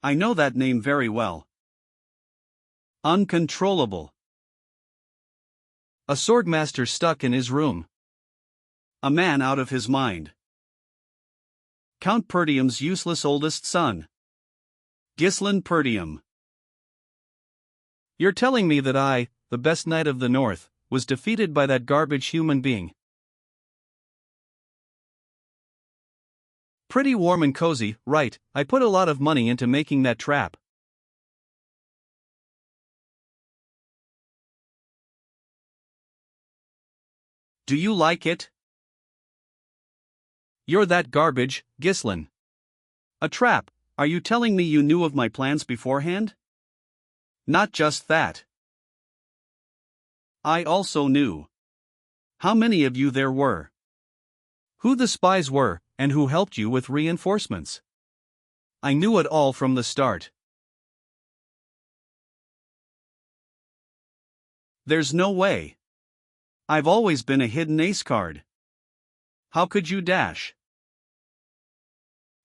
I know that name very well. Uncontrollable. A swordmaster stuck in his room. A man out of his mind. Count Perdium's useless oldest son. Ghislain Perdium. You're telling me that I, the best knight of the North, was defeated by that garbage human being? Pretty warm and cozy, right? I put a lot of money into making that trap. Do you like it? You're that garbage, Ghislain. A trap? Are you telling me you knew of my plans beforehand? Not just that. I also knew. How many of you there were? Who the spies were, and who helped you with reinforcements. I knew it all from the start. There's no way. I've always been a hidden ace card. How could you dash?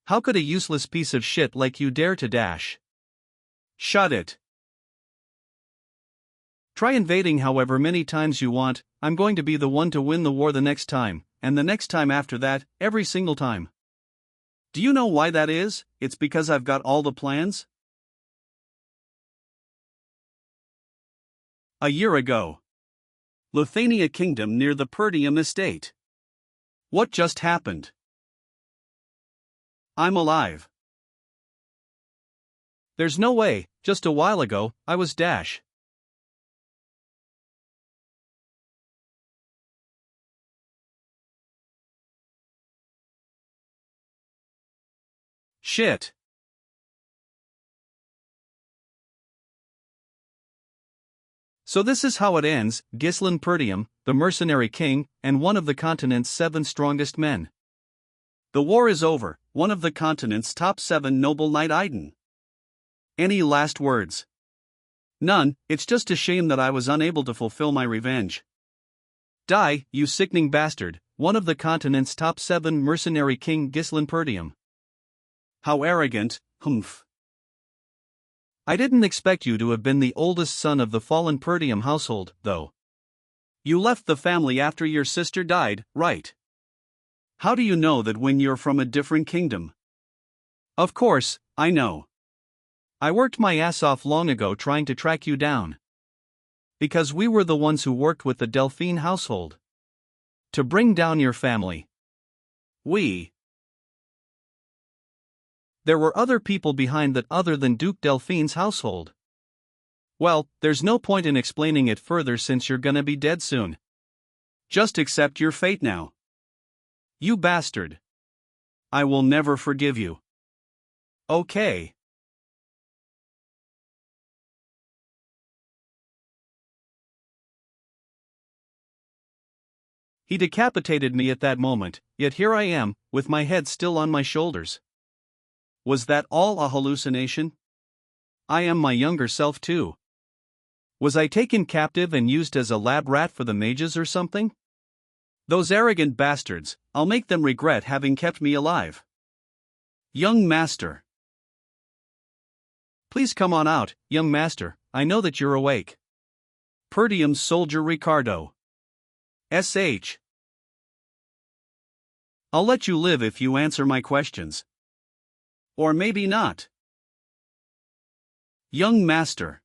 How could a useless piece of shit like you dare to dash? Shut it. Try invading however many times you want, I'm going to be the one to win the war the next time, and the next time after that, every single time. Do you know why that is? It's because I've got all the plans. A year ago. Luthania Kingdom near the Perdium estate. What just happened? I'm alive. There's no way, just a while ago, I was dash. Shit. So this is how it ends, Ghislain Perdium, the mercenary king, and one of the continent's 7 strongest men. The war is over, one of the continent's top 7 noble knight Iden. Any last words? None, it's just a shame that I was unable to fulfill my revenge. Die, you sickening bastard, one of the continent's top 7 mercenary king Ghislain Perdium. How arrogant, humph. I didn't expect you to have been the oldest son of the fallen Perdium household, though. You left the family after your sister died, right? How do you know that when you're from a different kingdom? Of course, I know. I worked my ass off long ago trying to track you down. Because we were the ones who worked with the Delphine household. To bring down your family. There were other people behind that other than Duke Delphine's household. Well, there's no point in explaining it further since you're gonna be dead soon. Just accept your fate now. You bastard. I will never forgive you. Okay. He decapitated me at that moment, yet here I am, with my head still on my shoulders. Was that all a hallucination? I am my younger self too. Was I taken captive and used as a lab rat for the mages or something? Those arrogant bastards, I'll make them regret having kept me alive. Young master. Please come on out, young master, I know that you're awake. Perdium's soldier Ricardo. S.H. I'll let you live if you answer my questions. Or maybe not. Young master.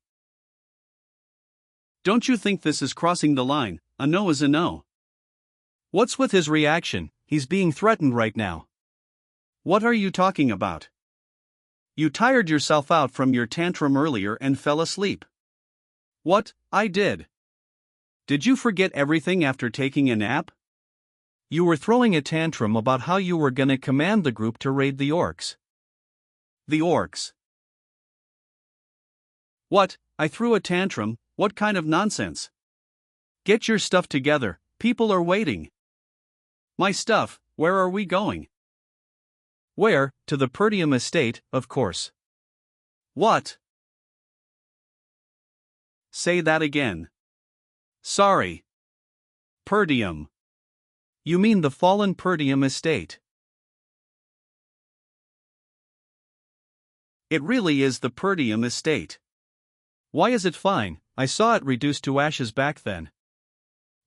Don't you think this is crossing the line? A no is a no. What's with his reaction? He's being threatened right now. What are you talking about? You tired yourself out from your tantrum earlier and fell asleep. What? I did. Did you forget everything after taking a nap? You were throwing a tantrum about how you were gonna command the group to raid the orcs. The orcs. What? I threw a tantrum? What kind of nonsense? Get your stuff together, people are waiting. My stuff, where are we going? Where? To the Perdium estate, of course. What? Say that again. Sorry. Perdium. You mean the fallen Perdium estate. It really is the Perdium estate. Why is it fine? I saw it reduced to ashes back then.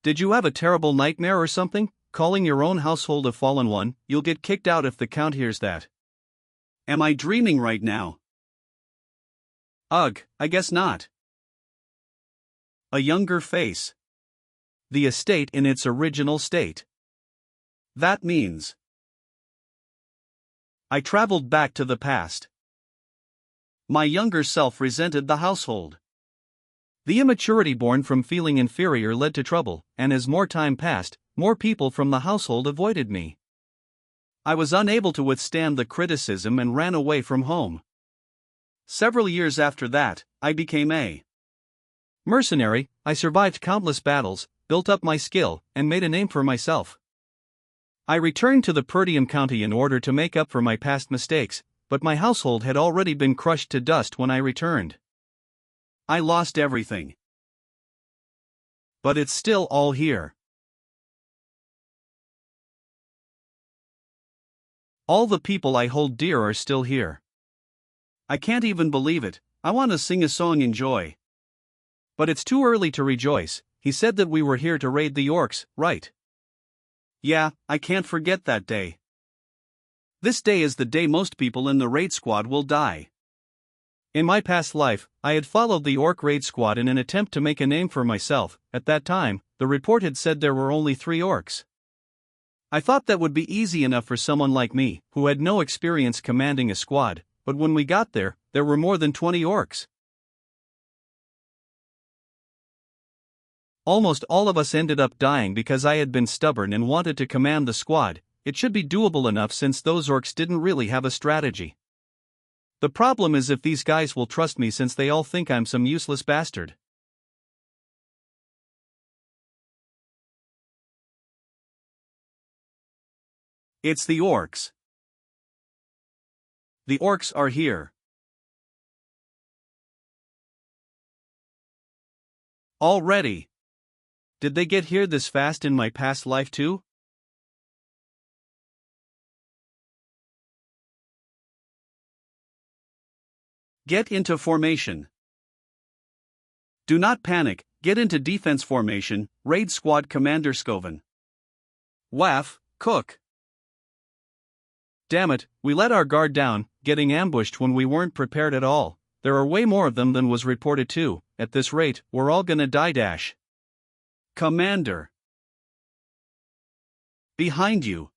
Did you have a terrible nightmare or something? Calling your own household a fallen one, you'll get kicked out if the Count hears that. Am I dreaming right now? Ugh, I guess not. A younger face. The estate in its original state. That means I traveled back to the past. My younger self resented the household. The immaturity born from feeling inferior led to trouble, and as more time passed, more people from the household avoided me. I was unable to withstand the criticism and ran away from home. Several years after that, I became a mercenary. I survived countless battles, built up my skill, and made a name for myself. I returned to the Perdium County in order to make up for my past mistakes, but my household had already been crushed to dust when I returned. I lost everything. But it's still all here. All the people I hold dear are still here. I can't even believe it. I want to sing a song in joy. But it's too early to rejoice. He said that we were here to raid the orcs, right? Yeah, I can't forget that day. This day is the day most people in the raid squad will die. In my past life, I had followed the orc raid squad in an attempt to make a name for myself. At that time, the report had said there were only 3 orcs. I thought that would be easy enough for someone like me, who had no experience commanding a squad, but when we got there, there were more than 20 orcs. Almost all of us ended up dying because I had been stubborn and wanted to command the squad. It should be doable enough since those orcs didn't really have a strategy. The problem is if these guys will trust me since they all think I'm some useless bastard. It's the orcs. The orcs are here. Already. Did they get here this fast in my past life too? Get into formation. Do not panic, get into defense formation, Raid Squad Commander Scoven. Waff, cook. Damn it, we let our guard down, getting ambushed when we weren't prepared at all. There are way more of them than was reported too. At this rate, we're all gonna die dash. Commander. Behind you.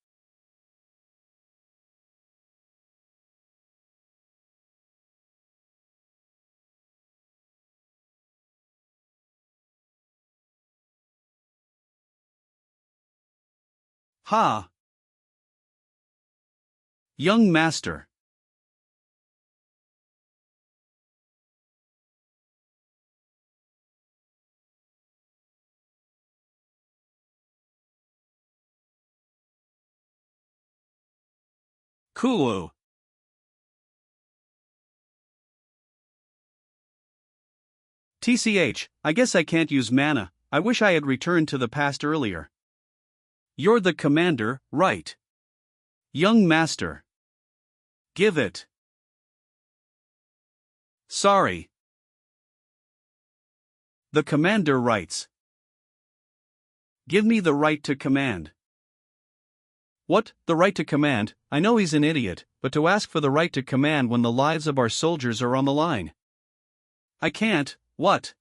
Ha! Young Master. Cool. TCH, I guess I can't use mana. I wish I had returned to the past earlier. You're the commander, right? Young Master. Give it. Sorry. The commander writes. Give me the right to command. What, the right to command? I know he's an idiot, but to ask for the right to command when the lives of our soldiers are on the line. I can't, what?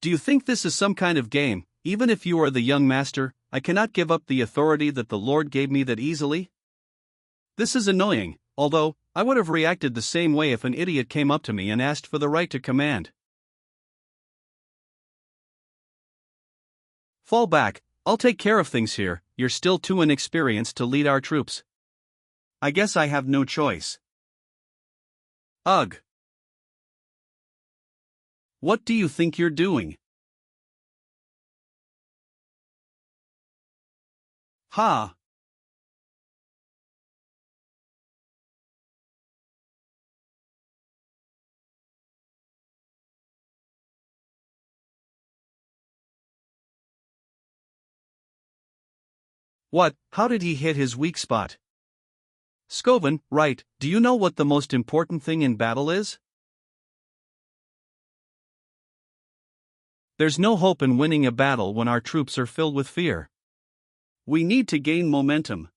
Do you think this is some kind of game? Even if you are the young master, I cannot give up the authority that the Lord gave me that easily? This is annoying, although, I would have reacted the same way if an idiot came up to me and asked for the right to command. Fall back, I'll take care of things here, you're still too inexperienced to lead our troops. I guess I have no choice. Ugh. What do you think you're doing? Ha! What, how did he hit his weak spot? Skovan, right, do you know what the most important thing in battle is? There's no hope in winning a battle when our troops are filled with fear. We need to gain momentum.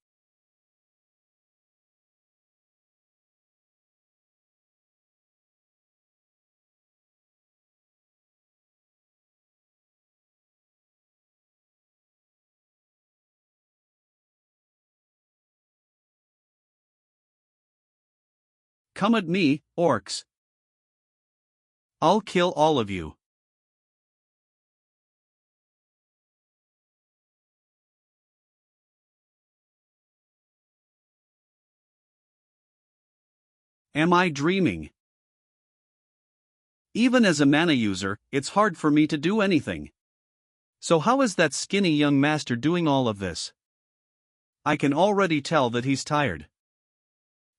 Come at me, orcs. I'll kill all of you. Am I dreaming? Even as a mana user, it's hard for me to do anything. So how is that skinny young master doing all of this? I can already tell that he's tired.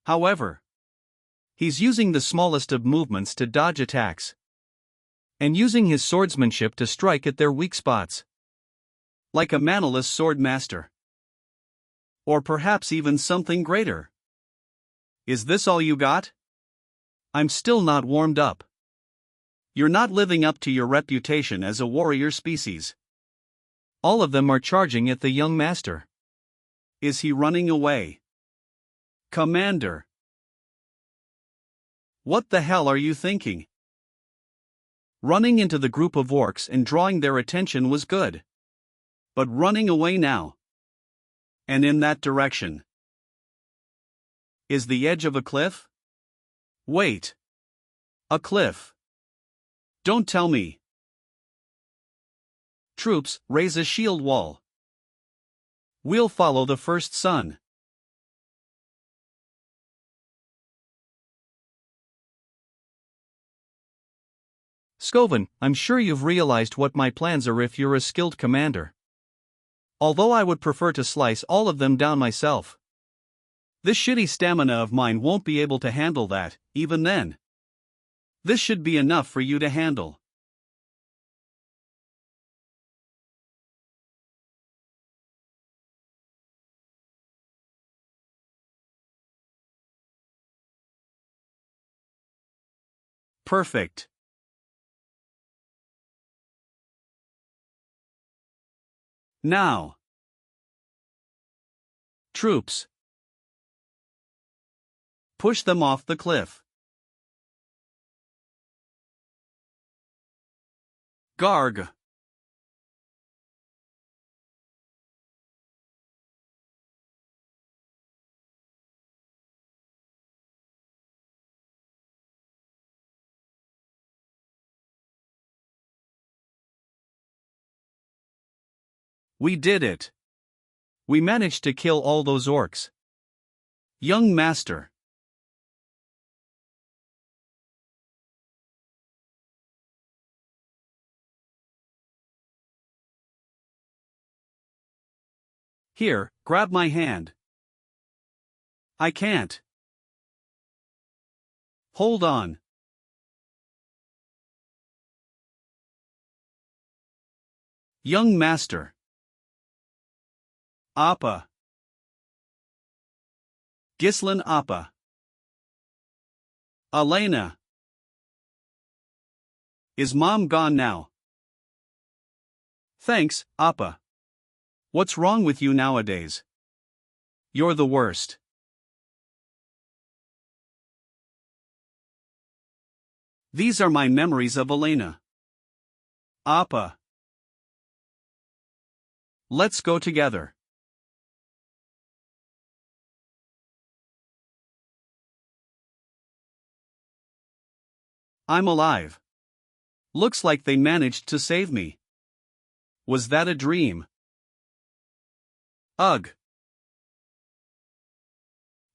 However, he's using the smallest of movements to dodge attacks. And using his swordsmanship to strike at their weak spots. Like a manaless sword master. Or perhaps even something greater. Is this all you got? I'm still not warmed up. You're not living up to your reputation as a warrior species. All of them are charging at the young master. Is he running away? Commander. What the hell are you thinking? Running into the group of orcs and drawing their attention was good. But running away now. And in that direction. Is the edge of a cliff? Wait. A cliff. Don't tell me. Troops, raise a shield wall. We'll follow the first sun. Skovan, I'm sure you've realized what my plans are if you're a skilled commander. Although I would prefer to slice all of them down myself. This shitty stamina of mine won't be able to handle that, even then. This should be enough for you to handle. Perfect. Now. Troops. Push them off the cliff. Garg. We did it. We managed to kill all those orcs. Young master. Here, grab my hand. I can't. Hold on. Young master. Appa. Gislin Appa. Elena. Is Mom gone now? Thanks, Appa. What's wrong with you nowadays? You're the worst. These are my memories of Elena. Appa. Let's go together. I'm alive. Looks like they managed to save me. Was that a dream? Ugh.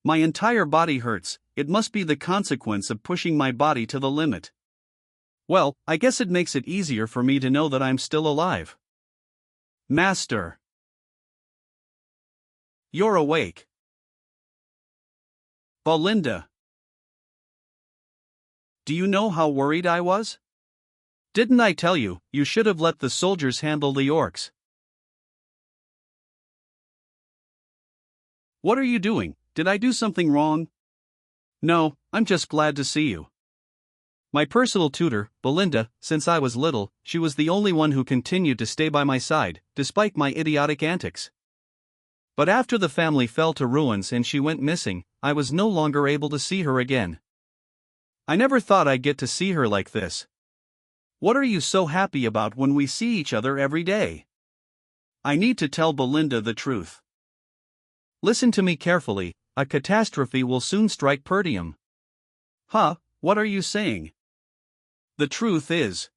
My entire body hurts. It must be the consequence of pushing my body to the limit. Well, I guess it makes it easier for me to know that I'm still alive. Master. You're awake. Belinda. Do you know how worried I was? Didn't I tell you, you should have let the soldiers handle the orcs? What are you doing? Did I do something wrong? No, I'm just glad to see you. My personal tutor, Belinda, since I was little, she was the only one who continued to stay by my side, despite my idiotic antics. But after the family fell to ruins and she went missing, I was no longer able to see her again. I never thought I'd get to see her like this. What are you so happy about when we see each other every day? I need to tell Belinda the truth. Listen to me carefully, a catastrophe will soon strike Perdium. Huh, what are you saying? The truth is,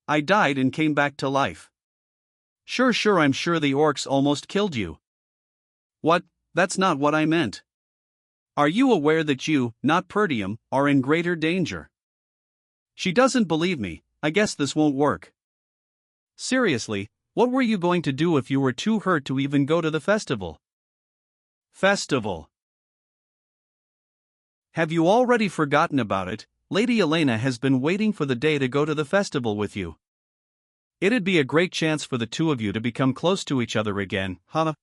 I died and came back to life. Sure, I'm sure the orcs almost killed you. What? That's not what I meant. Are you aware that you, not Perdium, are in greater danger? She doesn't believe me. I guess this won't work. Seriously, what were you going to do if you were too hurt to even go to the festival? Festival. Have you already forgotten about it? Lady Elena has been waiting for the day to go to the festival with you. It'd be a great chance for the two of you to become close to each other again, huh?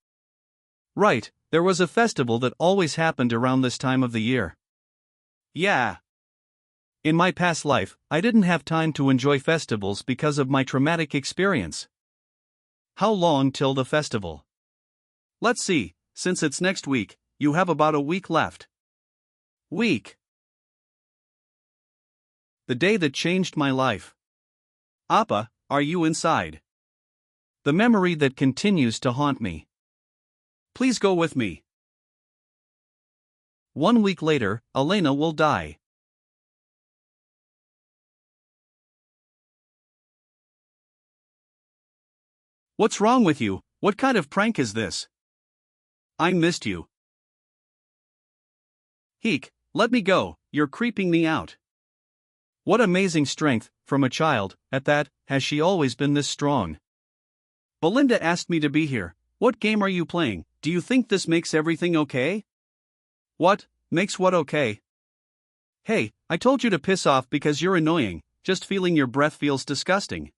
Right, there was a festival that always happened around this time of the year. Yeah. In my past life, I didn't have time to enjoy festivals because of my traumatic experience. How long till the festival? Let's see, since it's next week, you have about a week left. Week. The day that changed my life. Appa, are you inside? The memory that continues to haunt me. Please go with me. 1 week later, Elena will die. What's wrong with you? What kind of prank is this? I missed you. Heek, let me go, you're creeping me out. What amazing strength, from a child, at that, has she always been this strong? Belinda asked me to be here. What game are you playing? Do you think this makes everything okay? What, makes what okay? Hey, I told you to piss off because you're annoying, just feeling your breath feels disgusting.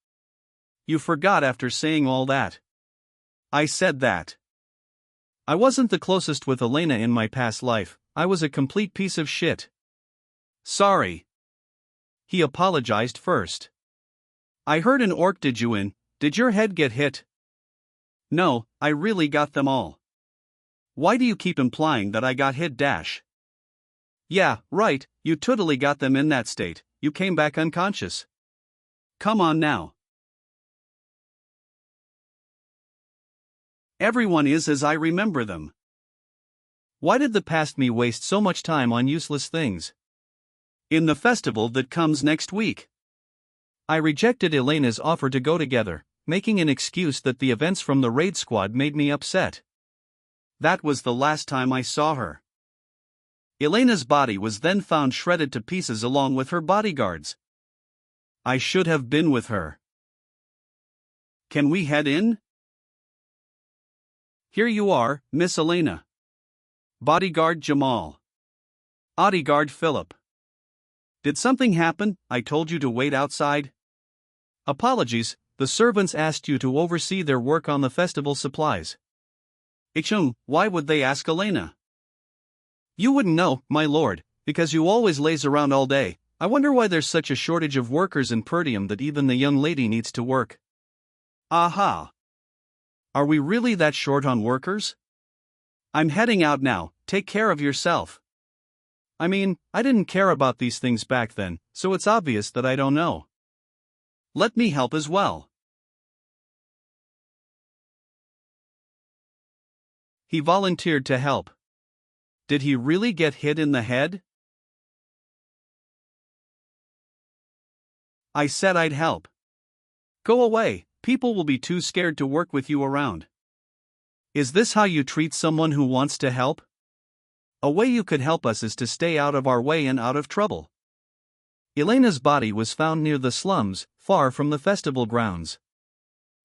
You forgot after saying all that. I said that. I wasn't the closest with Elena in my past life, I was a complete piece of shit. Sorry. He apologized first. I heard an orc did you in, did your head get hit? No, I really got them all. Why do you keep implying that I got hit dash? Yeah, right, you totally got them in that state, you came back unconscious. Come on now. Everyone is as I remember them. Why did the past me waste so much time on useless things? In the festival that comes next week. I rejected Elena's offer to go together, making an excuse that the events from the raid squad made me upset. That was the last time I saw her. Elena's body was then found shredded to pieces along with her bodyguards. I should have been with her. Can we head in? Here you are, Miss Elena. Bodyguard Jamal. Bodyguard Philip. Did something happen? I told you to wait outside. Apologies, the servants asked you to oversee their work on the festival supplies. Ichung, why would they ask Elena? You wouldn't know, my lord, because you always laze around all day. I wonder why there's such a shortage of workers in Perdium that even the young lady needs to work. Aha. Are we really that short on workers? I'm heading out now, take care of yourself. I mean, I didn't care about these things back then, so it's obvious that I don't know. Let me help as well. He volunteered to help. Did he really get hit in the head? I said I'd help. Go away, people will be too scared to work with you around. Is this how you treat someone who wants to help? A way you could help us is to stay out of our way and out of trouble. Elena's body was found near the slums, far from the festival grounds.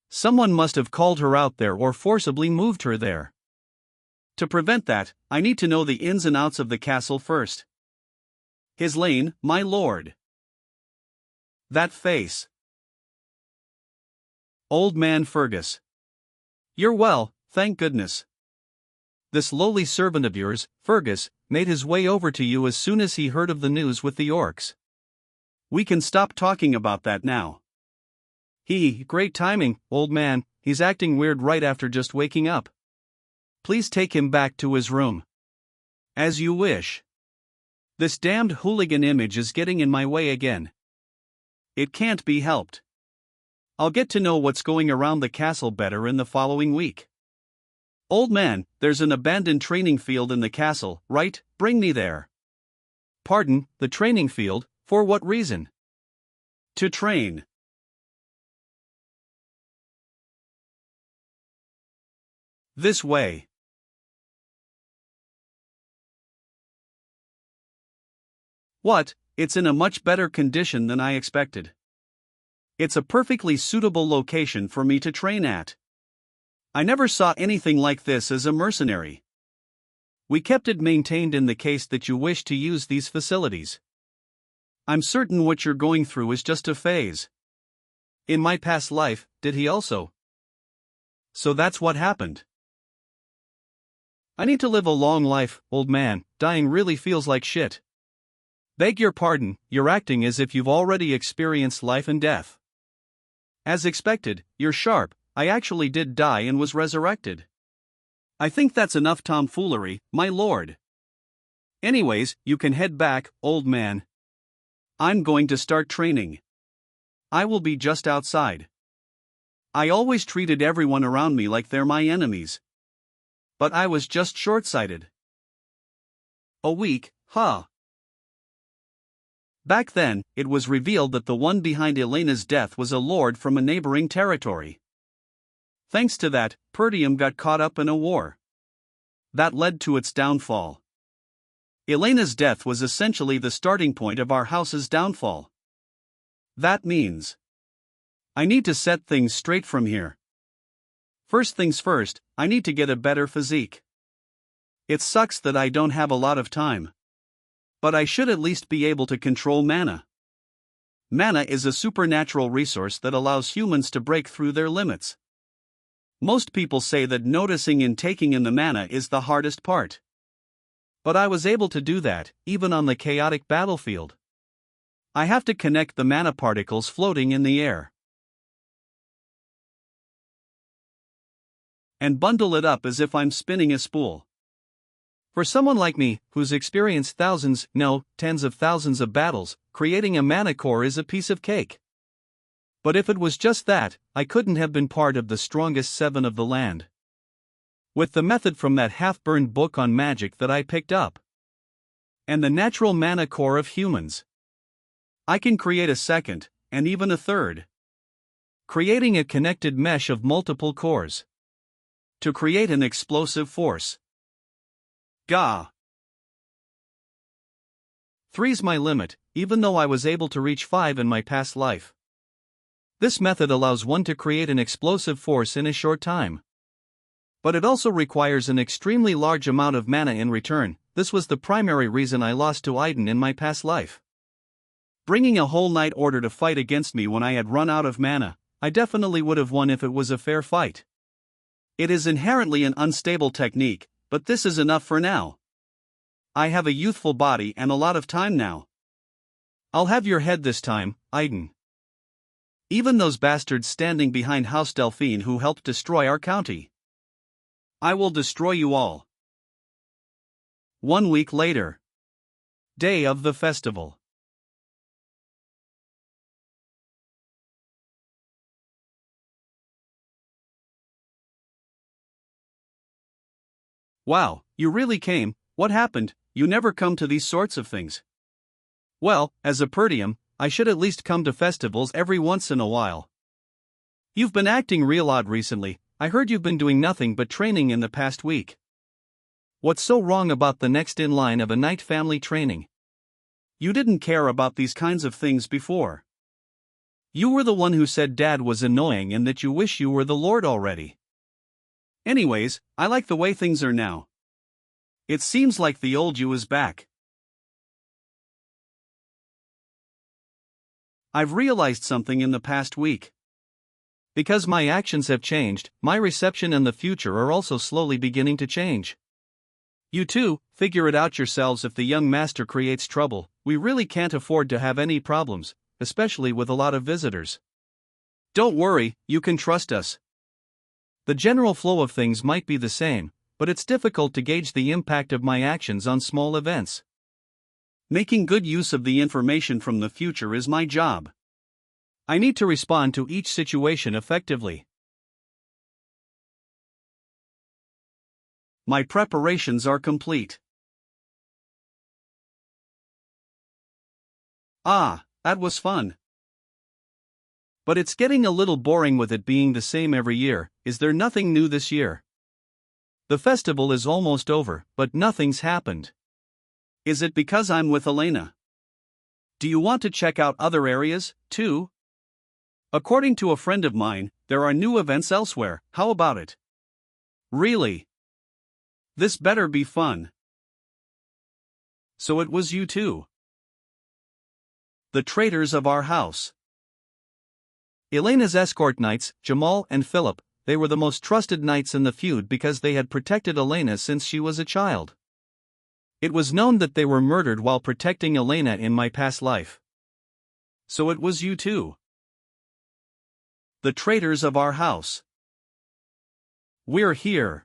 Someone must have called her out there or forcibly moved her there. To prevent that, I need to know the ins and outs of the castle first. His lane, my lord. That face. Old man Fergus. You're well, thank goodness. this lowly servant of yours, Fergus, made his way over to you as soon as he heard of the news with the orcs. We can stop talking about that now. Great timing, old man, he's acting weird right after just waking up. Please take him back to his room. As you wish. This damned hooligan image is getting in my way again. It can't be helped. I'll get to know what's going around the castle better in the following week. Old man, there's an abandoned training field in the castle, right? Bring me there. Pardon, the training field, for what reason? To train. This way. What? It's in a much better condition than I expected. It's a perfectly suitable location for me to train at. I never saw anything like this as a mercenary. We kept it maintained in the case that you wish to use these facilities. I'm certain what you're going through is just a phase. In my past life, did he also? So that's what happened. I need to live a long life, old man, dying really feels like shit. Beg your pardon, you're acting as if you've already experienced life and death. As expected, you're sharp, I actually did die and was resurrected. I think that's enough tomfoolery, my lord. Anyways, you can head back, old man. I'm going to start training. I will be just outside. I always treated everyone around me like they're my enemies. But I was just short-sighted. A week, huh? Back then, it was revealed that the one behind Elena's death was a lord from a neighboring territory. Thanks to that, Perdium got caught up in a war. That led to its downfall. Elena's death was essentially the starting point of our house's downfall. That means I need to set things straight from here. First things first, I need to get a better physique. It sucks that I don't have a lot of time. But I should at least be able to control mana. Mana is a supernatural resource that allows humans to break through their limits. Most people say that noticing and taking in the mana is the hardest part. But I was able to do that, even on the chaotic battlefield. I have to connect the mana particles floating in the air and bundle it up as if I'm spinning a spool. For someone like me, who's experienced thousands, no, tens of thousands of battles, creating a mana core is a piece of cake. But if it was just that, I couldn't have been part of the strongest 7 of the land. With the method from that half-burned book on magic that I picked up, and the natural mana core of humans, I can create a second, and even a third. Creating a connected mesh of multiple cores to create an explosive force. Gah! 3's my limit, even though I was able to reach 5 in my past life. This method allows one to create an explosive force in a short time. But it also requires an extremely large amount of mana in return. This was the primary reason I lost to Aiden in my past life. Bringing a whole knight order to fight against me when I had run out of mana, I definitely would have won if it was a fair fight. It is inherently an unstable technique, but this is enough for now. I have a youthful body and a lot of time now. I'll have your head this time, Aiden. Even those bastards standing behind House Delphine who helped destroy our county. I will destroy you all. 1 week later. Day of the festival. Wow, you really came. What happened? You never come to these sorts of things. Well, as a Perdium, I should at least come to festivals every once in a while. You've been acting real odd recently. I heard you've been doing nothing but training in the past week. What's so wrong about the next in line of a knight family training? You didn't care about these kinds of things before. You were the one who said Dad was annoying and that you wish you were the Lord already. Anyways, I like the way things are now. It seems like the old you is back. I've realized something in the past week. Because my actions have changed, my reception and the future are also slowly beginning to change. You two, figure it out yourselves. If the young master creates trouble, we really can't afford to have any problems, especially with a lot of visitors. Don't worry, you can trust us. The general flow of things might be the same, but it's difficult to gauge the impact of my actions on small events. Making good use of the information from the future is my job. I need to respond to each situation effectively. My preparations are complete. Ah, that was fun. But it's getting a little boring with it being the same every year. Is there nothing new this year? The festival is almost over, but nothing's happened. Is it because I'm with Elena? Do you want to check out other areas, too? According to a friend of mine, there are new events elsewhere. How about it? Really? This better be fun. So it was you two. The traitors of our house. Elena's escort knights, Jamal and Philip, they were the most trusted knights in the feud because they had protected Elena since she was a child. It was known that they were murdered while protecting Elena in my past life. So it was you two. The traitors of our house. We're here.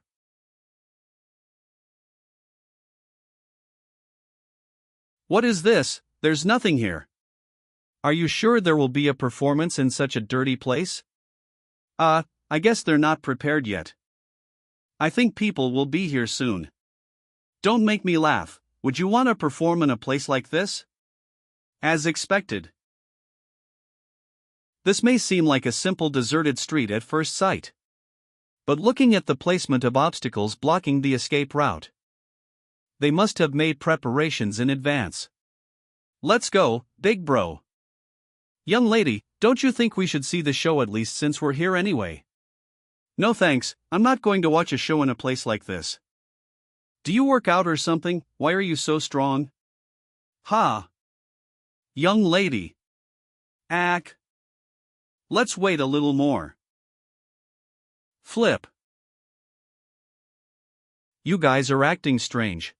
What is this? There's nothing here. Are you sure there will be a performance in such a dirty place? I guess they're not prepared yet. I think people will be here soon. Don't make me laugh. Would you want to perform in a place like this? As expected. This may seem like a simple deserted street at first sight. But looking at the placement of obstacles blocking the escape route, they must have made preparations in advance. Let's go, big bro. Young lady, don't you think we should see the show at least since we're here anyway? No thanks, I'm not going to watch a show in a place like this. Do you work out or something? Why are you so strong? Ha! Young lady. Let's wait a little more. Flip. You guys are acting strange.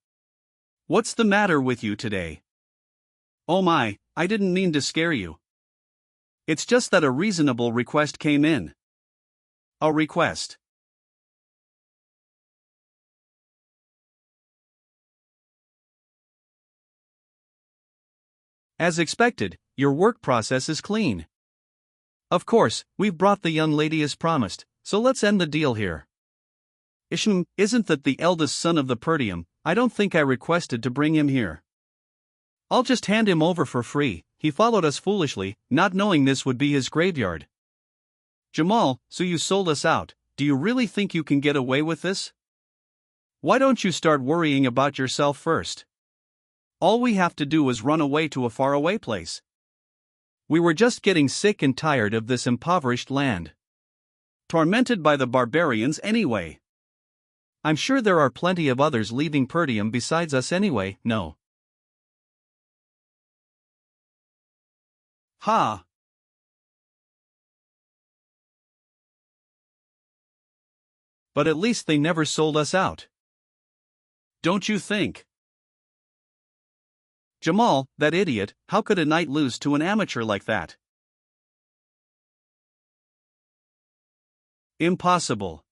What's the matter with you today? Oh my, I didn't mean to scare you. It's just that a reasonable request came in. A request. As expected, your work process is clean. Of course, we've brought the young lady as promised, so let's end the deal here. Isn't that the eldest son of the Perdium? I don't think I requested to bring him here. I'll just hand him over for free. He followed us foolishly, not knowing this would be his graveyard. Jamal, so you sold us out. Do you really think you can get away with this? Why don't you start worrying about yourself first? All we have to do is run away to a faraway place. We were just getting sick and tired of this impoverished land. Tormented by the barbarians anyway. I'm sure there are plenty of others leaving Perdium besides us anyway, no? Ha! But at least they never sold us out. Don't you think? Jamal, that idiot, how could a knight lose to an amateur like that? Impossible.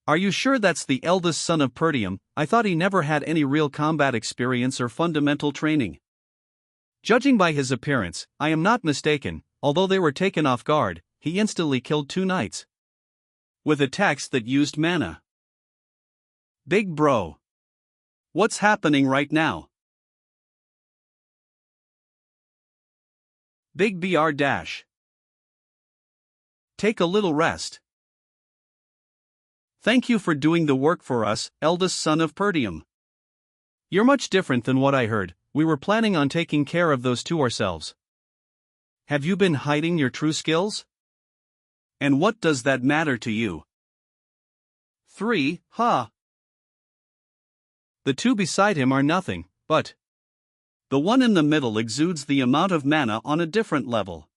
Are you sure that's the eldest son of Perdium? I thought he never had any real combat experience or fundamental training. Judging by his appearance, I am not mistaken. Although they were taken off guard, he instantly killed 2 knights. With attacks that used mana. Big bro. What's happening right now? Big BR dash. Take a little rest. Thank you for doing the work for us, eldest son of Perdium. You're much different than what I heard. We were planning on taking care of those 2 ourselves. Have you been hiding your true skills? And what does that matter to you? 3, ha! The 2 beside him are nothing, but the one in the middle exudes the amount of mana on a different level.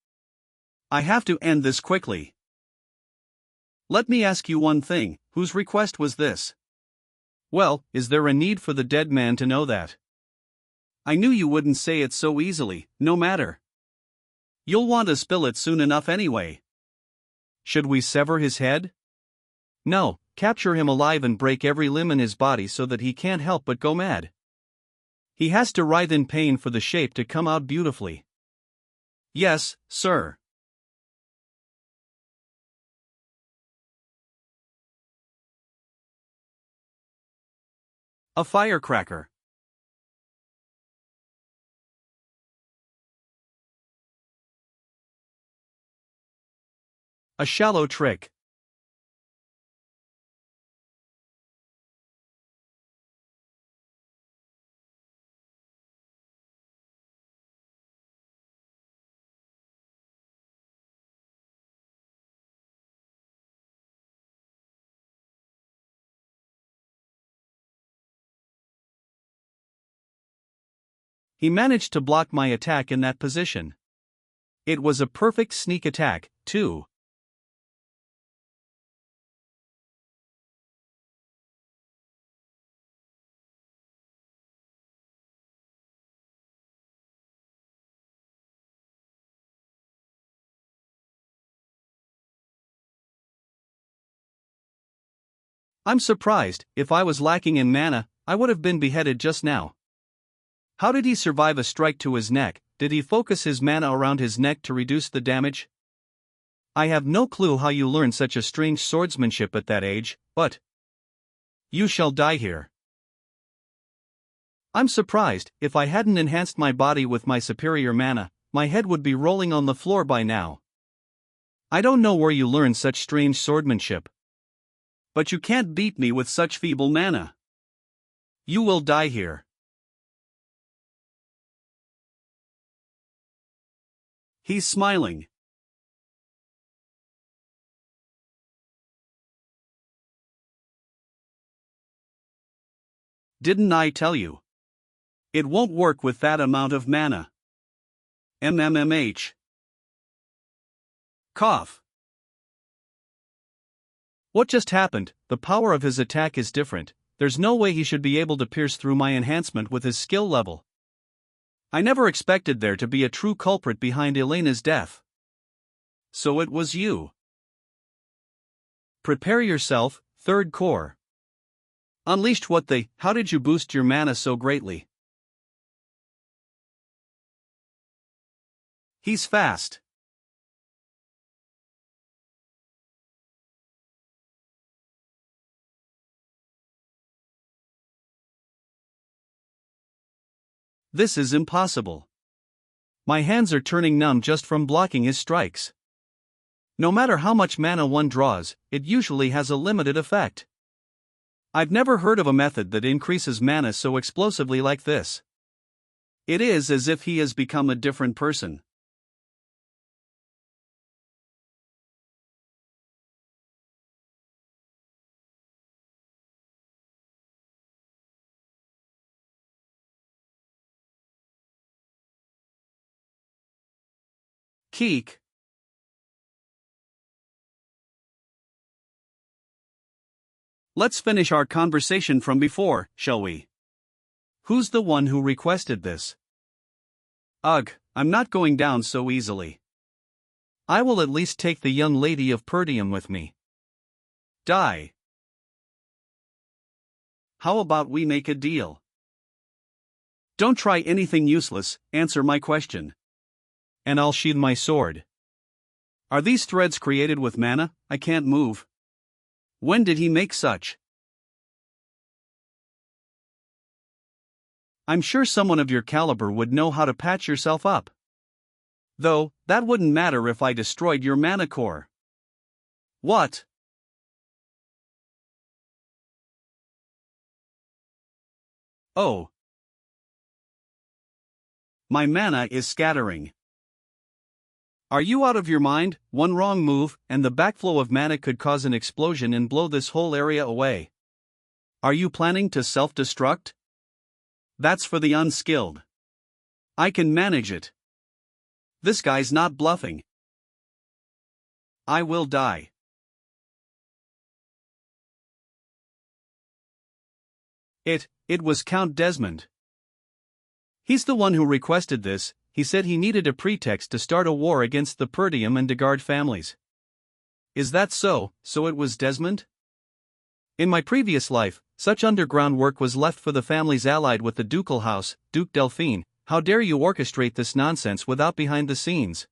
I have to end this quickly. Let me ask you one thing, whose request was this? Well, is there a need for the dead man to know that? I knew you wouldn't say it so easily, no matter. You'll want to spill it soon enough anyway. Should we sever his head? No, capture him alive and break every limb in his body so that he can't help but go mad. He has to writhe in pain for the shape to come out beautifully. Yes, sir. A firecracker. A shallow trick. He managed to block my attack in that position. It was a perfect sneak attack, too. I'm surprised. If I was lacking in mana, I would have been beheaded just now. How did he survive a strike to his neck? Did he focus his mana around his neck to reduce the damage? I have no clue how you learned such a strange swordsmanship at that age, but you shall die here. I'm surprised. If I hadn't enhanced my body with my superior mana, my head would be rolling on the floor by now. I don't know where you learned such strange swordsmanship. But you can't beat me with such feeble mana. You will die here. He's smiling. Didn't I tell you? It won't work with that amount of mana. MMMH. Cough. What just happened? The power of his attack is different. There's no way he should be able to pierce through my enhancement with his skill level. I never expected there to be a true culprit behind Elena's death. So it was you. Prepare yourself, third core. Unleashed what the? How did you boost your mana so greatly? He's fast. This is impossible. My hands are turning numb just from blocking his strikes. No matter how much mana one draws, it usually has a limited effect. I've never heard of a method that increases mana so explosively like this. It is as if he has become a different person. Keek. Let's finish our conversation from before, shall we? Who's the one who requested this? Ugh, I'm not going down so easily. I will at least take the young lady of Perdium with me. Die. How about we make a deal? Don't try anything useless, answer my question. And I'll sheathe my sword. Are these threads created with mana? I can't move. When did he make such? I'm sure someone of your caliber would know how to patch yourself up. Though, that wouldn't matter if I destroyed your mana core. What? Oh. My mana is scattering. Are you out of your mind? One wrong move, and the backflow of mana could cause an explosion and blow this whole area away. Are you planning to self-destruct? That's for the unskilled. I can manage it. This guy's not bluffing. I will die. It was Count Desmond. He's the one who requested this. He said he needed a pretext to start a war against the Perdium and Degard families. Is that so? So it was Desmond? In my previous life, such underground work was left for the families allied with the ducal house, Duke Delphine. How dare you orchestrate this nonsense without behind the scenes?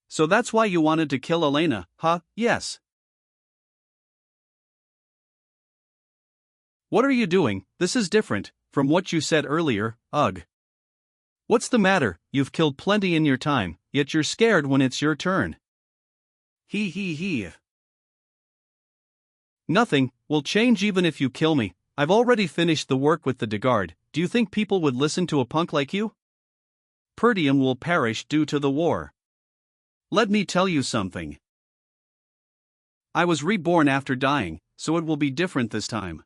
So that's why you wanted to kill Elena, huh? Yes. What are you doing? This is different from what you said earlier, ugh. What's the matter? You've killed plenty in your time, yet you're scared when it's your turn. He. Nothing will change even if you kill me. I've already finished the work with the Degard. Do you think people would listen to a punk like you? Perdium will perish due to the war. Let me tell you something. I was reborn after dying, so it will be different this time.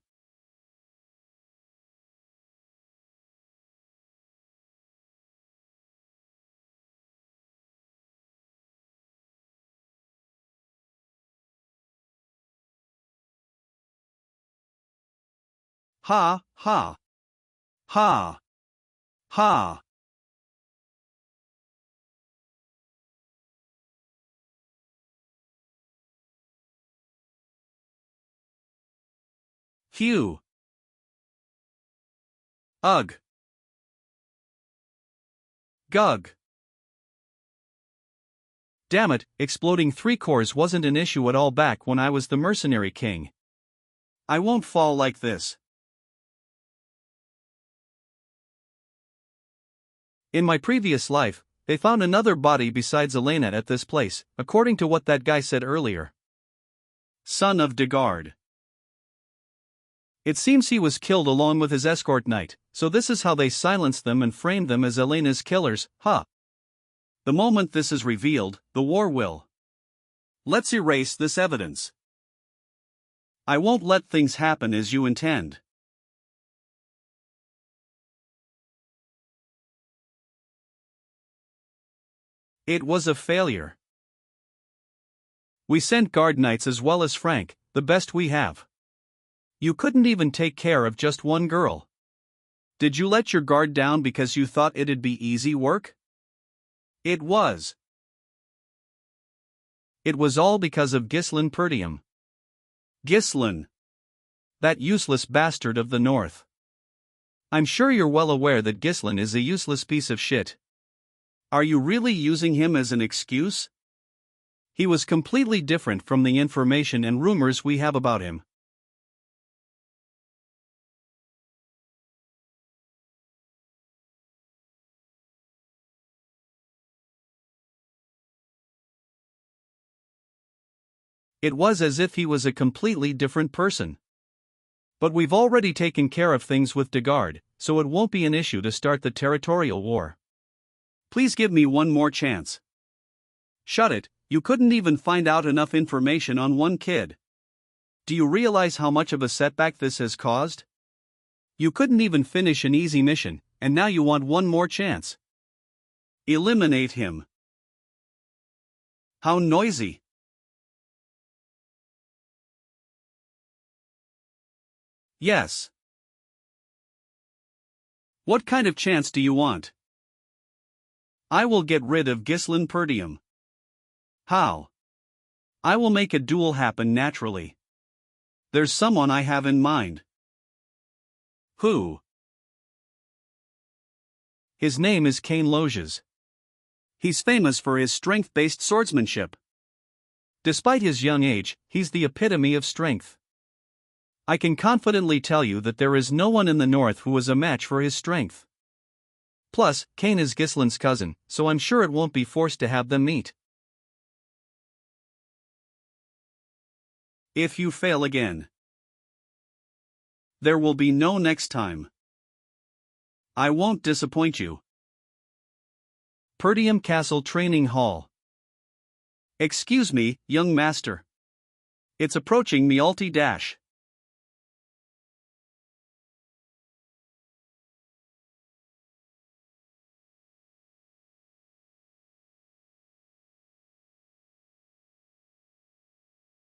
Ha, ha. Ha. Ha. Phew. Ugh. Gug. Damn it, exploding 3 cores wasn't an issue at all back when I was the Mercenary King. I won't fall like this. In my previous life, they found another body besides Elena at this place, according to what that guy said earlier. Son of Degard. It seems he was killed along with his escort knight, so this is how they silenced them and framed them as Elena's killers, huh? The moment this is revealed, the war will. Let's erase this evidence. I won't let things happen as you intend. It was a failure. We sent guard knights as well as Frank, the best we have. You couldn't even take care of just one girl. Did you let your guard down because you thought it'd be easy work? It was. It was all because of Ghislain Perdium. Ghislain. That useless bastard of the north. I'm sure you're well aware that Ghislain is a useless piece of shit. Are you really using him as an excuse? He was completely different from the information and rumors we have about him. It was as if he was a completely different person. But we've already taken care of things with Degard, so it won't be an issue to start the territorial war. Please give me one more chance. Shut it, you couldn't even find out enough information on one kid. Do you realize how much of a setback this has caused? You couldn't even finish an easy mission, and now you want one more chance. Eliminate him. How noisy. Yes. What kind of chance do you want? I will get rid of Ghislain Perdium. How? I will make a duel happen naturally. There's someone I have in mind. Who? His name is Cain Loges. He's famous for his strength-based swordsmanship. Despite his young age, he's the epitome of strength. I can confidently tell you that there is no one in the north who is a match for his strength. Plus, Cain is Ghislain's cousin, so I'm sure it won't be forced to have them meet. If you fail again, there will be no next time. I won't disappoint you. Perdium Castle Training Hall. Excuse me, young master. It's approaching me ulti-dash.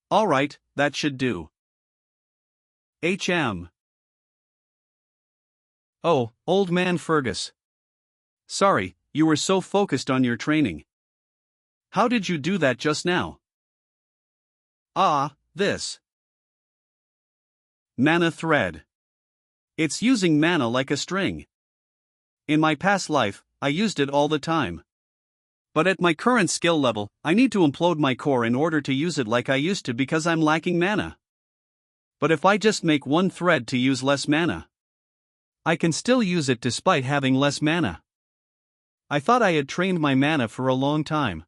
Alright, that should do. HM. Oh, old man Fergus. Sorry, you were so focused on your training. How did you do that just now? Ah, this. Mana thread. It's using mana like a string. In my past life, I used it all the time. But at my current skill level, I need to implode my core in order to use it like I used to because I'm lacking mana. But if I just make one thread to use less mana, I can still use it despite having less mana. I thought I had trained my mana for a long time.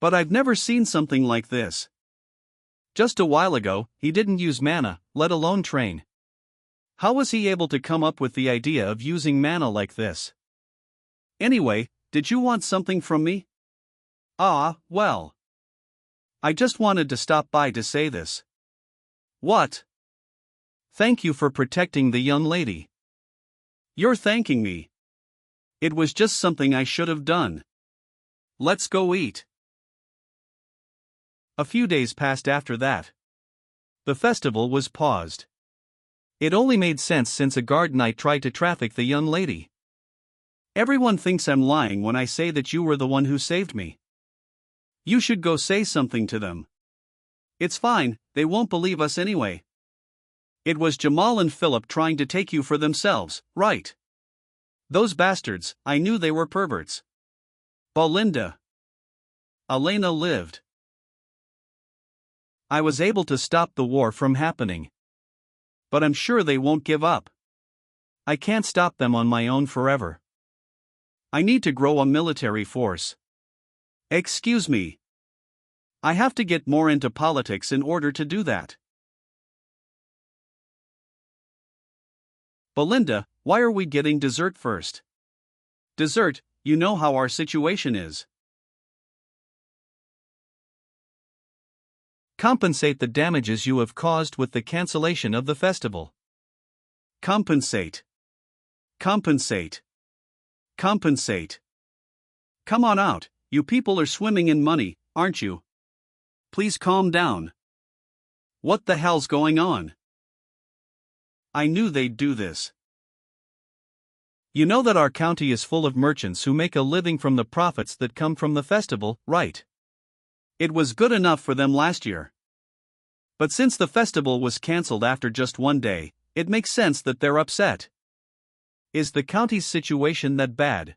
But I've never seen something like this. Just a while ago, he didn't use mana, let alone train. How was he able to come up with the idea of using mana like this? Anyway, did you want something from me? Ah, well. I just wanted to stop by to say this. What? Thank you for protecting the young lady. You're thanking me. It was just something I should have done. Let's go eat. A few days passed after that. The festival was paused. It only made sense since a guard knight tried to traffic the young lady. Everyone thinks I'm lying when I say that you were the one who saved me. You should go say something to them. It's fine, they won't believe us anyway. It was Jamal and Philip trying to take you for themselves, right? Those bastards, I knew they were perverts. Belinda. Elena lived. I was able to stop the war from happening. But I'm sure they won't give up. I can't stop them on my own forever. I need to grow a military force. Excuse me. I have to get more into politics in order to do that. Belinda, why are we getting dessert first? Dessert, you know how our situation is. Compensate the damages you have caused with the cancellation of the festival. Compensate. Compensate. Compensate. Come on out, you people are swimming in money, aren't you? Please calm down. What the hell's going on? I knew they'd do this. You know that our county is full of merchants who make a living from the profits that come from the festival, right? It was good enough for them last year. But since the festival was cancelled after just one day, it makes sense that they're upset. Is the county's situation that bad?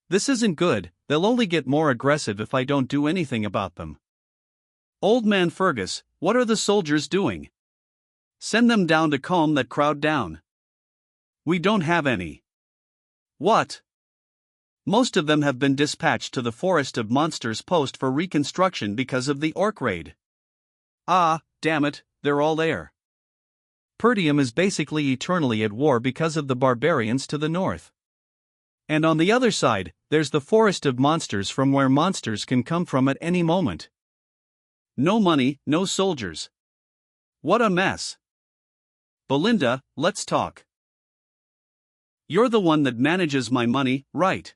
This isn't good, they'll only get more aggressive if I don't do anything about them. Old man Fergus, what are the soldiers doing? Send them down to calm that crowd down. We don't have any. What? Most of them have been dispatched to the Forest of Monsters post for reconstruction because of the orc raid. Ah, damn it, they're all there. Perdium is basically eternally at war because of the barbarians to the north. And on the other side, there's the Forest of Monsters from where monsters can come from at any moment. No money, no soldiers. What a mess. Belinda, let's talk. You're the one that manages my money, right?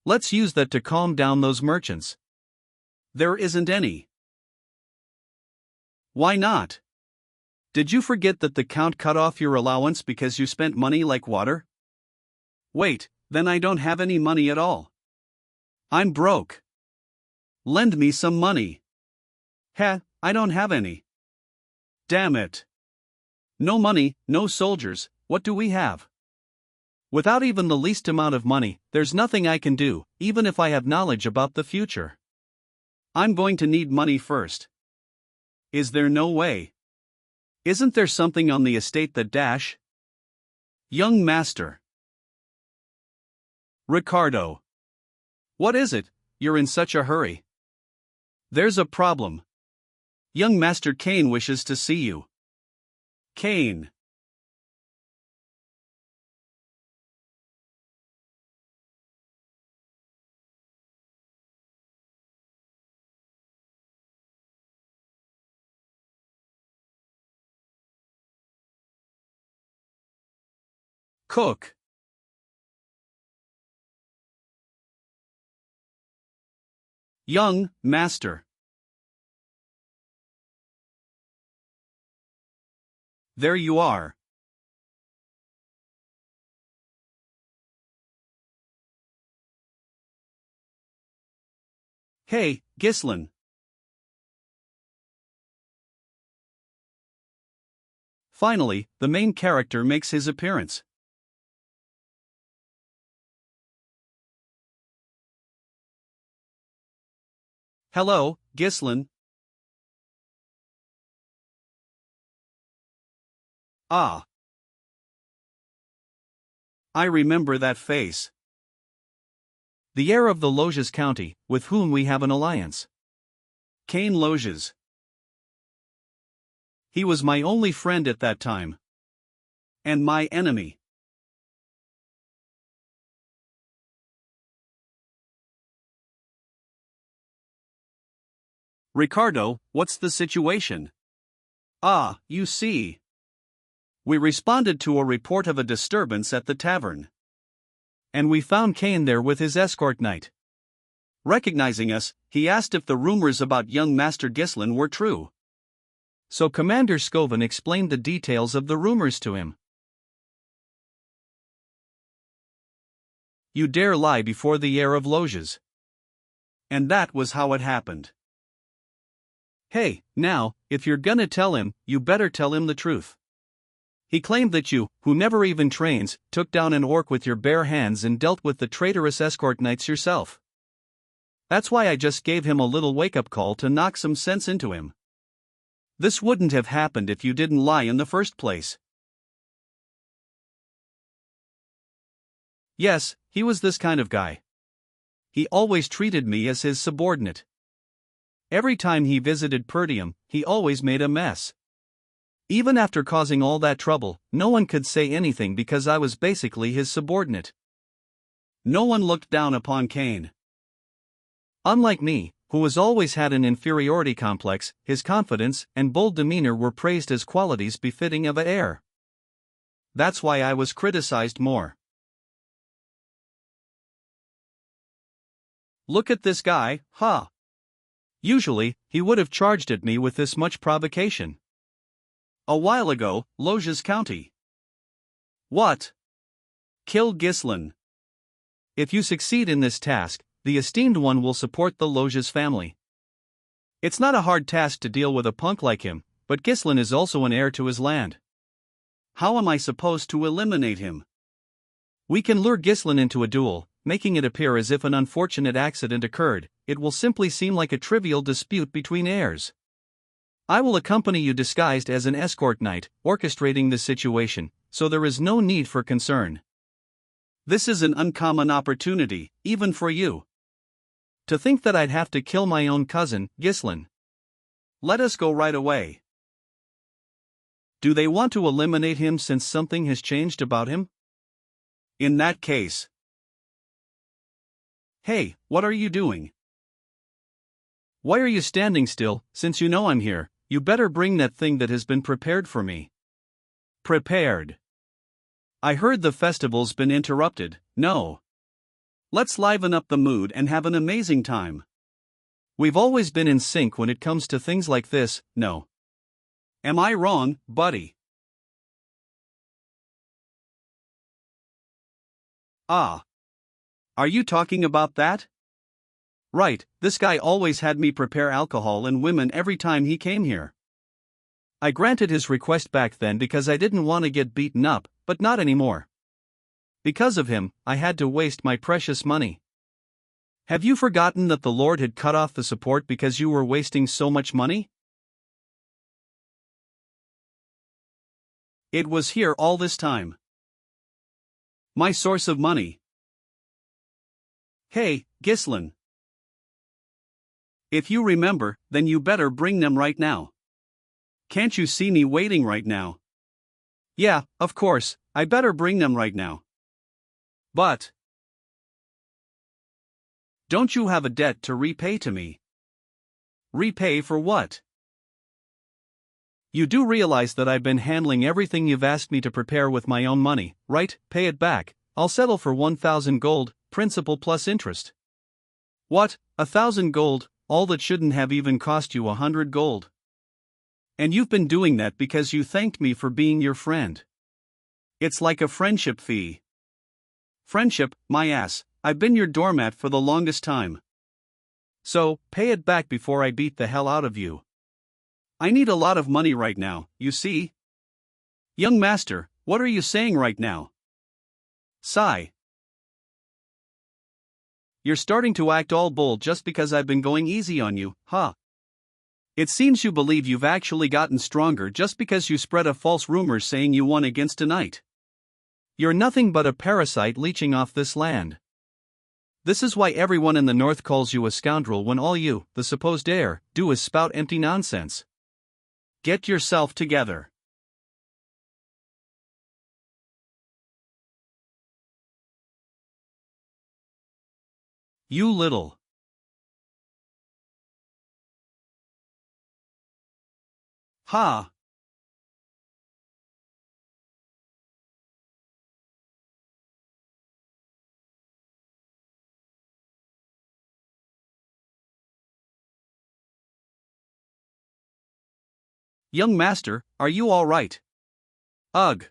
Let's use that to calm down those merchants. There isn't any. Why not? Did you forget that the Count cut off your allowance because you spent money like water? Wait, then I don't have any money at all. I'm broke. Lend me some money. Heh, I don't have any. Damn it. No money, no soldiers, what do we have? Without even the least amount of money, there's nothing I can do, even if I have knowledge about the future. I'm going to need money first. Is there no way? Isn't there something on the estate that dash? Young master. Ricardo. What is it? You're in such a hurry. There's a problem. Young Master Kane wishes to see you. Kane. Cook. Young master. There you are. Hey, Ghislain. Finally, the main character makes his appearance. Hello, Ghislain. Ah. I remember that face. The heir of the Loges County, with whom we have an alliance. Cain Loges. He was my only friend at that time. And my enemy. Ricardo, what's the situation? Ah, you see. We responded to a report of a disturbance at the tavern. And we found Cain there with his escort knight. Recognizing us, he asked if the rumors about young Master Ghislain were true. So Commander Scoven explained the details of the rumors to him. You dare lie before the heir of Loges. And that was how it happened. Hey, now, if you're gonna tell him, you better tell him the truth. He claimed that you, who never even trains, took down an orc with your bare hands and dealt with the traitorous escort knights yourself. That's why I just gave him a little wake-up call to knock some sense into him. This wouldn't have happened if you didn't lie in the first place. Yes, he was this kind of guy. He always treated me as his subordinate. Every time he visited Perdium, he always made a mess. Even after causing all that trouble, no one could say anything because I was basically his subordinate. No one looked down upon Cain. Unlike me, who has always had an inferiority complex, his confidence and bold demeanor were praised as qualities befitting of an heir. That's why I was criticized more. Look at this guy, huh? Usually, he would have charged at me with this much provocation. A while ago, Loges County. What? Kill Ghislain. If you succeed in this task, the esteemed one will support the Loges family. It's not a hard task to deal with a punk like him, but Ghislain is also an heir to his land. How am I supposed to eliminate him? We can lure Ghislain into a duel, making it appear as if an unfortunate accident occurred. It will simply seem like a trivial dispute between heirs. I will accompany you disguised as an escort knight, orchestrating the situation, so there is no need for concern. This is an uncommon opportunity, even for you. To think that I'd have to kill my own cousin, Ghislain. Let us go right away. Do they want to eliminate him since something has changed about him? In that case. Hey, what are you doing? Why are you standing still? Since you know I'm here, you better bring that thing that has been prepared for me. Prepared. I heard the festival's been interrupted. No. Let's liven up the mood and have an amazing time. We've always been in sync when it comes to things like this, no. Am I wrong, buddy? Ah. Are you talking about that? Right, this guy always had me prepare alcohol and women every time he came here. I granted his request back then because I didn't want to get beaten up, but not anymore. Because of him, I had to waste my precious money. Have you forgotten that the Lord had cut off the support because you were wasting so much money? It was here all this time. My source of money. Hey, Ghislain. If you remember, then you better bring them right now. Can't you see me waiting right now? Yeah, of course, I better bring them right now. But don't you have a debt to repay to me? Repay for what? You do realize that I've been handling everything you've asked me to prepare with my own money, right? Pay it back. I'll settle for 1,000 gold, principal plus interest. What, 1,000 gold, all that shouldn't have even cost you 100 gold. And you've been doing that because you thanked me for being your friend. It's like a friendship fee. Friendship, my ass, I've been your doormat for the longest time. So, pay it back before I beat the hell out of you. I need a lot of money right now, you see. Young master, what are you saying right now? Sigh. You're starting to act all bold just because I've been going easy on you, huh? It seems you believe you've actually gotten stronger just because you spread a false rumor saying you won against a knight. You're nothing but a parasite leeching off this land. This is why everyone in the north calls you a scoundrel when all you, the supposed heir, do is spout empty nonsense. Get yourself together. You little. Ha! Young master, are you all right? Ugh.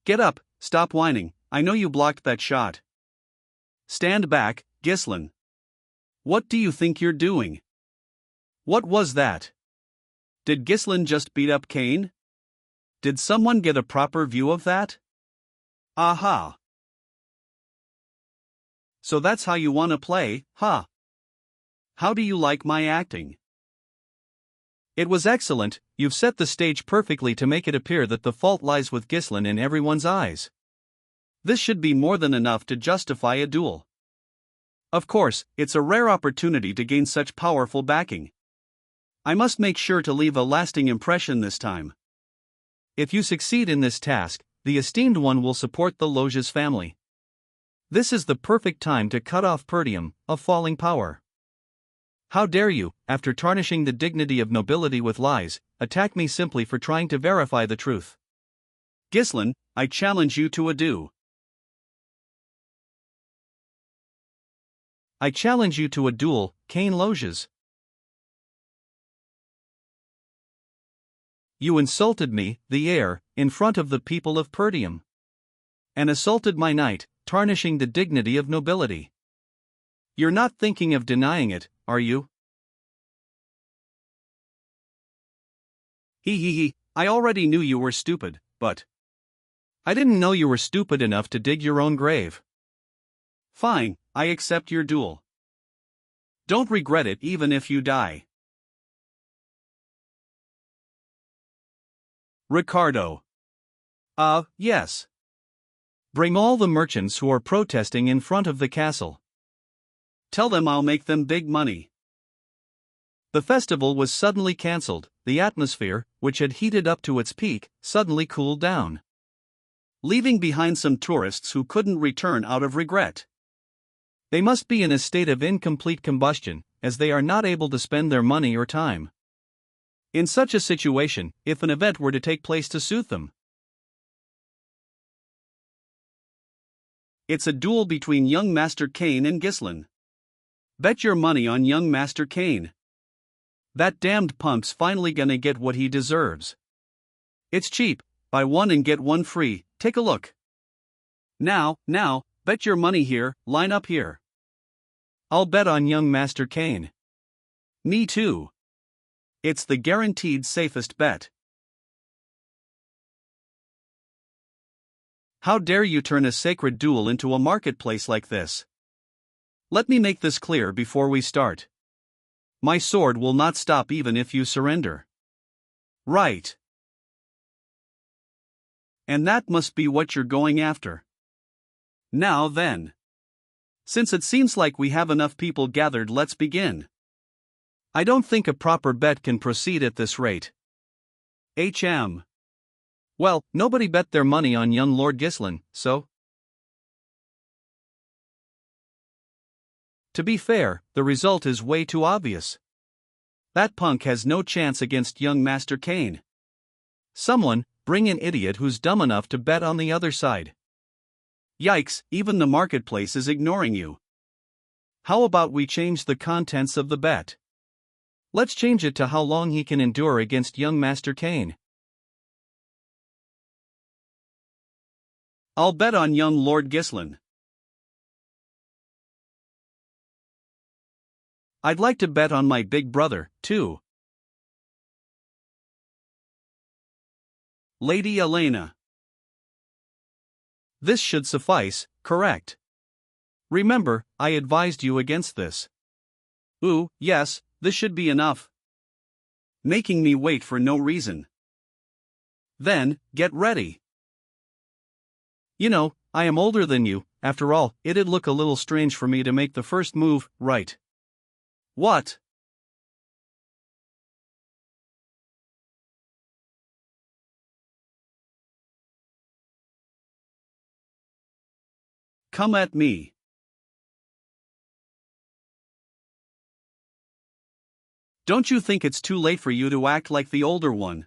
Get up, stop whining, I know you blocked that shot. Stand back, Ghislain. What do you think you're doing? What was that? Did Ghislain just beat up Cain? Did someone get a proper view of that? Aha! So that's how you want to play, huh? How do you like my acting? It was excellent. You've set the stage perfectly to make it appear that the fault lies with Ghislain in everyone's eyes. This should be more than enough to justify a duel. Of course, it's a rare opportunity to gain such powerful backing. I must make sure to leave a lasting impression this time. If you succeed in this task, the esteemed one will support the Loge's family. This is the perfect time to cut off Perdium, a falling power. How dare you, after tarnishing the dignity of nobility with lies, attack me simply for trying to verify the truth? Ghislain, I challenge you to a duel. I challenge you to a duel, Cain Loges. You insulted me, the heir, in front of the people of Perdium. And assaulted my knight, tarnishing the dignity of nobility. You're not thinking of denying it, are you? He, I already knew you were stupid, but I didn't know you were stupid enough to dig your own grave. Fine, I accept your duel. Don't regret it even if you die. Ricardo. Yes. Bring all the merchants who are protesting in front of the castle. Tell them I'll make them big money. The festival was suddenly cancelled. The atmosphere, which had heated up to its peak, suddenly cooled down, leaving behind some tourists who couldn't return out of regret. They must be in a state of incomplete combustion, as they are not able to spend their money or time. In such a situation, if an event were to take place to soothe them. It's a duel between young Master Cain and Ghislain. Bet your money on young Master Cain. That damned punk's finally gonna get what he deserves. It's cheap, buy one and get one free, take a look. Now, bet your money here, line up here. I'll bet on young Master Cain. Me too. It's the guaranteed safest bet. How dare you turn a sacred duel into a marketplace like this? Let me make this clear before we start. My sword will not stop even if you surrender. Right. And that must be what you're going after. Now then. Since it seems like we have enough people gathered, let's begin. I don't think a proper bet can proceed at this rate. Well, nobody bet their money on young Lord Ghislain, so? To be fair, the result is way too obvious. That punk has no chance against young Master Cain. Someone, bring an idiot who's dumb enough to bet on the other side. Yikes, even the marketplace is ignoring you. How about we change the contents of the bet? Let's change it to how long he can endure against young Master Cain. I'll bet on young Lord Ghislain. I'd like to bet on my big brother, too. Lady Elena. This should suffice, correct? Remember, I advised you against this. Ooh, yes, this should be enough. Making me wait for no reason. Then, get ready. You know, I am older than you. After all, it'd look a little strange for me to make the first move, right? What? Come at me. Don't you think it's too late for you to act like the older one?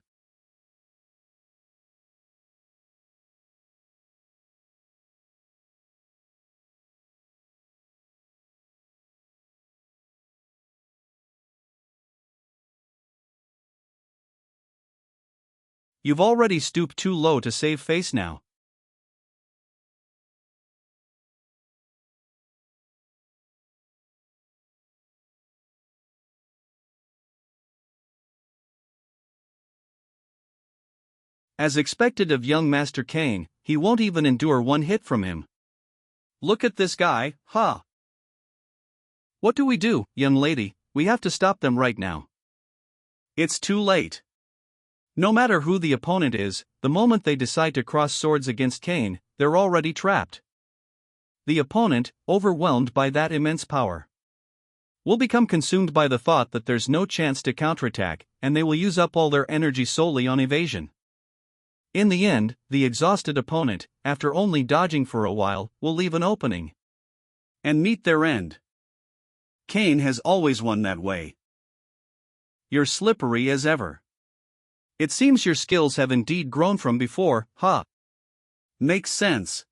You've already stooped too low to save face now. As expected of young Master Kane, he won't even endure one hit from him. Look at this guy, huh? What do we do, young lady? We have to stop them right now. It's too late. No matter who the opponent is, the moment they decide to cross swords against Kane, they're already trapped. The opponent, overwhelmed by that immense power, will become consumed by the thought that there's no chance to counterattack, and they will use up all their energy solely on evasion. In the end, the exhausted opponent, after only dodging for a while, will leave an opening and meet their end. Kane has always won that way. You're slippery as ever. It seems your skills have indeed grown from before, huh? Makes sense.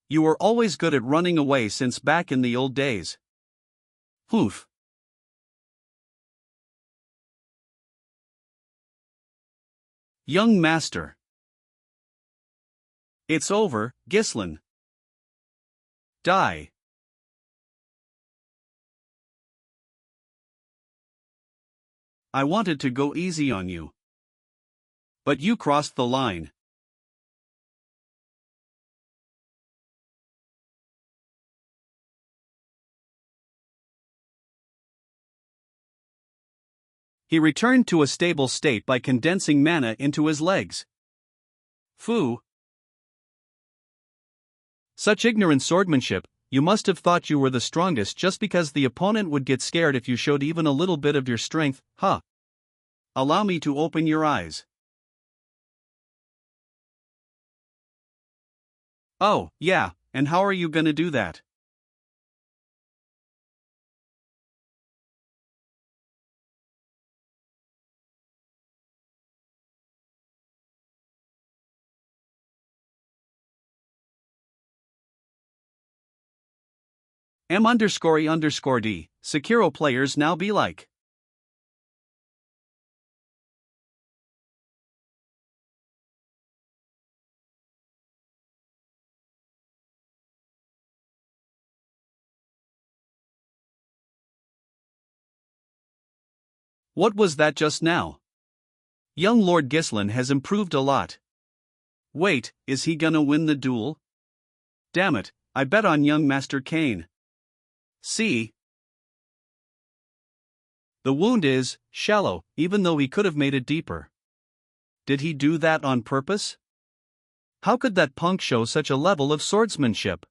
You were always good at running away since back in the old days. Poof. Young Master. It's over, Ghislain. Die. I wanted to go easy on you. But you crossed the line. He returned to a stable state by condensing mana into his legs. Phew. Such ignorant swordsmanship, you must have thought you were the strongest just because the opponent would get scared if you showed even a little bit of your strength, huh? Allow me to open your eyes. Oh, yeah, and how are you gonna do that? M_E_D, Sekiro players now be like. What was that just now? Young Lord Ghislain has improved a lot. Wait, is he gonna win the duel? Damn it, I bet on young Master Kane. See? The wound is shallow, even though he could have made it deeper. Did he do that on purpose? How could that punk show such a level of swordsmanship?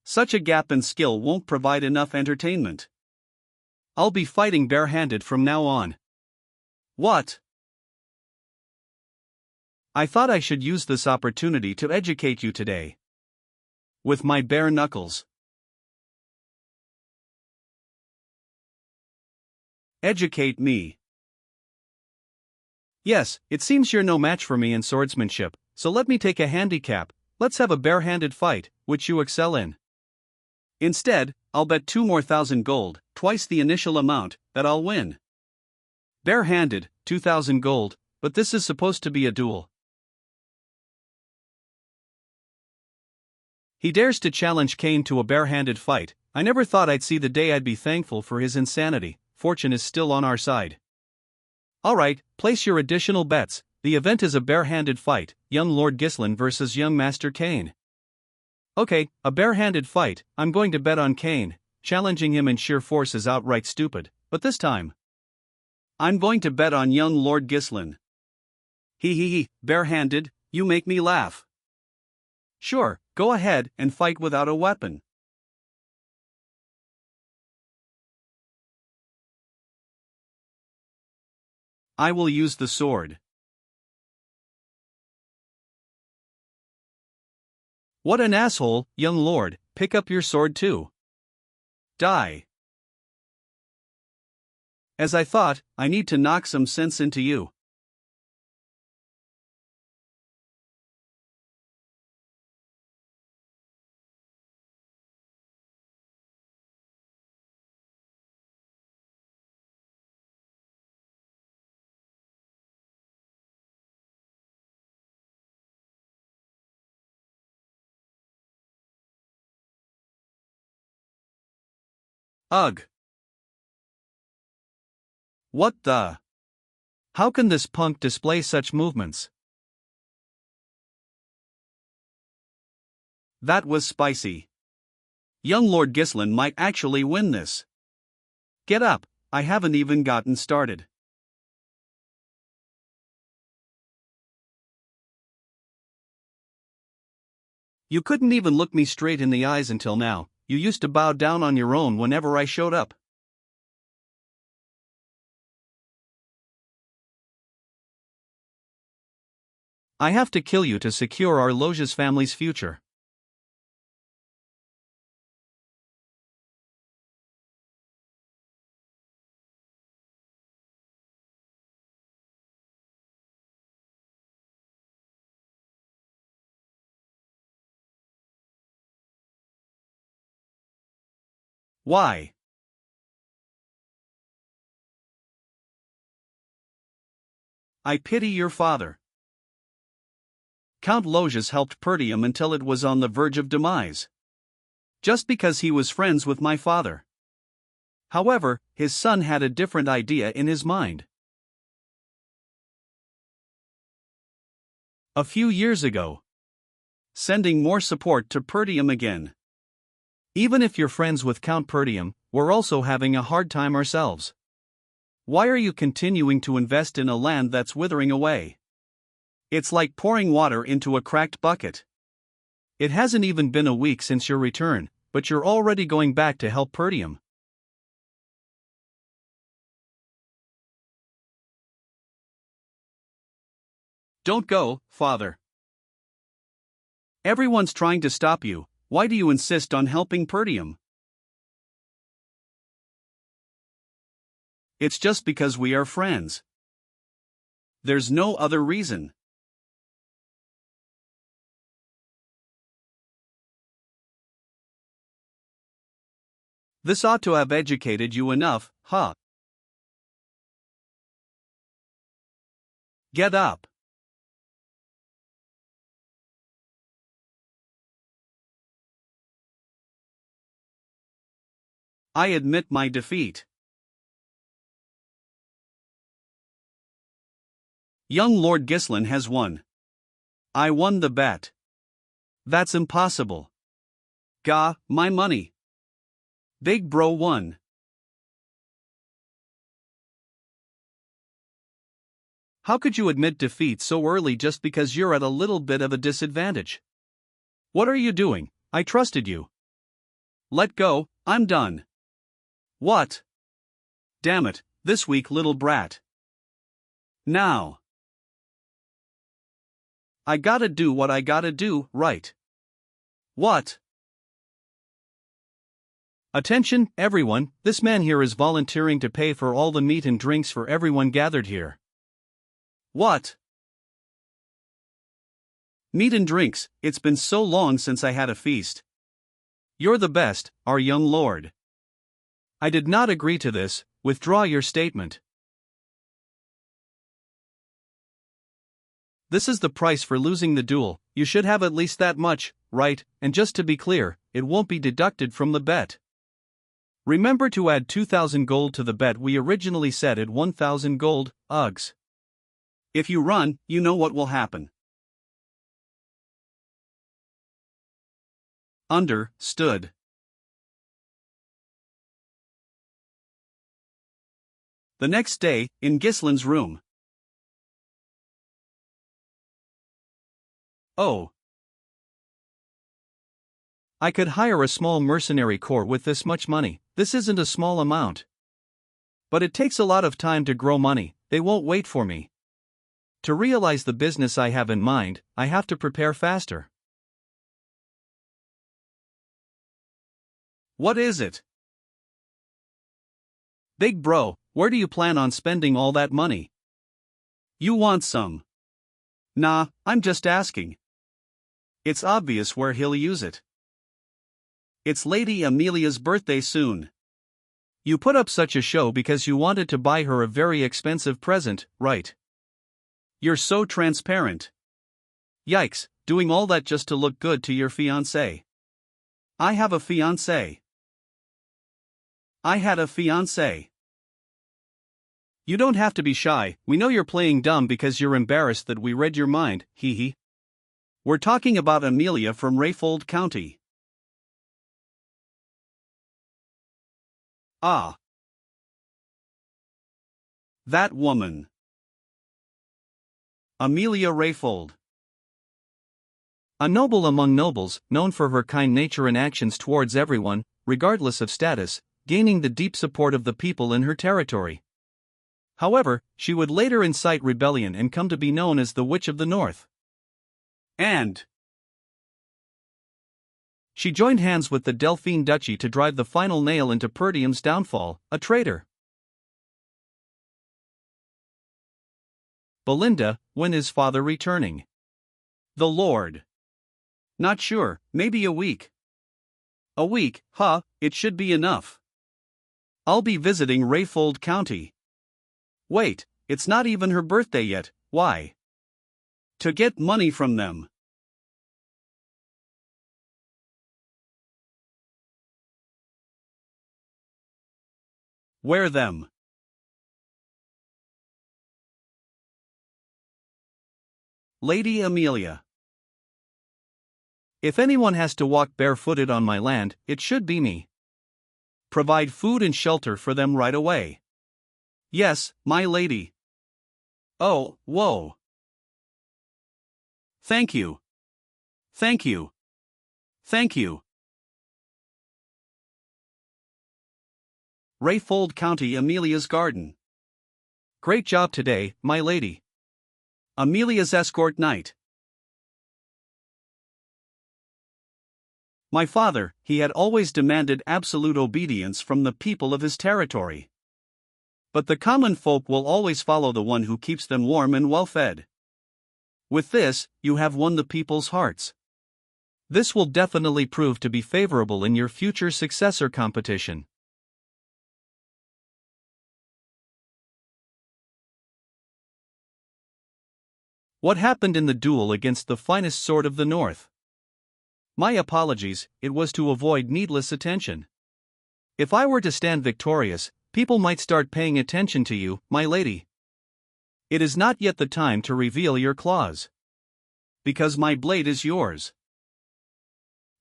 Such a gap in skill won't provide enough entertainment. I'll be fighting barehanded from now on. What? I thought I should use this opportunity to educate you today. With my bare knuckles. Educate me. Yes, it seems you're no match for me in swordsmanship, so let me take a handicap. Let's have a barehanded fight, which you excel in. Instead, I'll bet 2,000 gold, twice the initial amount, that I'll win. Barehanded, 2,000 gold, but this is supposed to be a duel. He dares to challenge Cain to a bare-handed fight. I never thought I'd see the day I'd be thankful for his insanity. Fortune is still on our side. Alright, place your additional bets. The event is a bare-handed fight, young Lord Gislin versus young Master Cain. Okay, a bare-handed fight. I'm going to bet on Cain. Challenging him in sheer force is outright stupid, but this time I'm going to bet on young Lord Gislin. He, bare-handed, you make me laugh. Sure, go ahead and fight without a weapon. I will use the sword. What an asshole, young lord, pick up your sword too. Die. As I thought, I need to knock some sense into you. Ugh. What the? How can this punk display such movements? That was spicy. Young Lord Gislin might actually win this. Get up, I haven't even gotten started. You couldn't even look me straight in the eyes until now. You used to bow down on your own whenever I showed up. I have to kill you to secure our Loge's family's future. Why? I pity your father. Count Loges helped Pertium until it was on the verge of demise. Just because he was friends with my father. However, his son had a different idea in his mind. A few years ago. Sending more support to Pertium again. Even if you're friends with Count Pertium, we're also having a hard time ourselves. Why are you continuing to invest in a land that's withering away? It's like pouring water into a cracked bucket. It hasn't even been a week since your return, but you're already going back to help Pertium. Don't go, father. Everyone's trying to stop you. Why do you insist on helping Pertium? It's just because we are friends. There's no other reason. This ought to have educated you enough, huh? Get up. I admit my defeat. Young Lord Gislin has won. I won the bet. That's impossible. Gah, my money. Big bro won. How could you admit defeat so early just because you're at a little bit of a disadvantage? What are you doing? I trusted you. Let go, I'm done. What? Damn it, this weak little brat. Now. I gotta do what I gotta do, right? What? Attention, everyone, this man here is volunteering to pay for all the meat and drinks for everyone gathered here. What? Meat and drinks, it's been so long since I had a feast. You're the best, our young lord. I did not agree to this, withdraw your statement. This is the price for losing the duel. You should have at least that much, right? And just to be clear, it won't be deducted from the bet. Remember to add 2,000 gold to the bet we originally set at 1,000 gold, Uggs. If you run, you know what will happen. Understood. The next day, in Gislin's room. Oh. I could hire a small mercenary corps with this much money. This isn't a small amount. But it takes a lot of time to grow money, they won't wait for me. To realize the business I have in mind, I have to prepare faster. What is it? Big bro, where do you plan on spending all that money? You want some? Nah, I'm just asking. It's obvious where he'll use it. It's Lady Amelia's birthday soon. You put up such a show because you wanted to buy her a very expensive present, right? You're so transparent. Yikes, doing all that just to look good to your fiancé. I have a fiancé. I had a fiancé. You don't have to be shy, we know you're playing dumb because you're embarrassed that we read your mind, hee hee. We're talking about Amelia from Regressed County. Ah. That woman. Amelia Regressed. A noble among nobles, known for her kind nature and actions towards everyone, regardless of status, gaining the deep support of the people in her territory. However, she would later incite rebellion and come to be known as the Witch of the North. And she joined hands with the Delphine Duchy to drive the final nail into Perdium's downfall, a traitor. Belinda, when is father returning? The Lord. Not sure, maybe a week. A week, huh, it should be enough. I'll be visiting Regressed County. Wait, it's not even her birthday yet, why? To get money from them. Where them? Lady Amelia. If anyone has to walk barefooted on my land, it should be me. Provide food and shelter for them right away. Yes, my lady. Oh, whoa. Thank you. Thank you. Thank you. Regressed County, Amelia's garden. Great job today, my lady. Amelia's escort knight. My father, he had always demanded absolute obedience from the people of his territory. But the common folk will always follow the one who keeps them warm and well fed. With this, you have won the people's hearts. This will definitely prove to be favorable in your future successor competition. What happened in the duel against the finest sword of the North? My apologies, it was to avoid needless attention. If I were to stand victorious, people might start paying attention to you, my lady. It is not yet the time to reveal your claws. Because my blade is yours.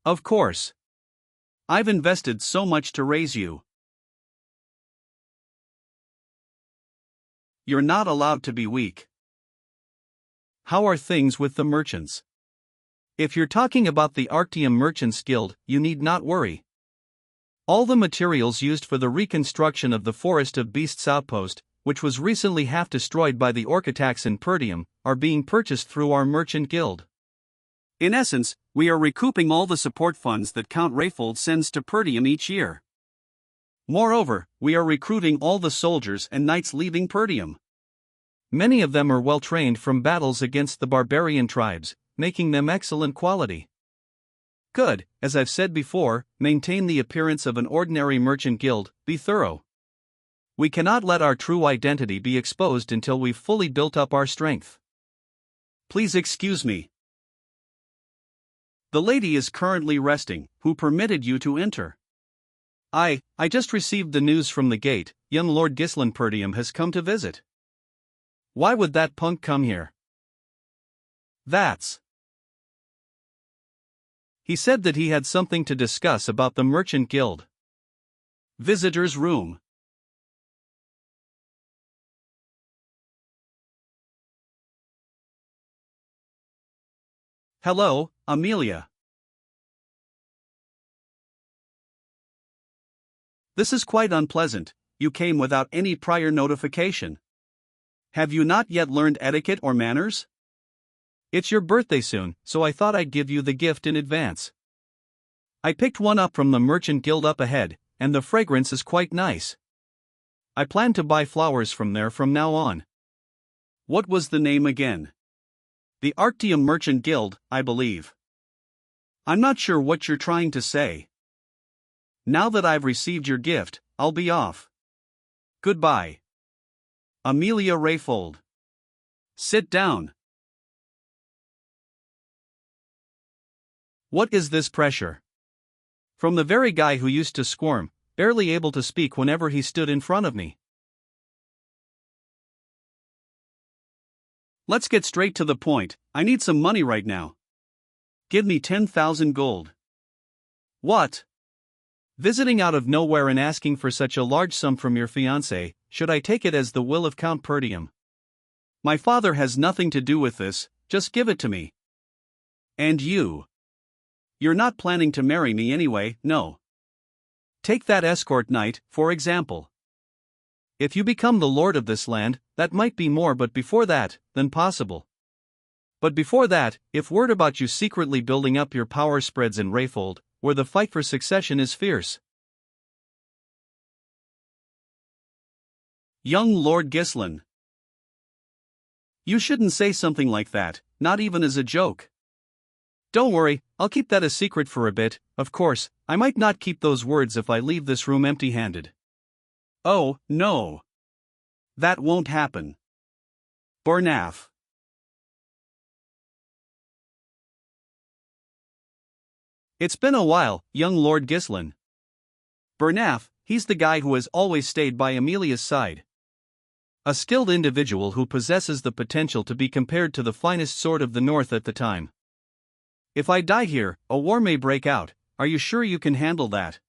Of course. I've invested so much to raise you. You're not allowed to be weak. How are things with the merchants? If you're talking about the Arctium Merchants Guild, you need not worry. All the materials used for the reconstruction of the Forest of Beasts outpost, which was recently half destroyed by the orc attacks in Perdium, are being purchased through our merchant guild. In essence, we are recouping all the support funds that Count Regressed sends to Perdium each year. Moreover, we are recruiting all the soldiers and knights leaving Perdium. Many of them are well trained from battles against the barbarian tribes, making them excellent quality. Good, as I've said before, maintain the appearance of an ordinary merchant guild, be thorough. We cannot let our true identity be exposed until we've fully built up our strength. Please excuse me. The lady is currently resting. Who permitted you to enter? I just received the news from the gate. Young Lord Gislin Perdium has come to visit. Why would that punk come here? He said that he had something to discuss about the Merchant Guild. Visitor's room. Hello, Amelia. This is quite unpleasant. You came without any prior notification. Have you not yet learned etiquette or manners? It's your birthday soon, so I thought I'd give you the gift in advance. I picked one up from the Merchant Guild up ahead, and the fragrance is quite nice. I plan to buy flowers from there from now on. What was the name again? The Arctium Merchant Guild, I believe. I'm not sure what you're trying to say. Now that I've received your gift, I'll be off. Goodbye. Amelia Rayfold. Sit down. What is this pressure? From the very guy who used to squirm, barely able to speak whenever he stood in front of me. Let's get straight to the point. I need some money right now. Give me 10,000 gold. What? Visiting out of nowhere and asking for such a large sum from your fiancé, should I take it as the will of Count Perdium? My father has nothing to do with this, just give it to me. And you? You're not planning to marry me anyway, no. Take that escort knight, for example. If you become the lord of this land, that might be more, but before that, then possible. But before that, if word about you secretly building up your power spreads in Rayfold, where the fight for succession is fierce. Young Lord Gislin. You shouldn't say something like that, not even as a joke. Don't worry, I'll keep that a secret for a bit. Of course, I might not keep those words if I leave this room empty-handed. Oh, no. That won't happen. Bernaf. It's been a while, young Lord Gislin. Bernaf, he's the guy who has always stayed by Amelia's side. A skilled individual who possesses the potential to be compared to the finest sword of the North at the time. If I die here, a war may break out. Are you sure you can handle that?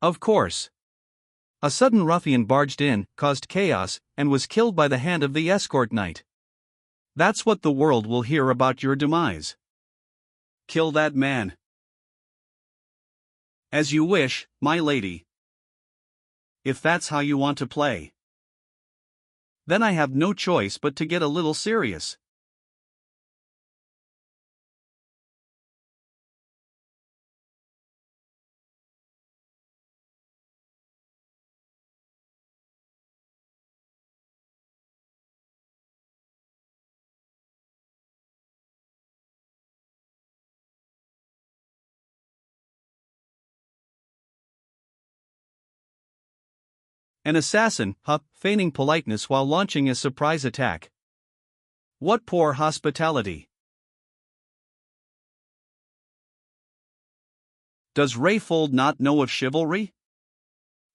Of course. A sudden ruffian barged in, caused chaos, and was killed by the hand of the escort knight. That's what the world will hear about your demise. Kill that man. As you wish, my lady. If that's how you want to play. Then I have no choice but to get a little serious. An assassin, feigning politeness while launching a surprise attack. What poor hospitality. Does Rayfold not know of chivalry?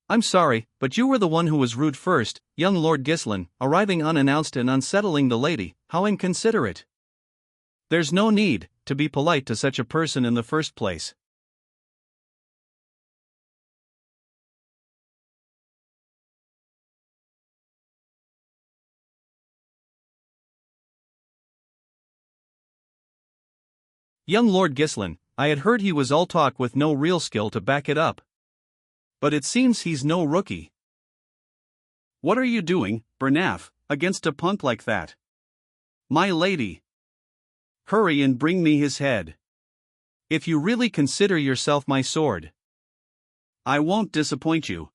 I'm sorry, but you were the one who was rude first, young Lord Gislin, arriving unannounced and unsettling the lady. How inconsiderate. There's no need to be polite to such a person in the first place. Young Lord Gislin, I had heard he was all talk with no real skill to back it up. But it seems he's no rookie. What are you doing, Bernaf, against a punk like that? My lady. Hurry and bring me his head. If you really consider yourself my sword. I won't disappoint you.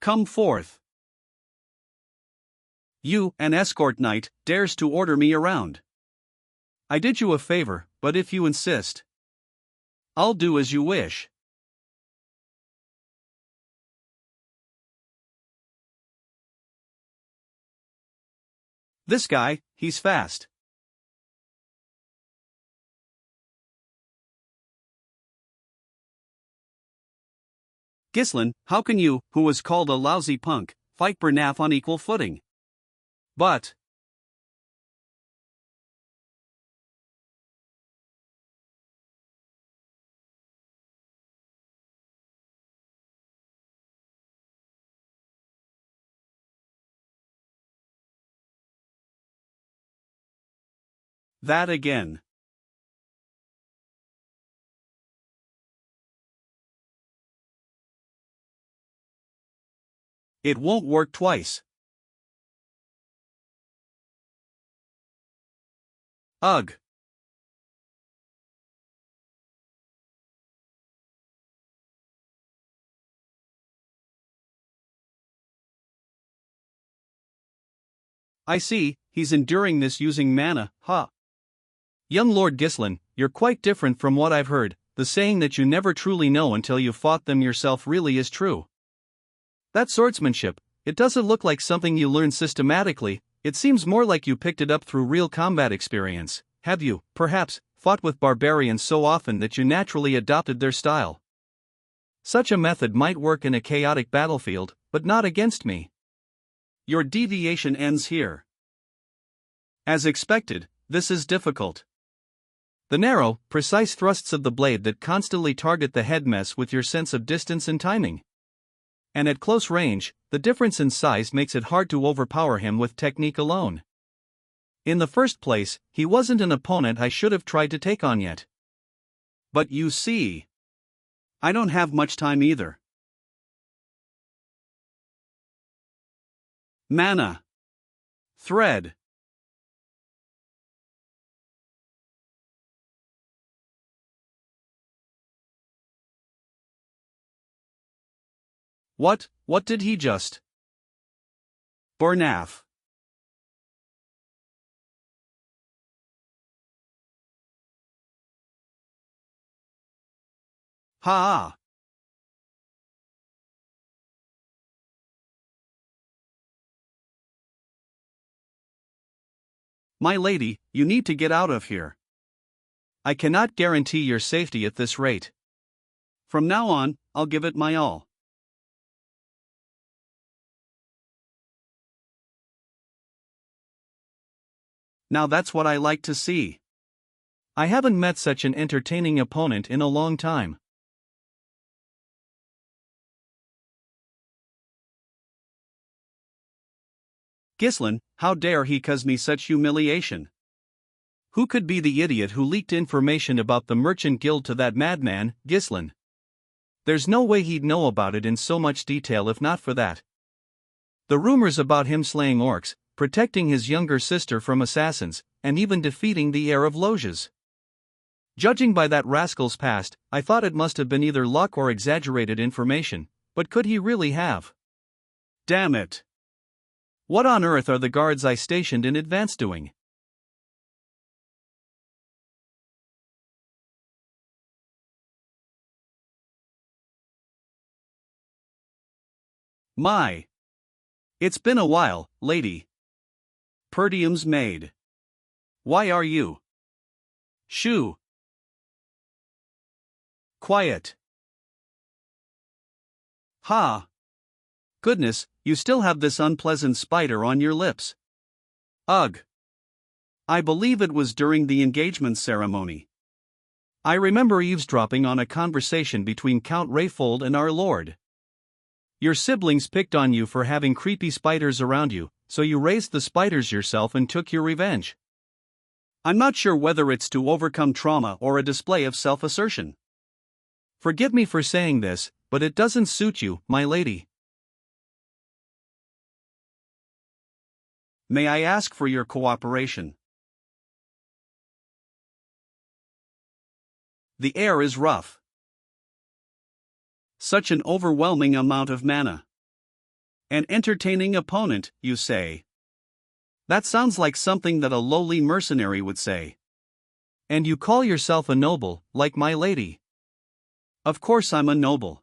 Come forth. You, an escort knight, dares to order me around. I did you a favor, but if you insist, I'll do as you wish. This guy, he's fast. Gislin, how can you, who was called a lousy punk, fight Bernaf on equal footing? But that again. It won't work twice. Ugh. I see, he's enduring this using mana, huh? Young Lord Gislin, you're quite different from what I've heard. The saying that you never truly know until you've fought them yourself really is true. That swordsmanship, it doesn't look like something you learn systematically, it seems more like you picked it up through real combat experience. Have you, perhaps, fought with barbarians so often that you naturally adopted their style? Such a method might work in a chaotic battlefield, but not against me. Your deviation ends here. As expected, this is difficult. The narrow, precise thrusts of the blade that constantly target the head mess with your sense of distance and timing. And at close range, the difference in size makes it hard to overpower him with technique alone. In the first place, he wasn't an opponent I should have tried to take on yet. But you see, I don't have much time either. Mana. Thread. What did he just? Bernaf. Ha! My lady, you need to get out of here. I cannot guarantee your safety at this rate. From now on, I'll give it my all. Now that's what I like to see. I haven't met such an entertaining opponent in a long time. Gislin, how dare he cause me such humiliation? Who could be the idiot who leaked information about the merchant guild to that madman, Gislin? There's no way he'd know about it in so much detail if not for that. The rumors about him slaying orcs, protecting his younger sister from assassins, and even defeating the heir of Loges. Judging by that rascal's past, I thought it must have been either luck or exaggerated information, but could he really have? Damn it! What on earth are the guards I stationed in advance doing? My! It's been a while, lady. Perdium's maid. Why are you? Shoo! Quiet. Ha! Goodness, you still have this unpleasant spider on your lips. Ugh! I believe it was during the engagement ceremony. I remember eavesdropping on a conversation between Count Rayfold and our lord. Your siblings picked on you for having creepy spiders around you, so you raised the spiders yourself and took your revenge. I'm not sure whether it's to overcome trauma or a display of self-assertion. Forgive me for saying this, but it doesn't suit you, my lady. May I ask for your cooperation? The air is rough. Such an overwhelming amount of mana. An entertaining opponent, you say? That sounds like something that a lowly mercenary would say. And you call yourself a noble, like my lady? Of course I'm a noble.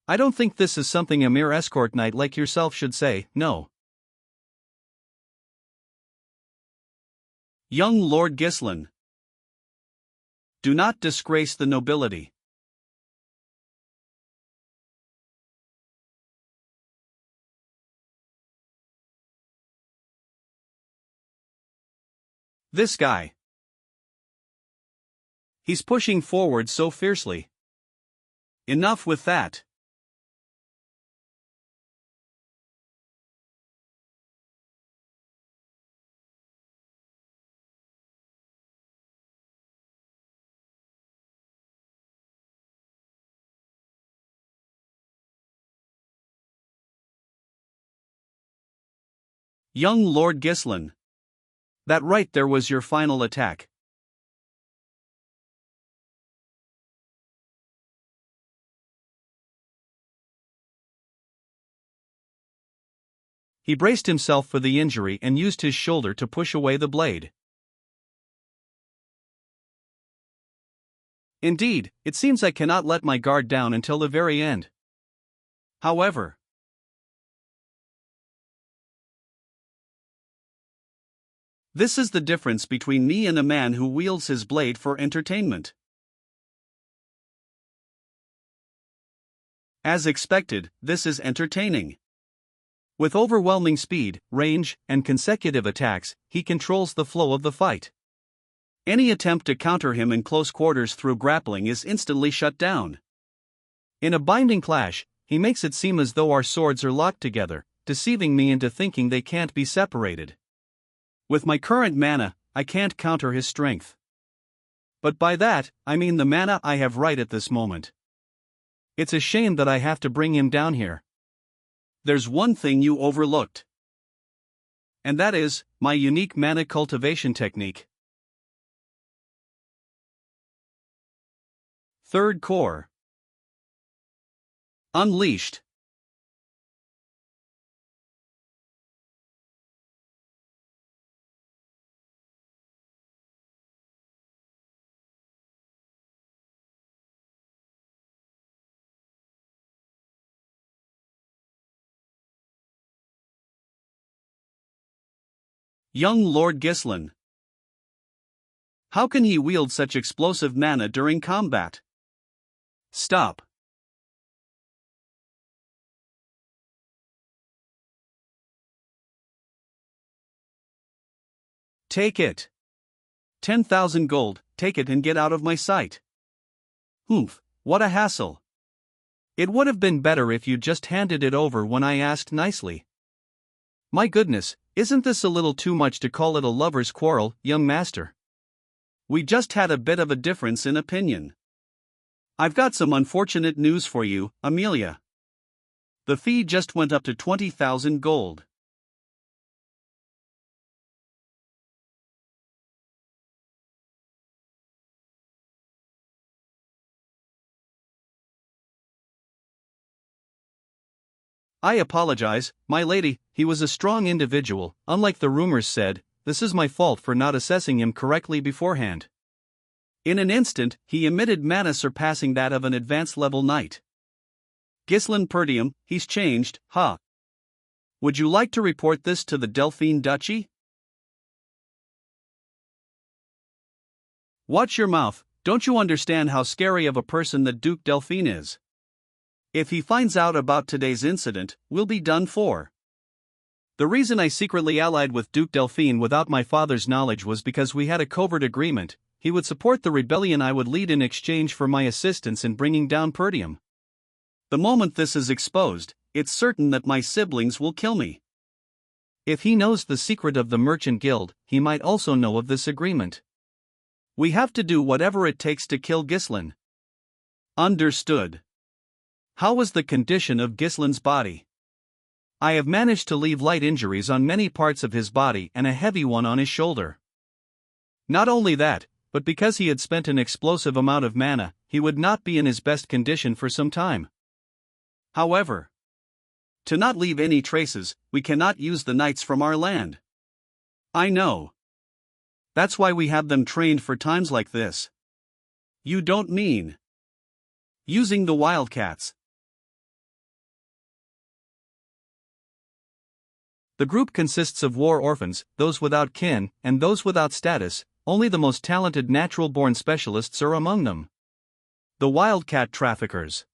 I don't think this is something a mere escort knight like yourself should say, no. Young Lord Gislin. Do not disgrace the nobility. This guy. He's pushing forward so fiercely. Enough with that. Young Lord Gislin. That right there was your final attack. He braced himself for the injury and used his shoulder to push away the blade. Indeed, it seems I cannot let my guard down until the very end. However, this is the difference between me and a man who wields his blade for entertainment. As expected, this is entertaining. With overwhelming speed, range, and consecutive attacks, he controls the flow of the fight. Any attempt to counter him in close quarters through grappling is instantly shut down. In a binding clash, he makes it seem as though our swords are locked together, deceiving me into thinking they can't be separated. With my current mana, I can't counter his strength. But by that, I mean the mana I have right at this moment. It's a shame that I have to bring him down here. There's one thing you overlooked. And that is, my unique mana cultivation technique. Third core. Unleashed. Young Lord Gislin. How can he wield such explosive mana during combat? Stop. Take it. 10,000 gold, take it and get out of my sight. Oomph, what a hassle. It would have been better if you just handed it over when I asked nicely. My goodness, isn't this a little too much to call it a lover's quarrel, young master? We just had a bit of a difference in opinion. I've got some unfortunate news for you, Amelia. The fee just went up to 20,000 gold. I apologize, my lady, he was a strong individual, unlike the rumors said. This is my fault for not assessing him correctly beforehand. In an instant, he emitted mana surpassing that of an advanced level knight. Gislin Perdium, he's changed, huh? Would you like to report this to the Delphine Duchy? Watch your mouth, don't you understand how scary of a person that Duke Delphine is? If he finds out about today's incident, we'll be done for. The reason I secretly allied with Duke Delphine without my father's knowledge was because we had a covert agreement. He would support the rebellion I would lead in exchange for my assistance in bringing down Perdium. The moment this is exposed, it's certain that my siblings will kill me. If he knows the secret of the Merchant Guild, he might also know of this agreement. We have to do whatever it takes to kill Gislin. Understood. How was the condition of Gislin's body? I have managed to leave light injuries on many parts of his body and a heavy one on his shoulder. Not only that, but because he had spent an explosive amount of mana, he would not be in his best condition for some time. However, to not leave any traces, we cannot use the knights from our land. I know. That's why we have them trained for times like this. You don't mean using the wildcats? The group consists of war orphans, those without kin, and those without status. Only the most talented natural-born specialists are among them. The wildcat traffickers.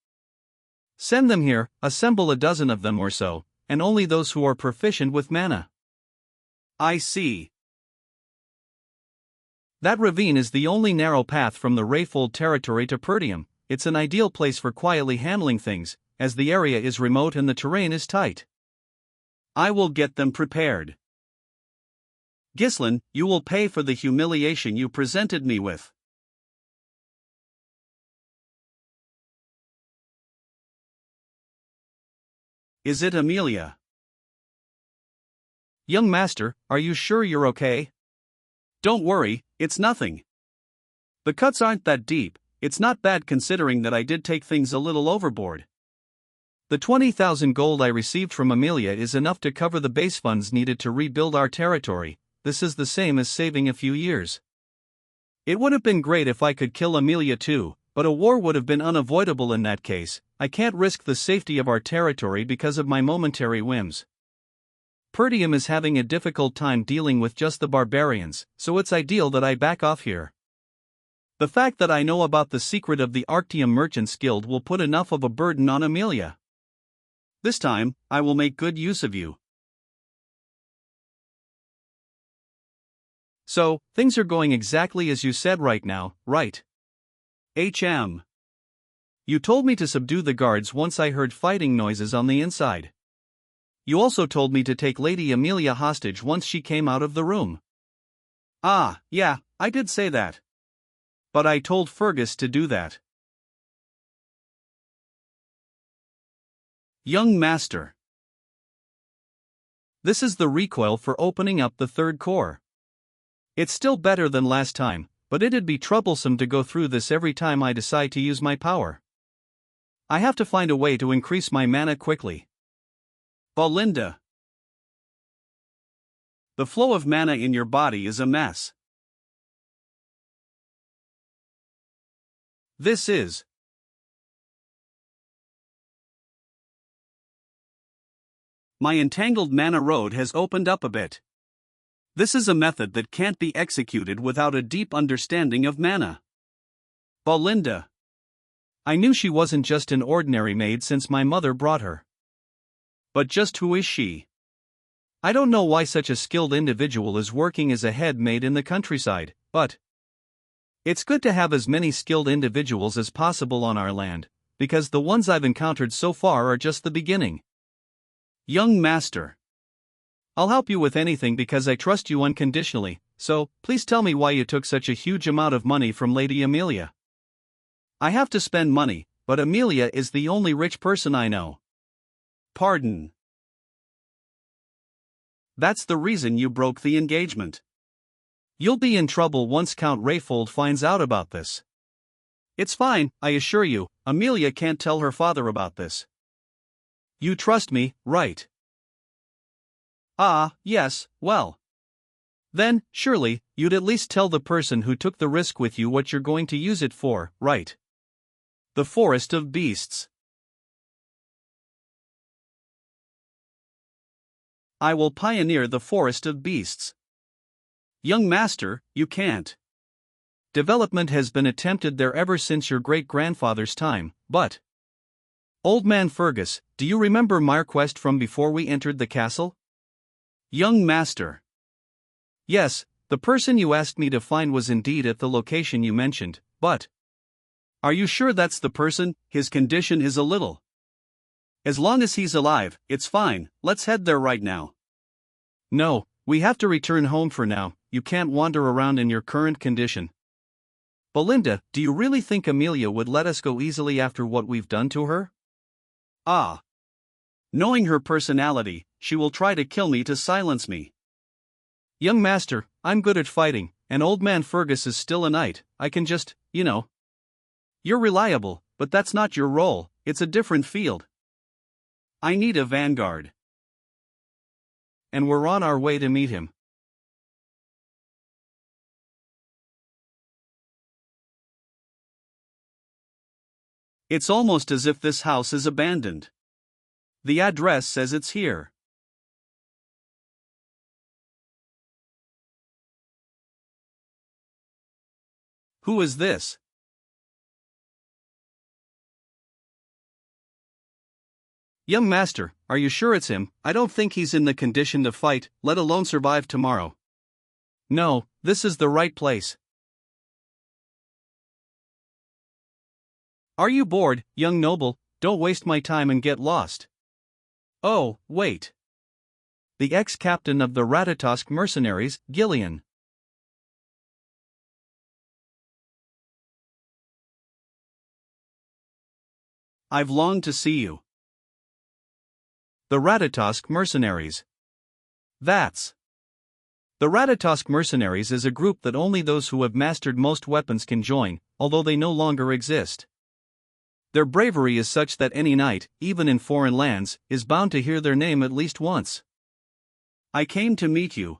Send them here, assemble a dozen of them or so, and only those who are proficient with mana. I see. That ravine is the only narrow path from the Rayfold territory to Pertium. It's an ideal place for quietly handling things, as the area is remote and the terrain is tight. I will get them prepared. Ghislain, you will pay for the humiliation you presented me with. Is it Amelia? Young master, are you sure you're okay? Don't worry, it's nothing. The cuts aren't that deep. It's not bad considering that I did take things a little overboard. The 20,000 gold I received from Amelia is enough to cover the base funds needed to rebuild our territory. This is the same as saving a few years. It would have been great if I could kill Amelia too, but a war would have been unavoidable in that case. I can't risk the safety of our territory because of my momentary whims. Pertium is having a difficult time dealing with just the barbarians, so it's ideal that I back off here. The fact that I know about the secret of the Arctium Merchants Guild will put enough of a burden on Amelia. This time, I will make good use of you. So, things are going exactly as you said right now, right? HM. You told me to subdue the guards once I heard fighting noises on the inside. You also told me to take Lady Amelia hostage once she came out of the room. Ah, yeah, I did say that. But I told Fergus to do that. Young master. This is the recoil for opening up the third core. It's still better than last time, but it'd be troublesome to go through this every time I decide to use my power. I have to find a way to increase my mana quickly. Belinda. The flow of mana in your body is a mess. This is. My entangled mana road has opened up a bit. This is a method that can't be executed without a deep understanding of mana. Belinda. I knew she wasn't just an ordinary maid since my mother brought her. But just who is she? I don't know why such a skilled individual is working as a head maid in the countryside, but it's good to have as many skilled individuals as possible on our land, because the ones I've encountered so far are just the beginning. Young master. I'll help you with anything because I trust you unconditionally, so please tell me why you took such a huge amount of money from Lady Amelia. I have to spend money, but Amelia is the only rich person I know. Pardon. That's the reason you broke the engagement. You'll be in trouble once Count Rayfold finds out about this. It's fine, I assure you, Amelia can't tell her father about this. You trust me, right? Ah, yes, well. Then, surely, you'd at least tell the person who took the risk with you what you're going to use it for, right? The Forest of Beasts. I will pioneer the Forest of Beasts. Young master, you can't. Development has been attempted there ever since your great-grandfather's time, but... Old man Fergus, do you remember Marquest from before we entered the castle? Young master. Yes, the person you asked me to find was indeed at the location you mentioned, but... Are you sure that's the person? His condition is a little... As long as he's alive, it's fine, let's head there right now. No, we have to return home for now, you can't wander around in your current condition. Belinda, do you really think Amelia would let us go easily after what we've done to her? Ah. Knowing her personality, she will try to kill me to silence me. Young master, I'm good at fighting, and old man Fergus is still a knight, I can just, You're reliable, but that's not your role, it's a different field. I need a vanguard. And we're on our way to meet him. It's almost as if this house is abandoned. The address says it's here. Who is this? Young master, are you sure it's him? I don't think he's in the condition to fight, let alone survive tomorrow. No, this is the right place. Are you bored, young noble? Don't waste my time and get lost. Oh, wait. The ex-captain of the Ratatosk mercenaries, Gillian. I've longed to see you. The Ratatosk mercenaries. That's. The Ratatosk mercenaries is a group that only those who have mastered most weapons can join, although they no longer exist. Their bravery is such that any knight, even in foreign lands, is bound to hear their name at least once. I came to meet you.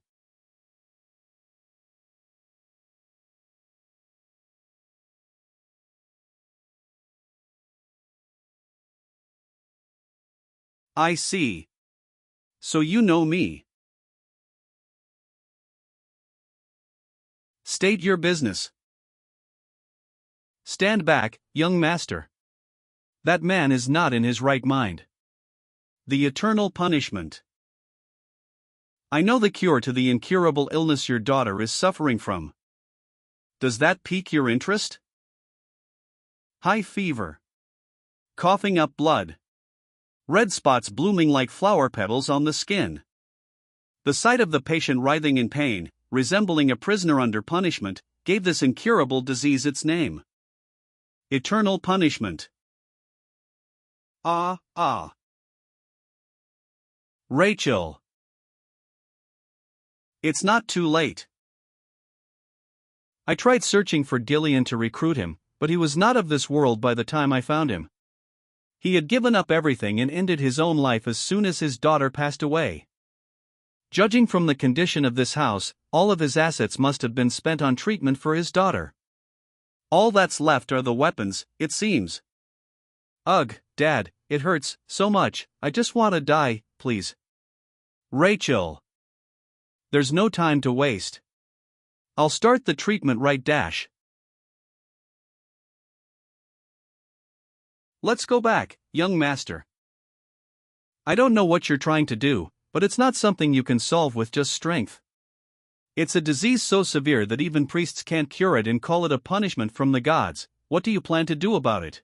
I see. So you know me. State your business. Stand back, young master. That man is not in his right mind. The eternal punishment. I know the cure to the incurable illness your daughter is suffering from. Does that pique your interest? High fever. Coughing up blood. Red spots blooming like flower petals on the skin. The sight of the patient writhing in pain, resembling a prisoner under punishment, gave this incurable disease its name. Eternal punishment. Ah. Rachel. It's not too late. I tried searching for Gillian to recruit him, but he was not of this world by the time I found him. He had given up everything and ended his own life as soon as his daughter passed away. Judging from the condition of this house, all of his assets must have been spent on treatment for his daughter. All that's left are the weapons, it seems. Ugh, Dad, it hurts so much, I just want to die, please. Rachel. There's no time to waste. I'll start the treatment right dash. Let's go back, young master. I don't know what you're trying to do, but it's not something you can solve with just strength. It's a disease so severe that even priests can't cure it and call it a punishment from the gods. What do you plan to do about it?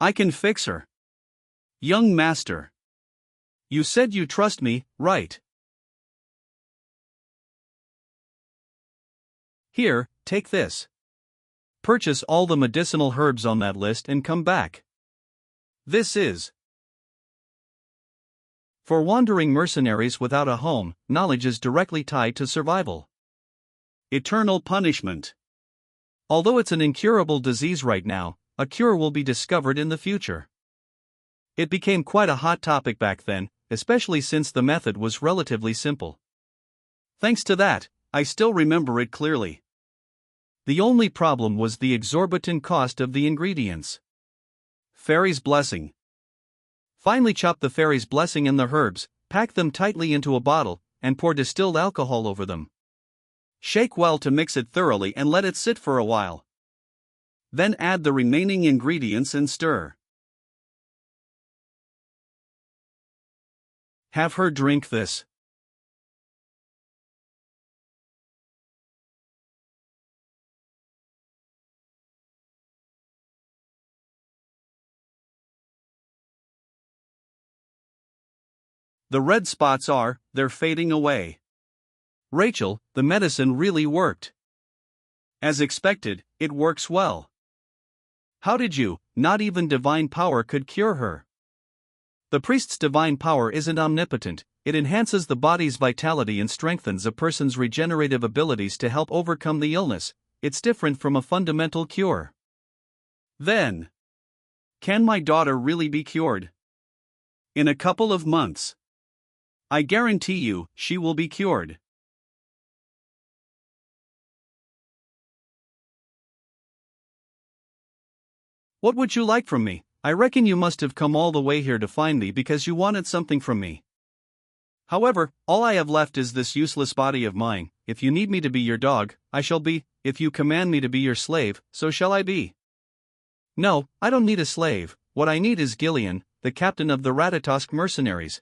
I can fix her. Young master. You said you trust me, right? Here, take this. Purchase all the medicinal herbs on that list and come back. This is. For wandering mercenaries without a home, knowledge is directly tied to survival. Eternal punishment. Although it's an incurable disease right now, a cure will be discovered in the future. It became quite a hot topic back then, especially since the method was relatively simple. Thanks to that, I still remember it clearly. The only problem was the exorbitant cost of the ingredients. Fairy's blessing. Finally, chop the fairy's blessing and the herbs, pack them tightly into a bottle, and pour distilled alcohol over them. Shake well to mix it thoroughly and let it sit for a while. Then add the remaining ingredients and stir. Have her drink this. The red spots they're fading away. Rachel, the medicine really worked. As expected, it works well. How did you? Not even divine power could cure her. The priest's divine power isn't omnipotent, it enhances the body's vitality and strengthens a person's regenerative abilities to help overcome the illness. It's different from a fundamental cure. Then, can my daughter really be cured? In a couple of months. I guarantee you, she will be cured. What would you like from me? I reckon you must have come all the way here to find me because you wanted something from me. However, all I have left is this useless body of mine. If you need me to be your dog, I shall be. If you command me to be your slave, so shall I be. No, I don't need a slave. What I need is Gillian, the captain of the Ratatosk mercenaries.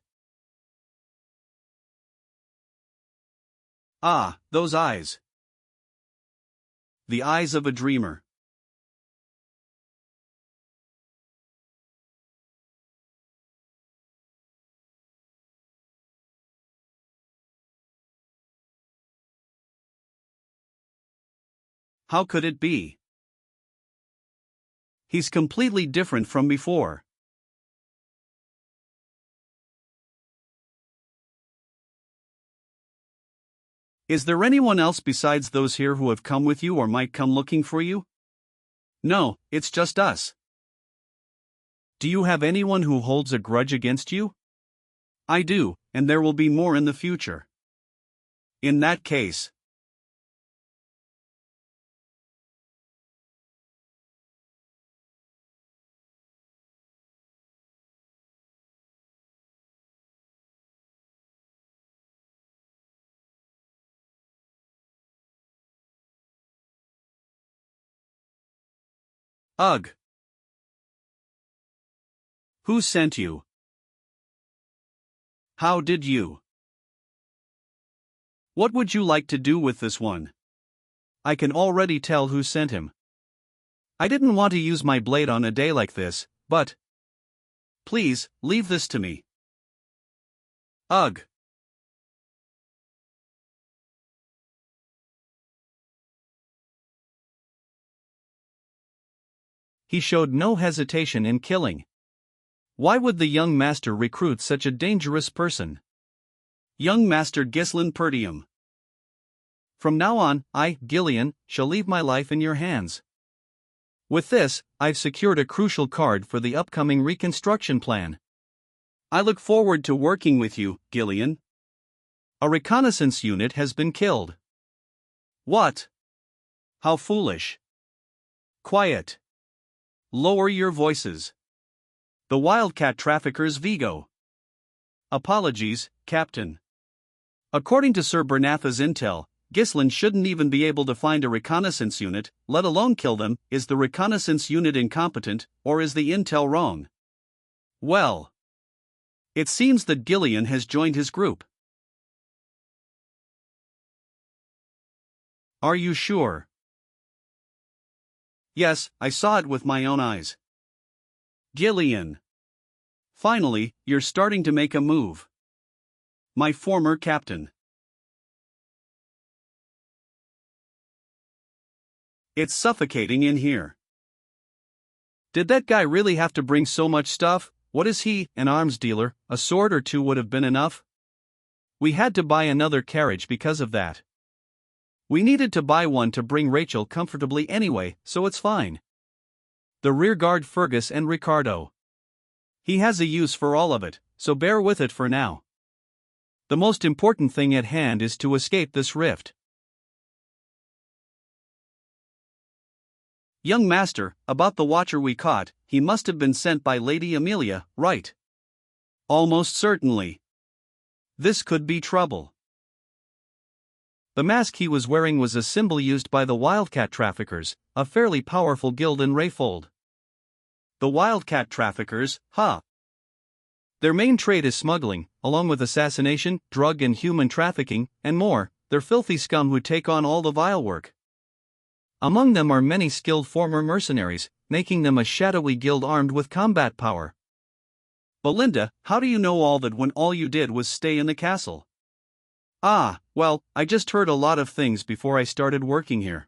Ah, those eyes. The eyes of a dreamer. How could it be? He's completely different from before. Is there anyone else besides those here who have come with you or might come looking for you? No, it's just us. Do you have anyone who holds a grudge against you? I do, and there will be more in the future. In that case. Ugh. Who sent you? How did you? What would you like to do with this one? I can already tell who sent him. I didn't want to use my blade on a day like this, but... Please, leave this to me. Ugh. He showed no hesitation in killing. Why would the young master recruit such a dangerous person? Young Master Ghislain Perdium. From now on, I, Gillian, shall leave my life in your hands. With this, I've secured a crucial card for the upcoming reconstruction plan. I look forward to working with you, Gillian. A reconnaissance unit has been killed. What? How foolish. Quiet. Lower your voices. The Wildcat traffickers Vigo. Apologies, Captain. According to Sir Bernatha's intel, Ghislain shouldn't even be able to find a reconnaissance unit, let alone kill them. Is the reconnaissance unit incompetent, or is the intel wrong? Well, it seems that Gillian has joined his group. Are you sure? Yes, I saw it with my own eyes. Gillian. Finally, you're starting to make a move. My former captain. It's suffocating in here. Did that guy really have to bring so much stuff? What is he, an arms dealer? A sword or two would have been enough. We had to buy another carriage because of that. We needed to buy one to bring Rachel comfortably anyway, so it's fine. The rearguard Fergus and Ricardo. He has a use for all of it, so bear with it for now. The most important thing at hand is to escape this rift. Young Master, about the watcher we caught, he must have been sent by Lady Amelia, right? Almost certainly. This could be trouble. The mask he was wearing was a symbol used by the Wildcat traffickers, a fairly powerful guild in Rayfold. The Wildcat traffickers, huh? Their main trade is smuggling, along with assassination, drug and human trafficking, and more. They're filthy scum who take on all the vile work. Among them are many skilled former mercenaries, making them a shadowy guild armed with combat power. Belinda, how do you know all that when all you did was stay in the castle? Ah, well, I just heard a lot of things before I started working here.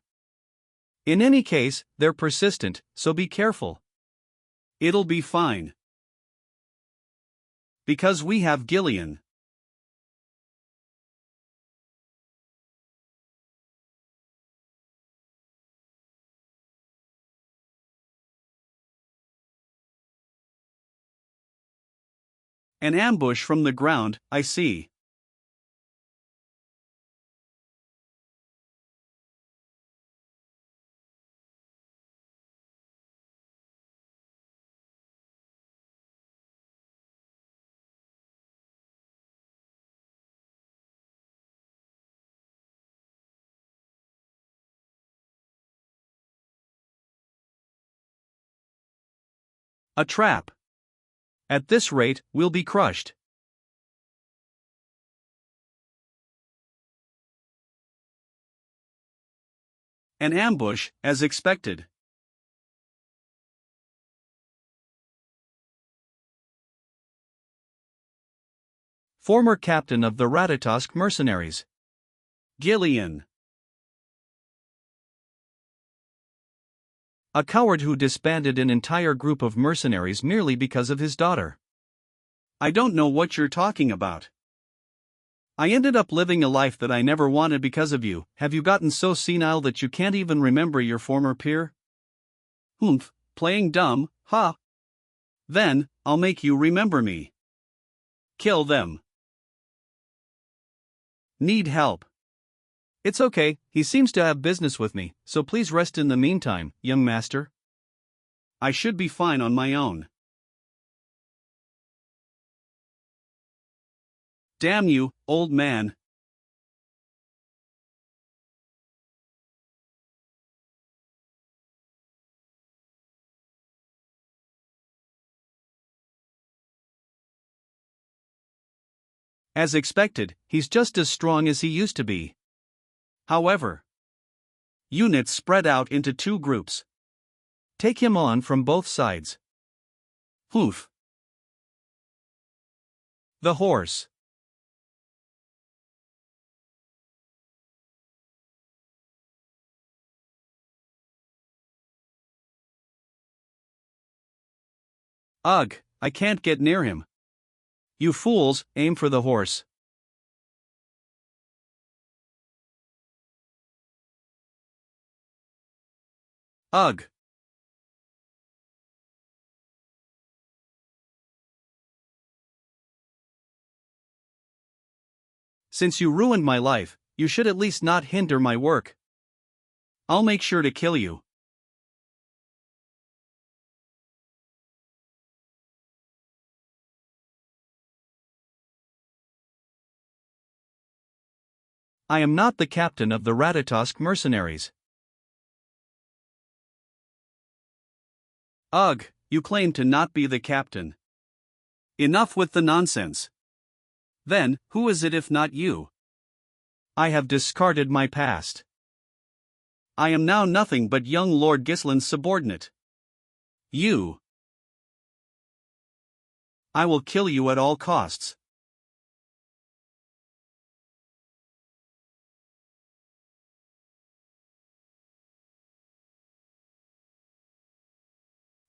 In any case, they're persistent, so be careful. It'll be fine. Because we have Gillian. An ambush from the ground, I see. A trap. At this rate, we'll be crushed. An ambush, as expected. Former captain of the Ratatosk mercenaries. Gillian. A coward who disbanded an entire group of mercenaries merely because of his daughter. I don't know what you're talking about. I ended up living a life that I never wanted because of you. Have you gotten so senile that you can't even remember your former peer? Humph, playing dumb, huh? Then, I'll make you remember me. Kill them. Need help. It's okay, he seems to have business with me, so please rest in the meantime, young master. I should be fine on my own. Damn you, old man. As expected, he's just as strong as he used to be. However, units spread out into two groups. Take him on from both sides. Hoof. The horse. Ugh, I can't get near him. You fools, aim for the horse. Ugh. Since you ruined my life, you should at least not hinder my work. I'll make sure to kill you. I am not the captain of the Ratatosk mercenaries. Ugh, you claim to not be the captain. Enough with the nonsense. Then, who is it if not you? I have discarded my past. I am now nothing but young Lord Gislin's subordinate. You. I will kill you at all costs.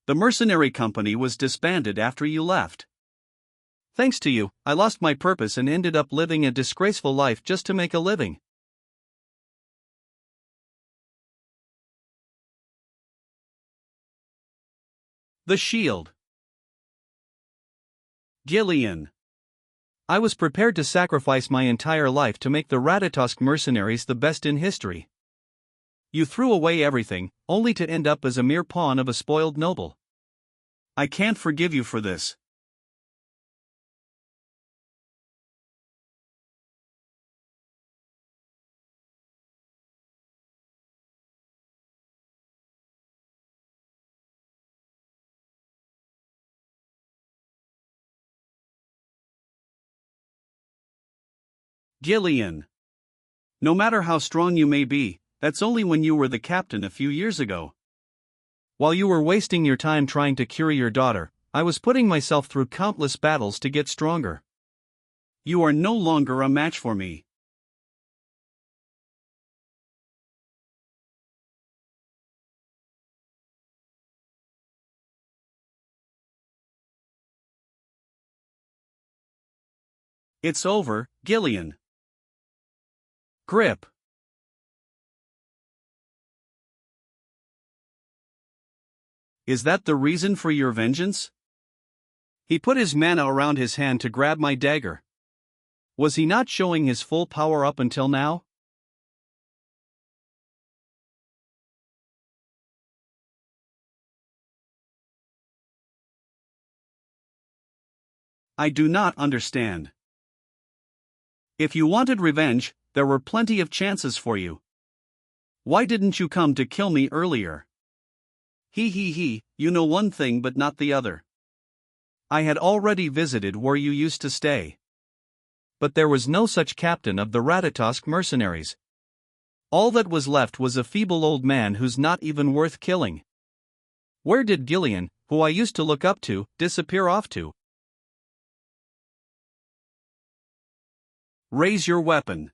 The mercenary company was disbanded after you left. Thanks to you, I lost my purpose and ended up living a disgraceful life just to make a living. The shield. Gillian. I was prepared to sacrifice my entire life to make the Ratatosk mercenaries the best in history. You threw away everything, only to end up as a mere pawn of a spoiled noble. I can't forgive you for this. Gillian. No matter how strong you may be, that's only when you were the captain a few years ago. While you were wasting your time trying to cure your daughter, I was putting myself through countless battles to get stronger. You are no longer a match for me. It's over, Gillian. Grip. Is that the reason for your vengeance? He put his mana around his hand to grab my dagger. Was he not showing his full power up until now? I do not understand. If you wanted revenge, there were plenty of chances for you. Why didn't you come to kill me earlier? He, you know one thing but not the other. I had already visited where you used to stay. But there was no such captain of the Ratatosk mercenaries. All that was left was a feeble old man who's not even worth killing. Where did Gillian, who I used to look up to, disappear off to? Raise your weapon.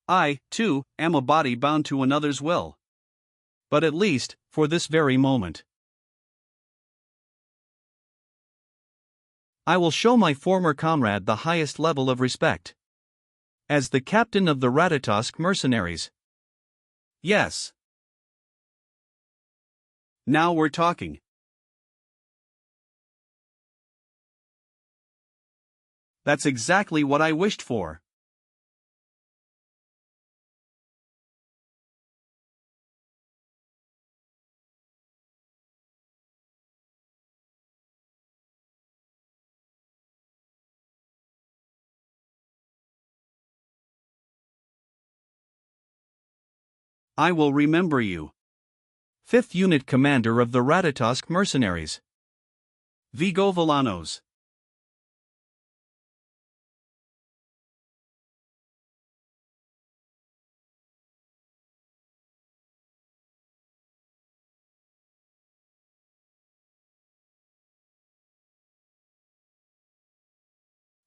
I, too, am a body bound to another's will. But at least, for this very moment, I will show my former comrade the highest level of respect. As the captain of the Ratatosk mercenaries. Yes. Now we're talking. That's exactly what I wished for. I will remember you. 5th Unit Commander of the Ratatosk mercenaries. Vigo Villanos.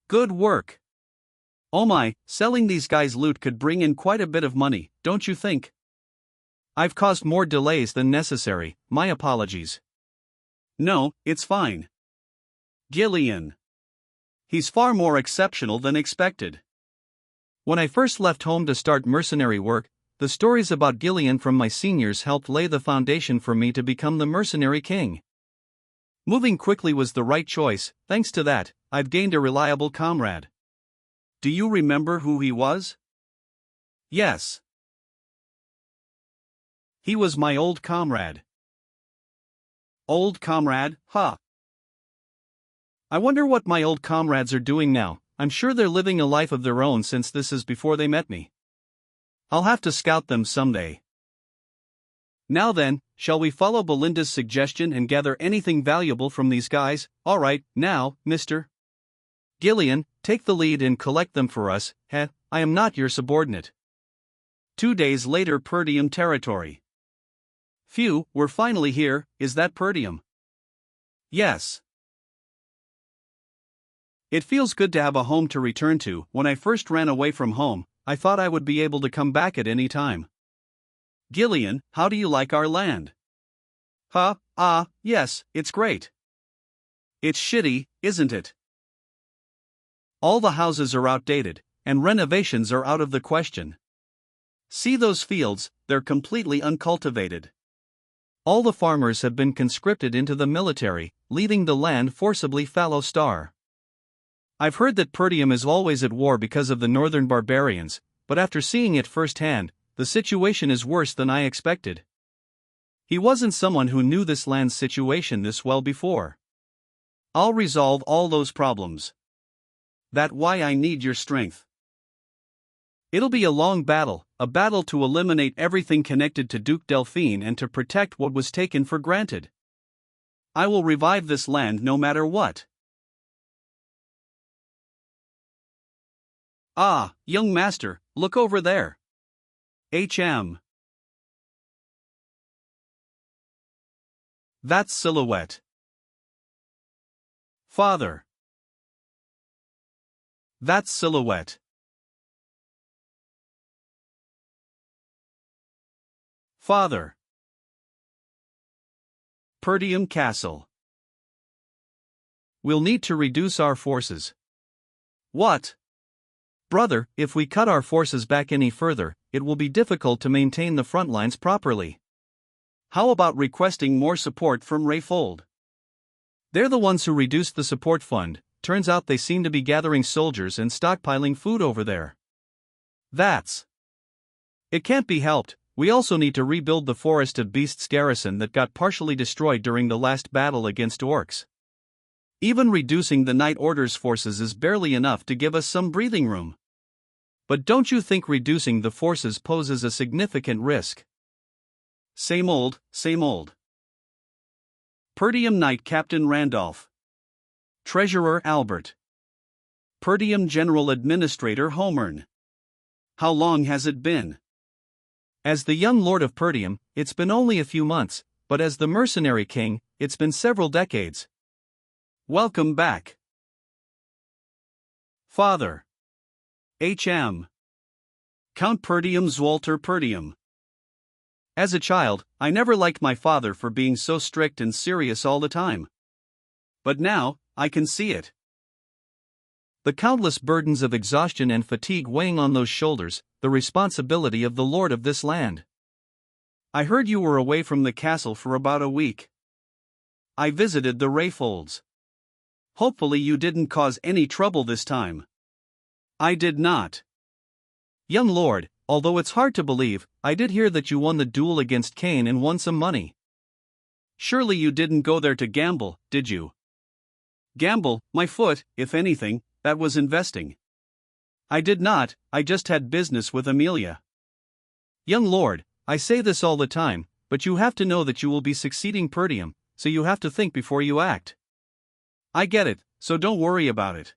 Good work. Oh my, selling these guys' loot could bring in quite a bit of money, don't you think? I've caused more delays than necessary, my apologies. No, it's fine. Gillian. He's far more exceptional than expected. When I first left home to start mercenary work, the stories about Gillian from my seniors helped lay the foundation for me to become the mercenary king. Moving quickly was the right choice. Thanks to that, I've gained a reliable comrade. Do you remember who he was? Yes. He was my old comrade. Old comrade, huh? I wonder what my old comrades are doing now. I'm sure they're living a life of their own since this is before they met me. I'll have to scout them someday. Now then, shall we follow Belinda's suggestion and gather anything valuable from these guys? Alright, now, Mr. Gillian, take the lead and collect them for us. I am not your subordinate. 2 days later, Perdium territory. Phew, we're finally here. Is that Perdium? Yes. It feels good to have a home to return to. When I first ran away from home, I thought I would be able to come back at any time. Gillian, how do you like our land? Yes, it's great. It's shitty, isn't it? All the houses are outdated, and renovations are out of the question. See those fields, they're completely uncultivated. All the farmers have been conscripted into the military, leaving the land forcibly fallow. I've heard that Perdium is always at war because of the northern barbarians, but after seeing it firsthand, the situation is worse than I expected. He wasn't someone who knew this land's situation this well before. I'll resolve all those problems. That's why I need your strength. It'll be a long battle, a battle to eliminate everything connected to Duke Delphine and to protect what was taken for granted. I will revive this land no matter what. Ah, young master, look over there. That's Silhouette. Father. That's Silhouette. Father. Perdium Castle. We'll need to reduce our forces. What? Brother, if we cut our forces back any further, it will be difficult to maintain the front lines properly. How about requesting more support from Rayfold? They're the ones who reduced the support fund. Turns out they seem to be gathering soldiers and stockpiling food over there. It can't be helped. We also need to rebuild the Forest of Beasts garrison that got partially destroyed during the last battle against orcs. Even reducing the Night Order's forces is barely enough to give us some breathing room. But don't you think reducing the forces poses a significant risk? Same old, same old. Per diem Knight Captain Randolph. Treasurer Albert. Per diem General Administrator Homern. How long has it been? As the young lord of per diem, it's been only a few months, but as the mercenary king, it's been several decades. Welcome back. Father. H.M. Count per diem Zwalter per diem. As a child, I never liked my father for being so strict and serious all the time. But now, I can see it. The countless burdens of exhaustion and fatigue weighing on those shoulders, the responsibility of the lord of this land. I heard you were away from the castle for about a week. I visited the Rayfolds. Hopefully you didn't cause any trouble this time. I did not. Young lord, although it's hard to believe, I did hear that you won the duel against Cain and won some money. Surely you didn't go there to gamble, did you? Gamble, my foot, if anything, that was investing. I did not, I just had business with Amelia. Young lord, I say this all the time, but you have to know that you will be succeeding per diem, so you have to think before you act. I get it, so don't worry about it.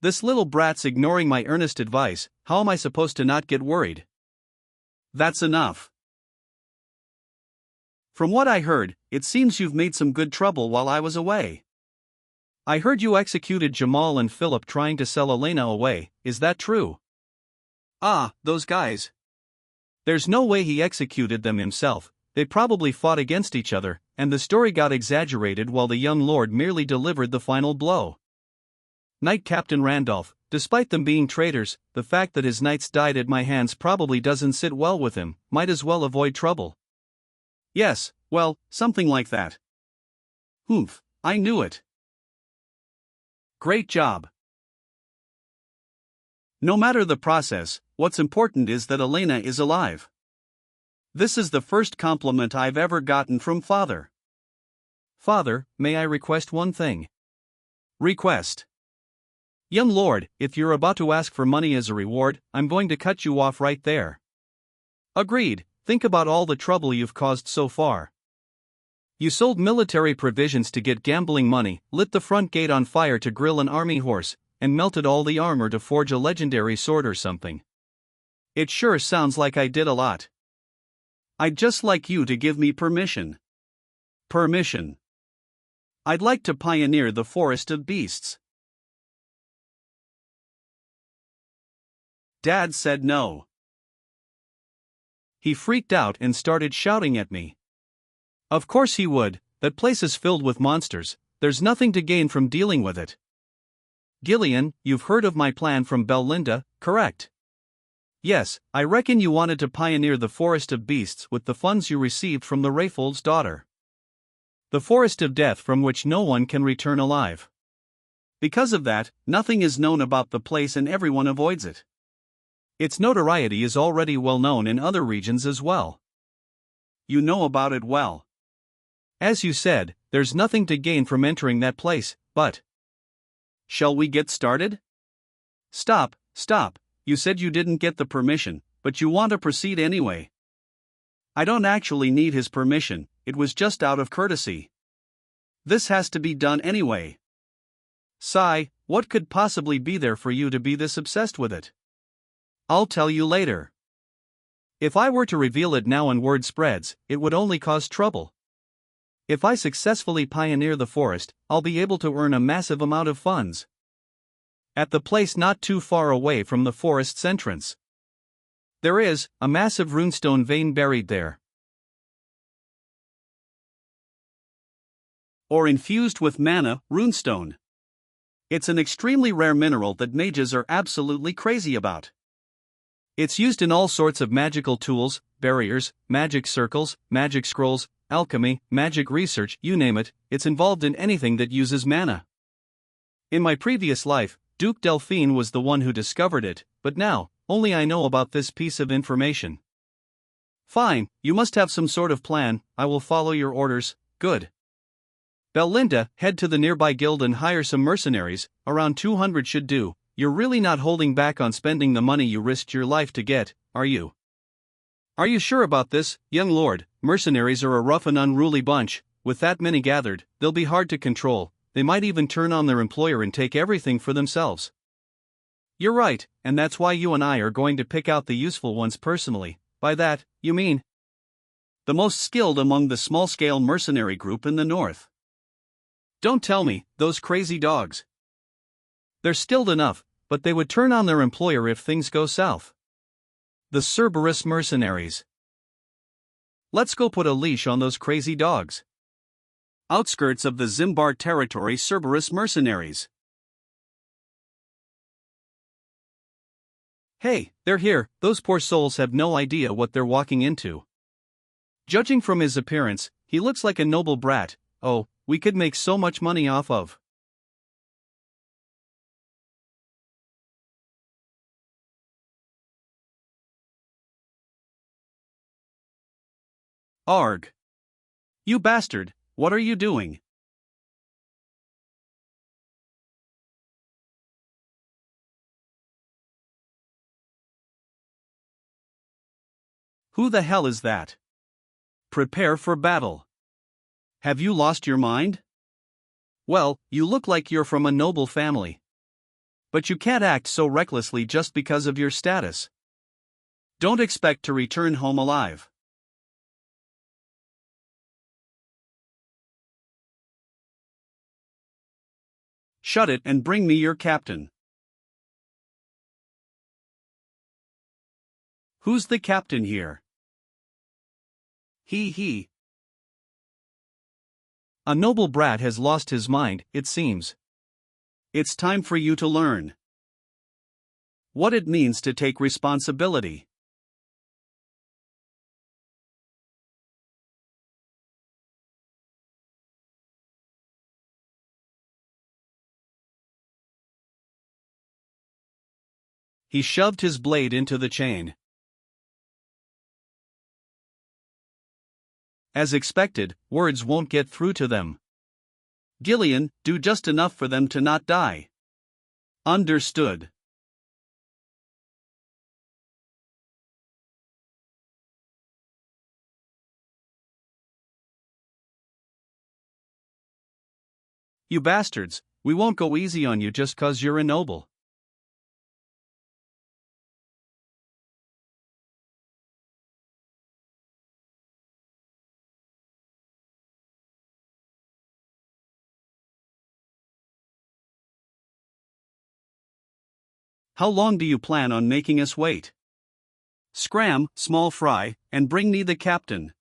This little brat's ignoring my earnest advice, how am I supposed to not get worried? That's enough. From what I heard, it seems you've made some good trouble while I was away. I heard you executed Jamal and Philip trying to sell Elena away, is that true? Ah, those guys. There's no way he executed them himself, they probably fought against each other, and the story got exaggerated while the young lord merely delivered the final blow. Knight Captain Randolph, despite them being traitors, the fact that his knights died at my hands probably doesn't sit well with him, might as well avoid trouble. Yes, well, something like that. Humph, I knew it. Great job. No matter the process, what's important is that Elena is alive. This is the first compliment I've ever gotten from Father. Father, may I request one thing? Request. Young lord, if you're about to ask for money as a reward, I'm going to cut you off right there. Agreed, think about all the trouble you've caused so far. You sold military provisions to get gambling money, lit the front gate on fire to grill an army horse, and melted all the armor to forge a legendary sword or something. It sure sounds like I did a lot. I'd just like you to give me permission. Permission. I'd like to pioneer the forest of beasts. Dad said no. He freaked out and started shouting at me. Of course he would, that place is filled with monsters, there's nothing to gain from dealing with it. Gillian, you've heard of my plan from Belinda, correct? Yes, I reckon you wanted to pioneer the forest of beasts with the funds you received from the Rayfold's daughter. The forest of death from which no one can return alive. Because of that, nothing is known about the place and everyone avoids it. Its notoriety is already well known in other regions as well. You know about it well. As you said, there's nothing to gain from entering that place, but... Shall we get started? Stop, you said you didn't get the permission, but you want to proceed anyway. I don't actually need his permission, it was just out of courtesy. This has to be done anyway. Sigh, what could possibly be there for you to be this obsessed with it? I'll tell you later. If I were to reveal it now and word spreads, it would only cause trouble. If I successfully pioneer the forest, I'll be able to earn a massive amount of funds. At the place not too far away from the forest's entrance. There is a massive runestone vein buried there. Or infused with mana, runestone. It's an extremely rare mineral that mages are absolutely crazy about. It's used in all sorts of magical tools, barriers, magic circles, magic scrolls, alchemy, magic research, you name it, it's involved in anything that uses mana. In my previous life, Duke Delphine was the one who discovered it, but now, only I know about this piece of information. Fine, you must have some sort of plan, I will follow your orders, good. Belinda, head to the nearby guild and hire some mercenaries, around 200 should do. You're really not holding back on spending the money you risked your life to get, are you? Are you sure about this, young lord? mercenaries are a rough and unruly bunch. With that many gathered, they'll be hard to control. They might even turn on their employer and take everything for themselves. You're right, and that's why you and I are going to pick out the useful ones personally. By that, you mean the most skilled among the small-scale mercenary group in the north. Don't tell me, those crazy dogs. They're skilled enough, but they would turn on their employer if things go south. The Cerberus mercenaries. Let's go put a leash on those crazy dogs. Outskirts of the Zimbar territory, Cerberus mercenaries. Hey, they're here. Those poor souls have no idea what they're walking into. Judging from his appearance, he looks like a noble brat. Oh, we could make so much money off of. Arg. You bastard, what are you doing? Who the hell is that? Prepare for battle. Have you lost your mind? Well, you look like you're from a noble family. But you can't act so recklessly just because of your status. Don't expect to return home alive. Shut it and bring me your captain. Who's the captain here? He. A noble brat has lost his mind, it seems. It's time for you to learn what it means to take responsibility. He shoved his blade into the chain. As expected, words won't get through to them. Gillian, do just enough for them to not die. Understood. You bastards, we won't go easy on you just 'cause you're a noble. How long do you plan on making us wait? Scram, small fry, and bring me the captain.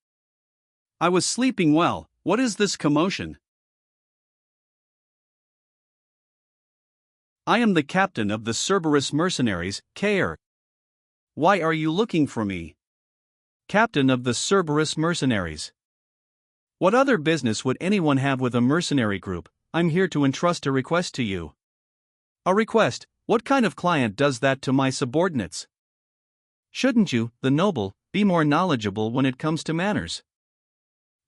I was sleeping well. What is this commotion? I am the captain of the Cerberus mercenaries, Kair. Why are you looking for me? Captain of the Cerberus mercenaries. What other business would anyone have with a mercenary group? I'm here to entrust a request to you. A request? What kind of client does that to my subordinates? Shouldn't you, the noble, be more knowledgeable when it comes to manners?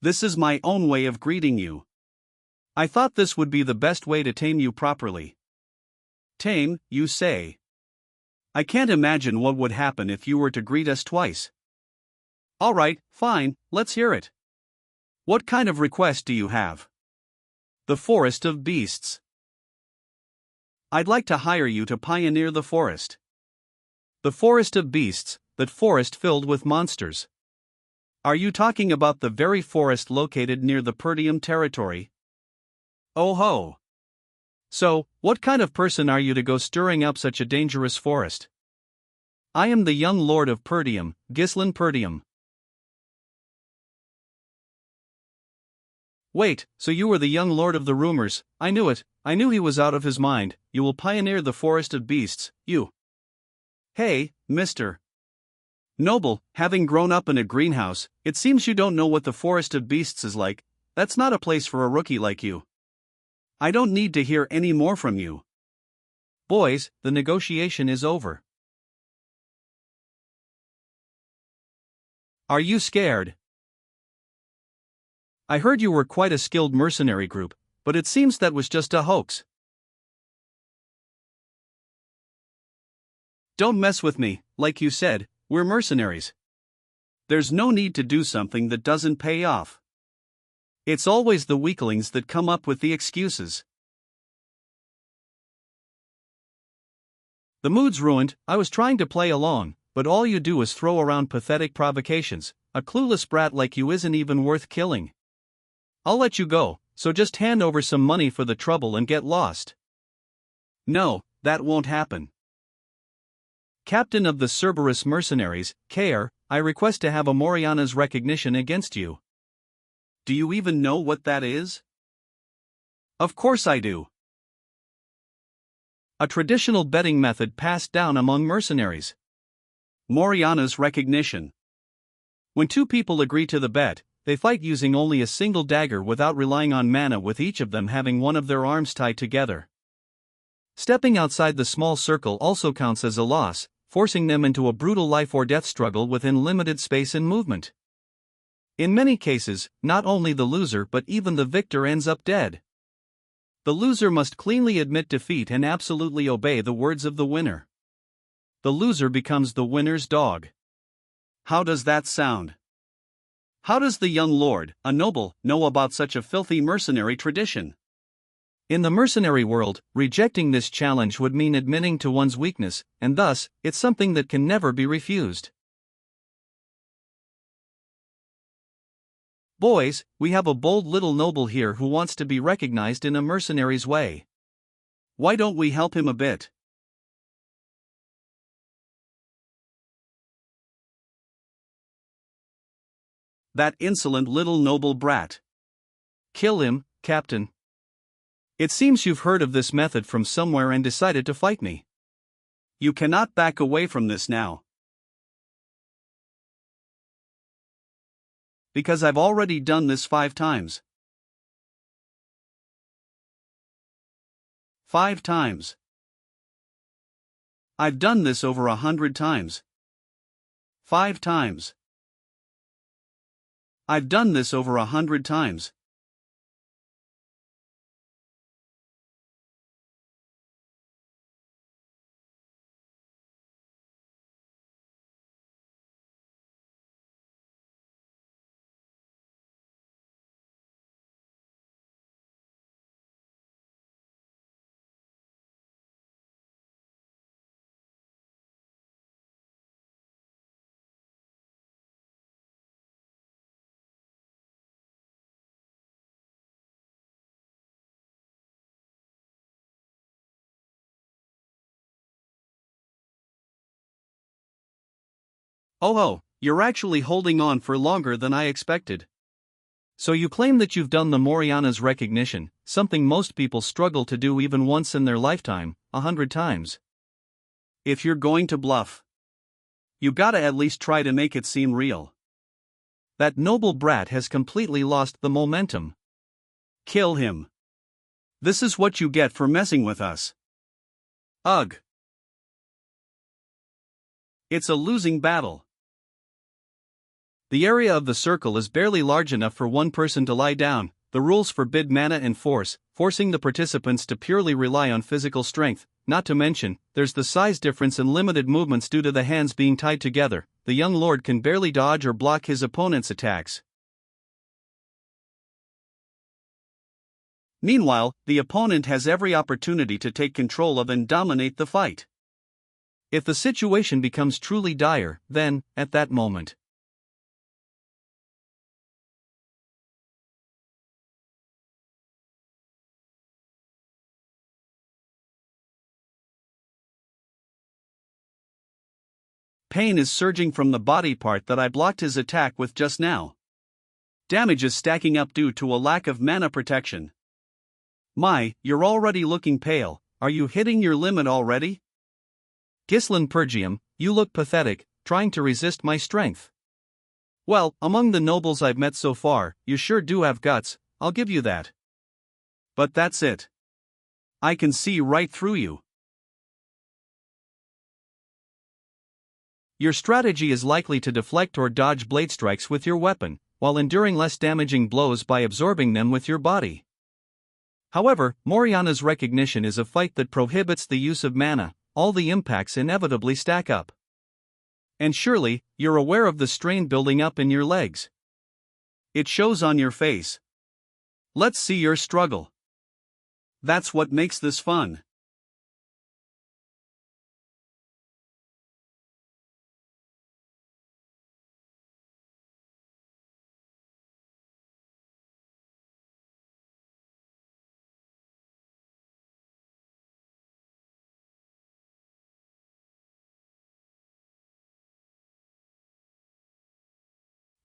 This is my own way of greeting you. I thought this would be the best way to tame you properly. Tame, you say? I can't imagine what would happen if you were to greet us twice. All right, fine, let's hear it. What kind of request do you have? The Forest of Beasts. I'd like to hire you to pioneer the forest. The Forest of Beasts, that forest filled with monsters. Are you talking about the very forest located near the Perdium territory? Oh ho! So, what kind of person are you to go stirring up such a dangerous forest? I am the young lord of Perdium, Gislin Perdium. Wait, so you were the young lord of the rumors? I knew it, I knew he was out of his mind. You will pioneer the Forest of Beasts, you. Hey, Mr. Noble, having grown up in a greenhouse, it seems you don't know what the Forest of Beasts is like. That's not a place for a rookie like you. I don't need to hear any more from you. Boys, the negotiation is over. Are you scared? I heard you were quite a skilled mercenary group, but it seems that was just a hoax. Don't mess with me, like you said, we're mercenaries. There's no need to do something that doesn't pay off. It's always the weaklings that come up with the excuses. The mood's ruined. I was trying to play along, but all you do is throw around pathetic provocations. A clueless brat like you isn't even worth killing. I'll let you go, so just hand over some money for the trouble and get lost. No, that won't happen. Captain of the Cerberus mercenaries, Kair, I request to have a Moriana's recognition against you. Do you even know what that is? Of course I do. A traditional betting method passed down among mercenaries. Moriana's recognition. When two people agree to the bet, they fight using only a single dagger without relying on mana, with each of them having one of their arms tied together. Stepping outside the small circle also counts as a loss, forcing them into a brutal life or death struggle within limited space and movement. In many cases, not only the loser but even the victor ends up dead. The loser must cleanly admit defeat and absolutely obey the words of the winner. The loser becomes the winner's dog. How does that sound? How does the young lord, a noble, know about such a filthy mercenary tradition? In the mercenary world, rejecting this challenge would mean admitting to one's weakness, and thus, it's something that can never be refused. Boys, we have a bold little noble here who wants to be recognized in a mercenary's way. Why don't we help him a bit? That insolent little noble brat. Kill him, Captain. It seems you've heard of this method from somewhere and decided to fight me. You cannot back away from this now. Because I've already done this 5 times. 5 times. I've done this over 100 times. 5 times. I've done this over 100 times. Oh, you're actually holding on for longer than I expected. So you claim that you've done the Moriana's recognition, something most people struggle to do even once in their lifetime, 100 times. If you're going to bluff, you gotta at least try to make it seem real. That noble brat has completely lost the momentum. Kill him. This is what you get for messing with us. Ugh. It's a losing battle. The area of the circle is barely large enough for one person to lie down. The rules forbid mana and force, forcing the participants to purely rely on physical strength. Not to mention, there's the size difference and limited movements due to the hands being tied together. The young lord can barely dodge or block his opponent's attacks. Meanwhile, the opponent has every opportunity to take control of and dominate the fight. If the situation becomes truly dire, then, at that moment, pain is surging from the body part that I blocked his attack with just now. Damage is stacking up due to a lack of mana protection. My, you're already looking pale. Are you hitting your limit already? Gislin Pergium, you look pathetic, trying to resist my strength. Well, among the nobles I've met so far, you sure do have guts, I'll give you that. But that's it. I can see right through you. Your strategy is likely to deflect or dodge blade strikes with your weapon, while enduring less damaging blows by absorbing them with your body. However, Moriana's recognition is a fight that prohibits the use of mana. All the impacts inevitably stack up. And surely, you're aware of the strain building up in your legs. It shows on your face. Let's see your struggle. That's what makes this fun.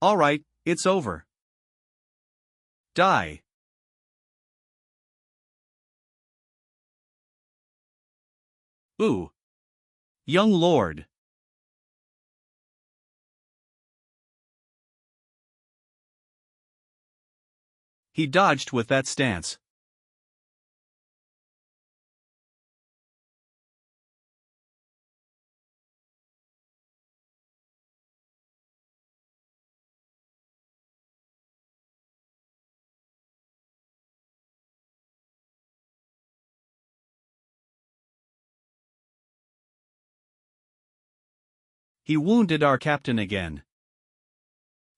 Alright, it's over. Die. Ooh. Young lord. He dodged with that stance. He wounded our captain again.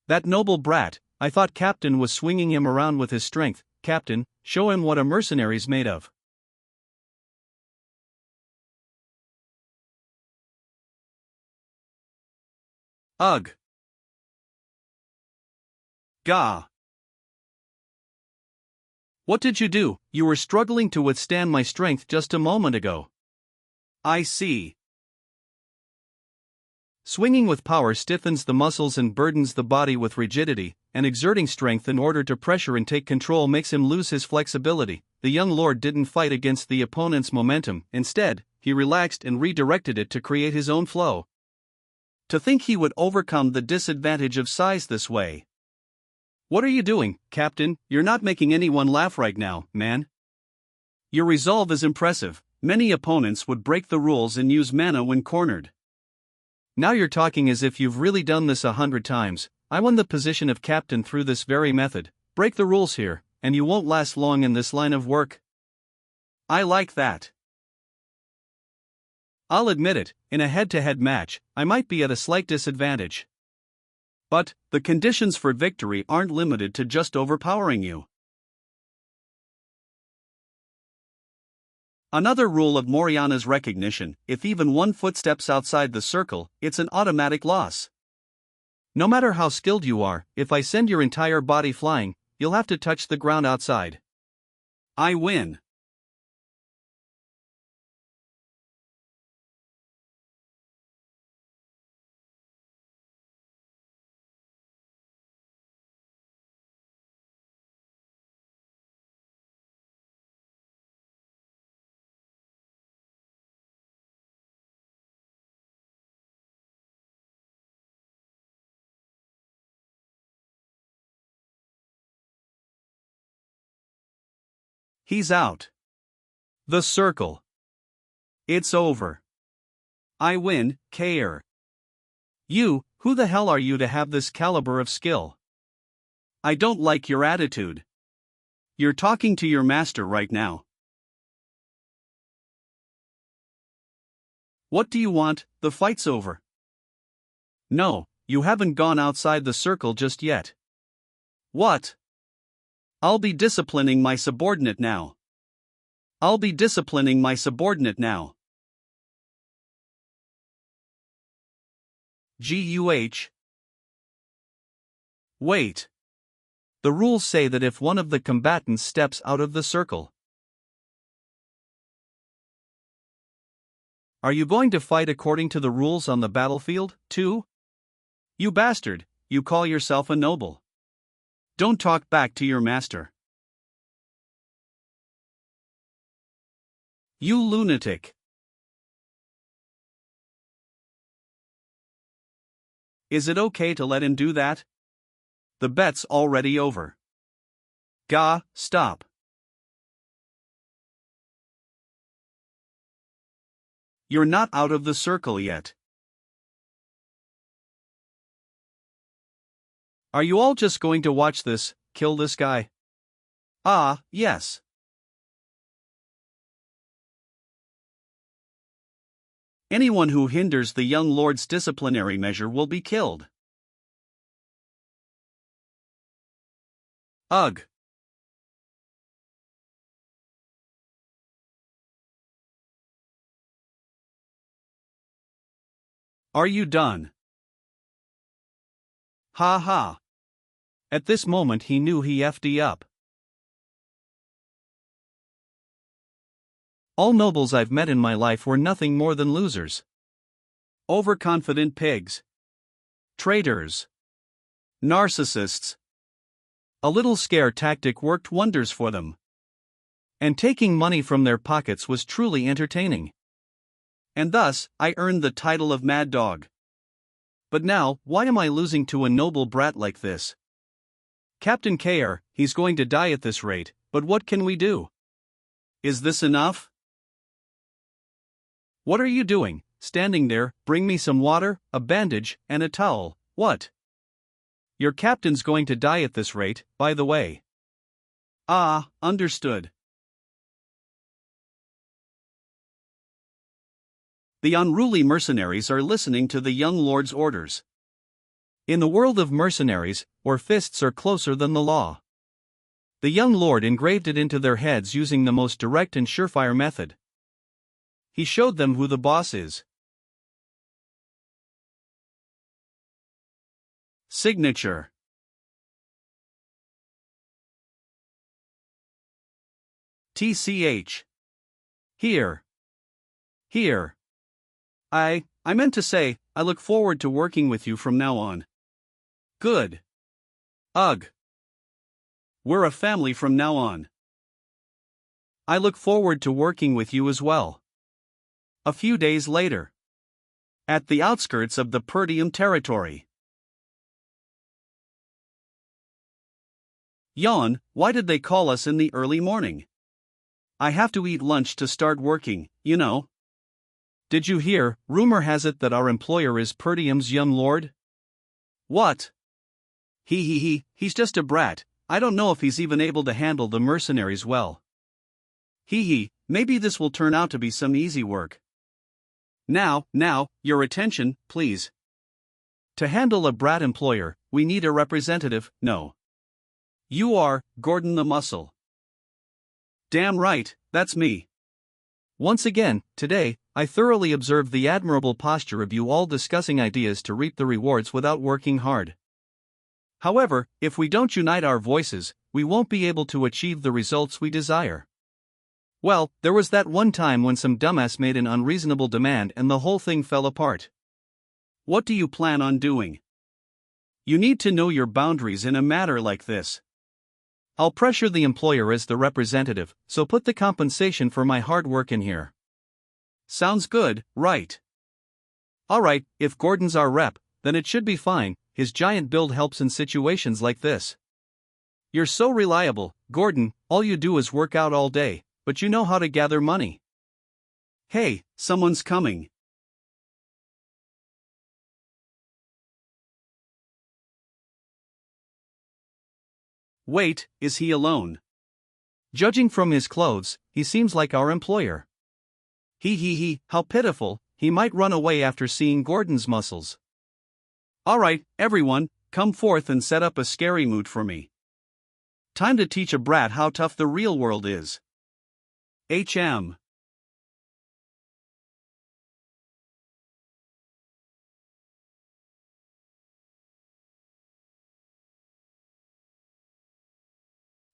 That noble brat, I thought Captain was swinging him around with his strength. Captain, show him what a mercenary's made of. Ugh. Gah. What did you do? You were struggling to withstand my strength just a moment ago. I see. Swinging with power stiffens the muscles and burdens the body with rigidity, and exerting strength in order to pressure and take control makes him lose his flexibility. The young lord didn't fight against the opponent's momentum, instead, he relaxed and redirected it to create his own flow. To think he would overcome the disadvantage of size this way. What are you doing, Captain? You're not making anyone laugh right now, man. Your resolve is impressive. Many opponents would break the rules and use mana when cornered. Now you're talking as if you've really done this 100 times. I won the position of captain through this very method. Break the rules here, and you won't last long in this line of work. I like that. I'll admit it, in a head-to-head match, I might be at a slight disadvantage. But, the conditions for victory aren't limited to just overpowering you. Another rule of Moriana's recognition: if even one foot steps outside the circle, it's an automatic loss. No matter how skilled you are, if I send your entire body flying, you'll have to touch the ground outside. I win. He's out. The circle. It's over. I win, Kair. You, who the hell are you to have this caliber of skill? I don't like your attitude. You're talking to your master right now. What do you want? The fight's over. No, you haven't gone outside the circle just yet. What? I'll be disciplining my subordinate now. I'll be disciplining my subordinate now. GUH. Wait. The rules say that if one of the combatants steps out of the circle. Are you going to fight according to the rules on the battlefield, too? You bastard, you call yourself a noble. Don't talk back to your master. You lunatic. Is it okay to let him do that? The bet's already over. Gah, stop. You're not out of the circle yet. Are you all just going to watch this, kill this guy? Ah, yes. Anyone who hinders the young lord's disciplinary measure will be killed. Ugh. Are you done? Ha ha. At this moment he knew he f'd up. All nobles I've met in my life were nothing more than losers. Overconfident pigs. Traitors. Narcissists. A little scare tactic worked wonders for them. And taking money from their pockets was truly entertaining. And thus, I earned the title of Mad Dog. But now, why am I losing to a noble brat like this? Captain Kr, he's going to die at this rate, but what can we do? Is this enough? What are you doing, standing there? Bring me some water, a bandage, and a towel. What? Your captain's going to die at this rate, by the way. Ah, understood. The unruly mercenaries are listening to the young lord's orders. In the world of mercenaries, or fists are closer than the law. The young lord engraved it into their heads using the most direct and surefire method. He showed them who the boss is. Signature. TCH. Here. Here. I meant to say, I look forward to working with you from now on. Good. Ugh. We're a family from now on. I look forward to working with you as well. A few days later. At the outskirts of the Perdium territory. Yawn, why did they call us in the early morning? I have to eat lunch to start working, you know. Did you hear? Rumor has it that our employer is Perdium's young lord? What? He's just a brat. I don't know if he's even able to handle the mercenaries well. Maybe this will turn out to be some easy work. Now, your attention, please. To handle a brat employer, we need a representative. No. You are Gordon the Muscle. Damn right, that's me. Once again, today, I thoroughly observed the admirable posture of you all discussing ideas to reap the rewards without working hard. However, if we don't unite our voices, we won't be able to achieve the results we desire. Well, there was that one time when some dumbass made an unreasonable demand and the whole thing fell apart. What do you plan on doing? You need to know your boundaries in a matter like this. I'll pressure the employer as the representative, so put the compensation for my hard work in here. Sounds good, right? Alright, if Gordon's our rep, then it should be fine. His giant build helps in situations like this. You're so reliable, Gordon. All you do is work out all day, but you know how to gather money. Hey, someone's coming. Wait, is he alone? Judging from his clothes, he seems like our employer. How pitiful, he might run away after seeing Gordon's muscles. Alright, everyone, come forth and set up a scary mood for me. Time to teach a brat how tough the real world is. HM.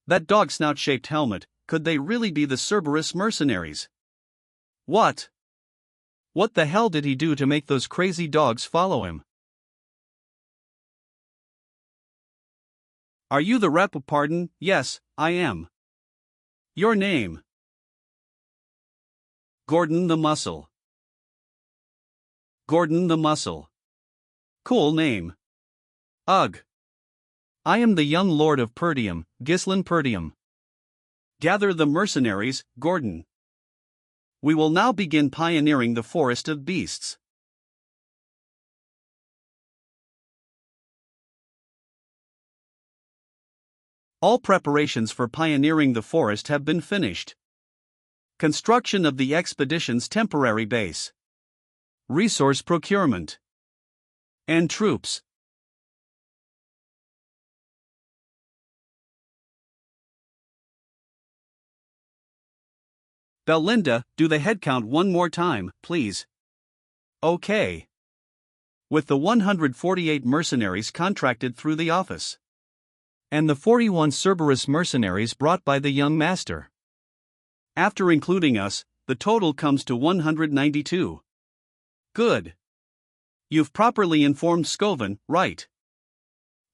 That dog snout-shaped helmet, could they really be the Cerberus mercenaries? What? What the hell did he do to make those crazy dogs follow him? Are you the rep? Pardon? Yes, I am. Your name? Gordon the Muscle. Gordon the Muscle. Cool name. Ugh. I am the young lord of Perdium, Ghislain Perdium. Gather the mercenaries, Gordon. We will now begin pioneering the forest of beasts. All preparations for pioneering the forest have been finished. Construction of the expedition's temporary base. resource procurement, and troops. Belinda, do the head count one more time, please. Okay. With the 148 mercenaries contracted through the office, and the 41 Cerberus mercenaries brought by the young master. After including us, the total comes to 192. Good. You've properly informed Scoven, right?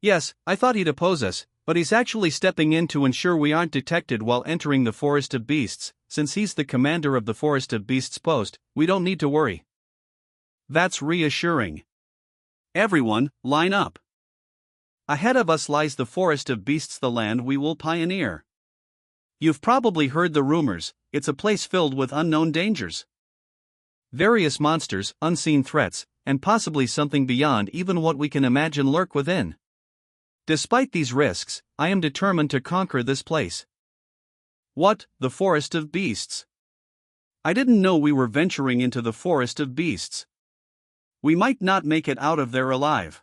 Yes, I thought he'd oppose us, but he's actually stepping in to ensure we aren't detected while entering the Forest of Beasts. Since he's the commander of the Forest of Beasts post, we don't need to worry. That's reassuring. Everyone, line up. Ahead of us lies the Forest of Beasts, the land we will pioneer. You've probably heard the rumors, it's a place filled with unknown dangers. Various monsters, unseen threats, and possibly something beyond even what we can imagine lurk within. Despite these risks, I am determined to conquer this place. What, the Forest of Beasts? I didn't know we were venturing into the Forest of Beasts. We might not make it out of there alive.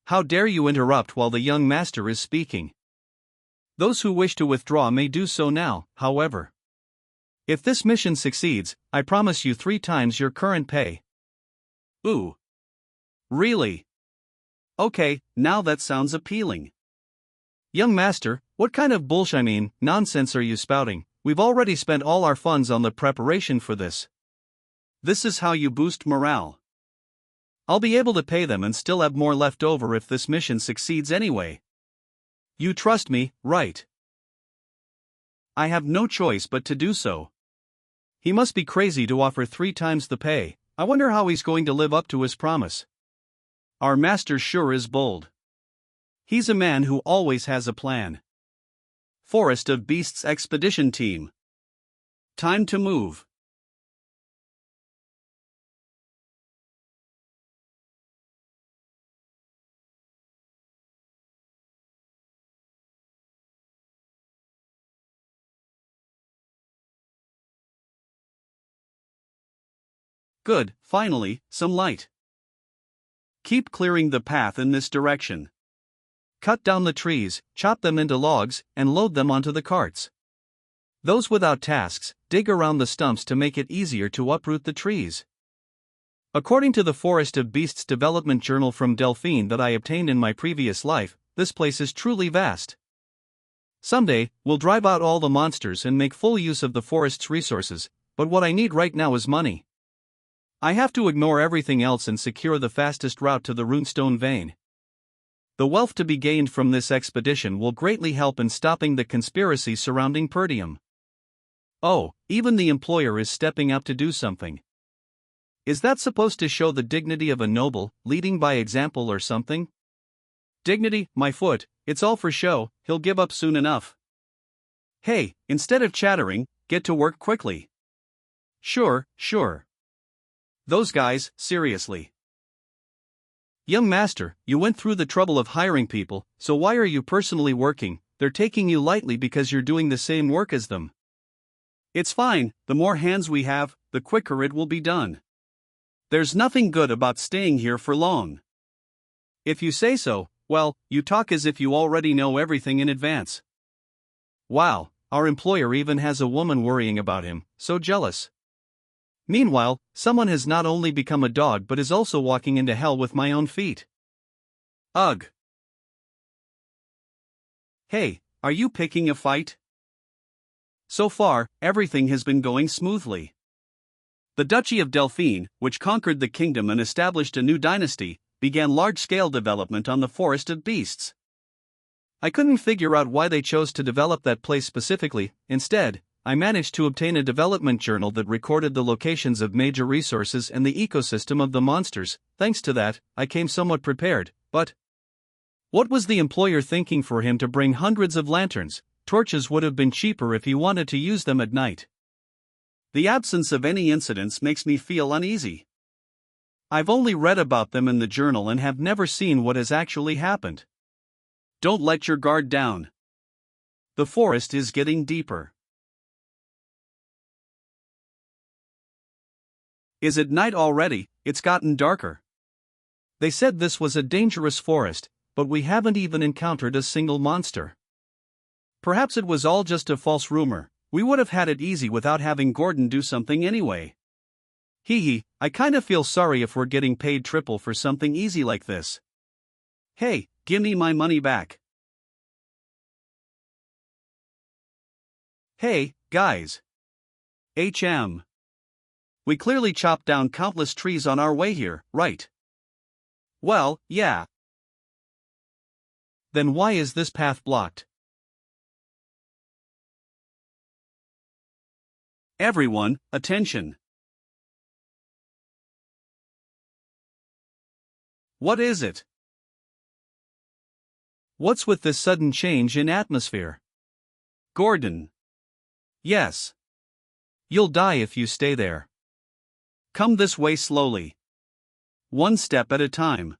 How dare you interrupt while the young master is speaking? Those who wish to withdraw may do so now, however. If this mission succeeds, I promise you 3 times your current pay. Ooh. Really? Okay, now that sounds appealing. Young master, what kind of nonsense are you spouting? We've already spent all our funds on the preparation for this. This is how you boost morale. I'll be able to pay them and still have more left over if this mission succeeds anyway. You trust me, right? I have no choice but to do so. He must be crazy to offer 3 times the pay. I wonder how he's going to live up to his promise. Our master sure is bold. He's a man who always has a plan. Forest of Beasts Expedition Team. Time to move. Good, finally, some light. Keep clearing the path in this direction. Cut down the trees, chop them into logs, and load them onto the carts. Those without tasks, dig around the stumps to make it easier to uproot the trees. According to the Forest of Beasts development journal from Delphine that I obtained in my previous life, this place is truly vast. Someday, we'll drive out all the monsters and make full use of the forest's resources, but what I need right now is money. I have to ignore everything else and secure the fastest route to the runestone vein. The wealth to be gained from this expedition will greatly help in stopping the conspiracy surrounding Perdium. Oh, even the employer is stepping up to do something. Is that supposed to show the dignity of a noble, leading by example or something? Dignity, my foot, it's all for show, he'll give up soon enough. Hey, instead of chattering, get to work quickly. Sure. Those guys, seriously. Young master, you went through the trouble of hiring people, so why are you personally working? They're taking you lightly because you're doing the same work as them. It's fine, the more hands we have, the quicker it will be done. There's nothing good about staying here for long. If you say so, well, you talk as if you already know everything in advance. Wow, our employer even has a woman worrying about him, so jealous. Meanwhile, someone has not only become a dog but is also walking into hell with my own feet. Ugh. Hey, are you picking a fight? So far, everything has been going smoothly. The Duchy of Delphine, which conquered the kingdom and established a new dynasty, began large-scale development on the Forest of Beasts. I couldn't figure out why they chose to develop that place specifically. Instead, I managed to obtain a development journal that recorded the locations of major resources and the ecosystem of the monsters. Thanks to that, I came somewhat prepared, but what was the employer thinking for him to bring hundreds of lanterns? Torches would have been cheaper if he wanted to use them at night. The absence of any incidents makes me feel uneasy. I've only read about them in the journal and have never seen what has actually happened. Don't let your guard down. The forest is getting deeper. Is it night already? It's gotten darker. They said this was a dangerous forest, but we haven't even encountered a single monster. Perhaps it was all just a false rumor. We would have had it easy without having Gordon do something anyway. Hee hee, I kinda feel sorry if we're getting paid triple for something easy like this. Hey, gimme my money back. Hey, guys. We clearly chopped down countless trees on our way here, right? Well, yeah. Then why is this path blocked? Everyone, attention. What is it? What's with this sudden change in atmosphere? Gordon. Yes. You'll die if you stay there. Come this way slowly. One step at a time.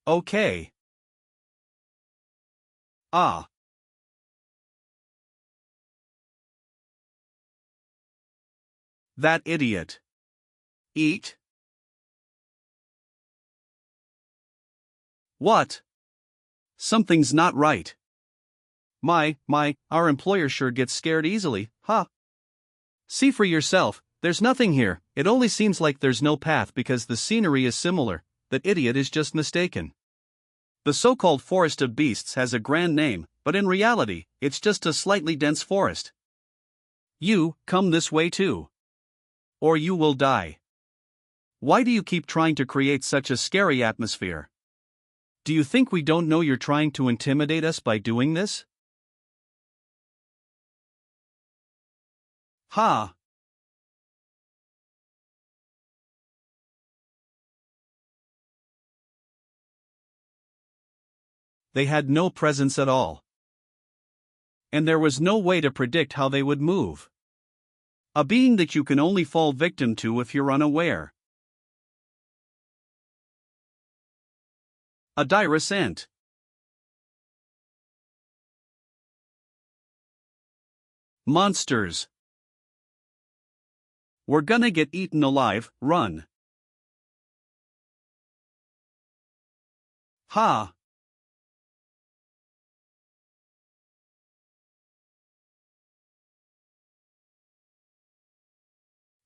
Okay. Ah. That idiot. Eat? What? Something's not right. Our employer sure gets scared easily, huh? See for yourself, there's nothing here. It only seems like there's no path because the scenery is similar. That idiot is just mistaken. The so-called forest of beasts has a grand name, but in reality, it's just a slightly dense forest. You, come this way too. Or you will die. Why do you keep trying to create such a scary atmosphere? Do you think we don't know you're trying to intimidate us by doing this? Ha! They had no presence at all. And there was no way to predict how they would move. A being that you can only fall victim to if you're unaware. A dirus ant. Monsters. We're gonna get eaten alive, run. Ha!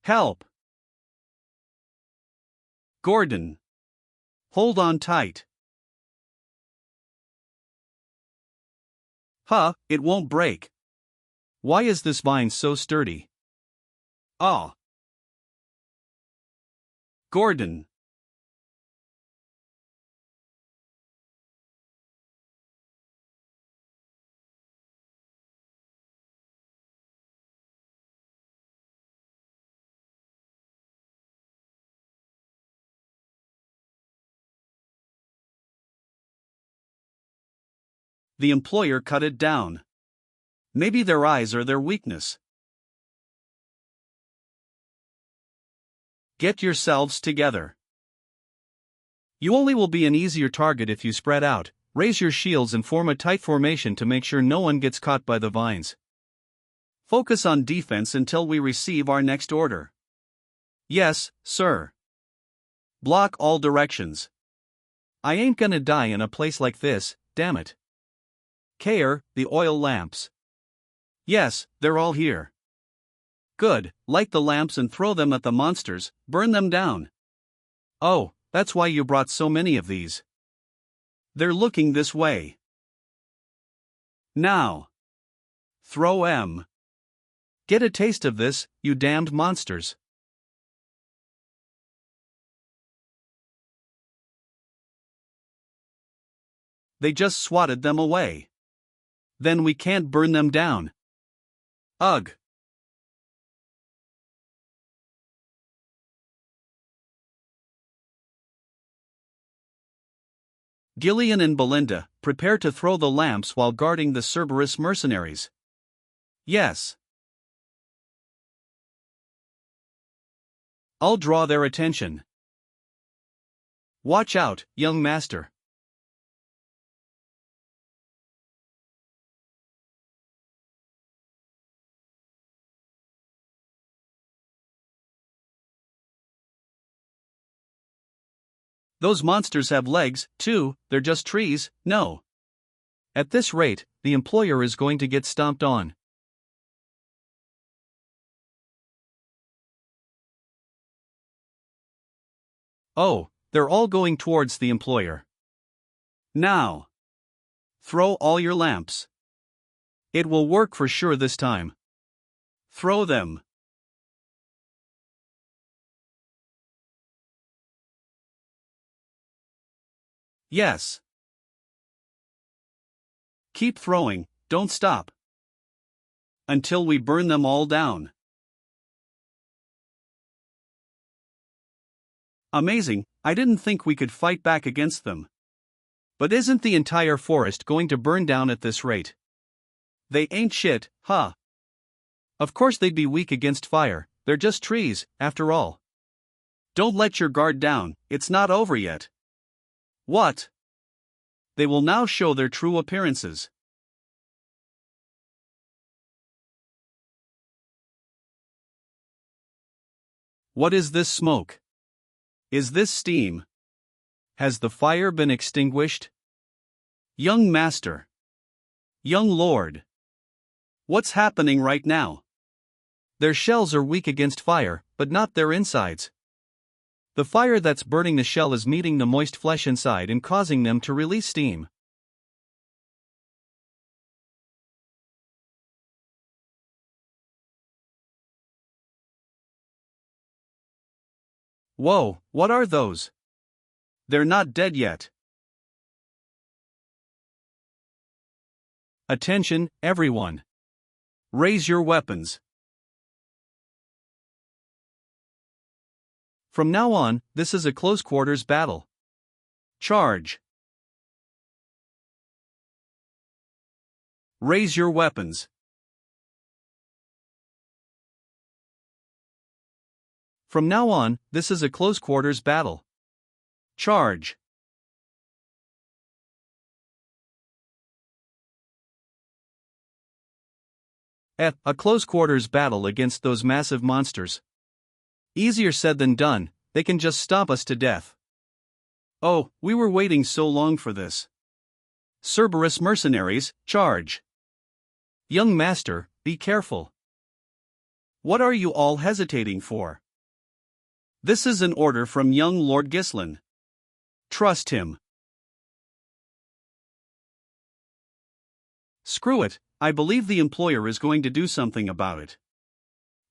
Help! Gordon. Hold on tight. Huh, it won't break. Why is this vine so sturdy? Ah. Gordon. The employer cut it down. Maybe their eyes are their weakness. Get yourselves together. You only will be an easier target if you spread out, raise your shields and form a tight formation to make sure no one gets caught by the vines. Focus on defense until we receive our next order. Yes, sir. Block all directions. I ain't gonna die in a place like this, damn it. Care, the oil lamps. Yes, they're all here. Good, light the lamps and throw them at the monsters, burn them down. Oh, that's why you brought so many of these. They're looking this way. Now. Throw 'em. Get a taste of this, you damned monsters. They just swatted them away. Then we can't burn them down. Ugh. Gillian and Belinda, prepare to throw the lamps while guarding the Cerberus mercenaries. Yes. I'll draw their attention. Watch out, young master. Those monsters have legs, too, they're just trees, no. At this rate, the employer is going to get stomped on. Oh, they're all going towards the employer. Now. Throw all your lamps. It will work for sure this time. Throw them. Yes. Keep throwing, don't stop. Until we burn them all down. Amazing, I didn't think we could fight back against them. But isn't the entire forest going to burn down at this rate? They ain't shit, huh? Of course they'd be weak against fire, they're just trees, after all. Don't let your guard down, it's not over yet. What? They will now show their true appearances. What is this smoke? Is this steam? Has the fire been extinguished? Young master. Young lord. What's happening right now? Their shells are weak against fire, but not their insides. The fire that's burning the shell is meeting the moist flesh inside and causing them to release steam. Whoa, what are those? They're not dead yet. Attention, everyone. Raise your weapons. From now on, this is a close quarters battle. Charge. Raise your weapons. From now on, this is a close quarters battle. Charge. A close quarters battle against those massive monsters. Easier said than done, they can just stomp us to death. Oh, we were waiting so long for this. Cerberus mercenaries, charge. Young master, be careful. What are you all hesitating for? This is an order from young Lord Gislin. Trust him. Screw it, I believe the employer is going to do something about it.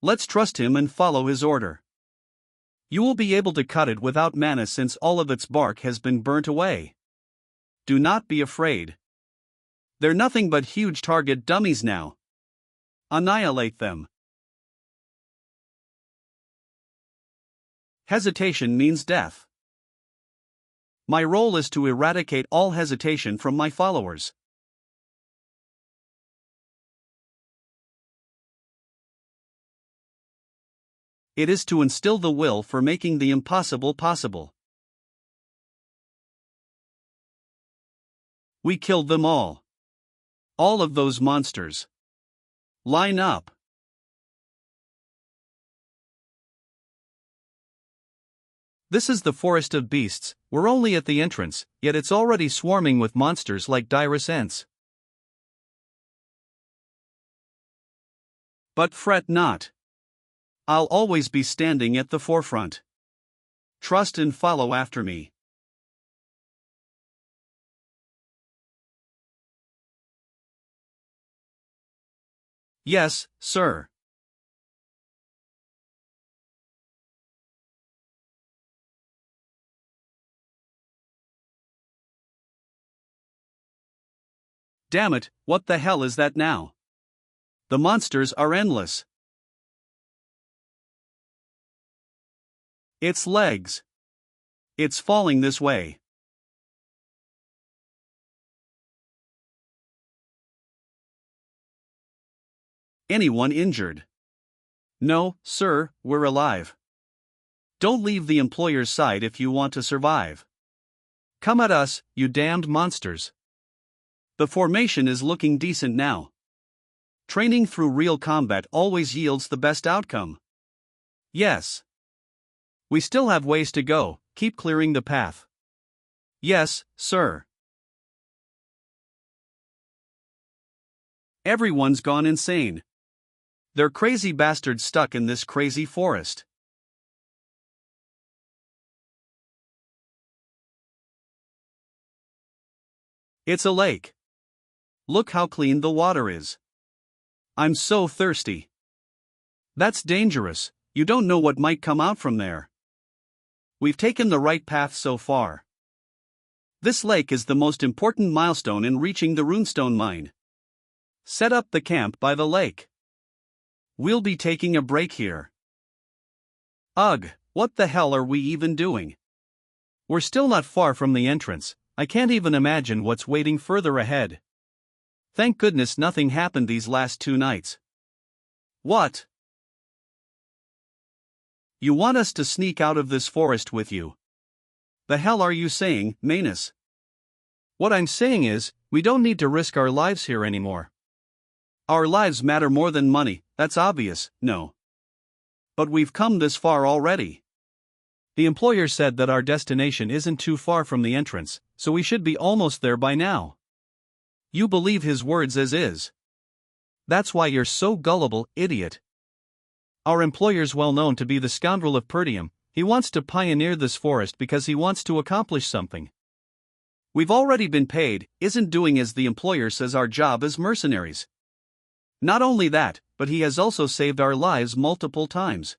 Let's trust him and follow his order. You will be able to cut it without mana since all of its bark has been burnt away. Do not be afraid. They're nothing but huge target dummies now. Annihilate them. Hesitation means death. My role is to eradicate all hesitation from my followers. It is to instill the will for making the impossible possible. We killed them all. All of those monsters. Line up. This is the forest of beasts, we're only at the entrance, yet it's already swarming with monsters like dirus ents. But fret not. I'll always be standing at the forefront. Trust and follow after me. Yes, sir. Damn it, what the hell is that now? The monsters are endless. Its legs. It's falling this way. Anyone injured? No, sir, we're alive. Don't leave the employer's side if you want to survive. Come at us, you damned monsters. The formation is looking decent now. Training through real combat always yields the best outcome. Yes. We still have ways to go, keep clearing the path. Yes, sir. Everyone's gone insane. They're crazy bastards stuck in this crazy forest. It's a lake. Look how clean the water is. I'm so thirsty. That's dangerous, you don't know what might come out from there. We've taken the right path so far. This lake is the most important milestone in reaching the runestone mine. Set up the camp by the lake. We'll be taking a break here. Ugh, what the hell are we even doing? We're still not far from the entrance. I can't even imagine what's waiting further ahead. Thank goodness nothing happened these last 2 nights. What? You want us to sneak out of this forest with you? The hell are you saying, Manus? What I'm saying is, we don't need to risk our lives here anymore. Our lives matter more than money, that's obvious, no. But we've come this far already. The employer said that our destination isn't too far from the entrance, so we should be almost there by now. You believe his words as is. That's why you're so gullible, idiot. Our employer's well known to be the scoundrel of Perdium. He wants to pioneer this forest because he wants to accomplish something. We've already been paid, isn't doing as the employer says our job as mercenaries. Not only that, but he has also saved our lives multiple times.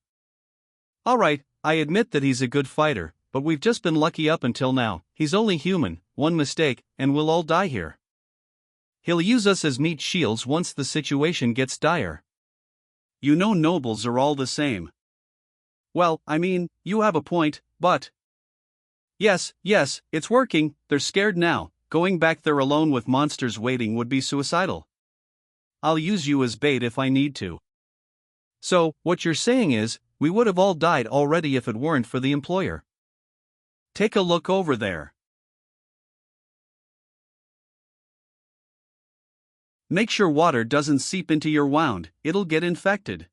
Alright, I admit that he's a good fighter, but we've just been lucky up until now. He's only human, one mistake, and we'll all die here. He'll use us as meat shields once the situation gets dire. You know nobles are all the same. Well, I mean, you have a point, but... Yes, it's working, they're scared now. Going back there alone with monsters waiting would be suicidal. I'll use you as bait if I need to. So, what you're saying is, we would have all died already if it weren't for the employer. Take a look over there. Make sure water doesn't seep into your wound, it'll get infected.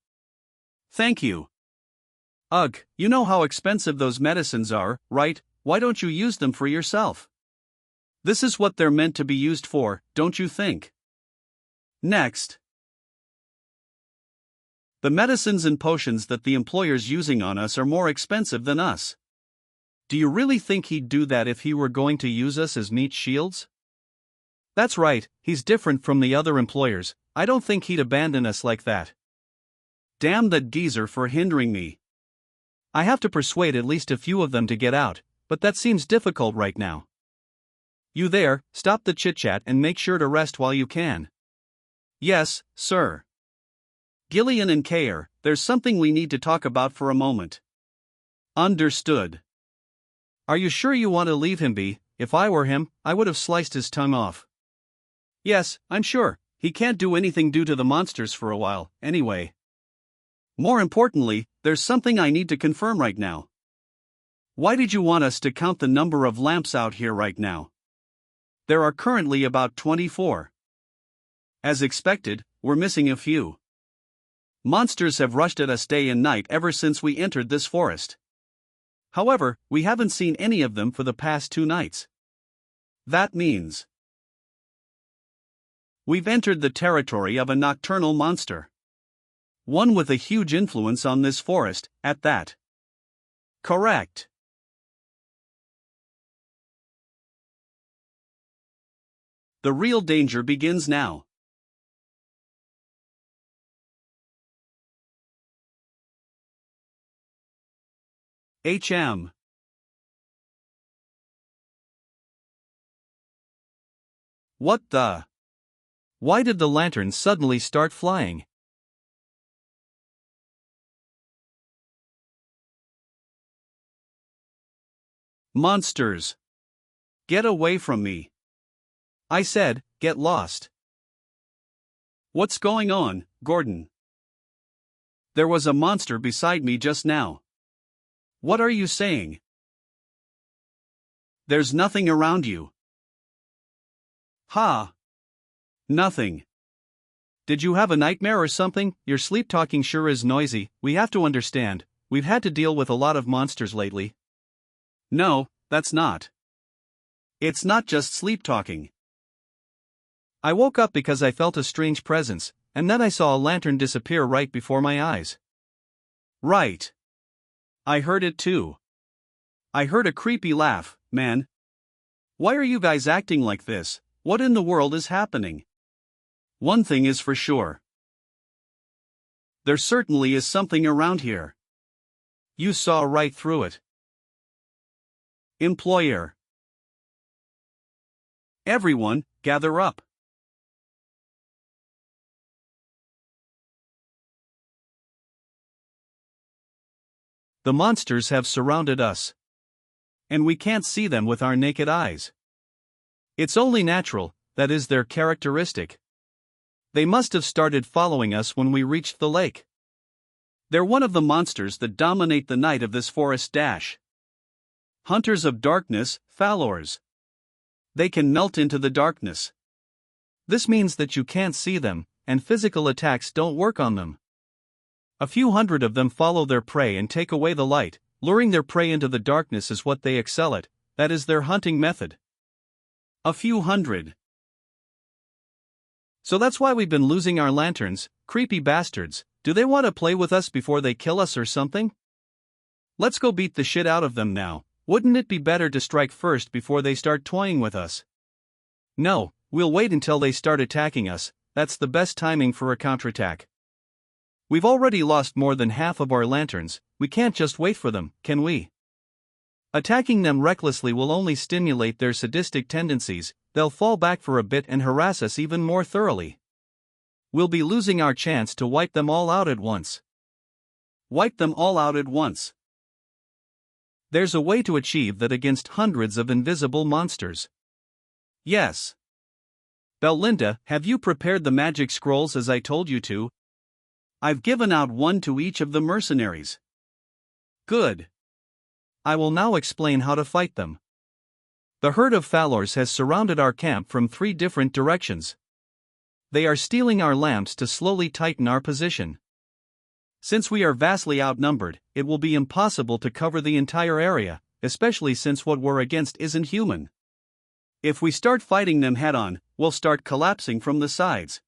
Thank you. Ugh, you know how expensive those medicines are, right? Why don't you use them for yourself? This is what they're meant to be used for, don't you think? Next. The medicines and potions that the employer's using on us are more expensive than us. Do you really think he'd do that if he were going to use us as meat shields? That's right, he's different from the other employers. I don't think he'd abandon us like that. Damn that geezer for hindering me. I have to persuade at least a few of them to get out, but that seems difficult right now. You there, stop the chit-chat and make sure to rest while you can. Yes, sir. Gillian and Kair, there's something we need to talk about for a moment. Understood. Are you sure you want to leave him be? If I were him, I would have sliced his tongue off. Yes, I'm sure. He can't do anything due to the monsters for a while, anyway. More importantly, there's something I need to confirm right now. Why did you want us to count the number of lamps out here right now? There are currently about 24. As expected, we're missing a few. Monsters have rushed at us day and night ever since we entered this forest. However, we haven't seen any of them for the past 2 nights. That means we've entered the territory of a nocturnal monster. One with a huge influence on this forest, at that. Correct. The real danger begins now. HM. What the? Why did the lantern suddenly start flying? Monsters. Get away from me. I said, get lost. What's going on, Gordon? There was a monster beside me just now. What are you saying? There's nothing around you. Ha! Nothing. Did you have a nightmare or something? Your sleep talking sure is noisy. We have to understand. We've had to deal with a lot of monsters lately. No, that's not. It's not just sleep talking. I woke up because I felt a strange presence, and then I saw a lantern disappear right before my eyes. Right. I heard it too. I heard a creepy laugh, man. Why are you guys acting like this? What in the world is happening? One thing is for sure. There certainly is something around here. You saw right through it. Employer. Everyone, gather up. The monsters have surrounded us. And we can't see them with our naked eyes. It's only natural, that is their characteristic. They must have started following us when we reached the lake. They're one of the monsters that dominate the night of this forest dash. Hunters of darkness, Falors. They can melt into the darkness. This means that you can't see them, and physical attacks don't work on them. A few hundred of them follow their prey and take away the light. Luring their prey into the darkness is what they excel at, that is their hunting method. A few hundred. So that's why we've been losing our lanterns, creepy bastards. Do they want to play with us before they kill us or something? Let's go beat the shit out of them now. Wouldn't it be better to strike first before they start toying with us? No, we'll wait until they start attacking us. That's the best timing for a counterattack. We've already lost more than half of our lanterns. We can't just wait for them, can we? Attacking them recklessly will only stimulate their sadistic tendencies. They'll fall back for a bit and harass us even more thoroughly. We'll be losing our chance to wipe them all out at once. Wipe them all out at once. There's a way to achieve that against hundreds of invisible monsters. Yes. Belinda, have you prepared the magic scrolls as I told you to? I've given out one to each of the mercenaries. Good. I will now explain how to fight them. The herd of Falors has surrounded our camp from 3 different directions. They are stealing our lamps to slowly tighten our position. Since we are vastly outnumbered, it will be impossible to cover the entire area, especially since what we're against isn't human. If we start fighting them head-on, we'll start collapsing from the sides.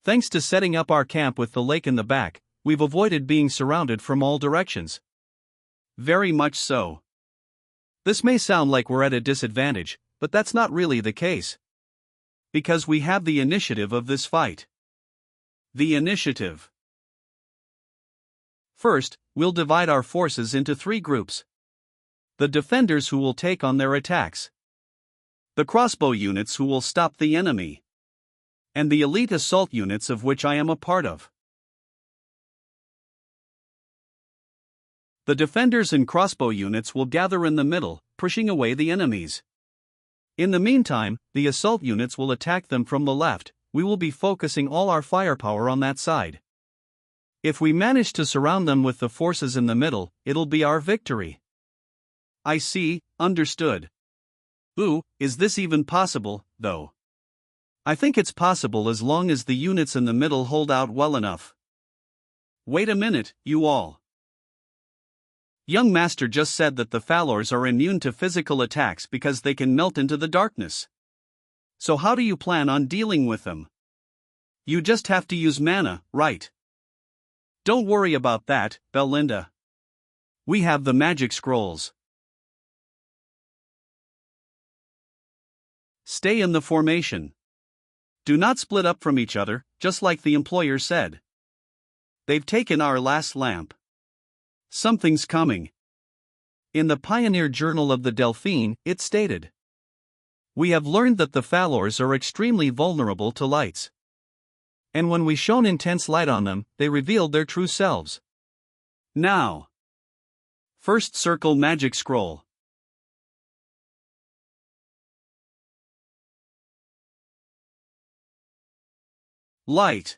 Thanks to setting up our camp with the lake in the back, we've avoided being surrounded from all directions. Very much so. This may sound like we're at a disadvantage, but that's not really the case. Because we have the initiative of this fight. The initiative. First, we'll divide our forces into 3 groups. The defenders who will take on their attacks. The crossbow units who will stop the enemy. And the elite assault units of which I am a part of. The defenders and crossbow units will gather in the middle, pushing away the enemies. In the meantime, the assault units will attack them from the left. We will be focusing all our firepower on that side. If we manage to surround them with the forces in the middle, it'll be our victory. I see, understood. Ooh, is this even possible, though? I think it's possible as long as the units in the middle hold out well enough. Wait a minute, you all. Young Master just said that the Falors are immune to physical attacks because they can melt into the darkness. So how do you plan on dealing with them? You just have to use mana, right? Don't worry about that, Belinda. We have the magic scrolls. Stay in the formation. Do not split up from each other, just like the employer said. They've taken our last lamp. Something's coming. In the Pioneer Journal of the Delphine, it stated, "We have learned that the Falors are extremely vulnerable to lights. And when we shone intense light on them, they revealed their true selves." Now. First circle magic scroll. Light.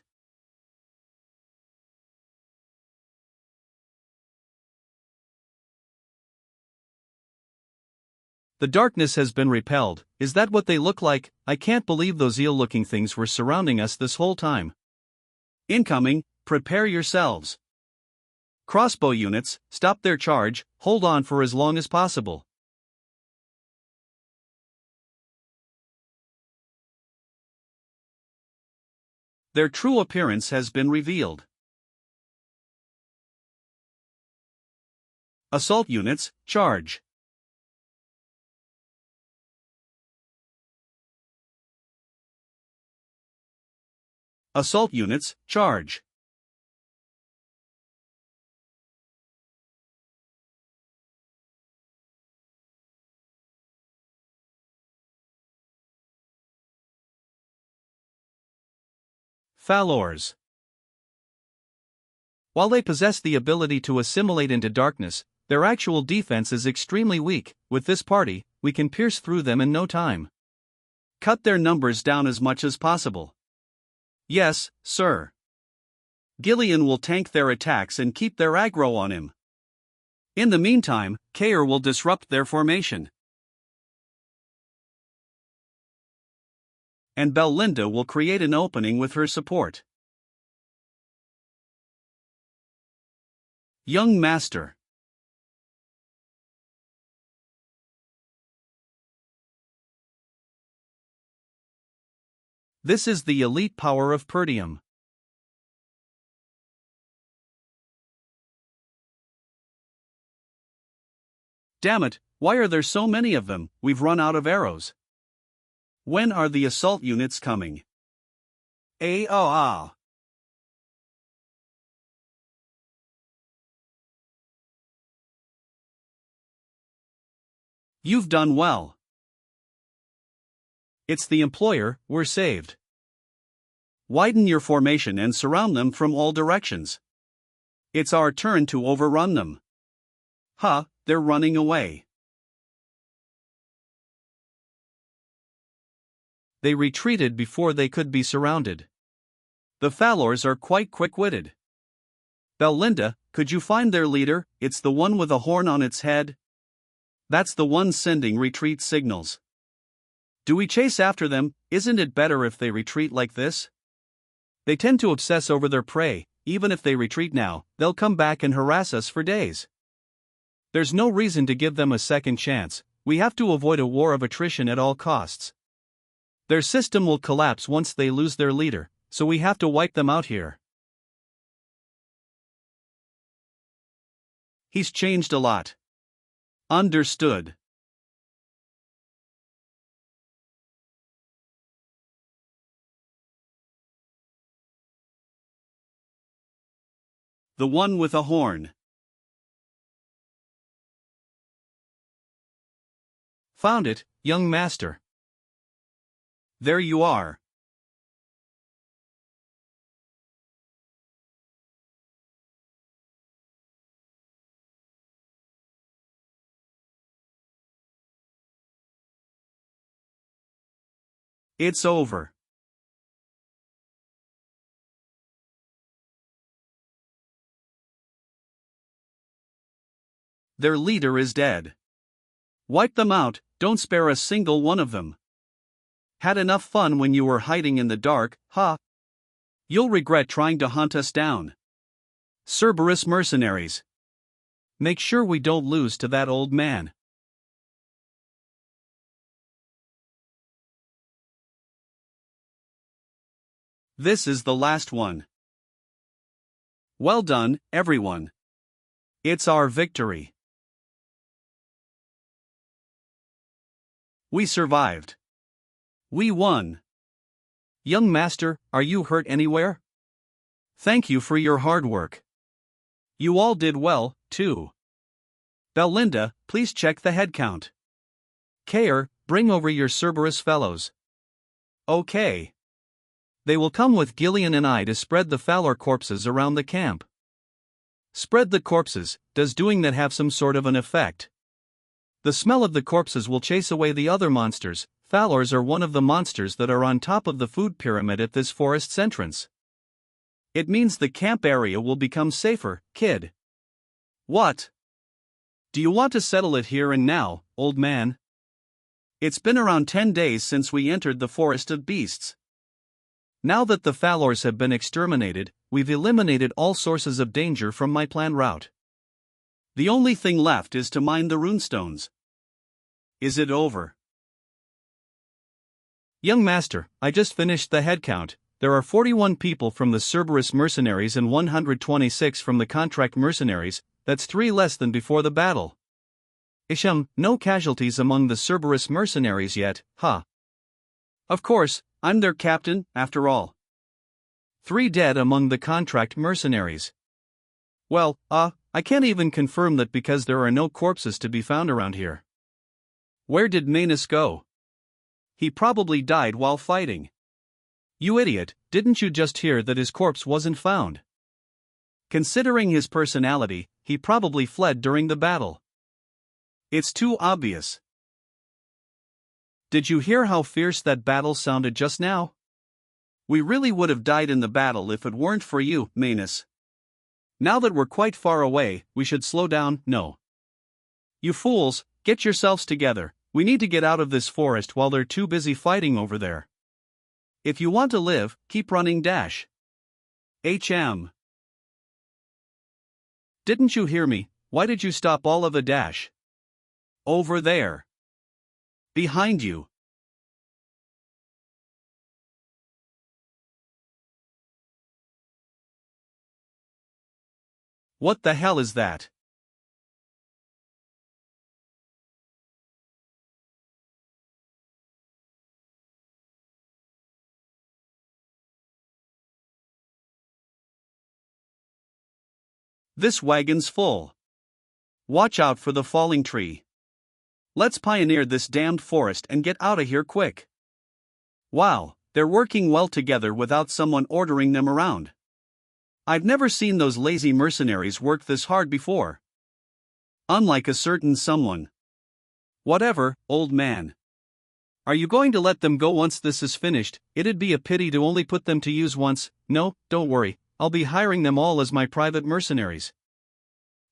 The darkness has been repelled. Is that what they look like? I can't believe those eel-looking things were surrounding us this whole time. Incoming, prepare yourselves. Crossbow units, stop their charge, hold on for as long as possible. Their true appearance has been revealed. Assault units, charge. Assault units, charge. Falors. While they possess the ability to assimilate into darkness, their actual defense is extremely weak. With this party, we can pierce through them in no time. Cut their numbers down as much as possible. Yes, sir. Gillian will tank their attacks and keep their aggro on him. In the meantime, Kair will disrupt their formation. And Belinda will create an opening with her support. Young Master. This is the elite power of Perdium. Damn it, why are there so many of them? We've run out of arrows. When are the assault units coming? Ah. You've done well. It's the employer, we're saved. Widen your formation and surround them from all directions. It's our turn to overrun them. Ha, they're running away. They retreated before they could be surrounded. The Falors are quite quick-witted. Belinda, could you find their leader? It's the one with a horn on its head. That's the one sending retreat signals. Do we chase after them? Isn't it better if they retreat like this? They tend to obsess over their prey. Even if they retreat now, they'll come back and harass us for days. There's no reason to give them a second chance. We have to avoid a war of attrition at all costs. Their system will collapse once they lose their leader, so we have to wipe them out here. He's changed a lot. Understood. The one with a horn. Found it, young master. There you are. It's over. Their leader is dead. Wipe them out, don't spare a single one of them. Had enough fun when you were hiding in the dark, huh? You'll regret trying to hunt us down. Cerberus mercenaries. Make sure we don't lose to that old man. This is the last one. Well done, everyone. It's our victory. We survived. We won. Young master, are you hurt anywhere? Thank you for your hard work. You all did well, too. Belinda, please check the head count. Kair, bring over your Cerberus fellows. Okay. They will come with Gillian and I to spread the Falor corpses around the camp. Spread the corpses. Does doing that have some sort of an effect? The smell of the corpses will chase away the other monsters. Falors are one of the monsters that are on top of the food pyramid at this forest's entrance. It means the camp area will become safer, kid. What? Do you want to settle it here and now, old man? It's been around 10 days since we entered the forest of beasts. Now that the Falors have been exterminated, we've eliminated all sources of danger from my planned route. The only thing left is to mine the runestones. Is it over? Young master, I just finished the head count. There are 41 people from the Cerberus mercenaries and 126 from the contract mercenaries, that's 3 less than before the battle. No casualties among the Cerberus mercenaries yet, huh? Of course, I'm their captain, after all. 3 dead among the contract mercenaries. Well, I can't even confirm that because there are no corpses to be found around here. Where did Manus go? He probably died while fighting. You idiot, didn't you just hear that his corpse wasn't found? Considering his personality, he probably fled during the battle. It's too obvious. Did you hear how fierce that battle sounded just now? We really would have died in the battle if it weren't for you, Manus. Now that we're quite far away, we should slow down, no. You fools, get yourselves together, we need to get out of this forest while they're too busy fighting over there. If you want to live, keep running dash. Didn't you hear me? Why did you stop all of a dash? Over there. Behind you. What the hell is that? This wagon's full. Watch out for the falling tree. Let's pioneer this damned forest and get out of here quick. Wow, they're working well together without someone ordering them around. I've never seen those lazy mercenaries work this hard before. Unlike a certain someone. Whatever, old man. Are you going to let them go once this is finished? It'd be a pity to only put them to use once. No, don't worry, I'll be hiring them all as my private mercenaries.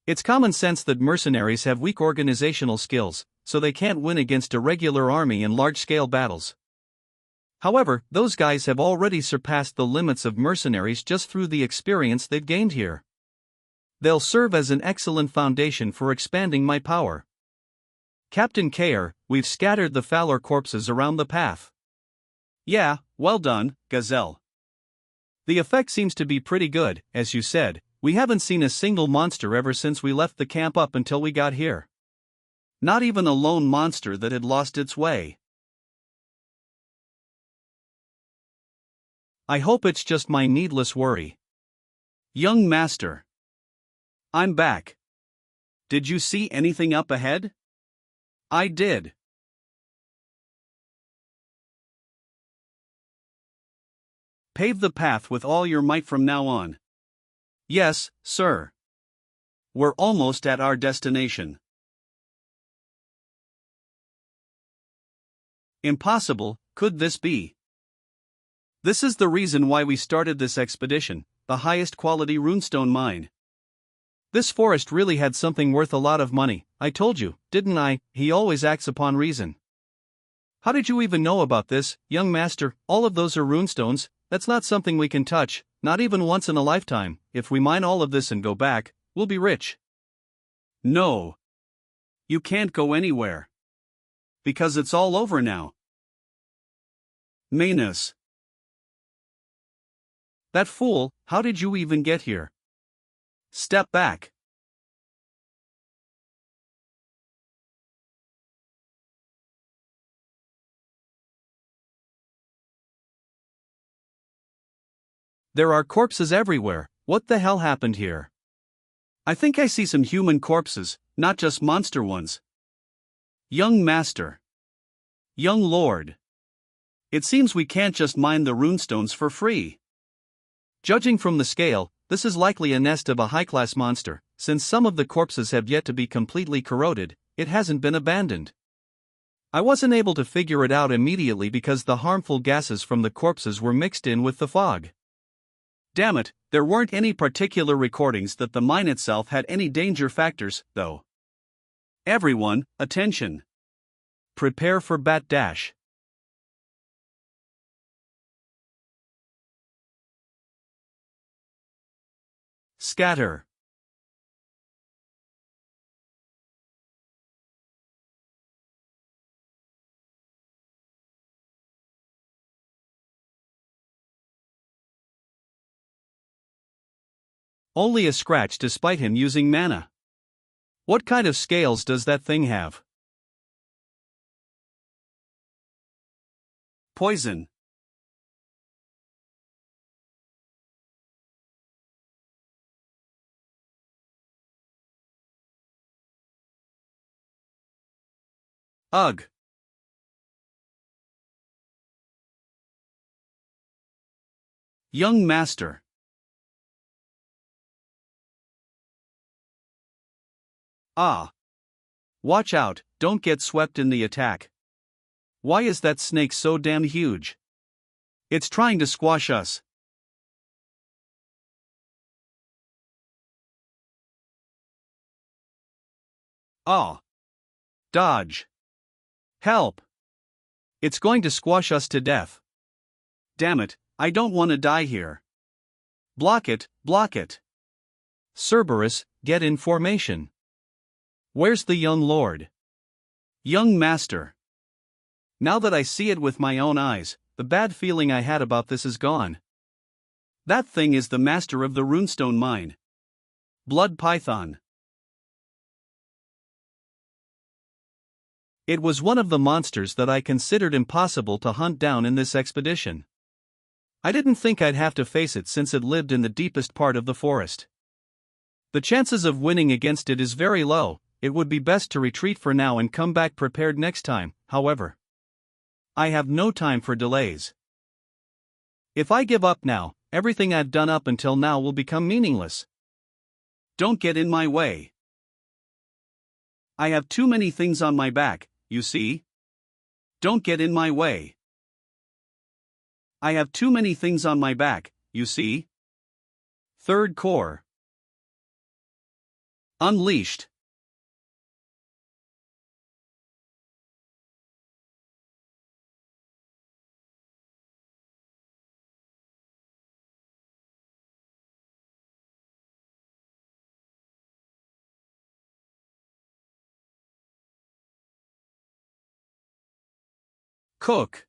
It's common sense that mercenaries have weak organizational skills, so they can't win against a regular army in large-scale battles. However, those guys have already surpassed the limits of mercenaries just through the experience they've gained here. They'll serve as an excellent foundation for expanding my power. Captain Kayer, we've scattered the Fowler corpses around the path. Yeah, well done, Gazelle. The effect seems to be pretty good, as you said. We haven't seen a single monster ever since we left the camp up until we got here. Not even a lone monster that had lost its way. I hope it's just my needless worry. Young master. I'm back. Did you see anything up ahead? I did. Pave the path with all your might from now on. Yes, sir. We're almost at our destination. Impossible, could this be? This is the reason why we started this expedition, the highest quality runestone mine. This forest really had something worth a lot of money, I told you, didn't I? He always acts upon reason. How did you even know about this, young master? All of those are runestones, that's not something we can touch, not even once in a lifetime. If we mine all of this and go back, we'll be rich. No. You can't go anywhere. Because it's all over now. Manus. That fool, how did you even get here? Step back. There are corpses everywhere, what the hell happened here? I think I see some human corpses, not just monster ones. Young master. Young lord. It seems we can't just mine the runestones for free. Judging from the scale, this is likely a nest of a high-class monster. Since some of the corpses have yet to be completely corroded, it hasn't been abandoned. I wasn't able to figure it out immediately because the harmful gases from the corpses were mixed in with the fog. Damn it, there weren't any particular recordings that the mine itself had any danger factors, though. Everyone, attention. Prepare for bat dash. Scatter. Only a scratch despite him using mana. What kind of scales does that thing have? Poison. Ugh. Young Master. Ah. Watch out, don't get swept in the attack. Why is that snake so damn huge? It's trying to squash us. Ah. Dodge. Help. It's going to squash us to death. Damn it, I don't want to die here. Block it, block it. Cerberus, get in formation. Where's the young lord? Young Master. Now that I see it with my own eyes, the bad feeling I had about this is gone. That thing is the master of the runestone mine. Blood Python. It was one of the monsters that I considered impossible to hunt down in this expedition. I didn't think I'd have to face it since it lived in the deepest part of the forest. The chances of winning against it is very low. It would be best to retreat for now and come back prepared next time, however. I have no time for delays. If I give up now, everything I've done up until now will become meaningless. Don't get in my way. I have too many things on my back, you see? Don't get in my way. I have too many things on my back, you see? Third core. Unleashed. Cook.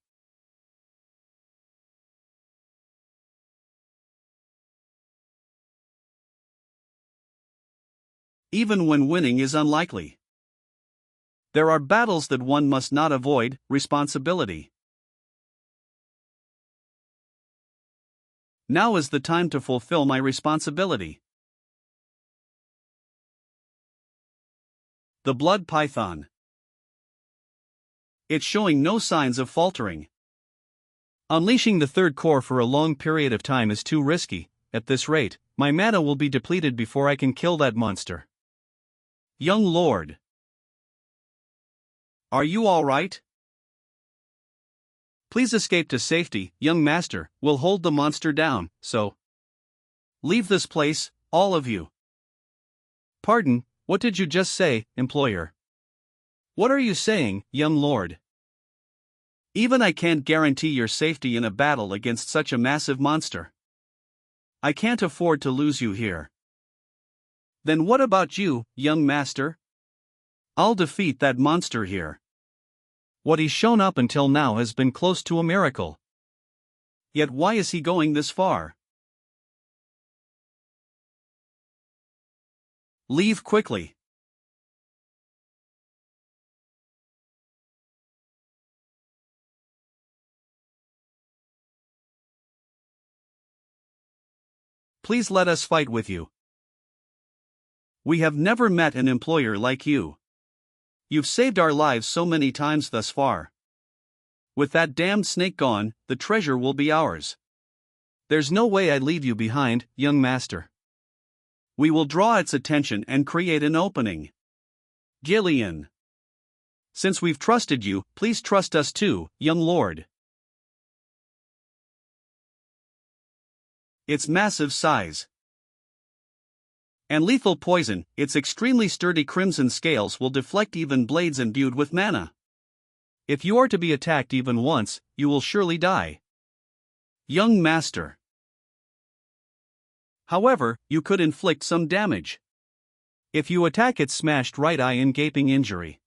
Even when winning is unlikely. There are battles that one must not avoid. Responsibility. Now is the time to fulfill my responsibility. The blood python. It's showing no signs of faltering. Unleashing the third core for a long period of time is too risky. At this rate, my mana will be depleted before I can kill that monster. Young Lord. Are you all right? Please escape to safety, young master. We'll hold the monster down, so. Leave this place, all of you. Pardon, what did you just say, employer? What are you saying, young lord? Even I can't guarantee your safety in a battle against such a massive monster. I can't afford to lose you here. Then what about you, young master? I'll defeat that monster here. What he's shown up until now has been close to a miracle. Yet why is he going this far? Leave quickly. Please let us fight with you. We have never met an employer like you. You've saved our lives so many times thus far. With that damned snake gone, the treasure will be ours. There's no way I'd leave you behind, young master. We will draw its attention and create an opening. Gillian. Since we've trusted you, please trust us too, young lord. Its massive size and lethal poison, its extremely sturdy crimson scales will deflect even blades imbued with mana. If you are to be attacked even once, you will surely die. Young master. However, you could inflict some damage. If you attack its smashed right eye in gaping injury.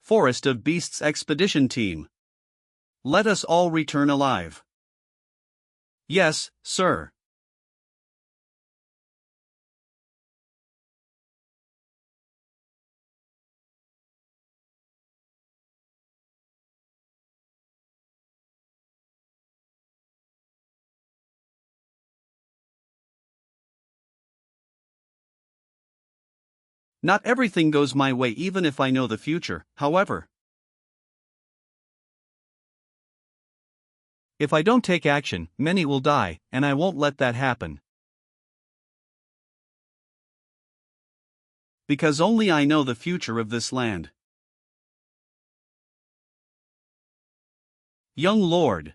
Forest of Beasts Expedition Team. Let us all return alive. Yes, sir. Not everything goes my way even if I know the future, however. If I don't take action, many will die, and I won't let that happen. Because only I know the future of this land. Young Lord.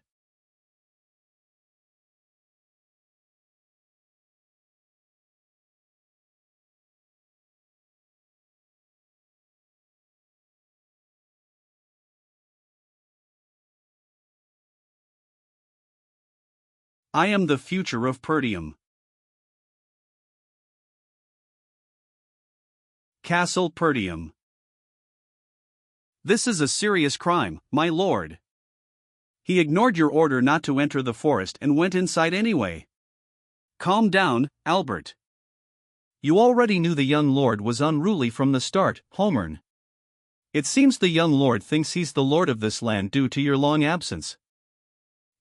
I am the future of Perdium. Castle Perdium. This is a serious crime, my lord. He ignored your order not to enter the forest and went inside anyway. Calm down, Albert. You already knew the young lord was unruly from the start, Holmern. It seems the young lord thinks he's the lord of this land due to your long absence.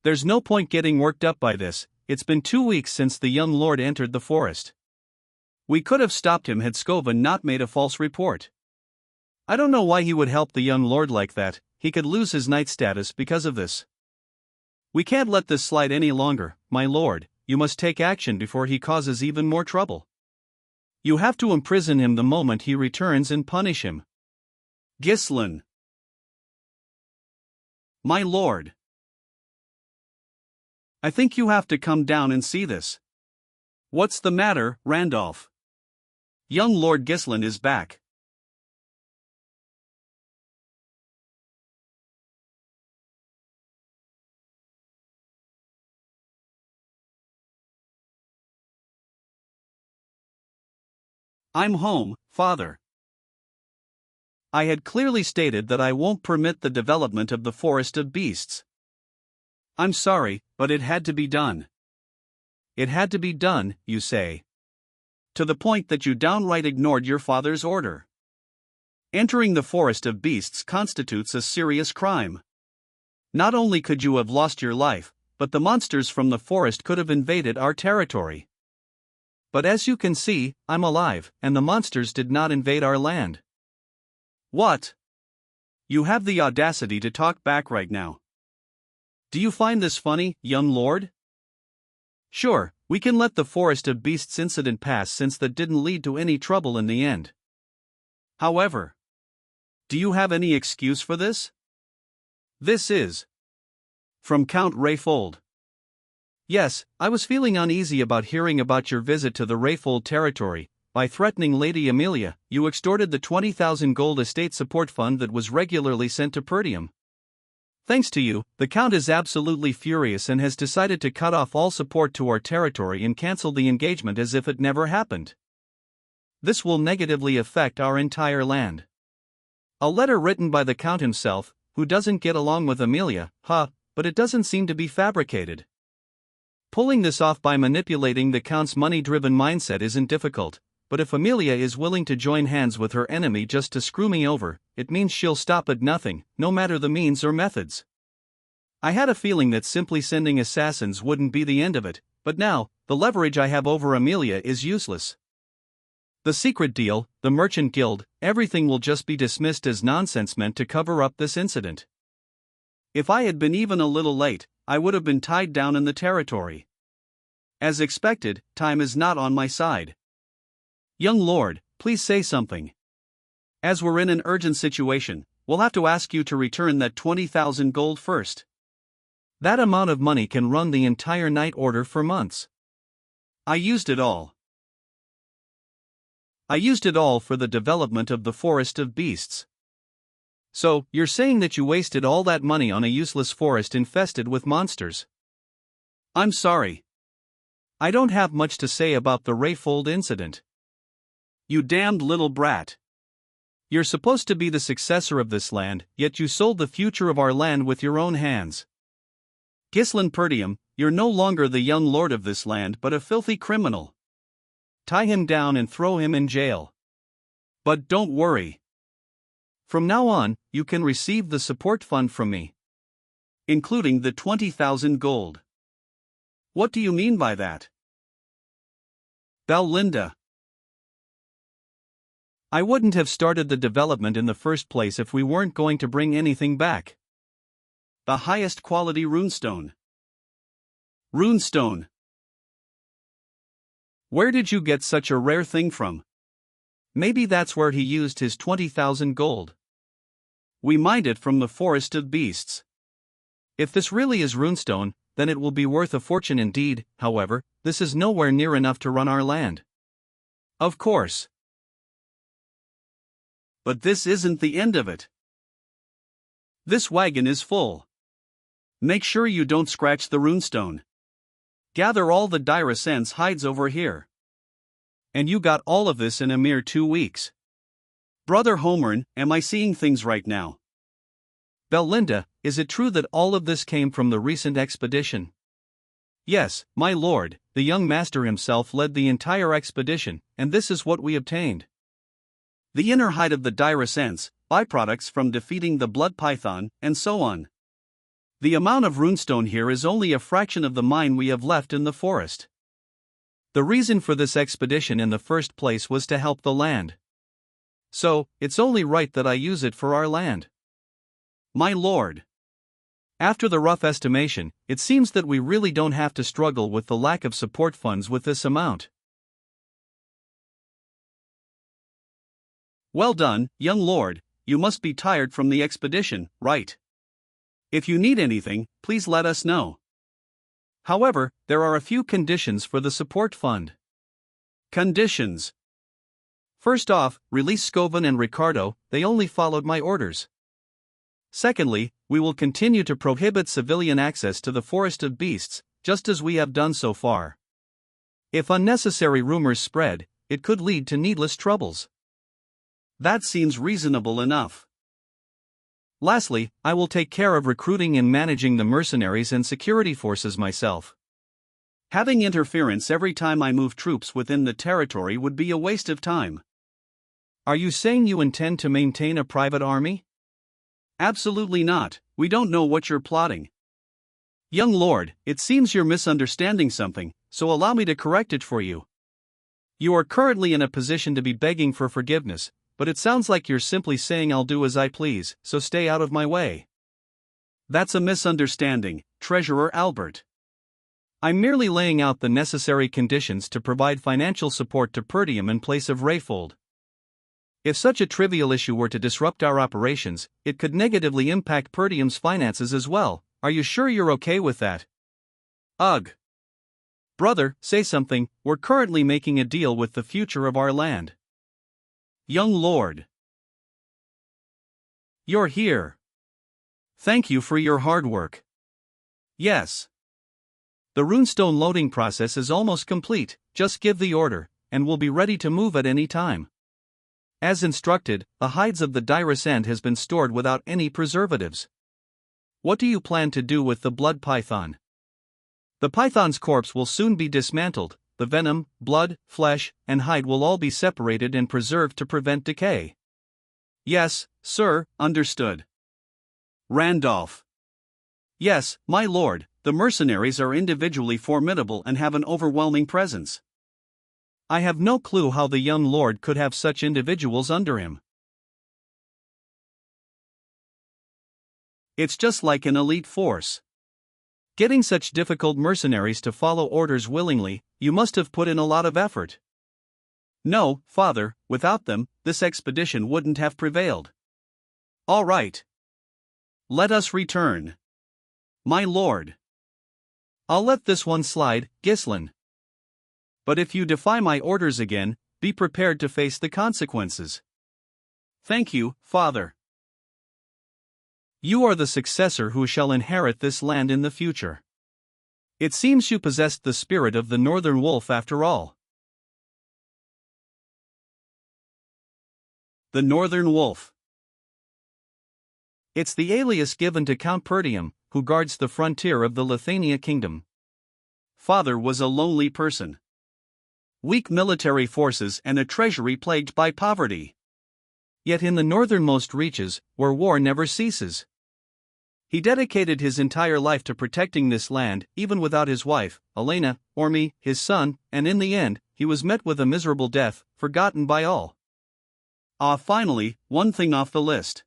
There's no point getting worked up by this. It's been 2 weeks since the young lord entered the forest. We could have stopped him had Scoven not made a false report. I don't know why he would help the young lord like that. He could lose his knight status because of this. We can't let this slide any longer, my lord. You must take action before he causes even more trouble. You have to imprison him the moment he returns and punish him. Ghislain. My lord. I think you have to come down and see this. What's the matter, Randolph? Young Lord Ghislain is back. I'm home, father. I had clearly stated that I won't permit the development of the forest of beasts. I'm sorry, but it had to be done. It had to be done, you say. To the point that you downright ignored your father's order. Entering the forest of beasts constitutes a serious crime. Not only could you have lost your life, but the monsters from the forest could have invaded our territory. But as you can see, I'm alive, and the monsters did not invade our land. What? You have the audacity to talk back right now. Do you find this funny, young lord? Sure, we can let the Forest of Beasts incident pass since that didn't lead to any trouble in the end. However, do you have any excuse for this? This is from Count Rayfold. Yes, I was feeling uneasy about hearing about your visit to the Rayfold territory. By threatening Lady Amelia, you extorted the 20,000 gold estate support fund that was regularly sent to Perdium. Thanks to you, the Count is absolutely furious and has decided to cut off all support to our territory and cancel the engagement as if it never happened. This will negatively affect our entire land. A letter written by the Count himself, who doesn't get along with Amelia, but it doesn't seem to be fabricated. Pulling this off by manipulating the Count's money-driven mindset isn't difficult, but if Amelia is willing to join hands with her enemy just to screw me over, it means she'll stop at nothing, no matter the means or methods. I had a feeling that simply sending assassins wouldn't be the end of it, but now, the leverage I have over Amelia is useless. The secret deal, the merchant guild, everything will just be dismissed as nonsense meant to cover up this incident. If I had been even a little late, I would have been tied down in the territory. As expected, time is not on my side. Young lord, please say something. As we're in an urgent situation, we'll have to ask you to return that 20,000 gold first. That amount of money can run the entire night order for months. I used it all. I used it all for the development of the Forest of Beasts. So, you're saying that you wasted all that money on a useless forest infested with monsters? I'm sorry. I don't have much to say about the Rayfold incident. You damned little brat. You're supposed to be the successor of this land, yet you sold the future of our land with your own hands. Ghislain Perdium, you're no longer the young lord of this land but a filthy criminal. Tie him down and throw him in jail. But don't worry. From now on, you can receive the support fund from me, including the 20,000 gold. What do you mean by that? Belinda. I wouldn't have started the development in the first place if we weren't going to bring anything back. The highest quality runestone. Runestone. Where did you get such a rare thing from? Maybe that's where he used his 20,000 gold. We mined it from the forest of beasts. If this really is runestone, then it will be worth a fortune indeed. However, this is nowhere near enough to run our land. Of course. But this isn't the end of it. This wagon is full. Make sure you don't scratch the runestone. Gather all the Dyrasens hides over here. And you got all of this in a mere 2 weeks. Brother Homern, am I seeing things right now? Belinda, is it true that all of this came from the recent expedition? Yes, my lord, the young master himself led the entire expedition, and this is what we obtained. The inner hide of the Dyrasens, byproducts from defeating the blood python, and so on. The amount of runestone here is only a fraction of the mine we have left in the forest. The reason for this expedition in the first place was to help the land. So, it's only right that I use it for our land. My lord. After the rough estimation, it seems that we really don't have to struggle with the lack of support funds with this amount. Well done, young lord, you must be tired from the expedition, right? If you need anything, please let us know. However, there are a few conditions for the support fund. Conditions. First off, release Scovan and Ricardo, they only followed my orders. Secondly, we will continue to prohibit civilian access to the Forest of Beasts, just as we have done so far. If unnecessary rumors spread, it could lead to needless troubles. That seems reasonable enough. Lastly, I will take care of recruiting and managing the mercenaries and security forces myself. Having interference every time I move troops within the territory would be a waste of time. Are you saying you intend to maintain a private army? Absolutely not, we don't know what you're plotting. Young lord, it seems you're misunderstanding something, so allow me to correct it for you. You are currently in a position to be begging for forgiveness, but it sounds like you're simply saying I'll do as I please, so stay out of my way. That's a misunderstanding, Treasurer Albert. I'm merely laying out the necessary conditions to provide financial support to Perdium in place of Rayfold. If such a trivial issue were to disrupt our operations, it could negatively impact Perdium's finances as well. Are you sure you're okay with that? Ugh. Brother, say something, we're currently making a deal with the future of our land. Young lord. You're here. Thank you for your hard work. Yes. The runestone loading process is almost complete, just give the order, and we'll be ready to move at any time. As instructed, the hides of the Dyrasend has been stored without any preservatives. What do you plan to do with the blood python? The python's corpse will soon be dismantled. The venom, blood, flesh, and hide will all be separated and preserved to prevent decay. Yes, sir, understood. Randolph. Yes, my lord, the mercenaries are individually formidable and have an overwhelming presence. I have no clue how the young lord could have such individuals under him. It's just like an elite force. Getting such difficult mercenaries to follow orders willingly, you must have put in a lot of effort. No, father, without them, this expedition wouldn't have prevailed. All right. Let us return. My lord. I'll let this one slide, Ghislain. But if you defy my orders again, be prepared to face the consequences. Thank you, father. You are the successor who shall inherit this land in the future. It seems you possessed the spirit of the northern wolf after all. The northern wolf. It's the alias given to Count Perdium, who guards the frontier of the Lithania kingdom. father was a lonely person. Weak military forces and a treasury plagued by poverty. Yet in the northernmost reaches, where war never ceases, he dedicated his entire life to protecting this land, even without his wife, Elena, or me, his son, and in the end, he was met with a miserable death, forgotten by all. Finally, one thing off the list.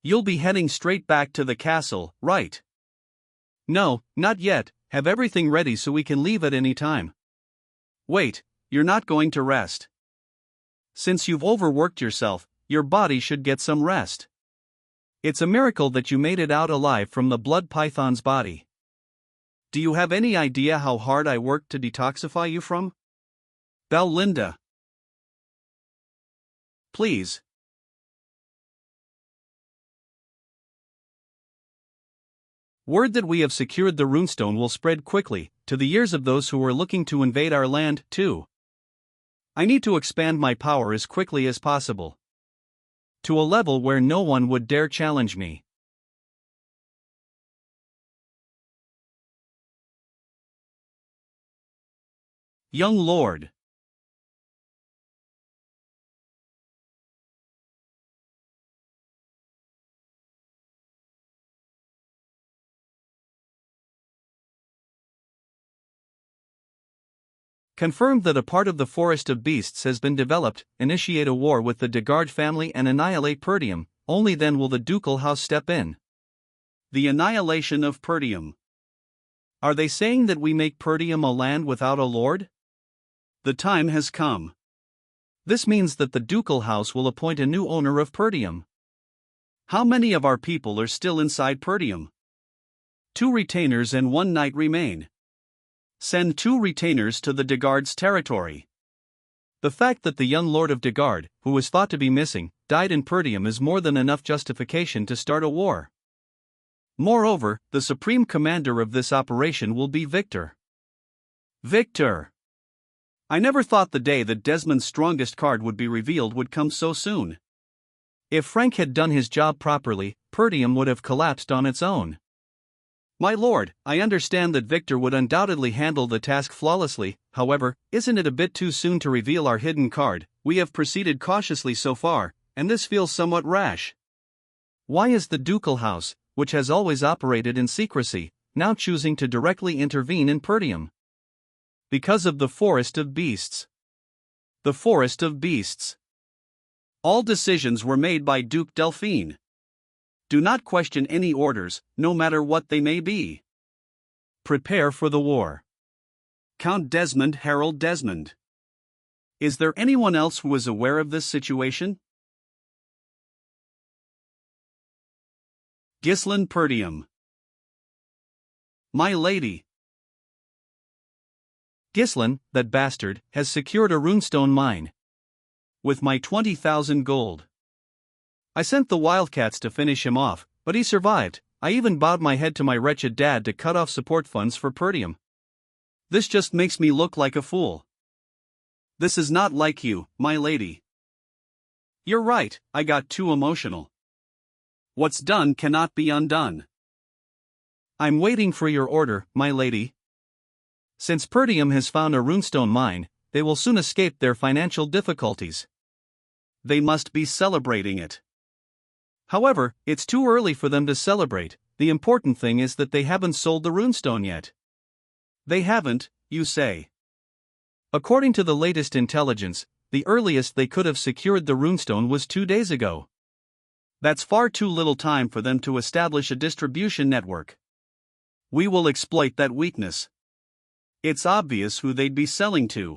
You'll be heading straight back to the castle, right? No, not yet, have everything ready so we can leave at any time. Wait, you're not going to rest. Since you've overworked yourself, your body should get some rest. It's a miracle that you made it out alive from the blood python's body. Do you have any idea how hard I worked to detoxify you from? Belinda. Please. Word that we have secured the runestone will spread quickly, to the ears of those who are looking to invade our land, too. I need to expand my power as quickly as possible, to a level where no one would dare challenge me. Young Lord. Confirmed that a part of the Forest of Beasts has been developed, initiate a war with the Degard family and annihilate Perdium, only then will the ducal house step in. The annihilation of Perdium. Are they saying that we make Perdium a land without a lord? The time has come. This means that the ducal house will appoint a new owner of Perdium. How many of our people are still inside Perdium? 2 retainers and 1 knight remain. Send 2 retainers to the Degard's territory. The fact that the young lord of Degard, who was thought to be missing, died in Perdium is more than enough justification to start a war. Moreover, the supreme commander of this operation will be Victor. Victor! I never thought the day that Desmond's strongest card would be revealed would come so soon. If Frank had done his job properly, Perdium would have collapsed on its own. My lord, I understand that Victor would undoubtedly handle the task flawlessly, however, isn't it a bit too soon to reveal our hidden card? We have proceeded cautiously so far, and this feels somewhat rash. Why is the ducal house, which has always operated in secrecy, now choosing to directly intervene in Perdium? Because of the Forest of Beasts. The Forest of Beasts. All decisions were made by Duke Delphine. Do not question any orders, no matter what they may be. Prepare for the war. Count Desmond Harold Desmond. Is there anyone else who is aware of this situation? Ghislaine Perdium. My lady. Ghislaine, that bastard, has secured a runestone mine. With my 20,000 gold. I sent the wildcats to finish him off, but he survived. I even bowed my head to my wretched dad to cut off support funds for Perdium. This just makes me look like a fool. This is not like you, my lady. You're right, I got too emotional. What's done cannot be undone. I'm waiting for your order, my lady. Since Perdium has found a runestone mine, they will soon escape their financial difficulties. They must be celebrating it. However, it's too early for them to celebrate. The important thing is that they haven't sold the runestone yet. They haven't, you say? According to the latest intelligence, the earliest they could have secured the runestone was 2 days ago. That's far too little time for them to establish a distribution network. We will exploit that weakness. It's obvious who they'd be selling to.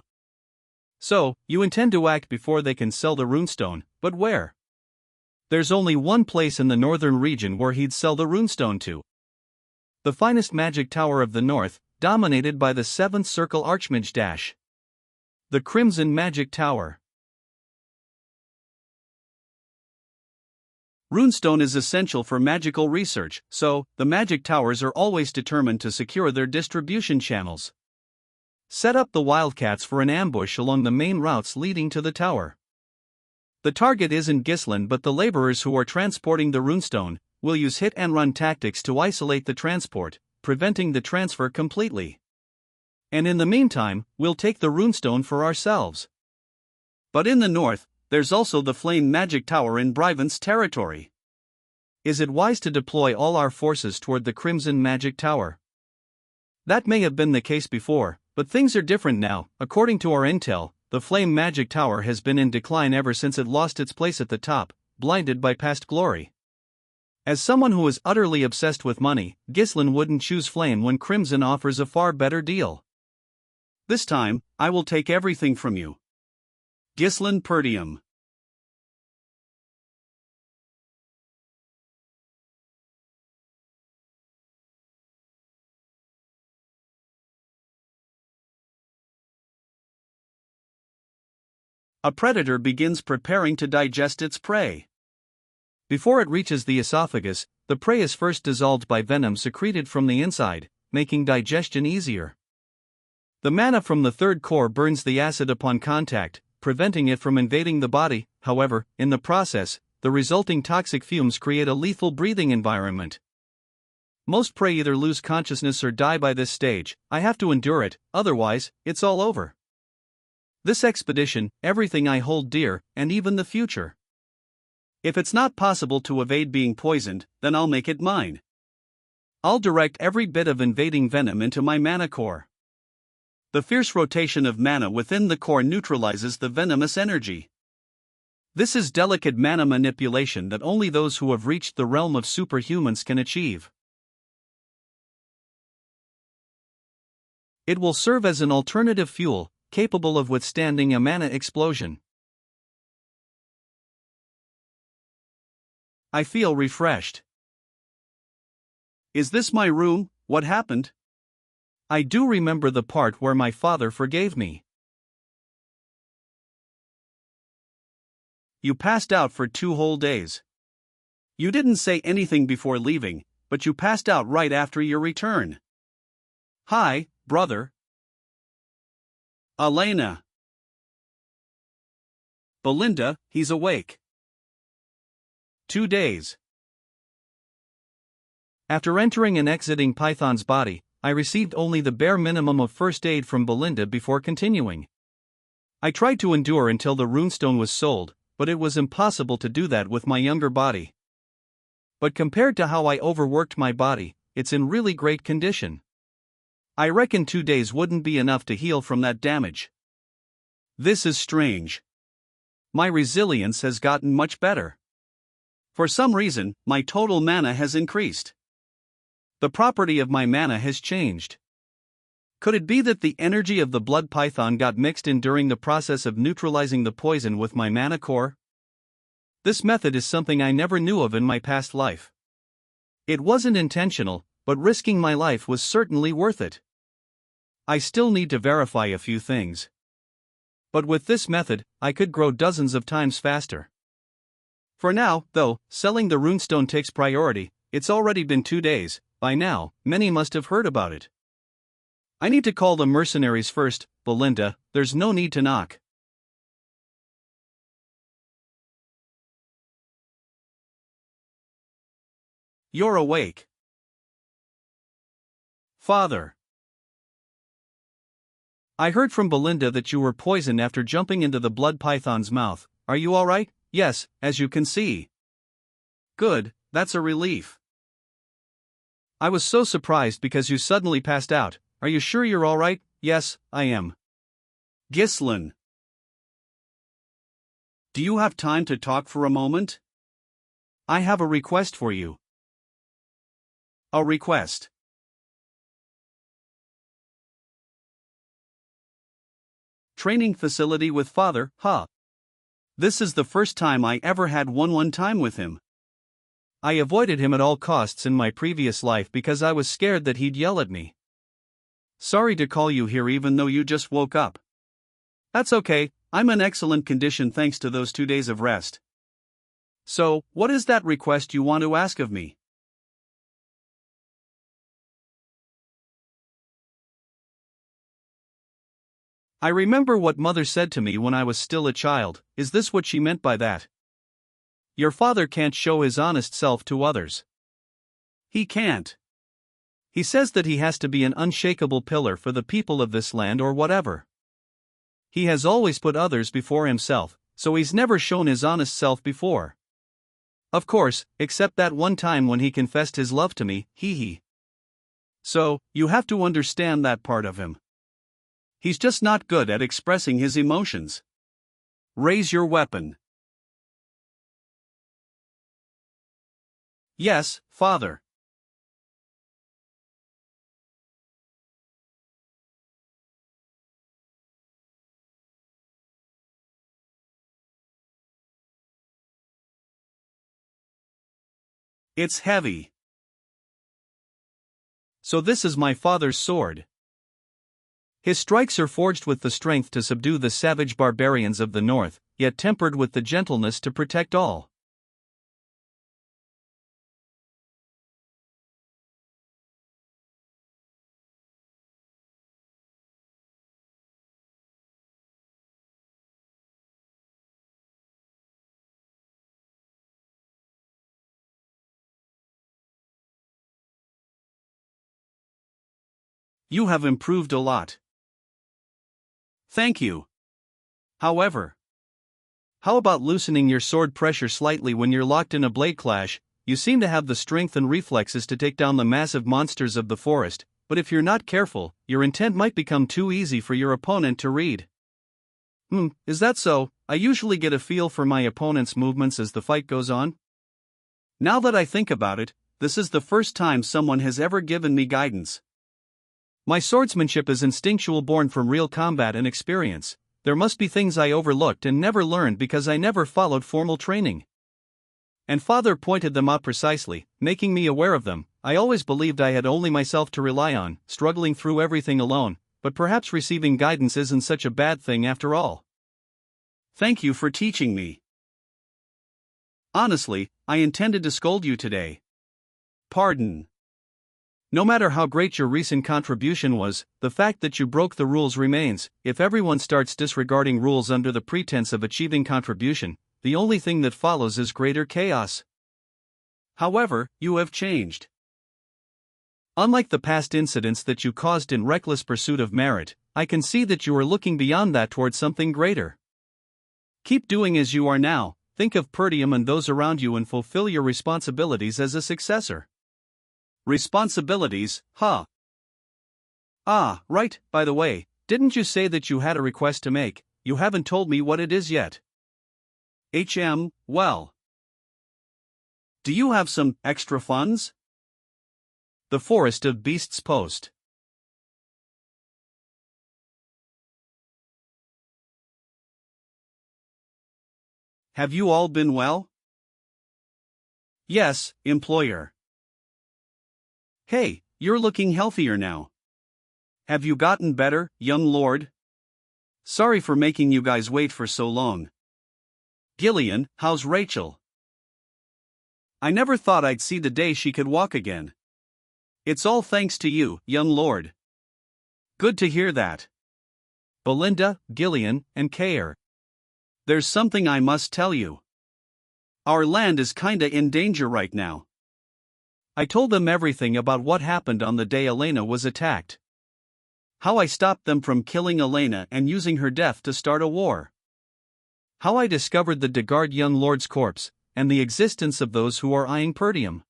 So, you intend to act before they can sell the runestone, but where? There's only one place in the northern region where he'd sell the runestone to. The finest magic tower of the north, dominated by the 7th Circle Archmage Dash. The Crimson Magic Tower. Runestone is essential for magical research, so, the magic towers are always determined to secure their distribution channels. Set up the wildcats for an ambush along the main routes leading to the tower. The target isn't Ghislaine but the laborers who are transporting the runestone, will use hit-and-run tactics to isolate the transport, preventing the transfer completely. And in the meantime, we'll take the runestone for ourselves. But in the north, there's also the flame magic tower in Brivant's territory. Is it wise to deploy all our forces toward the Crimson Magic Tower? That may have been the case before, but things are different now. According to our intel, the Flame Magic Tower has been in decline ever since it lost its place at the top, blinded by past glory. As someone who is utterly obsessed with money, Ghislain wouldn't choose Flame when Crimson offers a far better deal. This time, I will take everything from you. Ghislain Perdium. A predator begins preparing to digest its prey. Before it reaches the esophagus, the prey is first dissolved by venom secreted from the inside, making digestion easier. The mana from the third core burns the acid upon contact, preventing it from invading the body. However, in the process, the resulting toxic fumes create a lethal breathing environment. Most prey either lose consciousness or die by this stage. I have to endure it, otherwise, it's all over. This expedition, everything I hold dear, and even the future. If it's not possible to evade being poisoned, then I'll make it mine. I'll direct every bit of invading venom into my mana core. The fierce rotation of mana within the core neutralizes the venomous energy. This is delicate mana manipulation that only those who have reached the realm of superhumans can achieve. It will serve as an alternative fuel, capable of withstanding a mana explosion. I feel refreshed. Is this my room? What happened? I do remember the part where my father forgave me. You passed out for 2 whole days. You didn't say anything before leaving, but you passed out right after your return. Hi, brother. Elena. Belinda, he's awake. 2 days. After entering and exiting Python's body, I received only the bare minimum of first aid from Belinda before continuing. I tried to endure until the runestone was sold, but it was impossible to do that with my younger body. But compared to how I overworked my body, it's in really great condition. I reckon 2 days wouldn't be enough to heal from that damage. This is strange. My resilience has gotten much better. For some reason, my total mana has increased. The property of my mana has changed. Could it be that the energy of the blood python got mixed in during the process of neutralizing the poison with my mana core? This method is something I never knew of in my past life. It wasn't intentional, but risking my life was certainly worth it. I still need to verify a few things. But with this method, I could grow dozens of times faster. For now, though, selling the runestone takes priority. It's already been 2 days. By now, many must have heard about it. I need to call the mercenaries first. Belinda, there's no need to knock. You're awake. Father. I heard from Belinda that you were poisoned after jumping into the blood python's mouth. Are you all right? Yes, as you can see. Good, that's a relief. I was so surprised because you suddenly passed out. Are you sure you're all right? Yes, I am. Ghislain. Do you have time to talk for a moment? I have a request for you. A request. Training facility with father, huh? This is the first time I ever had one-on-one time with him. I avoided him at all costs in my previous life because I was scared that he'd yell at me. Sorry to call you here even though you just woke up. That's okay, I'm in excellent condition thanks to those 2 days of rest. So, what is that request you want to ask of me? I remember what mother said to me when I was still a child. Is this what she meant by that? Your father can't show his honest self to others. He can't. He says that he has to be an unshakable pillar for the people of this land or whatever. He has always put others before himself, so he's never shown his honest self before. Of course, except that one time when he confessed his love to me, hee. So, you have to understand that part of him. He's just not good at expressing his emotions. Raise your weapon. Yes, Father. It's heavy. So this is my father's sword. His strikes are forged with the strength to subdue the savage barbarians of the north, yet tempered with the gentleness to protect all. You have improved a lot. Thank you. However, how about loosening your sword pressure slightly when you're locked in a blade clash? You seem to have the strength and reflexes to take down the massive monsters of the forest, but if you're not careful, your intent might become too easy for your opponent to read. Is that so? I usually get a feel for my opponent's movements as the fight goes on. Now that I think about it, this is the first time someone has ever given me guidance. My swordsmanship is instinctual, born from real combat and experience. There must be things I overlooked and never learned because I never followed formal training. And Father pointed them out precisely, making me aware of them. I always believed I had only myself to rely on, struggling through everything alone, but perhaps receiving guidance isn't such a bad thing after all. Thank you for teaching me. Honestly, I intended to scold you today. Pardon. No matter how great your recent contribution was, the fact that you broke the rules remains. If everyone starts disregarding rules under the pretense of achieving contribution, the only thing that follows is greater chaos. However, you have changed. Unlike the past incidents that you caused in reckless pursuit of merit, I can see that you are looking beyond that towards something greater. Keep doing as you are now, think of Perdium and those around you and fulfill your responsibilities as a successor. Responsibilities, huh? Ah, right, by the way, didn't you say that you had a request to make? You haven't told me what it is yet. Well. Do you have some extra funds? The Forest of Beasts Post. Have you all been well? Yes, employer. Hey, you're looking healthier now. Have you gotten better, young lord? Sorry for making you guys wait for so long. Gillian, how's Rachel? I never thought I'd see the day she could walk again. It's all thanks to you, young lord. Good to hear that. Belinda, Gillian, and Kair. There's something I must tell you. Our land is kinda in danger right now. I told them everything about what happened on the day Elena was attacked. How I stopped them from killing Elena and using her death to start a war. How I discovered the Degard young lord's corpse, and the existence of those who are eyeing Perdium.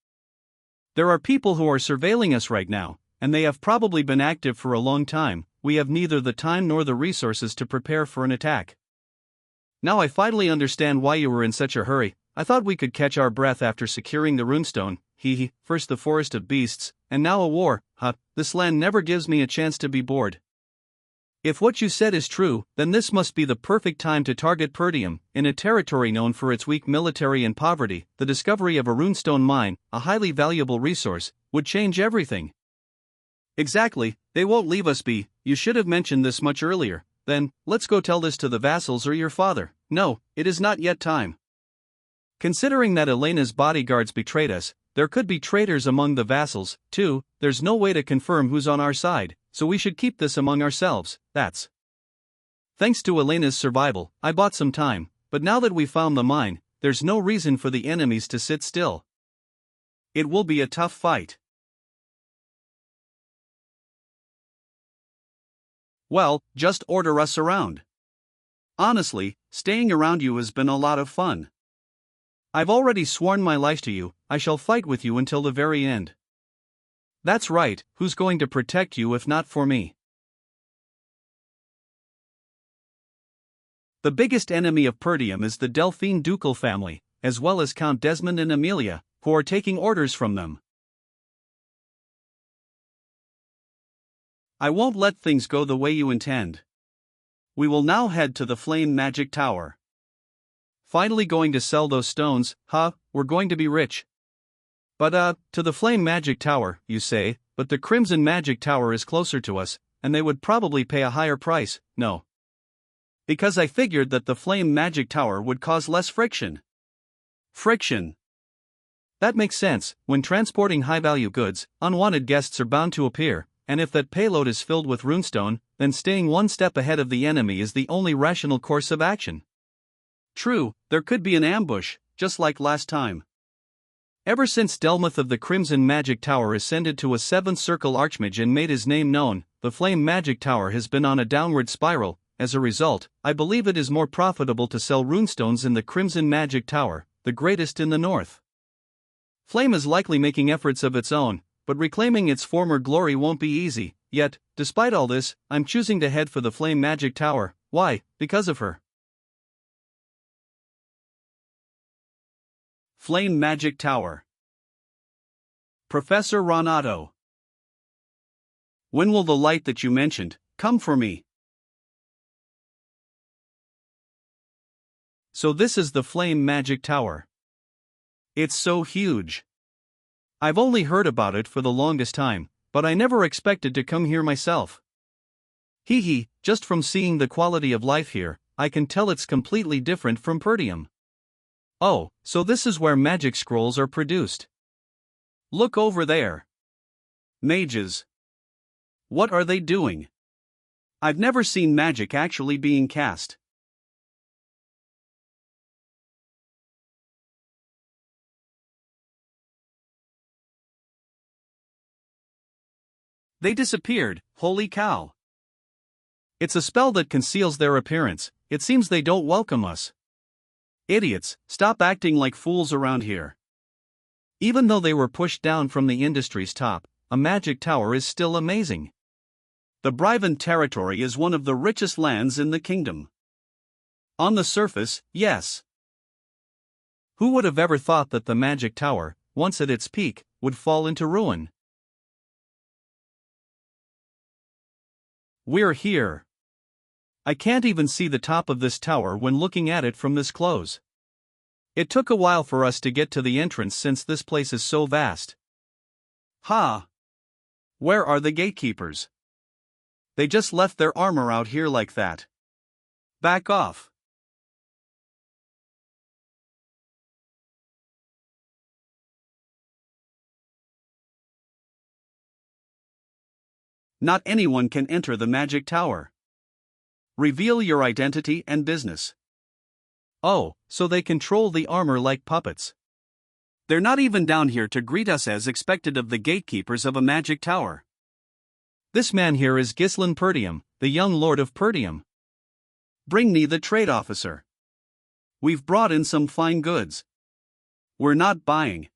There are people who are surveilling us right now, and they have probably been active for a long time. We have neither the time nor the resources to prepare for an attack. Now I finally understand why you were in such a hurry. I thought we could catch our breath after securing the runestone. First the Forest of Beasts, and now a war. This land never gives me a chance to be bored. If what you said is true, then this must be the perfect time to target Perdium. In a territory known for its weak military and poverty, the discovery of a runestone mine, a highly valuable resource, would change everything. Exactly, they won't leave us be. You should have mentioned this much earlier. Then, let's go tell this to the vassals or your father. No, it is not yet time. Considering that Elena's bodyguards betrayed us, there could be traitors among the vassals, too. There's no way to confirm who's on our side, so we should keep this among ourselves. That's. Thanks to Elena's survival, I bought some time, but now that we found the mine, there's no reason for the enemies to sit still. It will be a tough fight. Well, just order us around. Honestly, staying around you has been a lot of fun. I've already sworn my life to you, I shall fight with you until the very end. That's right, who's going to protect you if not for me? The biggest enemy of Perdium is the Delphine ducal family, as well as Count Desmond and Amelia, who are taking orders from them. I won't let things go the way you intend. We will now head to the Flame Magic Tower. Finally going to sell those stones, huh? We're going to be rich. But to the Flame Magic Tower, you say, but the Crimson Magic Tower is closer to us, and they would probably pay a higher price, no. Because I figured that the Flame Magic Tower would cause less friction. Friction. That makes sense. When transporting high-value goods, unwanted guests are bound to appear, and if that payload is filled with runestone, then staying one step ahead of the enemy is the only rational course of action. True, there could be an ambush, just like last time. Ever since Delmuth of the Crimson Magic Tower ascended to a 7th Circle Archmage and made his name known, the Flame Magic Tower has been on a downward spiral. As a result, I believe it is more profitable to sell runestones in the Crimson Magic Tower, the greatest in the north. Flame is likely making efforts of its own, but reclaiming its former glory won't be easy. Yet, despite all this, I'm choosing to head for the Flame Magic Tower. Why? Because of her. Flame Magic Tower. Professor Renato. When will the light that you mentioned come for me? So this is the Flame Magic Tower. It's so huge. I've only heard about it for the longest time, but I never expected to come here myself. Just from seeing the quality of life here, I can tell it's completely different from Perdium. Oh, so this is where magic scrolls are produced. Look over there. Mages. What are they doing? I've never seen magic actually being cast. They disappeared, holy cow. It's a spell that conceals their appearance. It seems they don't welcome us. Idiots, stop acting like fools around here. Even though they were pushed down from the industry's top, a magic tower is still amazing. The Bryvant territory is one of the richest lands in the kingdom. On the surface, yes. Who would have ever thought that the magic tower, once at its peak, would fall into ruin? We're here. I can't even see the top of this tower when looking at it from this close. It took a while for us to get to the entrance since this place is so vast. Ha! Where are the gatekeepers? They just left their armor out here like that. Back off. Not anyone can enter the magic tower. Reveal your identity and business. Oh, so they control the armor like puppets. They're not even down here to greet us as expected of the gatekeepers of a magic tower. This man here is Ghislain Perdium, the young lord of Perdium. Bring me the trade officer. We've brought in some fine goods. We're not buying.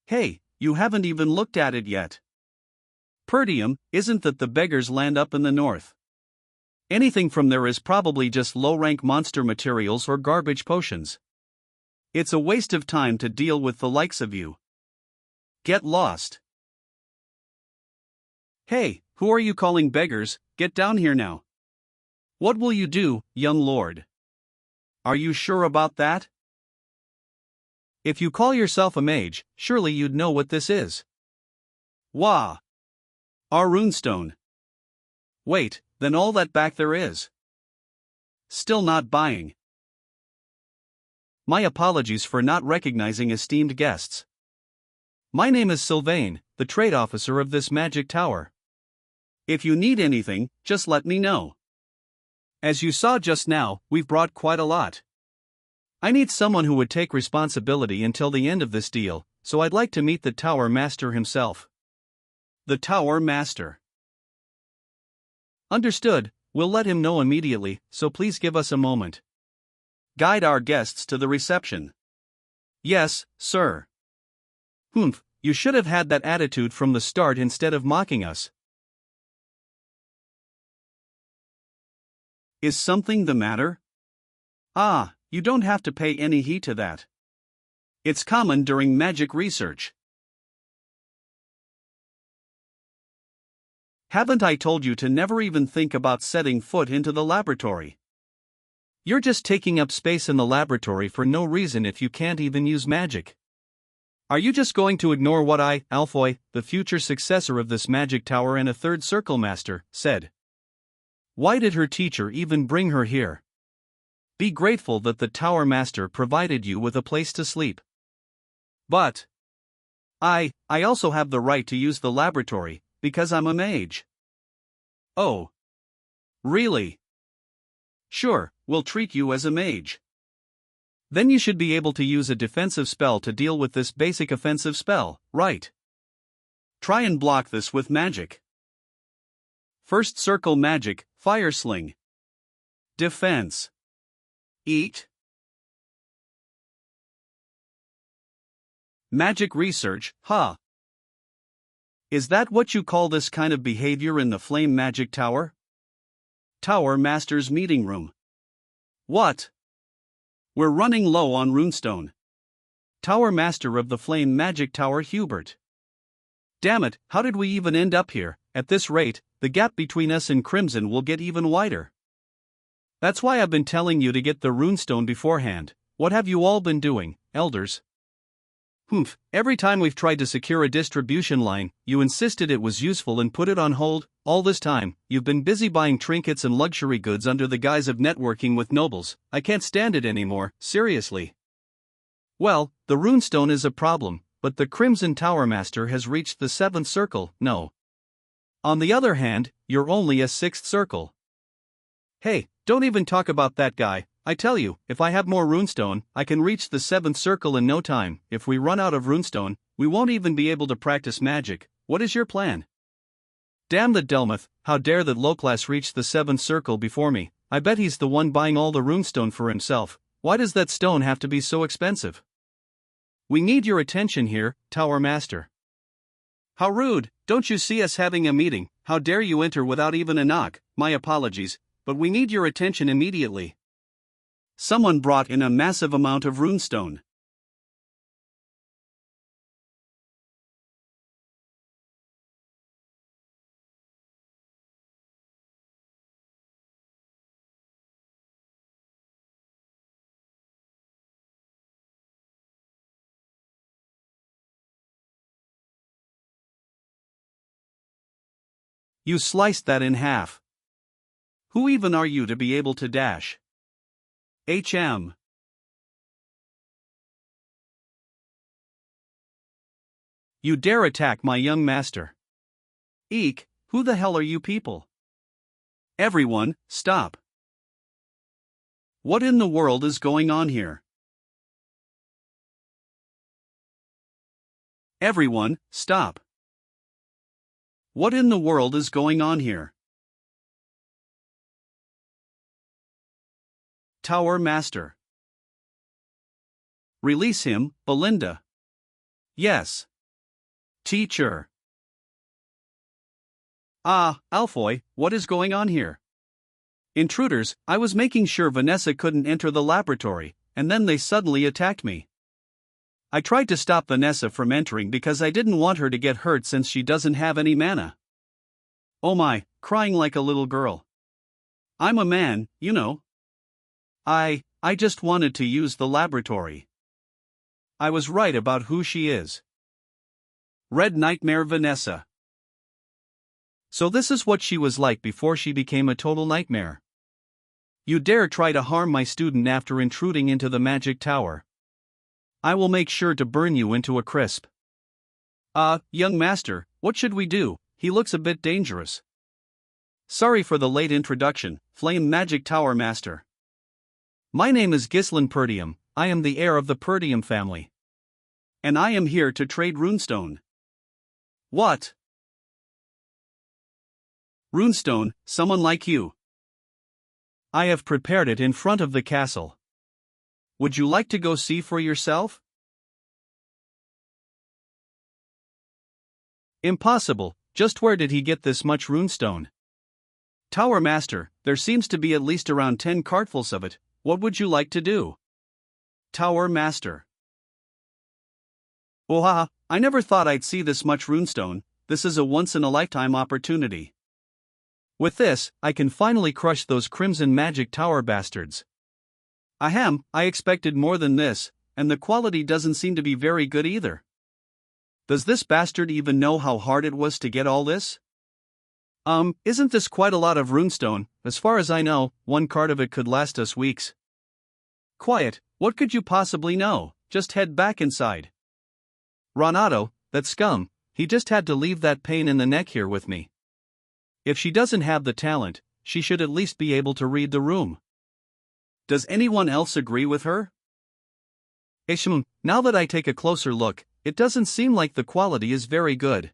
Hey, you haven't even looked at it yet. Perdium, isn't that the beggars' land up in the north? Anything from there is probably just low-rank monster materials or garbage potions. It's a waste of time to deal with the likes of you. Get lost. Hey, who are you calling beggars? Get down here now. What will you do, young lord? Are you sure about that? If you call yourself a mage, surely you'd know what this is. Wah! Our runestone. Wait, then all that back there is. Still not buying. My apologies for not recognizing esteemed guests. My name is Sylvain, the trade officer of this magic tower. If you need anything, just let me know. As you saw just now, we've brought quite a lot. I need someone who would take responsibility until the end of this deal, so I'd like to meet the tower master himself. The tower master. Understood, we'll let him know immediately, so please give us a moment. Guide our guests to the reception. Yes, sir. Humph, you should have had that attitude from the start instead of mocking us. Is something the matter? Ah, you don't have to pay any heed to that. It's common during magic research. Haven't I told you to never even think about setting foot into the laboratory? You're just taking up space in the laboratory for no reason if you can't even use magic. Are you just going to ignore what I, Alfoy, the future successor of this magic tower and a third circle master, said? Why did her teacher even bring her here? Be grateful that the tower master provided you with a place to sleep. But I also have the right to use the laboratory, because I'm a mage. Oh. Really? Sure, we'll treat you as a mage. Then you should be able to use a defensive spell to deal with this basic offensive spell, right? Try and block this with magic. First circle magic, fire sling. Defense. Eat. Magic research, huh? Is that what you call this kind of behavior in the Flame Magic Tower? Tower Master's meeting room. What? We're running low on runestone. Tower Master of the Flame Magic Tower Hubert. Damn it, how did we even end up here? At this rate, the gap between us and Crimson will get even wider. That's why I've been telling you to get the runestone beforehand. What have you all been doing, elders? Humph, every time we've tried to secure a distribution line, you insisted it was useful and put it on hold. All this time, you've been busy buying trinkets and luxury goods under the guise of networking with nobles. I can't stand it anymore, seriously. Well, the runestone is a problem, but the Crimson Tower Master has reached the 7th circle, no. On the other hand, you're only a 6th circle. Hey, don't even talk about that guy. I tell you, if I have more runestone, I can reach the 7th circle in no time. If we run out of runestone, we won't even be able to practice magic. What is your plan? Damn the Delmoth, how dare that low-class reach the 7th circle before me. I bet he's the one buying all the runestone for himself. Why does that stone have to be so expensive? We need your attention here, Tower Master. How rude, don't you see us having a meeting? How dare you enter without even a knock? My apologies, but we need your attention immediately. Someone brought in a massive amount of runestone. You sliced that in half. Who even are you to be able to dash? HM. You dare attack my young master. Eek, who the hell are you people? Everyone, stop. What in the world is going on here? Everyone, stop. What in the world is going on here? Tower Master. Release him, Belinda. Yes. Teacher. Ah, Alfoy, what is going on here? Intruders, I was making sure Vanessa couldn't enter the laboratory, and then they suddenly attacked me. I tried to stop Vanessa from entering because I didn't want her to get hurt since she doesn't have any mana. Oh my, crying like a little girl. I'm a man, you know. I just wanted to use the laboratory. I was right about who she is. Red Nightmare Vanessa. So this is what she was like before she became a total nightmare. You dare try to harm my student after intruding into the magic tower. I will make sure to burn you into a crisp. Young master, what should we do? He looks a bit dangerous. Sorry for the late introduction, Flame Magic Tower Master. My name is Ghislain Perdium, I am the heir of the Perdium family. And I am here to trade runestone. What? Runestone, someone like you. I have prepared it in front of the castle. Would you like to go see for yourself? Impossible, just where did he get this much runestone? Tower Master, there seems to be at least around 10 cartfuls of it. What would you like to do? Tower Master. Oh, I never thought I'd see this much runestone. This is a once-in-a-lifetime opportunity. With this, I can finally crush those Crimson Magic Tower bastards. Ahem, I expected more than this, and the quality doesn't seem to be very good either. Does this bastard even know how hard it was to get all this? Isn't this quite a lot of runestone? As far as I know, one cart of it could last us weeks. Quiet, what could you possibly know? Just head back inside. Renato, that scum, he just had to leave that pain in the neck here with me. If she doesn't have the talent, she should at least be able to read the room. Does anyone else agree with her? Now that I take a closer look, it doesn't seem like the quality is very good.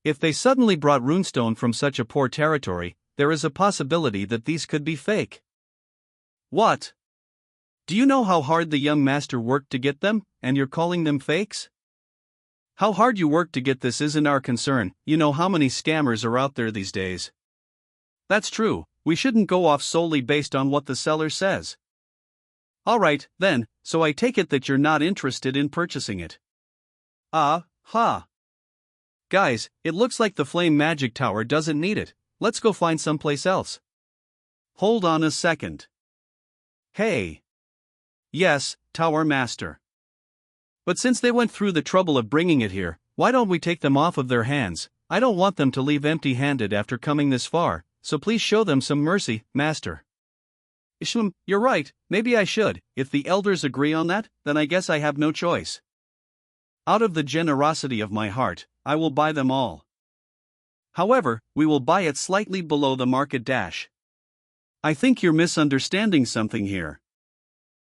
If they suddenly brought runestone from such a poor territory, there is a possibility that these could be fake. What? Do you know how hard the young master worked to get them, and you're calling them fakes? How hard you work to get this isn't our concern, you know how many scammers are out there these days. That's true, we shouldn't go off solely based on what the seller says. Alright, then, so I take it that you're not interested in purchasing it. Guys, it looks like the Flame Magic Tower doesn't need it. Let's go find someplace else. Hold on a second. Hey. Yes, Tower Master. But since they went through the trouble of bringing it here, why don't we take them off of their hands? I don't want them to leave empty-handed after coming this far, so please show them some mercy, Master. You're right, maybe I should. If the elders agree on that, then I guess I have no choice. Out of the generosity of my heart, I will buy them all. However, we will buy it slightly below the market dash. I think you're misunderstanding something here.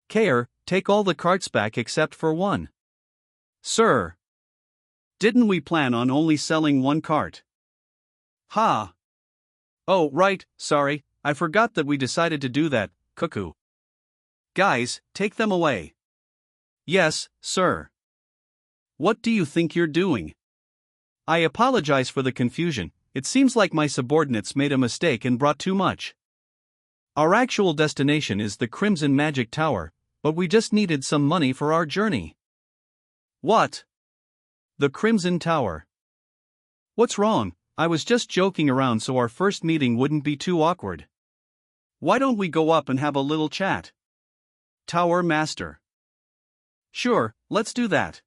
Kair, take all the carts back except for one. Sir. Didn't we plan on only selling one cart? Ha! Oh, right, sorry, I forgot that we decided to do that, cuckoo. Guys, take them away. Yes, sir. What do you think you're doing? I apologize for the confusion, it seems like my subordinates made a mistake and brought too much. Our actual destination is the Crimson Magic Tower, but we just needed some money for our journey. What? The Crimson Tower. What's wrong? I was just joking around so our first meeting wouldn't be too awkward. Why don't we go up and have a little chat? Tower Master. Sure, let's do that.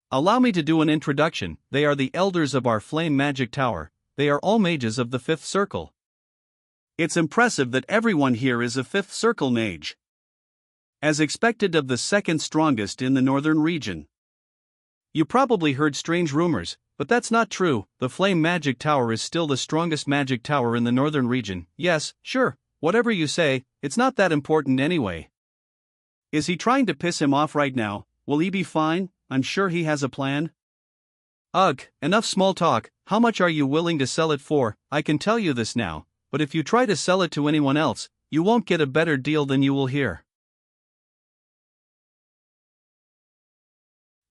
Allow me to do an introduction. They are the elders of our Flame Magic Tower. They are all mages of the 5th circle. It's impressive that everyone here is a 5th circle mage. As expected of the 2nd strongest in the northern region. You probably heard strange rumors, but that's not true. The Flame Magic Tower is still the strongest magic tower in the northern region. Yes, sure, whatever you say, it's not that important anyway. Is he trying to piss him off right now? Will he be fine? I'm sure he has a plan. Ugh, enough small talk. How much are you willing to sell it for? I can tell you this now, but if you try to sell it to anyone else, you won't get a better deal than you will here.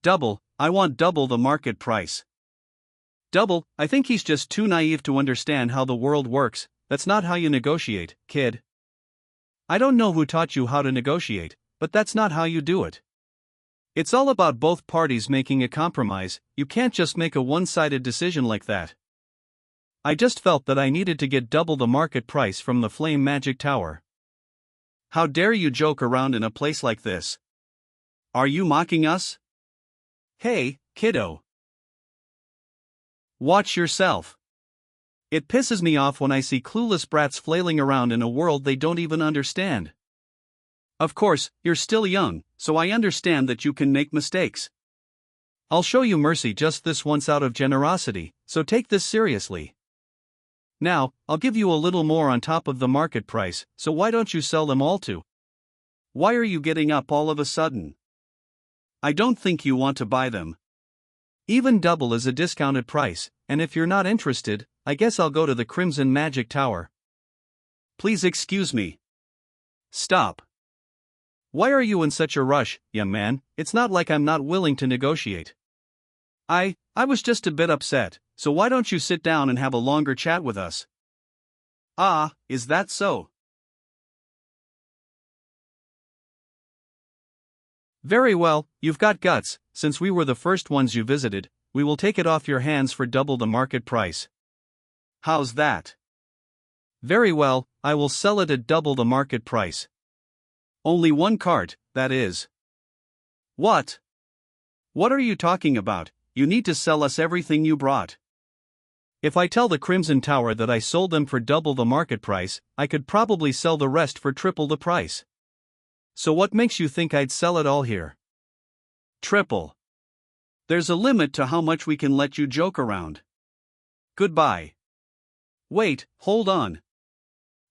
Double, I want double the market price. Double, I think he's just too naive to understand how the world works. That's not how you negotiate, kid. I don't know who taught you how to negotiate, but that's not how you do it. It's all about both parties making a compromise. You can't just make a one-sided decision like that. I just felt that I needed to get double the market price from the Flame Magic Tower. How dare you joke around in a place like this? Are you mocking us? Hey, kiddo. Watch yourself. It pisses me off when I see clueless brats flailing around in a world they don't even understand. Of course, you're still young, so I understand that you can make mistakes. I'll show you mercy just this once out of generosity, so take this seriously. Now, I'll give you a little more on top of the market price, so why don't you sell them all to? Why are you getting up all of a sudden? I don't think you want to buy them. Even double is a discounted price, and if you're not interested, I guess I'll go to the Crimson Magic Tower. Please excuse me. Stop. Why are you in such a rush, young man? It's not like I'm not willing to negotiate. I was just a bit upset, so why don't you sit down and have a longer chat with us? Ah, is that so? Very well, you've got guts. Since we were the first ones you visited, we will take it off your hands for double the market price. How's that? Very well, I will sell it at double the market price. Only one cart, that is. What? What are you talking about? You need to sell us everything you brought. If I tell the Crimson Tower that I sold them for double the market price, I could probably sell the rest for triple the price. So what makes you think I'd sell it all here? Triple. There's a limit to how much we can let you joke around. Goodbye. Wait, hold on.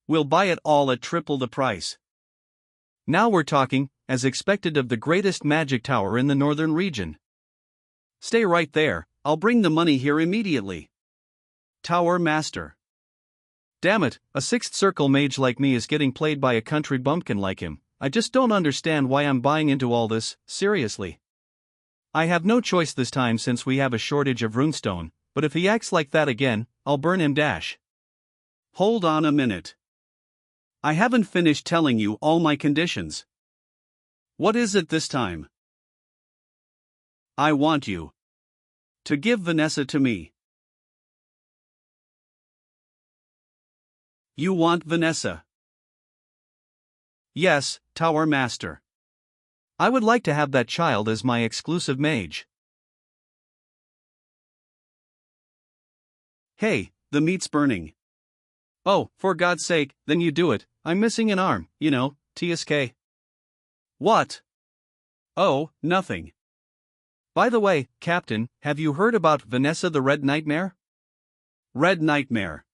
We'll buy it all at triple the price. Now we're talking, as expected of the greatest magic tower in the northern region. Stay right there, I'll bring the money here immediately. Tower Master. Damn it, a sixth circle mage like me is getting played by a country bumpkin like him. I just don't understand why I'm buying into all this, seriously. I have no choice this time since we have a shortage of runestone, but if he acts like that again, I'll burn him dash. Hold on a minute. I haven't finished telling you all my conditions. What is it this time? I want you to give Vanessa to me. You want Vanessa? Yes, Tower Master. I would like to have that child as my exclusive mage. Hey, the meat's burning. Oh, for God's sake, then you do it. I'm missing an arm, you know, TSK. What? Oh, nothing. By the way, Captain, have you heard about Vanessa the Red Nightmare? Red Nightmare.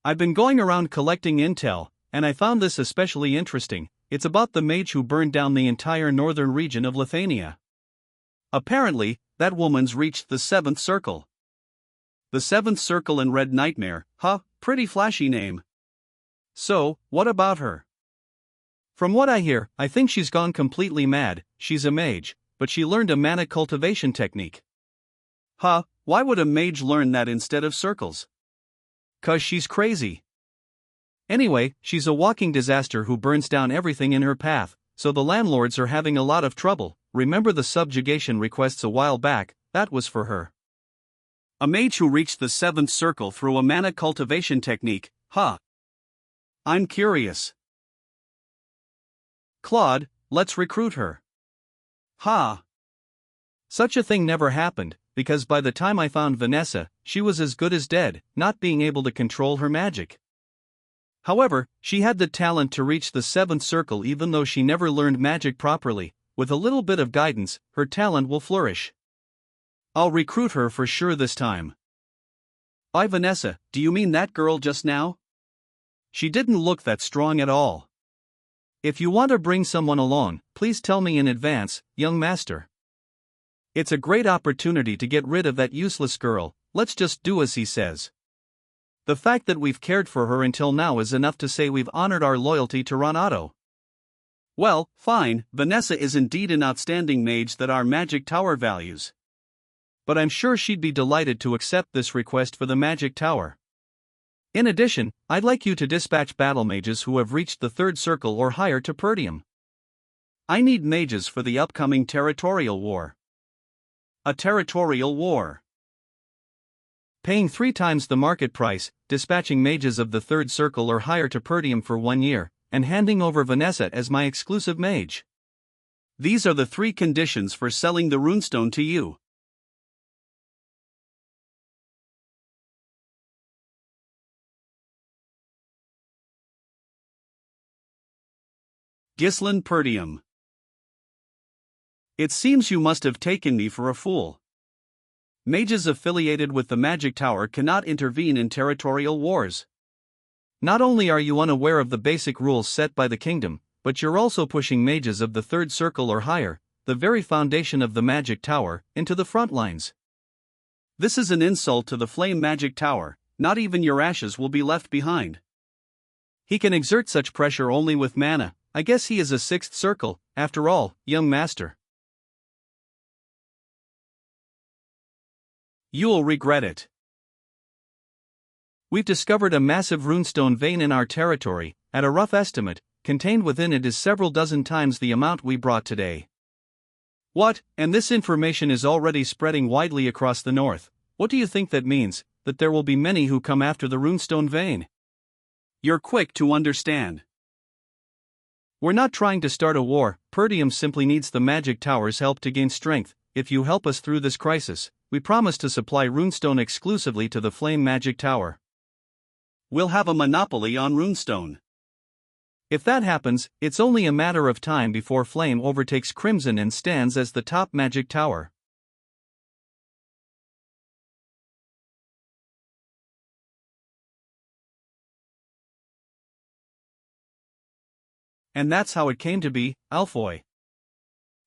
I've been going around collecting intel, and I found this especially interesting. It's about the mage who burned down the entire northern region of Lithuania. Apparently, that woman's reached the 7th circle. The 7th circle and Red Nightmare, huh, pretty flashy name. So, what about her? From what I hear, I think she's gone completely mad. She's a mage, but she learned a mana cultivation technique. Huh, why would a mage learn that instead of circles? 'Cause she's crazy. Anyway, she's a walking disaster who burns down everything in her path, so the landlords are having a lot of trouble. Remember the subjugation requests a while back? That was for her. A mage who reached the 7th circle through a mana cultivation technique, huh? I'm curious. Claude, let's recruit her. Ha! Such a thing never happened, because by the time I found Vanessa, she was as good as dead, not being able to control her magic. However, she had the talent to reach the 7th circle even though she never learned magic properly. With a little bit of guidance, her talent will flourish. I'll recruit her for sure this time. By Vanessa, do you mean that girl just now? She didn't look that strong at all. If you want to bring someone along, please tell me in advance, young master. It's a great opportunity to get rid of that useless girl. Let's just do as he says. The fact that we've cared for her until now is enough to say we've honored our loyalty to Renato. Well, fine, Vanessa is indeed an outstanding mage that our magic tower values. But I'm sure she'd be delighted to accept this request for the magic tower. In addition, I'd like you to dispatch battle mages who have reached the 3rd circle or higher to Perdium. I need mages for the upcoming territorial war. A territorial war. Paying 3 times the market price, dispatching mages of the 3rd circle or higher to Perdium for 1 year, and handing over Vanessa as my exclusive mage. These are the 3 conditions for selling the runestone to you. Gislin Perdium. It seems you must have taken me for a fool. Mages affiliated with the Magic Tower cannot intervene in territorial wars. Not only are you unaware of the basic rules set by the kingdom, but you're also pushing mages of the 3rd circle or higher, the very foundation of the magic tower, into the front lines. This is an insult to the flame magic tower, not even your ashes will be left behind. He can exert such pressure only with mana. I guess he is a sixth circle, after all, young master. You'll regret it. We've discovered a massive runestone vein in our territory. At a rough estimate, contained within it is several dozen times the amount we brought today. What? And this information is already spreading widely across the north. What do you think that means? That there will be many who come after the runestone vein. You're quick to understand. We're not trying to start a war. Perdium simply needs the magic tower's help to gain strength. If you help us through this crisis, we promise to supply runestone exclusively to the flame magic tower. We'll have a monopoly on runestone. If that happens, it's only a matter of time before Flame overtakes Crimson and stands as the top magic tower. And that's how it came to be, Alfoy.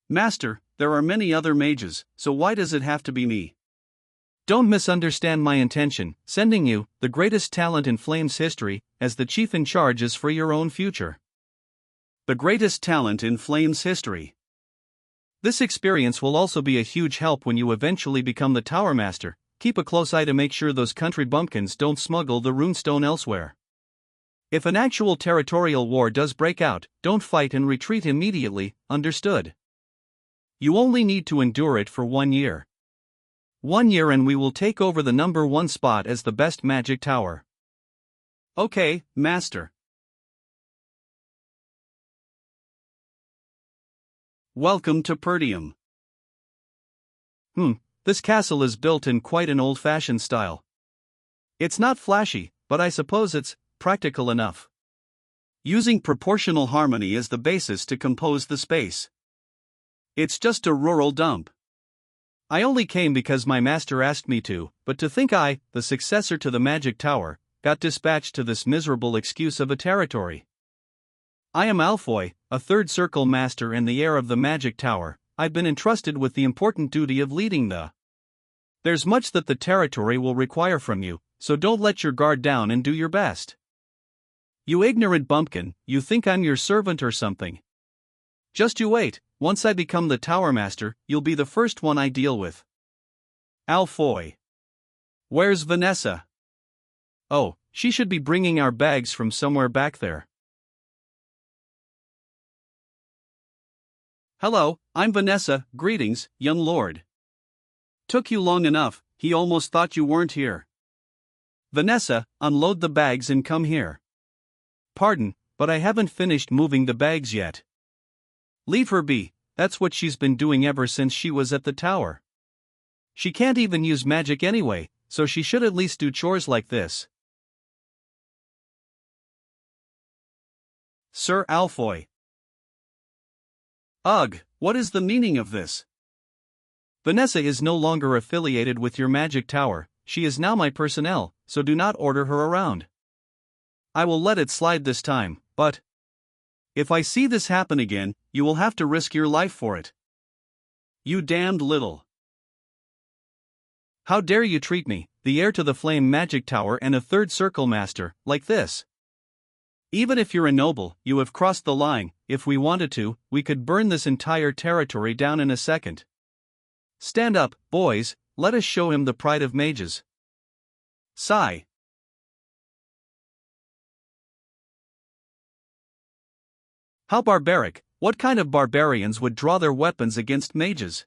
Master, there are many other mages, so why does it have to be me? Don't misunderstand my intention. Sending you, the greatest talent in Flame's history, as the chief in charge is for your own future. The greatest talent in Flame's history. This experience will also be a huge help when you eventually become the Tower Master. Keep a close eye to make sure those country bumpkins don't smuggle the runestone elsewhere. If an actual territorial war does break out, don't fight and retreat immediately, understood? You only need to endure it for 1 year. 1 year and we will take over the number 1 spot as the best magic tower. Okay, Master. Welcome to Perdium. This castle is built in quite an old-fashioned style. It's not flashy, but I suppose it's practical enough. Using proportional harmony as the basis to compose the space. It's just a rural dump. I only came because my master asked me to, but to think I, the successor to the magic tower, got dispatched to this miserable excuse of a territory. I am Alfoy, a third circle master and the heir of the magic tower. I've been entrusted with the important duty of leading the. There's much that the territory will require from you, so don't let your guard down and do your best. You ignorant bumpkin, you think I'm your servant or something. Just you wait, once I become the Tower Master, you'll be the first one I deal with. Alfoy. Where's Vanessa? Oh, she should be bringing our bags from somewhere back there. Hello, I'm Vanessa. Greetings, young lord. Took you long enough, he almost thought you weren't here. Vanessa, unload the bags and come here. Pardon, but I haven't finished moving the bags yet. Leave her be, that's what she's been doing ever since she was at the tower. She can't even use magic anyway, so she should at least do chores like this. Sir Alfoy. Ugh, what is the meaning of this? Vanessa is no longer affiliated with your magic tower, she is now my personnel, so do not order her around. I will let it slide this time, but if I see this happen again, you will have to risk your life for it. You damned little. How dare you treat me, the heir to the flame magic tower and a third circle master, like this? Even if you're a noble, you have crossed the line. If we wanted to, we could burn this entire territory down in a second. Stand up, boys, let us show him the pride of mages. Sigh. How barbaric! What kind of barbarians would draw their weapons against mages?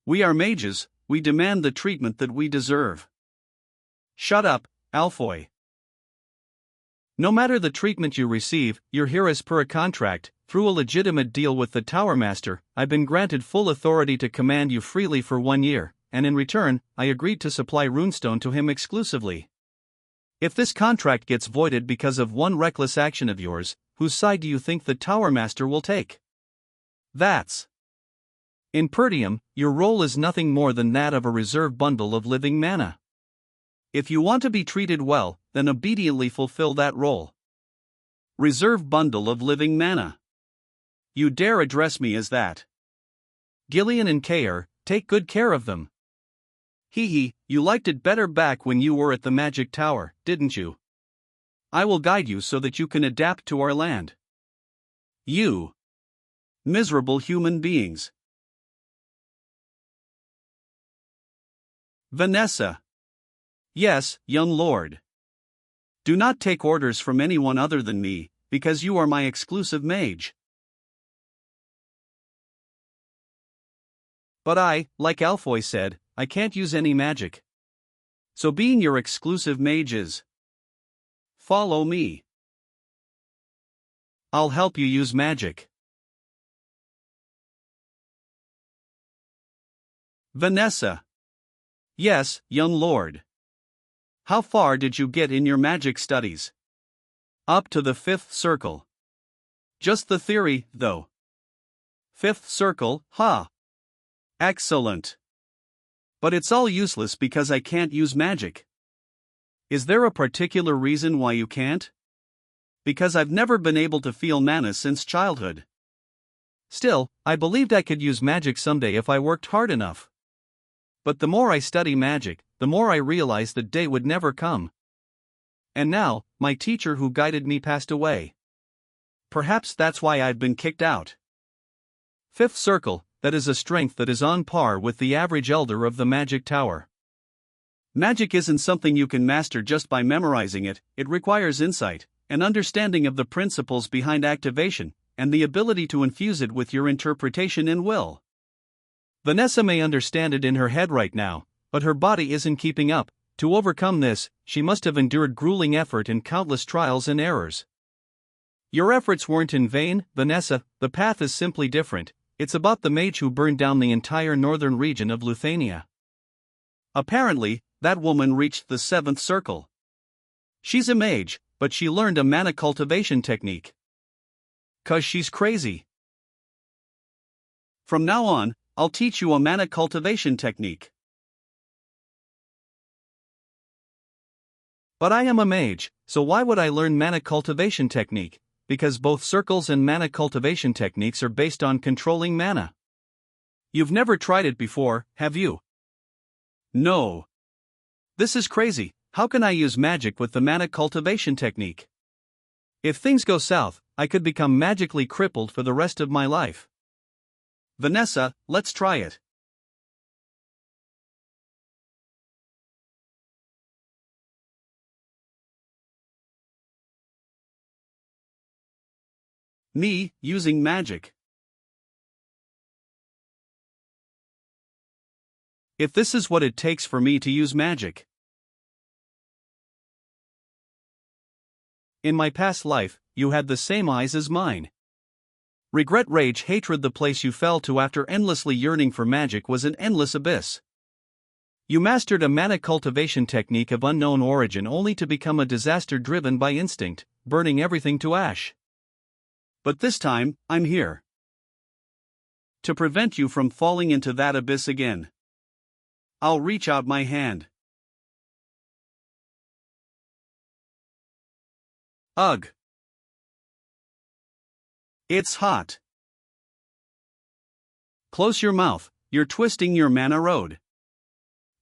We are mages, we demand the treatment that we deserve. Shut up, Alfoy. No matter the treatment you receive, you're here as per a contract. Through a legitimate deal with the Tower Master, I've been granted full authority to command you freely for 1 year, and in return, I agreed to supply runestone to him exclusively. If this contract gets voided because of one reckless action of yours, whose side do you think the Tower Master will take? That's. In Perdium, your role is nothing more than that of a reserve bundle of living mana. If you want to be treated well, then obediently fulfill that role. Reserve bundle of living mana. You dare address me as that? Gillian and Kair, take good care of them. Hee hee, you liked it better back when you were at the magic tower, didn't you? I will guide you so that you can adapt to our land. You miserable human beings. Vanessa. Yes, young lord. Do not take orders from anyone other than me, because you are my exclusive mage. But I, like Alfoy said, I can't use any magic. So being your exclusive mage is. Follow me. I'll help you use magic. Vanessa. Yes, young lord. How far did you get in your magic studies? Up to the 5th circle. Just the theory, though. 5th circle, huh? Excellent. But it's all useless because I can't use magic. Is there a particular reason why you can't? Because I've never been able to feel mana since childhood. Still, I believed I could use magic someday if I worked hard enough. But the more I study magic, the more I realize the day would never come. And now, my teacher who guided me passed away. Perhaps that's why I've been kicked out. 5th circle, that is a strength that is on par with the average elder of the magic tower. Magic isn't something you can master just by memorizing it, it requires insight, an understanding of the principles behind activation, and the ability to infuse it with your interpretation and will. Vanessa may understand it in her head right now, but her body isn't keeping up. To overcome this, she must have endured grueling effort and countless trials and errors. Your efforts weren't in vain, Vanessa, the path is simply different. It's about the mage who burned down the entire northern region of Luthania. Apparently, that woman reached the 7th circle. She's a mage, but she learned a mana cultivation technique. 'Cause she's crazy. From now on, I'll teach you a mana cultivation technique. But I am a mage, so why would I learn mana cultivation technique? Because both circles and mana cultivation techniques are based on controlling mana. You've never tried it before, have you? No. This is crazy. How can I use magic with the mana cultivation technique? If things go south, I could become magically crippled for the rest of my life. Vanessa, let's try it. Me, using magic. If this is what it takes for me to use magic. In my past life, you had the same eyes as mine. Regret, rage, hatred. The place you fell to after endlessly yearning for magic was an endless abyss. You mastered a mana cultivation technique of unknown origin only to become a disaster driven by instinct, burning everything to ash. But this time, I'm here. To prevent you from falling into that abyss again. I'll reach out my hand. Ugh. It's hot. Close your mouth, you're twisting your mana road.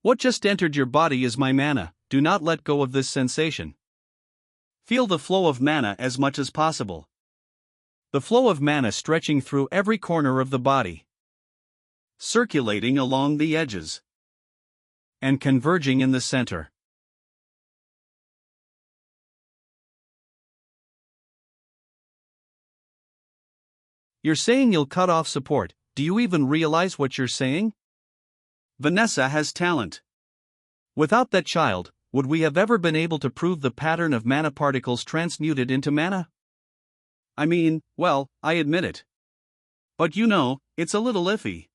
What just entered your body is my mana, do not let go of this sensation. Feel the flow of mana as much as possible. The flow of mana stretching through every corner of the body. Circulating along the edges. And converging in the center. You're saying you'll cut off support. Do you even realize what you're saying? Vanessa has talent. Without that child, would we have ever been able to prove the pattern of mana particles transmuted into mana? I mean, well, I admit it. But you know, it's a little iffy.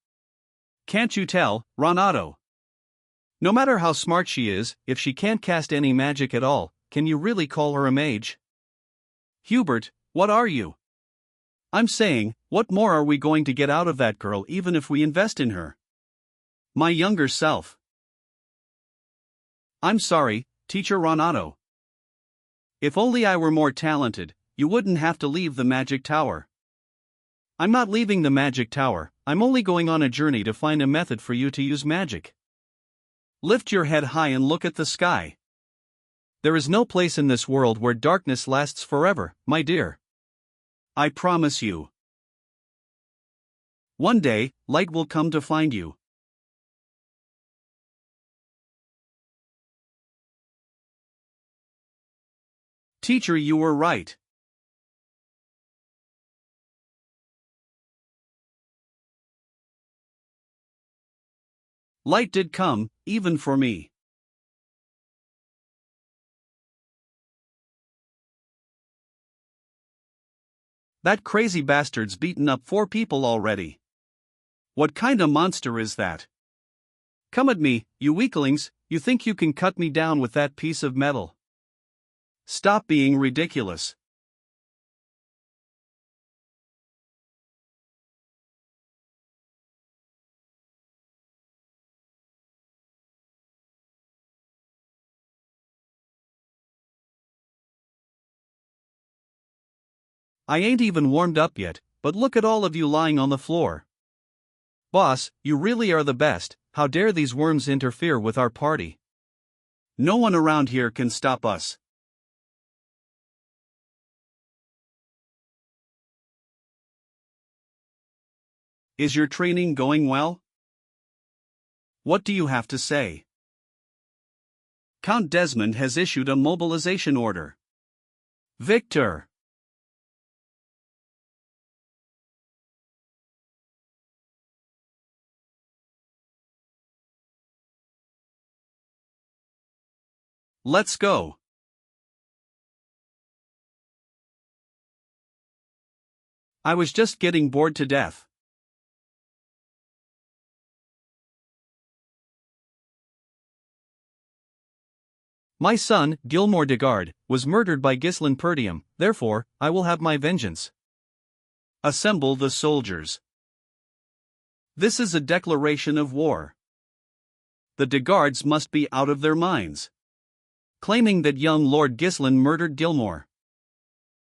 Can't you tell, Renato? No matter how smart she is, if she can't cast any magic at all, can you really call her a mage? Hubert, what are you? I'm saying, what more are we going to get out of that girl even if we invest in her? My younger self. I'm sorry, Teacher Renato. If only I were more talented, you wouldn't have to leave the magic tower. I'm not leaving the magic tower, I'm only going on a journey to find a method for you to use magic. Lift your head high and look at the sky. There is no place in this world where darkness lasts forever, my dear. I promise you. One day, light will come to find you. Teacher, you were right. Light did come, even for me. That crazy bastard's beaten up 4 people already. What kind of monster is that? Come at me, you weaklings, you think you can cut me down with that piece of metal? Stop being ridiculous. I ain't even warmed up yet, but look at all of you lying on the floor. Boss, you really are the best. How dare these worms interfere with our party? No one around here can stop us. Is your training going well? What do you have to say? Count Desmond has issued a mobilization order. Victor! Let's go. I was just getting bored to death. My son, Gilmore Degard, was murdered by Ghislain Perdium, therefore, I will have my vengeance. Assemble the soldiers. This is a declaration of war. The Degards must be out of their minds, claiming that young Lord Ghislain murdered Gilmore.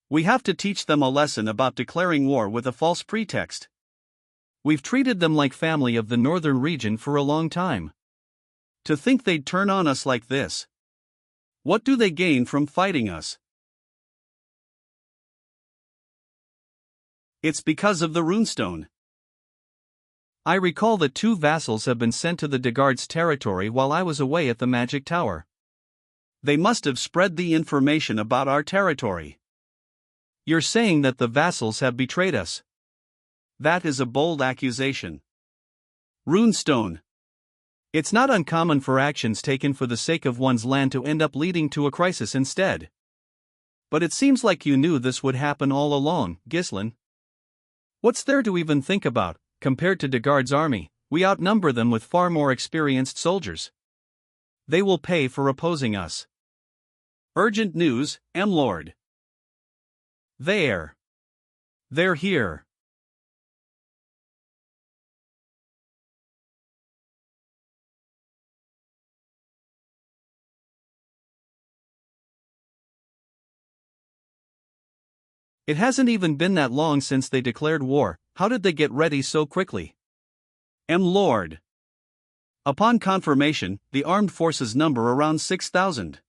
We have to teach them a lesson about declaring war with a false pretext. We've treated them like family of the northern region for a long time. To think they'd turn on us like this. What do they gain from fighting us? It's because of the runestone. I recall that 2 vassals have been sent to the Degards' territory while I was away at the magic tower. They must have spread the information about our territory. You're saying that the vassals have betrayed us? That is a bold accusation. Runestone. It's not uncommon for actions taken for the sake of one's land to end up leading to a crisis instead. But it seems like you knew this would happen all along, Ghislain. What's there to even think about? Compared to Degard's army, we outnumber them with far more experienced soldiers. They will pay for opposing us. Urgent news, M-Lord. They're here. It hasn't even been that long since they declared war. How did they get ready so quickly? M-Lord. Upon confirmation, the armed forces number around 6,000.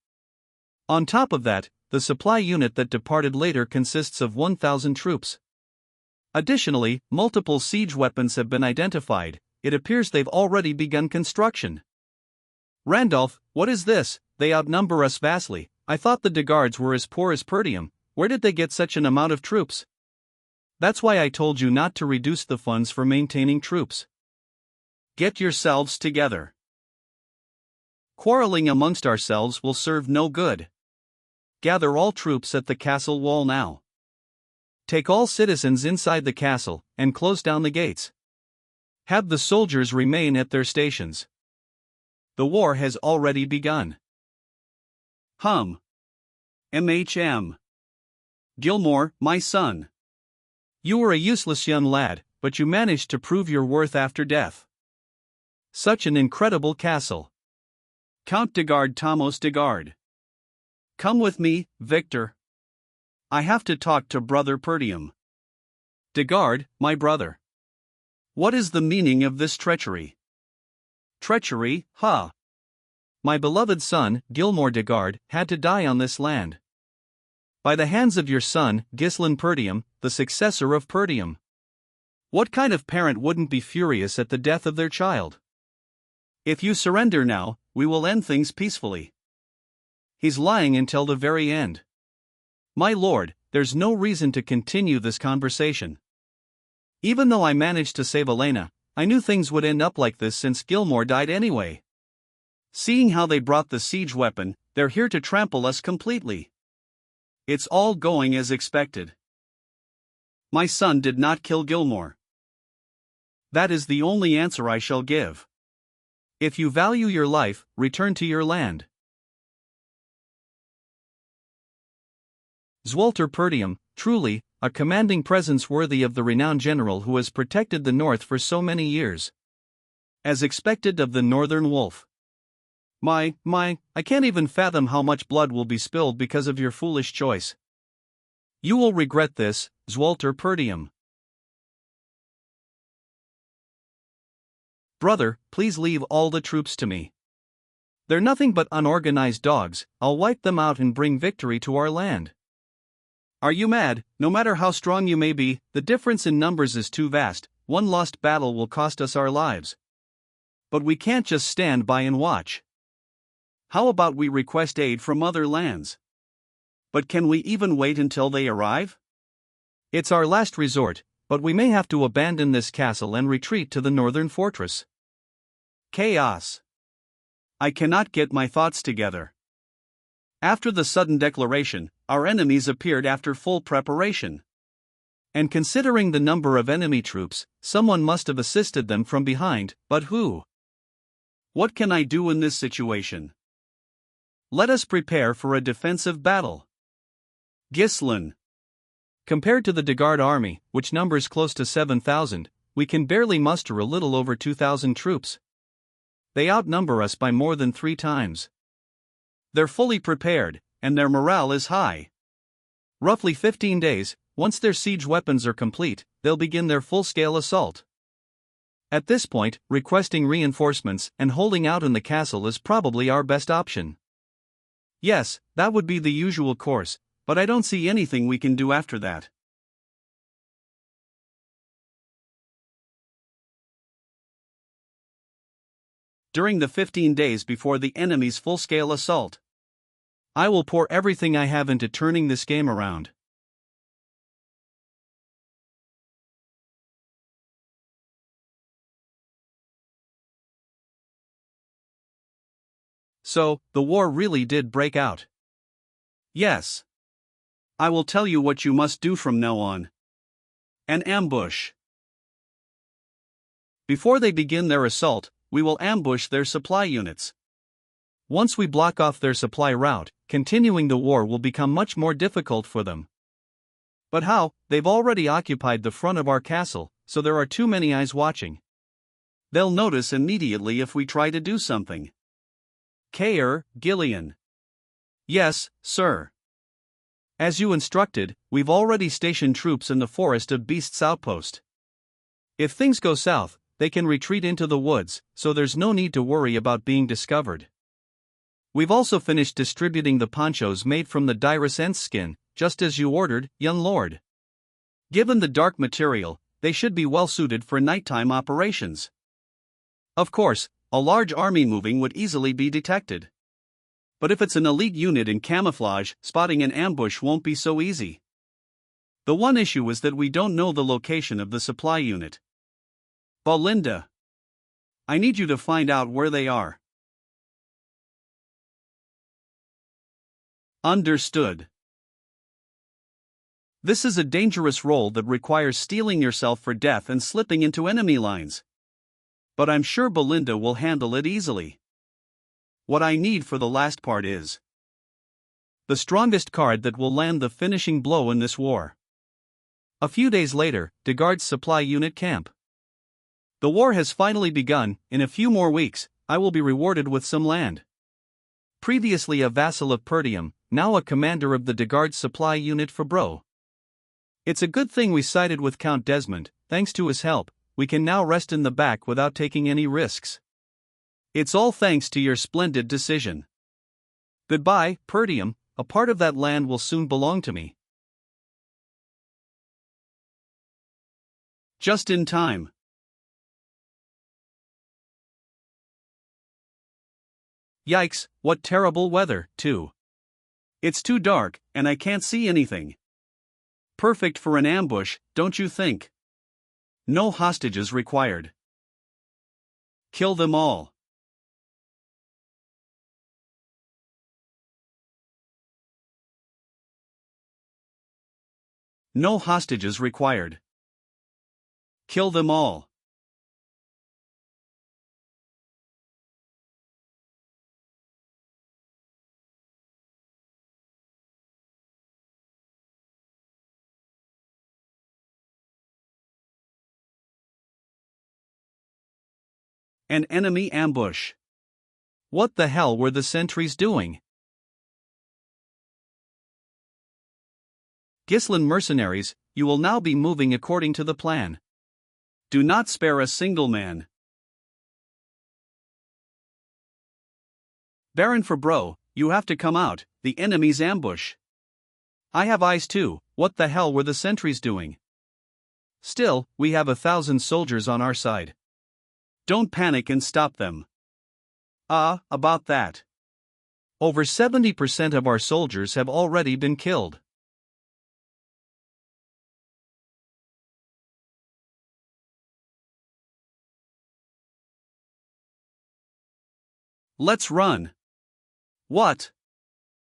On top of that, the supply unit that departed later consists of 1,000 troops. Additionally, multiple siege weapons have been identified. It appears they've already begun construction. Randolph, what is this? They outnumber us vastly. I thought the Degards were as poor as Perdium. Where did they get such an amount of troops? That's why I told you not to reduce the funds for maintaining troops. Get yourselves together. Quarreling amongst ourselves will serve no good. Gather all troops at the castle wall now. Take all citizens inside the castle, and close down the gates. Have the soldiers remain at their stations. The war has already begun. MHM. Gilmore, my son. You were a useless young lad, but you managed to prove your worth after death. Such an incredible castle. Count Degard Thomas Degard. Come with me, Victor. I have to talk to Brother Perdium. Degard, my brother. What is the meaning of this treachery? Treachery, ha! My beloved son, Gilmore Degard, had to die on this land. By the hands of your son, Ghislain Perdium, the successor of Perdium. What kind of parent wouldn't be furious at the death of their child? If you surrender now, we will end things peacefully. He's lying until the very end. My lord, there's no reason to continue this conversation. Even though I managed to save Elena, I knew things would end up like this since Gilmore died anyway. Seeing how they brought the siege weapon, they're here to trample us completely. It's all going as expected. My son did not kill Gilmore. That is the only answer I shall give. If you value your life, return to your land. Zwalter Perdium, truly, a commanding presence worthy of the renowned general who has protected the north for so many years. As expected of the northern wolf. I can't even fathom how much blood will be spilled because of your foolish choice. You will regret this, Zwalter Perdium. Brother, please leave all the troops to me. They're nothing but unorganized dogs. I'll wipe them out and bring victory to our land. Are you mad? No matter how strong you may be, the difference in numbers is too vast. One lost battle will cost us our lives. But we can't just stand by and watch. How about we request aid from other lands? But can we even wait until they arrive? It's our last resort, but we may have to abandon this castle and retreat to the northern fortress. Chaos. I cannot get my thoughts together. After the sudden declaration, our enemies appeared after full preparation. And considering the number of enemy troops, someone must have assisted them from behind, but who? What can I do in this situation? Let us prepare for a defensive battle. Ghislain. Compared to the Degard army, which numbers close to 7,000, we can barely muster a little over 2,000 troops. They outnumber us by more than 3 times. They're fully prepared, and their morale is high. Roughly 15 days, once their siege weapons are complete, they'll begin their full-scale assault. At this point, requesting reinforcements and holding out in the castle is probably our best option. Yes, that would be the usual course, but I don't see anything we can do after that. During the 15 days before the enemy's full-scale assault, I will pour everything I have into turning this game around. So, the war really did break out. Yes. I will tell you what you must do from now on. An ambush. Before they begin their assault, we will ambush their supply units. Once we block off their supply route, continuing the war will become much more difficult for them. But how? They've already occupied the front of our castle, so there are too many eyes watching. They'll notice immediately if we try to do something. Gillian. Yes, sir. As you instructed, we've already stationed troops in the Forest of Beasts outpost. If things go south, they can retreat into the woods, so there's no need to worry about being discovered. We've also finished distributing the ponchos made from the Dirus Ents skin, just as you ordered, young lord. Given the dark material, they should be well suited for nighttime operations. Of course, a large army moving would easily be detected. But if it's an elite unit in camouflage, spotting an ambush won't be so easy. The one issue is that we don't know the location of the supply unit. Belinda. I need you to find out where they are. Understood. This is a dangerous role that requires steeling yourself for death and slipping into enemy lines. But I'm sure Belinda will handle it easily. What I need for the last part is the strongest card that will land the finishing blow in this war. A few days later, Degard's supply unit camp. The war has finally begun. In a few more weeks, I will be rewarded with some land. Previously a vassal of Perdium, now a commander of the Degard supply unit for Bro. It's a good thing we sided with Count Desmond. Thanks to his help, we can now rest in the back without taking any risks. It's all thanks to your splendid decision. Goodbye, Perdium, a part of that land will soon belong to me. Just in time. Yikes, what terrible weather, too. It's too dark, and I can't see anything. Perfect for an ambush, don't you think? No hostages required. Kill them all. No hostages required. Kill them all. An enemy ambush. What the hell were the sentries doing? Gislin mercenaries, you will now be moving according to the plan. Do not spare a single man. Baron Fabreau, you have to come out, the enemy's ambush. I have eyes too, what the hell were the sentries doing? Still, we have 1,000 soldiers on our side. Don't panic and stop them. About that. Over 70% of our soldiers have already been killed. Let's run. What?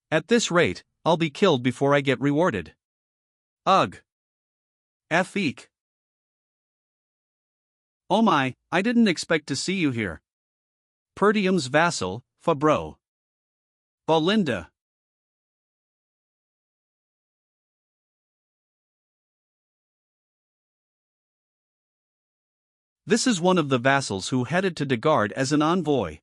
At this rate, I'll be killed before I get rewarded. Ugh. Eek. Oh my, I didn't expect to see you here. Perdium's vassal, Fabreau. Belinda. This is one of the vassals who headed to Degard as an envoy.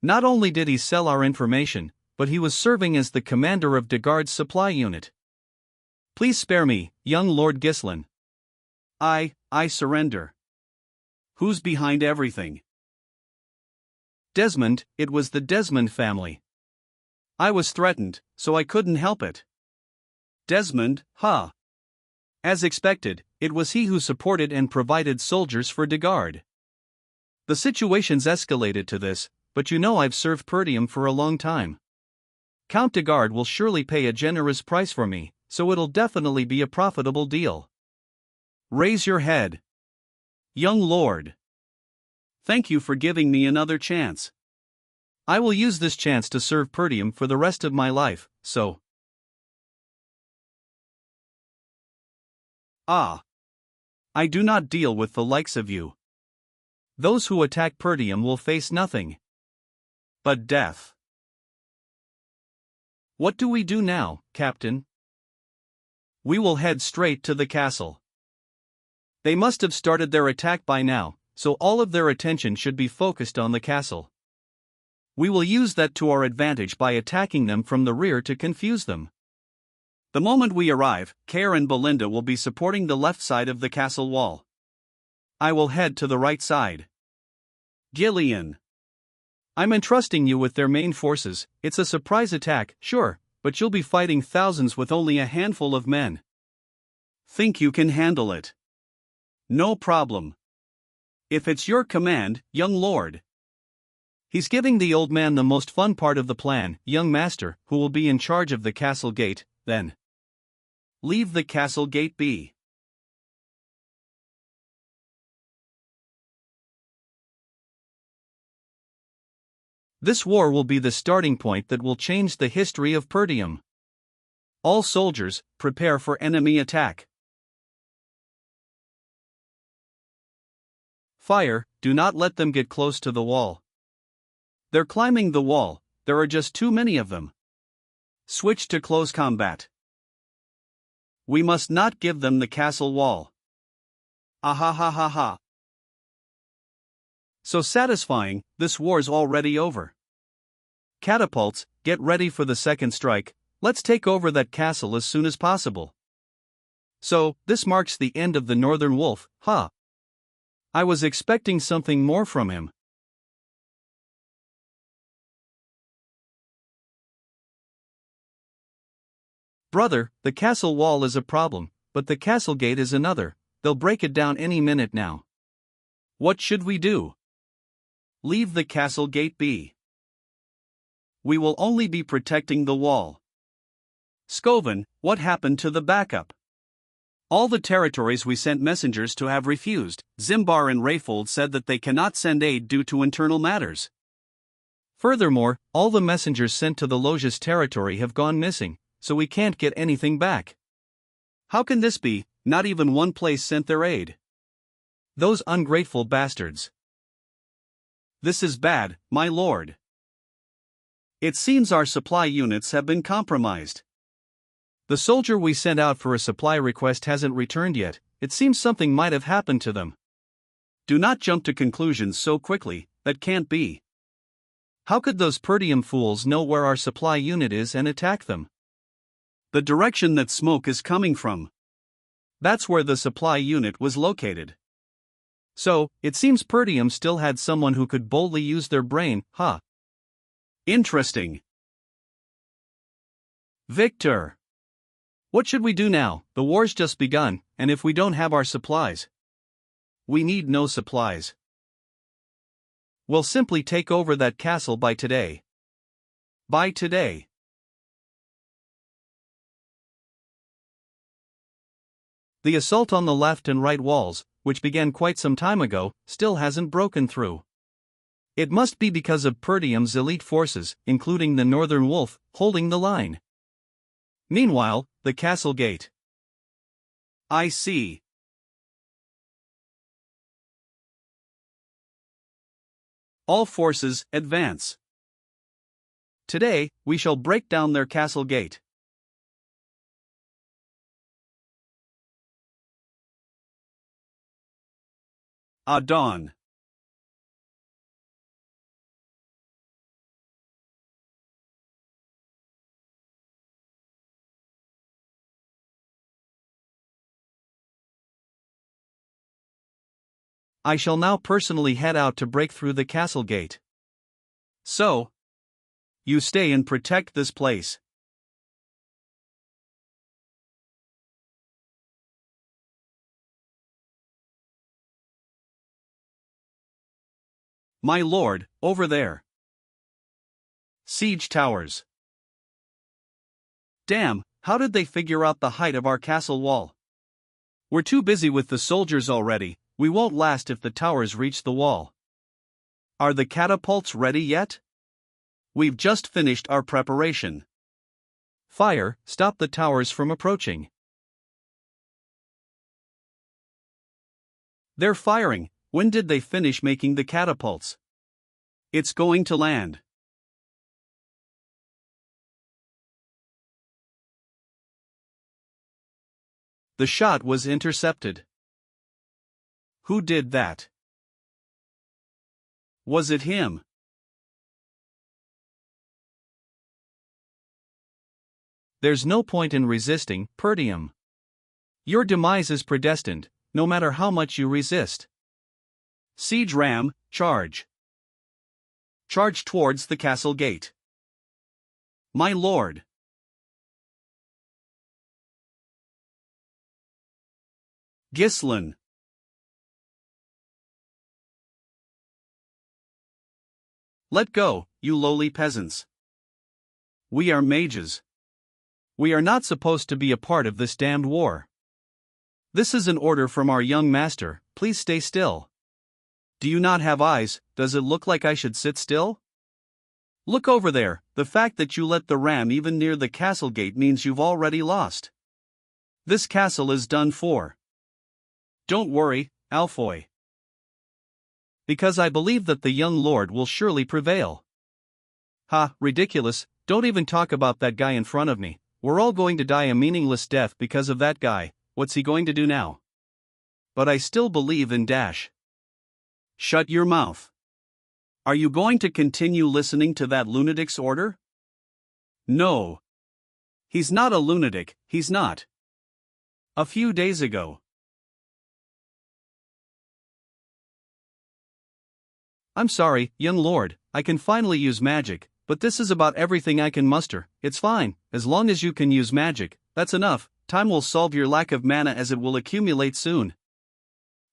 Not only did he sell our information, but he was serving as the commander of Degard's supply unit. Please spare me, young Lord Gislin. I surrender. Who's behind everything? Desmond, it was the Desmond family. I was threatened, so I couldn't help it. Desmond, huh? As expected, it was he who supported and provided soldiers for Degard. The situation's escalated to this, but you know I've served Perdium for a long time. Count Degard will surely pay a generous price for me, so it'll definitely be a profitable deal. Raise your head. Young lord. Thank you for giving me another chance. I will use this chance to serve Perdium for the rest of my life, so. I do not deal with the likes of you. Those who attack Perdium will face nothing but death. What do we do now, Captain? We will head straight to the castle. They must have started their attack by now, so all of their attention should be focused on the castle. We will use that to our advantage by attacking them from the rear to confuse them. The moment we arrive, Care and Belinda will be supporting the left side of the castle wall. I will head to the right side. Gillian. I'm entrusting you with their main forces. It's a surprise attack, sure, but you'll be fighting thousands with only a handful of men. Think you can handle it? No problem. If it's your command, young lord. He's giving the old man the most fun part of the plan, young master, who will be in charge of the castle gate, then. Leave the castle gate be. This war will be the starting point that will change the history of Perdium. All soldiers, prepare for enemy attack. Fire, do not let them get close to the wall. They're climbing the wall, there are just too many of them. Switch to close combat. We must not give them the castle wall. Ha. So satisfying, this war's already over. Catapults, get ready for the second strike, let's take over that castle as soon as possible. So, this marks the end of the Northern Wolf, huh? I was expecting something more from him. Brother, the castle wall is a problem, but the castle gate is another. They'll break it down any minute now. What should we do? Leave the castle gate be. We will only be protecting the wall. Scoven, what happened to the backup? All the territories we sent messengers to have refused. Zimbar and Rayfold said that they cannot send aid due to internal matters. Furthermore, all the messengers sent to the Loge's territory have gone missing, so we can't get anything back. How can this be? Not even one place sent their aid. Those ungrateful bastards. This is bad, my lord. It seems our supply units have been compromised. The soldier we sent out for a supply request hasn't returned yet. It seems something might have happened to them. Do not jump to conclusions so quickly, that can't be. How could those Perdium fools know where our supply unit is and attack them? The direction that smoke is coming from. That's where the supply unit was located. So, it seems Perdium still had someone who could boldly use their brain, huh? Interesting. Victor. What should we do now? The war's just begun, and if we don't have our supplies, we need no supplies. We'll simply take over that castle by today. By today. The assault on the left and right walls, which began quite some time ago, still hasn't broken through. It must be because of Perdium's elite forces, including the Northern Wolf, holding the line. Meanwhile, the castle gate. I see. All forces, advance. Today, we shall break down their castle gate. À dawn. I shall now personally head out to break through the castle gate. So, you stay and protect this place. My lord, over there. Siege towers. Damn, how did they figure out the height of our castle wall? We're too busy with the soldiers already. We won't last if the towers reach the wall. Are the catapults ready yet? We've just finished our preparation. Fire, stop the towers from approaching. They're firing. When did they finish making the catapults? It's going to land. The shot was intercepted. Who did that? Was it him? There's no point in resisting, Perdium. Your demise is predestined, no matter how much you resist. Siege ram, charge. Charge towards the castle gate. My lord. Ghislain. Let go, you lowly peasants. We are mages. We are not supposed to be a part of this damned war. This is an order from our young master, please stay still. Do you not have eyes? Does it look like I should sit still? Look over there, the fact that you let the ram even near the castle gate means you've already lost. This castle is done for. Don't worry, Alfoy. Because I believe that the young lord will surely prevail. Ha, ridiculous, don't even talk about that guy in front of me. We're all going to die a meaningless death because of that guy. What's he going to do now? But I still believe in Dash. Shut your mouth. Are you going to continue listening to that lunatic's order? No. He's not a lunatic, he's not. A few days ago. I'm sorry, young lord, I can finally use magic, but this is about everything I can muster. It's fine, as long as you can use magic, that's enough. Time will solve your lack of mana as it will accumulate soon.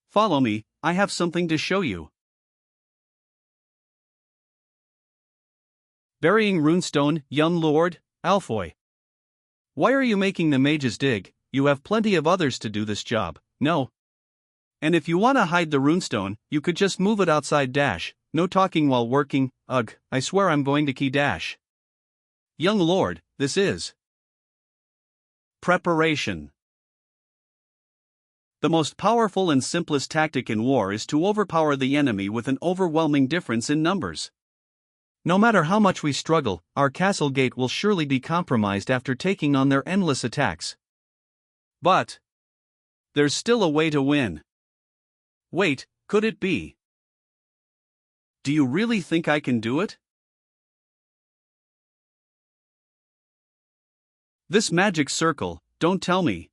Follow me, I have something to show you. Burying runestone, young lord, Alfoy. Why are you making the mages dig? You have plenty of others to do this job, no? And if you want to hide the runestone, you could just move it outside dash. No talking while working. Ugh, I swear I'm going to key dash. Young lord, this is preparation. The most powerful and simplest tactic in war is to overpower the enemy with an overwhelming difference in numbers. No matter how much we struggle, our castle gate will surely be compromised after taking on their endless attacks. But there's still a way to win. Wait, could it be? Do you really think I can do it? This magic circle, don't tell me.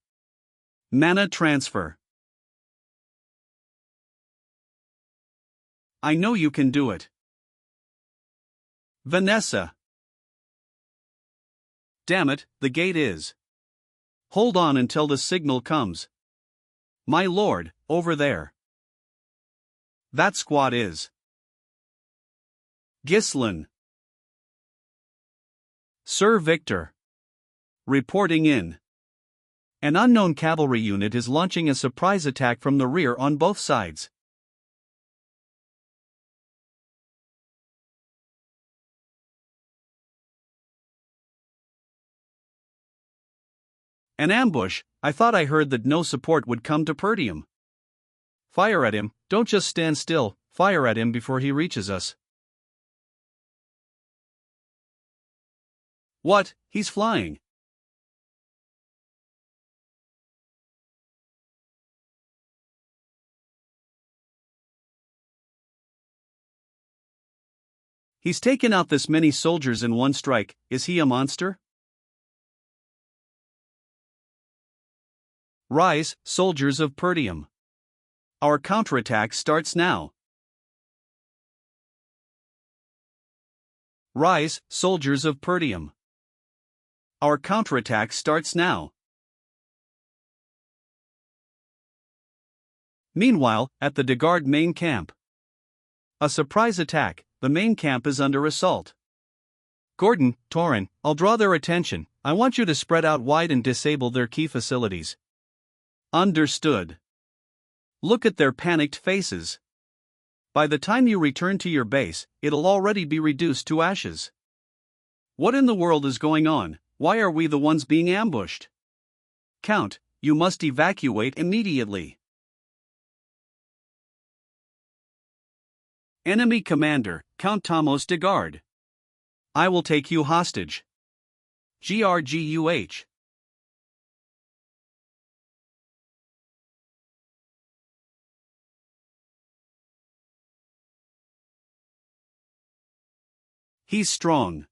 Mana transfer. I know you can do it. Vanessa. Damn it, the gate is. Hold on until the signal comes. My lord, over there. That squad is Ghislaine. Sir Victor. Reporting in. An unknown cavalry unit is launching a surprise attack from the rear on both sides. An ambush. I thought I heard that no support would come to Perdium. Fire at him, don't just stand still, fire at him before he reaches us. What, he's flying. He's taken out this many soldiers in one strike. Is he a monster? Rise, soldiers of Perdium. Our counterattack starts now. Rise, soldiers of Perdium. Our counterattack starts now. Meanwhile, at the Degard main camp. A surprise attack, the main camp is under assault. Gordon, Torin, I'll draw their attention. I want you to spread out wide and disable their key facilities. Understood. Look at their panicked faces. By the time you return to your base, it'll already be reduced to ashes. What in the world is going on? Why are we the ones being ambushed? Count, you must evacuate immediately. Enemy commander, Count Thomas Degard. I will take you hostage. GRGUH. He's strong.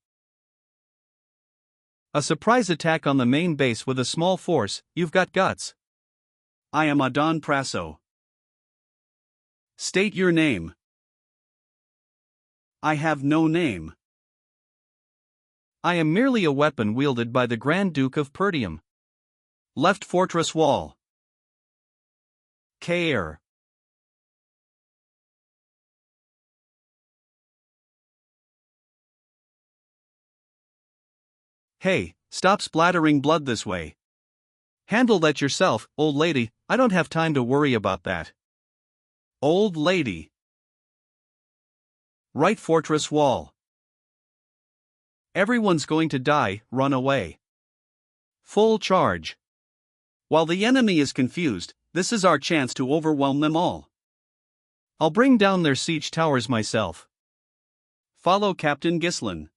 A surprise attack on the main base with a small force, you've got guts. I am Adon Praso. State your name. I have no name. I am merely a weapon wielded by the Grand Duke of Perdium. Left fortress wall. Care. Hey, stop splattering blood this way. Handle that yourself, old lady, I don't have time to worry about that. Old lady. Right fortress wall. Everyone's going to die, run away. Full charge. While the enemy is confused, this is our chance to overwhelm them all. I'll bring down their siege towers myself. Follow Captain Ghislaine.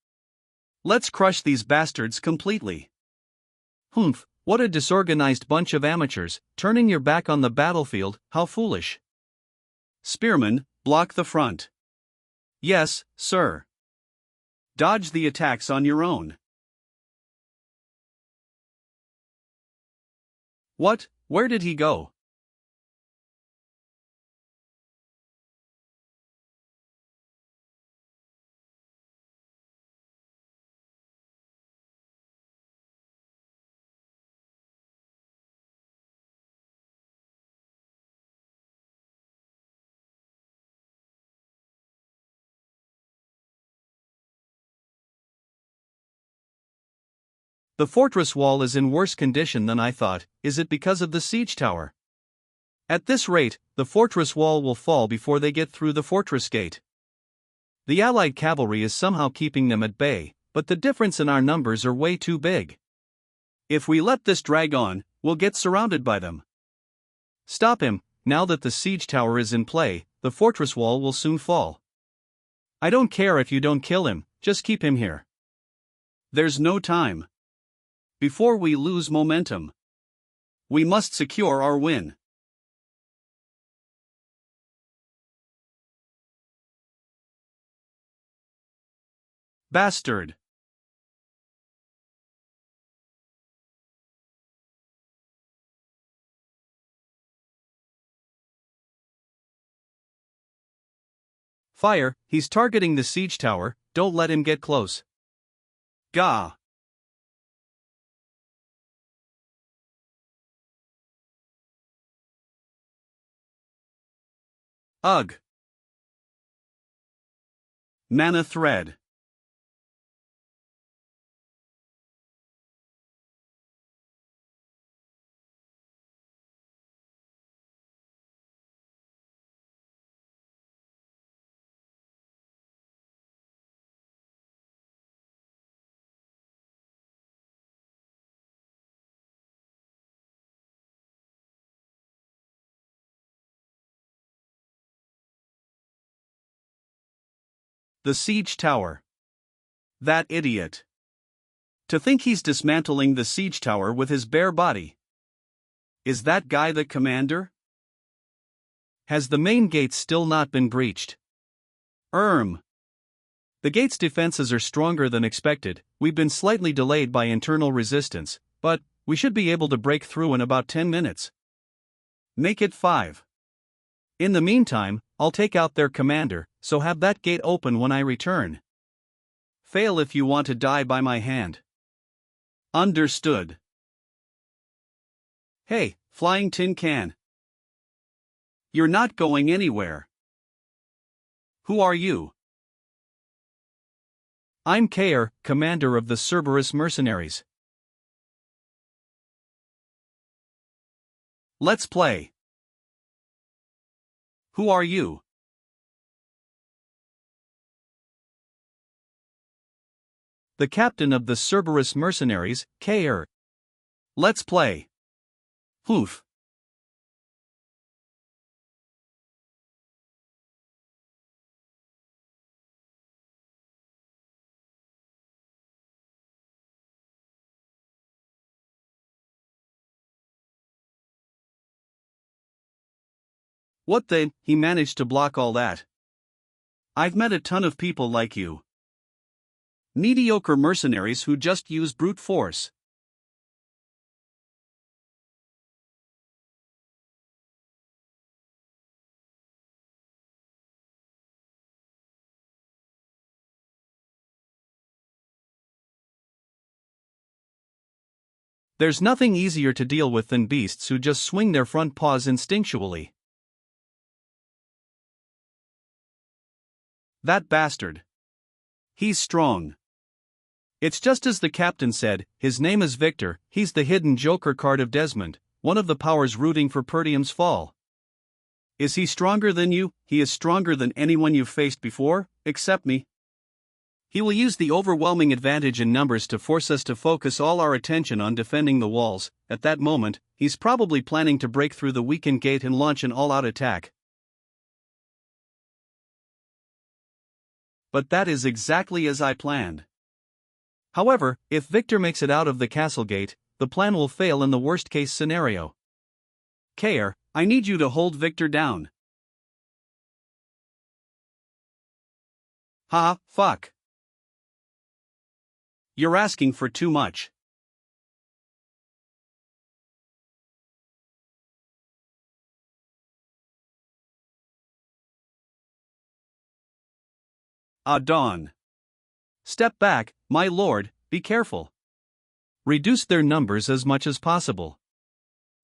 Let's crush these bastards completely. Humph, what a disorganized bunch of amateurs, turning your back on the battlefield, how foolish. Spearmen, block the front. Yes, sir. Dodge the attacks on your own. What? Where did he go? The fortress wall is in worse condition than I thought. Is it because of the siege tower? At this rate, the fortress wall will fall before they get through the fortress gate. The Allied cavalry is somehow keeping them at bay, but the difference in our numbers are way too big. If we let this drag on, we'll get surrounded by them. Stop him. Now that the siege tower is in play, the fortress wall will soon fall. I don't care if you don't kill him, just keep him here. There's no time. Before we lose momentum, we must secure our win. Bastard. Fire, he's targeting the siege tower, don't let him get close. Gah. Ugh. Mana thread. The siege tower. That idiot. To think he's dismantling the siege tower with his bare body. Is that guy the commander? Has the main gate still not been breached? The gate's defenses are stronger than expected. We've been slightly delayed by internal resistance, but we should be able to break through in about 10 minutes. Make it 5. In the meantime, I'll take out their commander, so have that gate open when I return. Fail if you want to die by my hand. Understood. Hey, flying tin can. You're not going anywhere. Who are you? I'm Kair, commander of the Cerberus mercenaries. Let's play. Who are you? The captain of the Cerberus mercenaries, Kair. Let's play. Hoof. What the? He managed to block all that. I've met a ton of people like you. Mediocre mercenaries who just use brute force. There's nothing easier to deal with than beasts who just swing their front paws instinctually. That bastard. He's strong. It's just as the captain said, his name is Victor, he's the hidden Joker card of Desmond, one of the powers rooting for Perdium's fall. Is he stronger than you? He is stronger than anyone you've faced before, except me. He will use the overwhelming advantage in numbers to force us to focus all our attention on defending the walls. At that moment, he's probably planning to break through the weakened gate and launch an all-out attack. But that is exactly as I planned. However, if Victor makes it out of the castle gate, the plan will fail in the worst-case scenario. Kair, I need you to hold Victor down. Ha, fuck. You're asking for too much. Ah, dawn. Step back, my lord, be careful. Reduce their numbers as much as possible.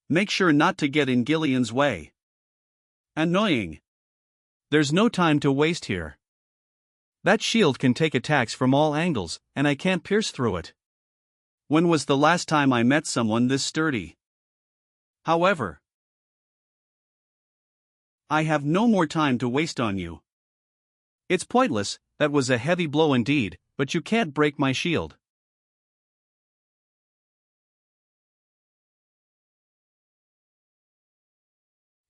Make sure not to get in Gillian's way. Annoying. There's no time to waste here. That shield can take attacks from all angles, and I can't pierce through it. When was the last time I met someone this sturdy? However, I have no more time to waste on you. It's pointless, that was a heavy blow indeed, but you can't break my shield.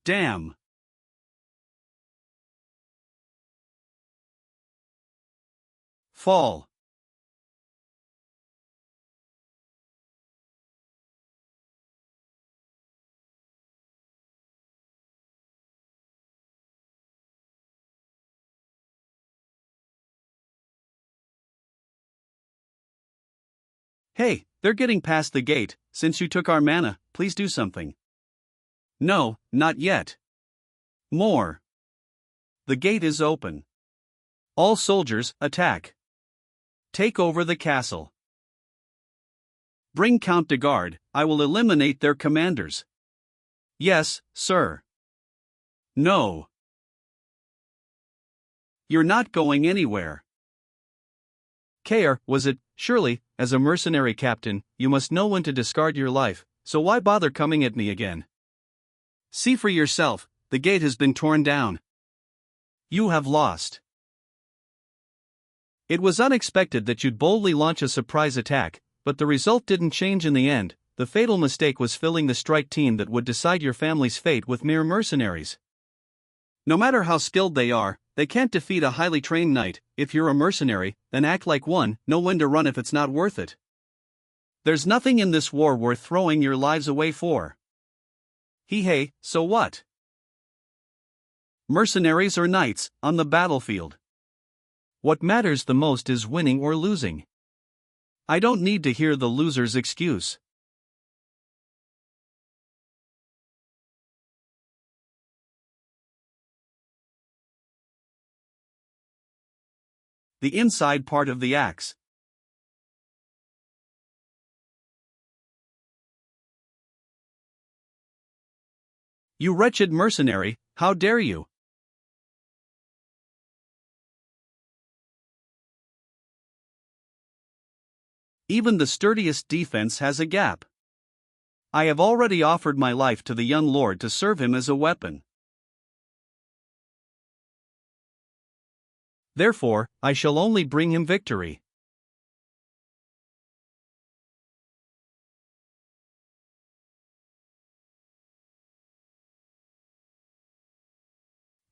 Damn. Fall. Hey, they're getting past the gate. Since you took our mana, please do something. No, not yet. More. The gate is open. All soldiers, attack. Take over the castle. Bring Count de Garde, I will eliminate their commanders. Yes, sir. No. You're not going anywhere. Care, was it? Surely, as a mercenary captain, you must know when to discard your life, so why bother coming at me again? See for yourself, the gate has been torn down. You have lost. It was unexpected that you'd boldly launch a surprise attack, but the result didn't change in the end. The fatal mistake was filling the strike team that would decide your family's fate with mere mercenaries. No matter how skilled they are, they can't defeat a highly trained knight. If you're a mercenary, then act like one, know when to run if it's not worth it. There's nothing in this war worth throwing your lives away for. Hey, so what? Mercenaries or knights, on the battlefield. What matters the most is winning or losing. I don't need to hear the loser's excuse. The inside part of the axe. You wretched mercenary, how dare you? Even the sturdiest defense has a gap. I have already offered my life to the young lord to serve him as a weapon. Therefore, I shall only bring him victory.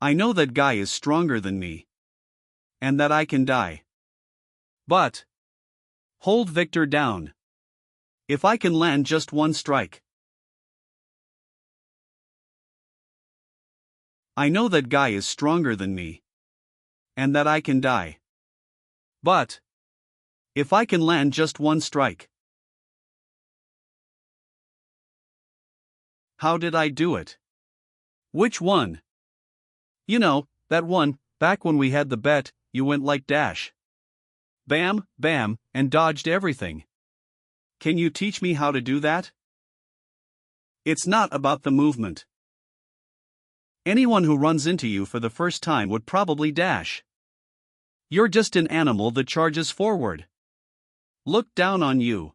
I know that Guy is stronger than me. And that I can die. But hold Victor down. If I can land just one strike. I know that Guy is stronger than me. And that I can die. But if I can land just one strike. How did I do it? Which one? You know, that one, back when we had the bet, you went like dash. Bam, bam, and dodged everything. Can you teach me how to do that? It's not about the movement. Anyone who runs into you for the first time would probably dash. You're just an animal that charges forward. Look down on you.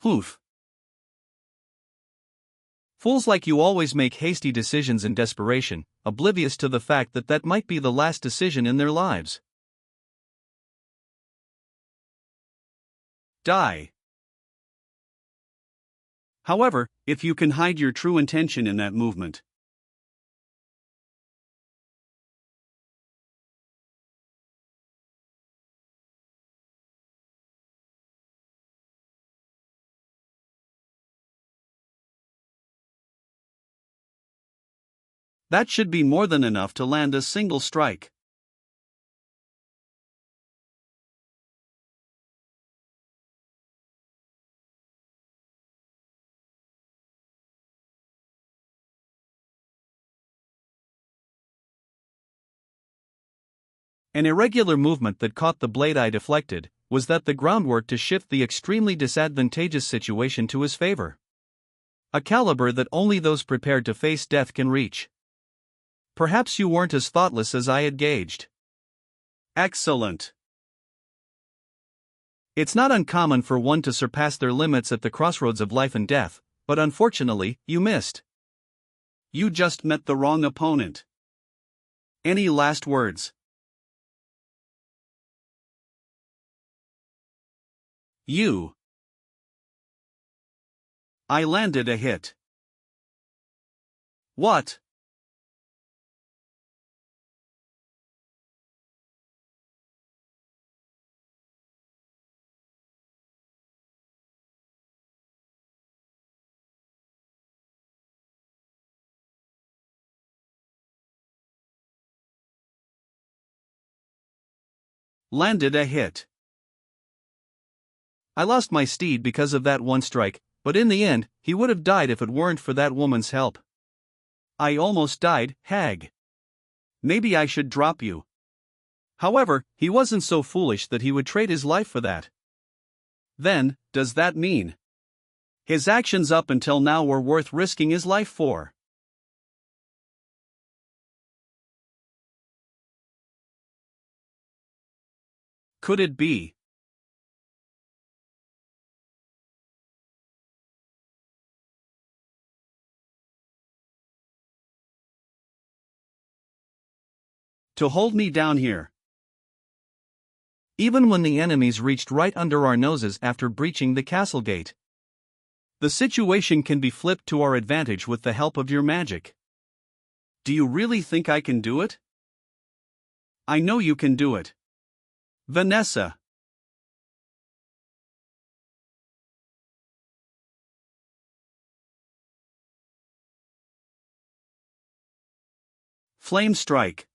Oof. Fools like you always make hasty decisions in desperation, oblivious to the fact that that might be the last decision in their lives. Die. However, if you can hide your true intention in that movement. That should be more than enough to land a single strike. An irregular movement that caught the blade I deflected was that the groundwork to shift the extremely disadvantageous situation to his favor. A caliber that only those prepared to face death can reach. Perhaps you weren't as thoughtless as I had gauged. Excellent. It's not uncommon for one to surpass their limits at the crossroads of life and death, but unfortunately, you missed. You just met the wrong opponent. Any last words? You. I landed a hit. What? Landed a hit. I lost my steed because of that one strike, but in the end, he would have died if it weren't for that woman's help. I almost died, hag. Maybe I should drop you. However, he wasn't so foolish that he would trade his life for that. Then, does that mean his actions up until now were worth risking his life for? Could it be? To hold me down here. Even when the enemies reached right under our noses after breaching the castle gate. The situation can be flipped to our advantage with the help of your magic. Do you really think I can do it? I know you can do it. Vanessa. Flame strike.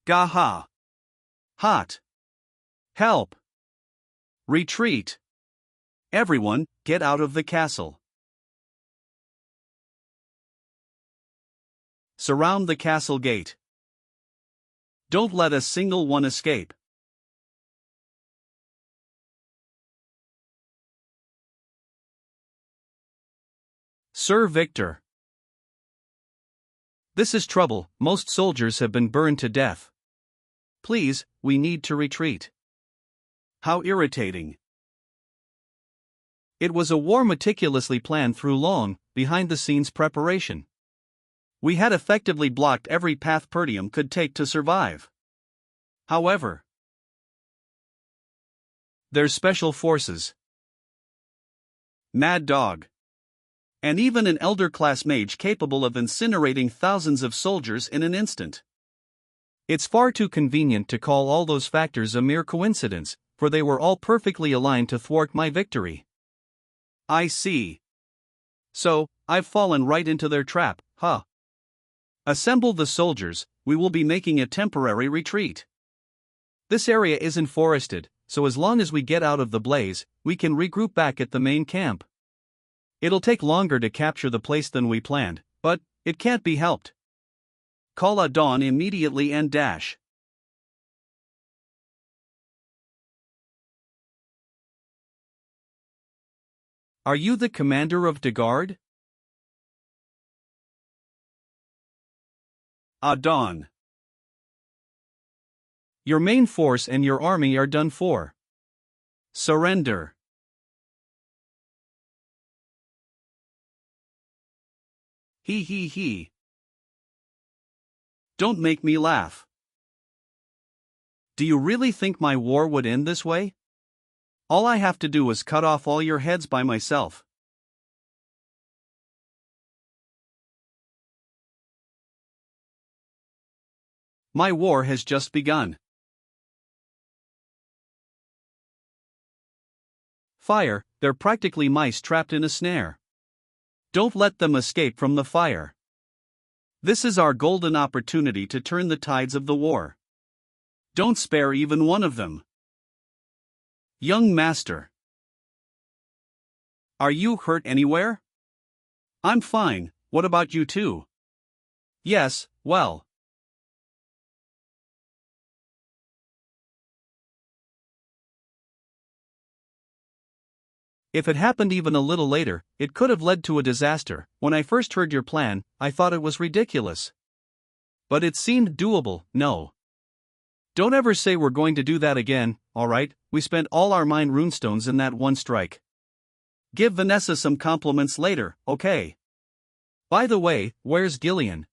Gaha. Hot. Help. Retreat. Everyone, get out of the castle. Surround the castle gate. Don't let a single one escape. Sir Victor. This is trouble, most soldiers have been burned to death. Please, we need to retreat. How irritating. It was a war meticulously planned through long, behind-the-scenes preparation. We had effectively blocked every path Perdium could take to survive. However, there's special forces. Mad Dog. And even an elder-class mage capable of incinerating thousands of soldiers in an instant. It's far too convenient to call all those factors a mere coincidence, for they were all perfectly aligned to thwart my victory. I see. So, I've fallen right into their trap, huh? Assemble the soldiers, we will be making a temporary retreat. This area isn't forested, so as long as we get out of the blaze, we can regroup back at the main camp. It'll take longer to capture the place than we planned, but it can't be helped. Call a dawn immediately and dash. Are you the commander of the guard? Dawn. Your main force and your army are done for. Surrender. He. Don't make me laugh. Do you really think my war would end this way? All I have to do is cut off all your heads by myself. My war has just begun. Fire, they're practically mice trapped in a snare. Don't let them escape from the fire. This is our golden opportunity to turn the tides of the war. Don't spare even one of them. Young master. Are you hurt anywhere? I'm fine, what about you too? Yes, well. If it happened even a little later, it could have led to a disaster. When I first heard your plan, I thought it was ridiculous. But it seemed doable, no. Don't ever say we're going to do that again, alright? We spent all our mine runestones in that one strike. Give Vanessa some compliments later, okay? By the way, where's Gillian?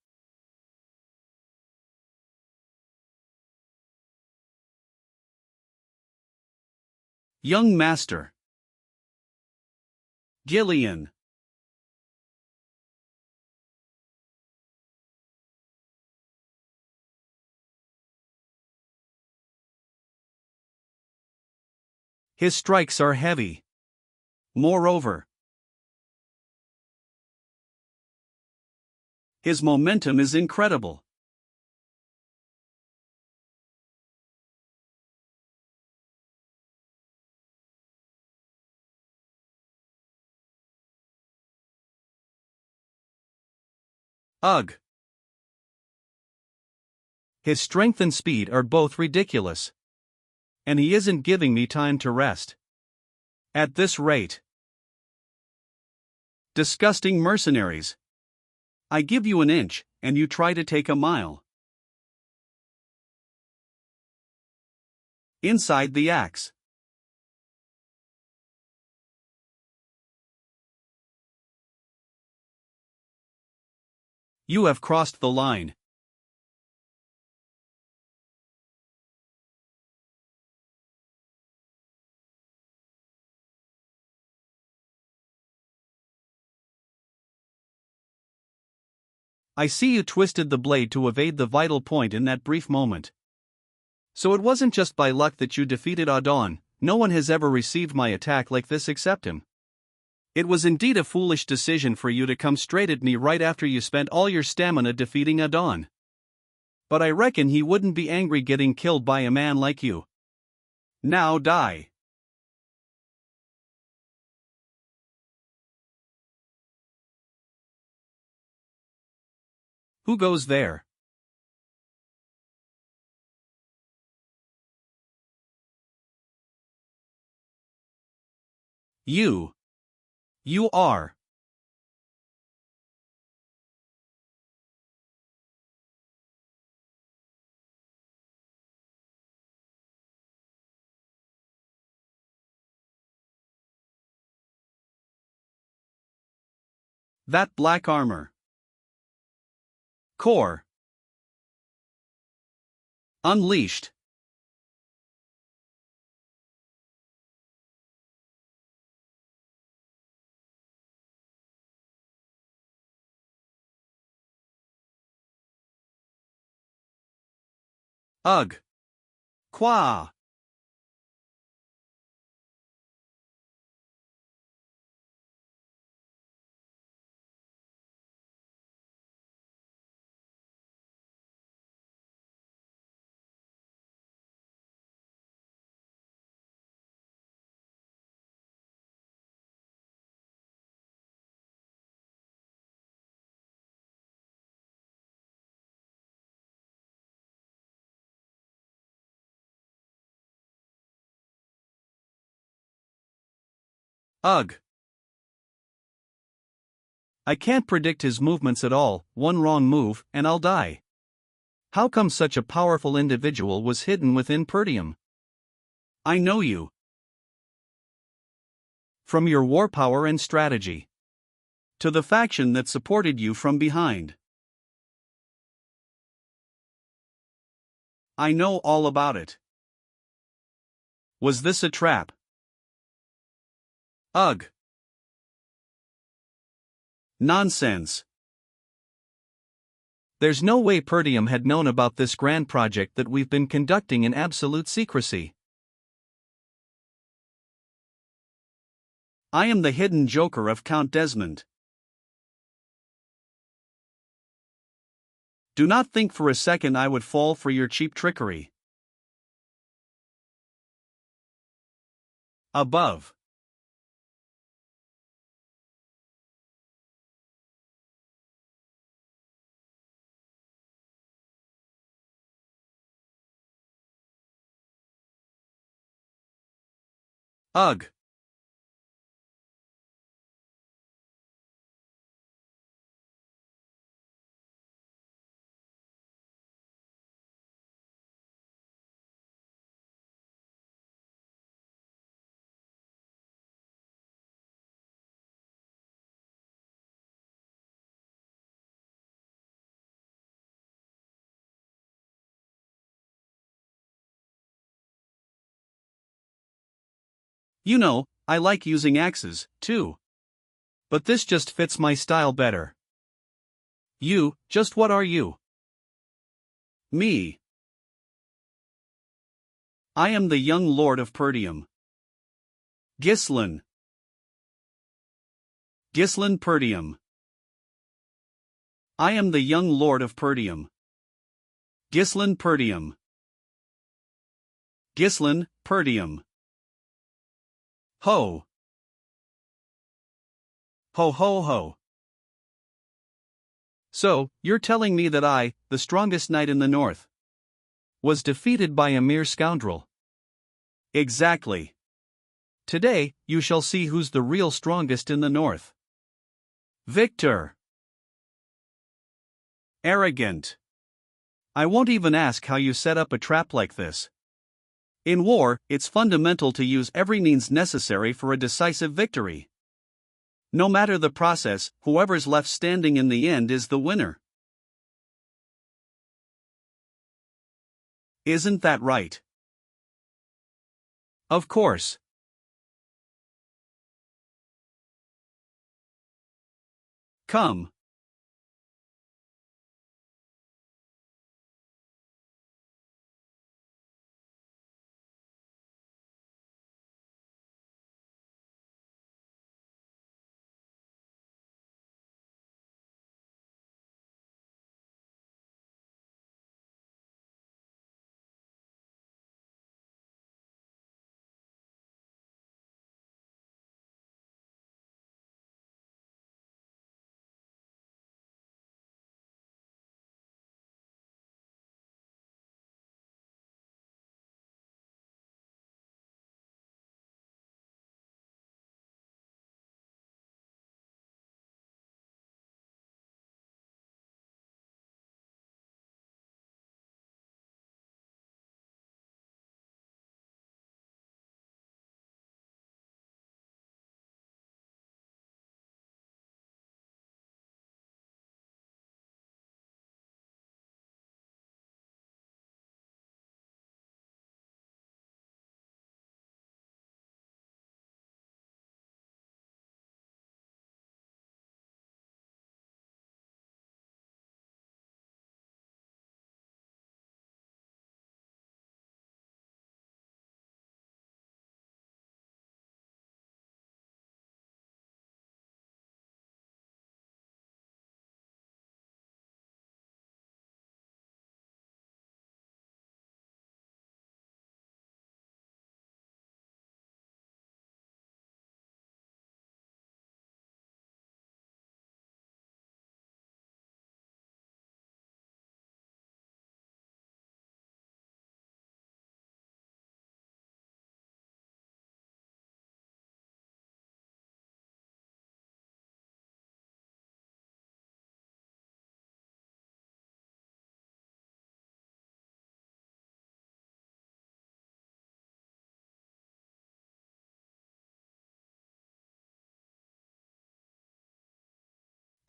Young master. Gillian. His strikes are heavy. Moreover, his momentum is incredible. Ugh. His strength and speed are both ridiculous. And he isn't giving me time to rest. At this rate. Disgusting mercenaries. I give you an inch, and you try to take a mile. Inside the axe. You have crossed the line. I see you twisted the blade to evade the vital point in that brief moment. So it wasn't just by luck that you defeated Adon. No one has ever received my attack like this except him. It was indeed a foolish decision for you to come straight at me right after you spent all your stamina defeating Adon. But I reckon he wouldn't be angry getting killed by a man like you. Now die. Who goes there? You. You are. That black armor. Core. Unleashed. Ugh. Qua. Ugh. I can't predict his movements at all. One wrong move, and I'll die. How come such a powerful individual was hidden within Perdium? I know you. From your war power and strategy. To the faction that supported you from behind. I know all about it. Was this a trap? Ugh. Nonsense. There's no way Perdium had known about this grand project that we've been conducting in absolute secrecy. I am the hidden joker of Count Desmond. Do not think for a second I would fall for your cheap trickery. Above. Ugh. You know, I like using axes, too. But this just fits my style better. You, just what are you? Me. I am the young lord of Perdium. Ghislain. Ghislain Perdium. I am the young lord of Perdium. Ghislain Perdium. Ghislain, Perdium. Ho. Ho ho ho. So, you're telling me that I, the strongest knight in the north, was defeated by a mere scoundrel? Exactly. Today, you shall see who's the real strongest in the north. Victor. Arrogant. I won't even ask how you set up a trap like this. In war, it's fundamental to use every means necessary for a decisive victory. No matter the process, whoever's left standing in the end is the winner. Isn't that right? Of course. Come.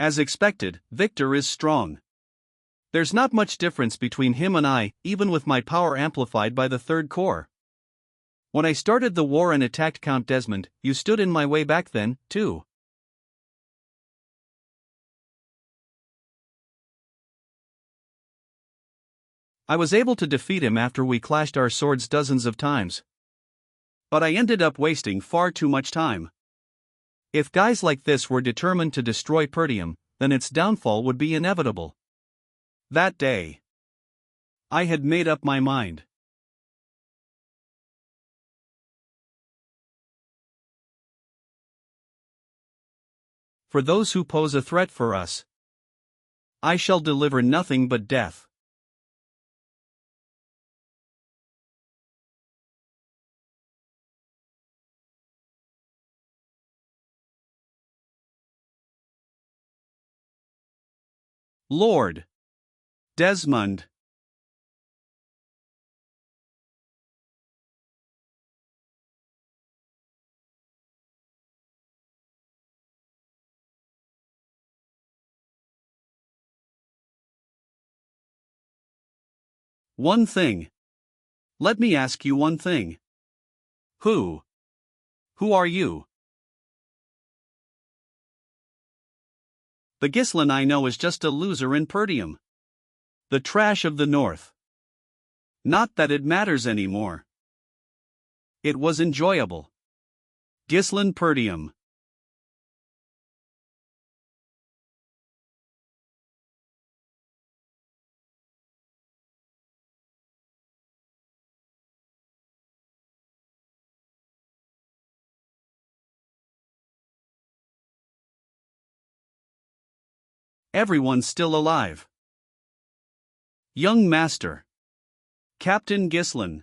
As expected, Victor is strong. There's not much difference between him and I, even with my power amplified by the Third Corps. When I started the war and attacked Count Desmond, you stood in my way back then, too. I was able to defeat him after we clashed our swords dozens of times. But I ended up wasting far too much time. If guys like this were determined to destroy Pertium, then its downfall would be inevitable. That day, I had made up my mind. For those who pose a threat for us, I shall deliver nothing but death. Lord Desmond. One thing. Let me ask you one thing. Who are you? The Gislin I know is just a loser in Pertium. The trash of the North. Not that it matters anymore. It was enjoyable. Gislin Pertium. Everyone's still alive. Young Master. Captain Gislin.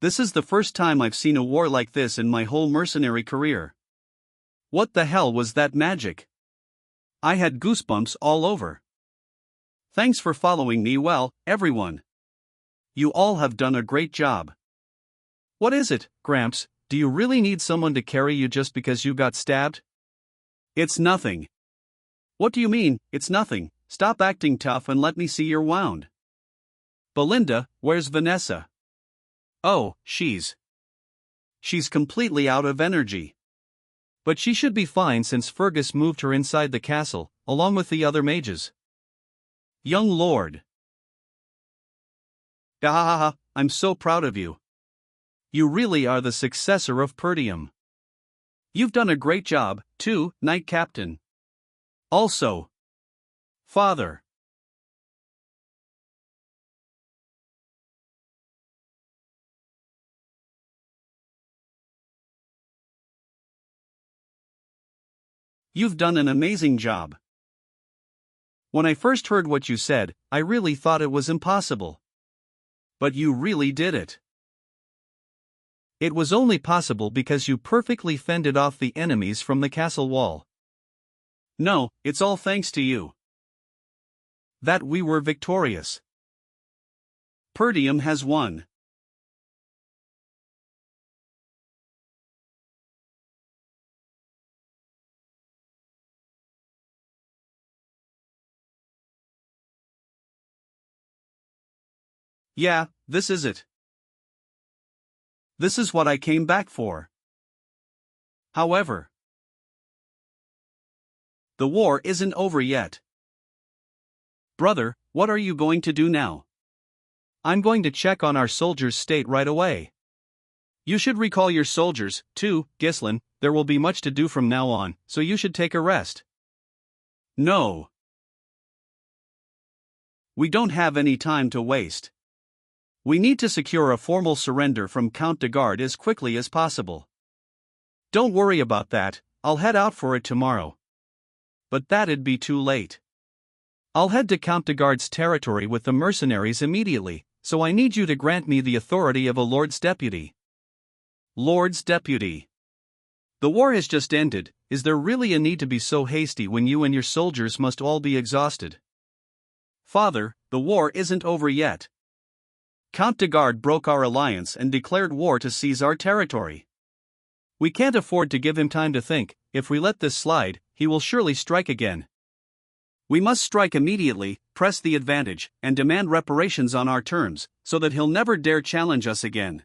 This is the first time I've seen a war like this in my whole mercenary career. What the hell was that magic? I had goosebumps all over. Thanks for following me well, everyone. You all have done a great job. What is it, Gramps? Do you really need someone to carry you just because you got stabbed? It's nothing. What do you mean, it's nothing? Stop acting tough and let me see your wound. Belinda, where's Vanessa? Oh, she's completely out of energy. But she should be fine since Fergus moved her inside the castle, along with the other mages. Young Lord. Gahaha, I'm so proud of you. You really are the successor of Pertium. You've done a great job, too, Knight Captain. Also, Father. You've done an amazing job. When I first heard what you said, I really thought it was impossible. But you really did it. It was only possible because you perfectly fended off the enemies from the castle wall. No, it's all thanks to you. That we were victorious. Pertium has won. Yeah, this is it. This is what I came back for. However, the war isn't over yet. Brother, what are you going to do now? I'm going to check on our soldiers' state right away. You should recall your soldiers, too, Gislin. There will be much to do from now on, so you should take a rest. No. We don't have any time to waste. We need to secure a formal surrender from Count de Garde as quickly as possible. Don't worry about that, I'll head out for it tomorrow. But that'd be too late. I'll head to Count de Garde's territory with the mercenaries immediately, so I need you to grant me the authority of a Lord's Deputy. Lord's Deputy. The war has just ended. Is there really a need to be so hasty when you and your soldiers must all be exhausted? Father, the war isn't over yet. Count de Garde broke our alliance and declared war to seize our territory. We can't afford to give him time to think. If we let this slide, he will surely strike again. We must strike immediately, press the advantage, and demand reparations on our terms, so that he'll never dare challenge us again.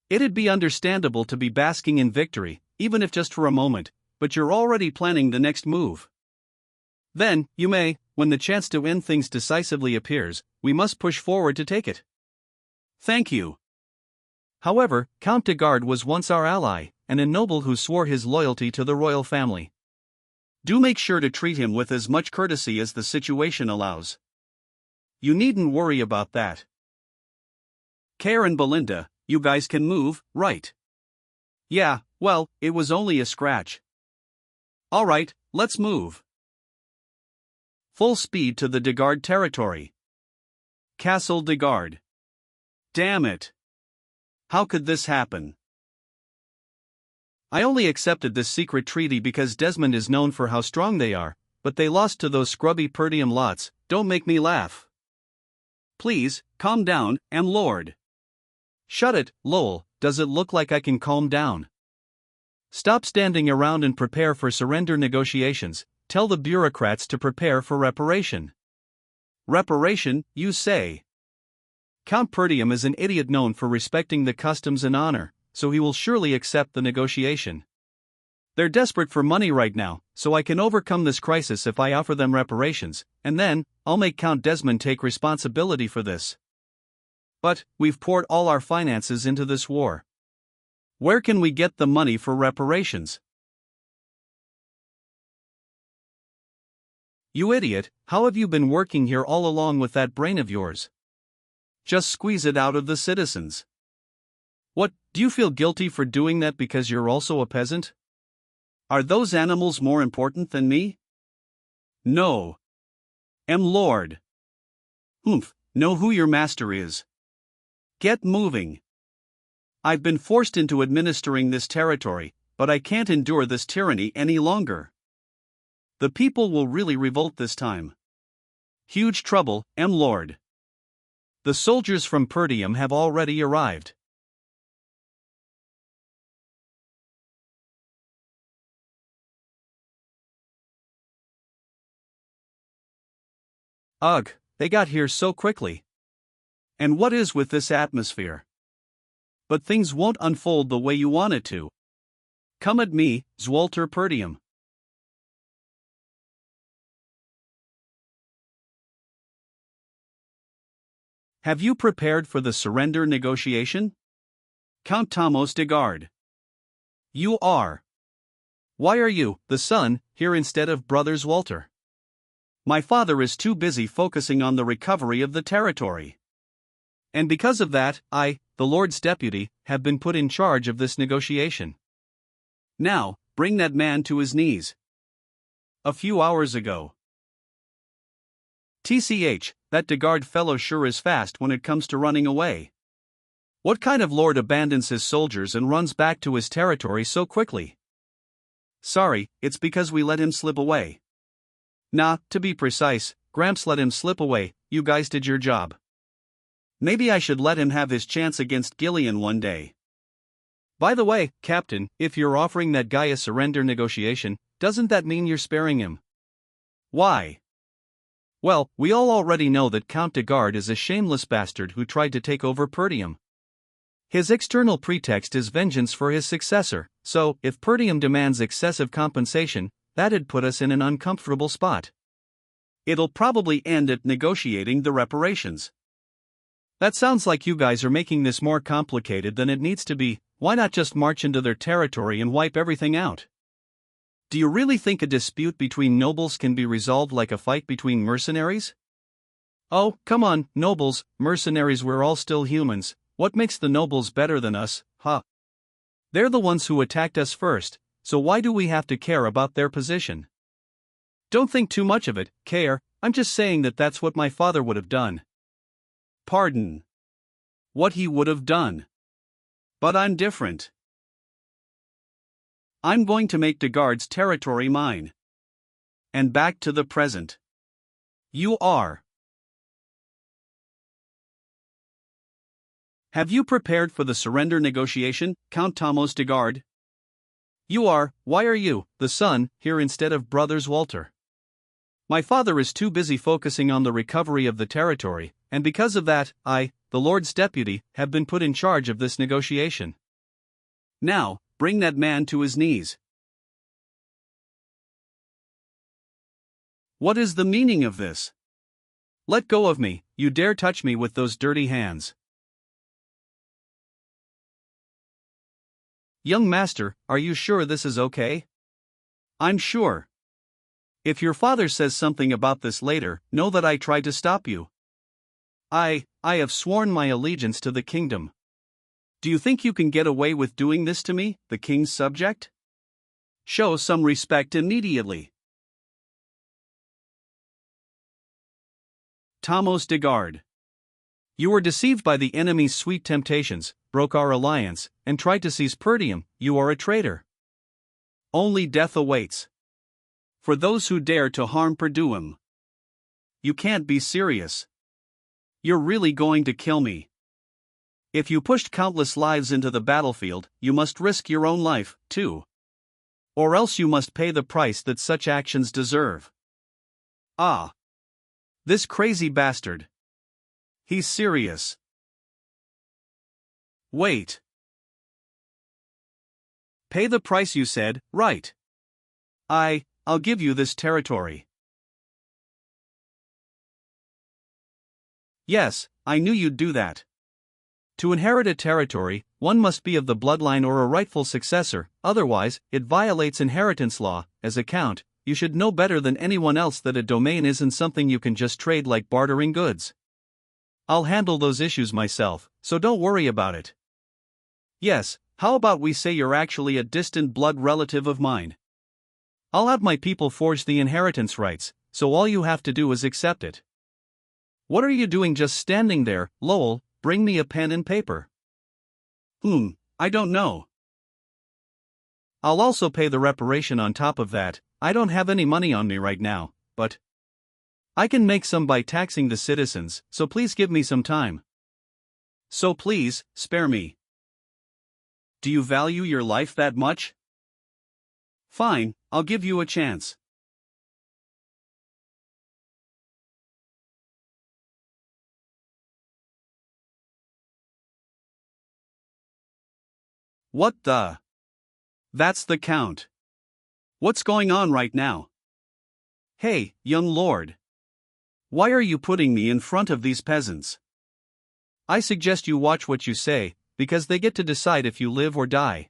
It'd be understandable to be basking in victory, even if just for a moment, but you're already planning the next move. Then, you may, when the chance to end things decisively appears, we must push forward to take it. Thank you. However, Count de Garde was once our ally. and a noble who swore his loyalty to the royal family. Do make sure to treat him with as much courtesy as the situation allows. You needn't worry about that. Care and Belinda, you guys can move, right? Yeah, well, it was only a scratch. Alright, let's move. Full speed to the Degard territory. Castle Degard. Damn it. How could this happen? I only accepted this secret treaty because Desmond is known for how strong they are, but they lost to those scrubby Perdium lots. Don't make me laugh. Please, calm down, Lord. Shut it, Lowell. Does it look like I can calm down? Stop standing around and prepare for surrender negotiations. Tell the bureaucrats to prepare for reparation. Reparation, you say? Count Perdium is an idiot known for respecting the customs and honor, so he will surely accept the negotiation. They're desperate for money right now, so I can overcome this crisis if I offer them reparations, and then, I'll make Count Desmond take responsibility for this. But, we've poured all our finances into this war. Where can we get the money for reparations? You idiot, how have you been working here all along with that brain of yours? Just squeeze it out of the citizens. What, do you feel guilty for doing that because you're also a peasant? Are those animals more important than me? No. Lord. Know who your master is. Get moving. I've been forced into administering this territory, but I can't endure this tyranny any longer. The people will really revolt this time. Huge trouble, Lord. The soldiers from Perdium have already arrived. Ugh, they got here so quickly. And what is with this atmosphere? But things won't unfold the way you want it to. Come at me, Zwalter Perdium. Have you prepared for the surrender negotiation? Count Thomas Degard. You are. Why are you, the son, here instead of brothers Walter? My father is too busy focusing on the recovery of the territory. And because of that, I, the Lord's deputy, have been put in charge of this negotiation. Now, bring that man to his knees. A few hours ago. TCH, that Degard fellow sure is fast when it comes to running away. What kind of lord abandons his soldiers and runs back to his territory so quickly? Sorry, it's because we let him slip away. Nah, to be precise, Gramps let him slip away. You guys did your job. Maybe I should let him have his chance against Gillian one day. By the way, Captain, if you're offering that guy a surrender negotiation, doesn't that mean you're sparing him? Why? Well, we all already know that Count Degard is a shameless bastard who tried to take over Perdium. His external pretext is vengeance for his successor, so if Perdium demands excessive compensation, that'd put us in an uncomfortable spot. It'll probably end at negotiating the reparations. That sounds like you guys are making this more complicated than it needs to be. Why not just march into their territory and wipe everything out? Do you really think a dispute between nobles can be resolved like a fight between mercenaries? Oh, come on, nobles, mercenaries, we're all still humans. What makes the nobles better than us, huh? They're the ones who attacked us first, so why do we have to care about their position? Don't think too much of it, care, I'm just saying that that's what my father would have done. Pardon. What he would have done. But I'm different. I'm going to make Degard's territory mine. And back to the present. You are. Have you prepared for the surrender negotiation, Count Thomas Degard? You are. Why are you, the son, here instead of brothers Walter? My father is too busy focusing on the recovery of the territory, and because of that, I, the Lord's deputy, have been put in charge of this negotiation. Now, bring that man to his knees. What is the meaning of this? Let go of me, you dare touch me with those dirty hands. Young master, are you sure this is okay? I'm sure. If your father says something about this later, know that I tried to stop you. I have sworn my allegiance to the kingdom. Do you think you can get away with doing this to me, the king's subject? Show some respect immediately. Thomas de Garde. You were deceived by the enemy's sweet temptations, broke our alliance, and tried to seize Perdium. You are a traitor. Only death awaits for those who dare to harm Perduum. You can't be serious. You're really going to kill me. If you pushed countless lives into the battlefield, you must risk your own life, too. Or else you must pay the price that such actions deserve. Ah! This crazy bastard. He's serious. Wait. Pay the price, you said, right? I'll give you this territory. Yes, I knew you'd do that. To inherit a territory, one must be of the bloodline or a rightful successor, otherwise, it violates inheritance law. As a count, you should know better than anyone else that a domain isn't something you can just trade like bartering goods. I'll handle those issues myself, so don't worry about it. Yes, how about we say you're actually a distant blood relative of mine? I'll have my people forge the inheritance rights, so all you have to do is accept it. What are you doing just standing there, Lowell? Bring me a pen and paper. I don't know. I'll also pay the reparation on top of that. I don't have any money on me right now, but I can make some by taxing the citizens, so please give me some time. So please, spare me. Do you value your life that much? Fine, I'll give you a chance. What the? That's the Count. What's going on right now? Hey, young lord. Why are you putting me in front of these peasants? I suggest you watch what you say, because they get to decide if you live or die.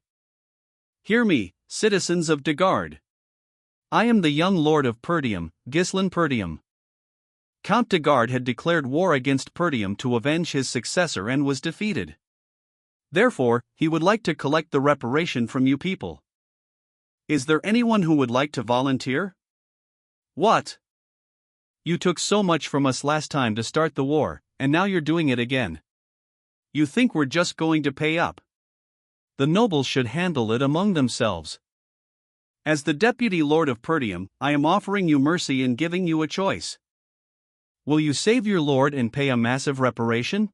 Hear me, citizens of de Garde. I am the young lord of Perdium, Ghislain Perdium. Count de Garde had declared war against Perdium to avenge his successor and was defeated. Therefore, he would like to collect the reparation from you people. Is there anyone who would like to volunteer? What? You took so much from us last time to start the war, and now you're doing it again. You think we're just going to pay up? The nobles should handle it among themselves. As the deputy lord of Perdium, I am offering you mercy in giving you a choice. Will you save your lord and pay a massive reparation?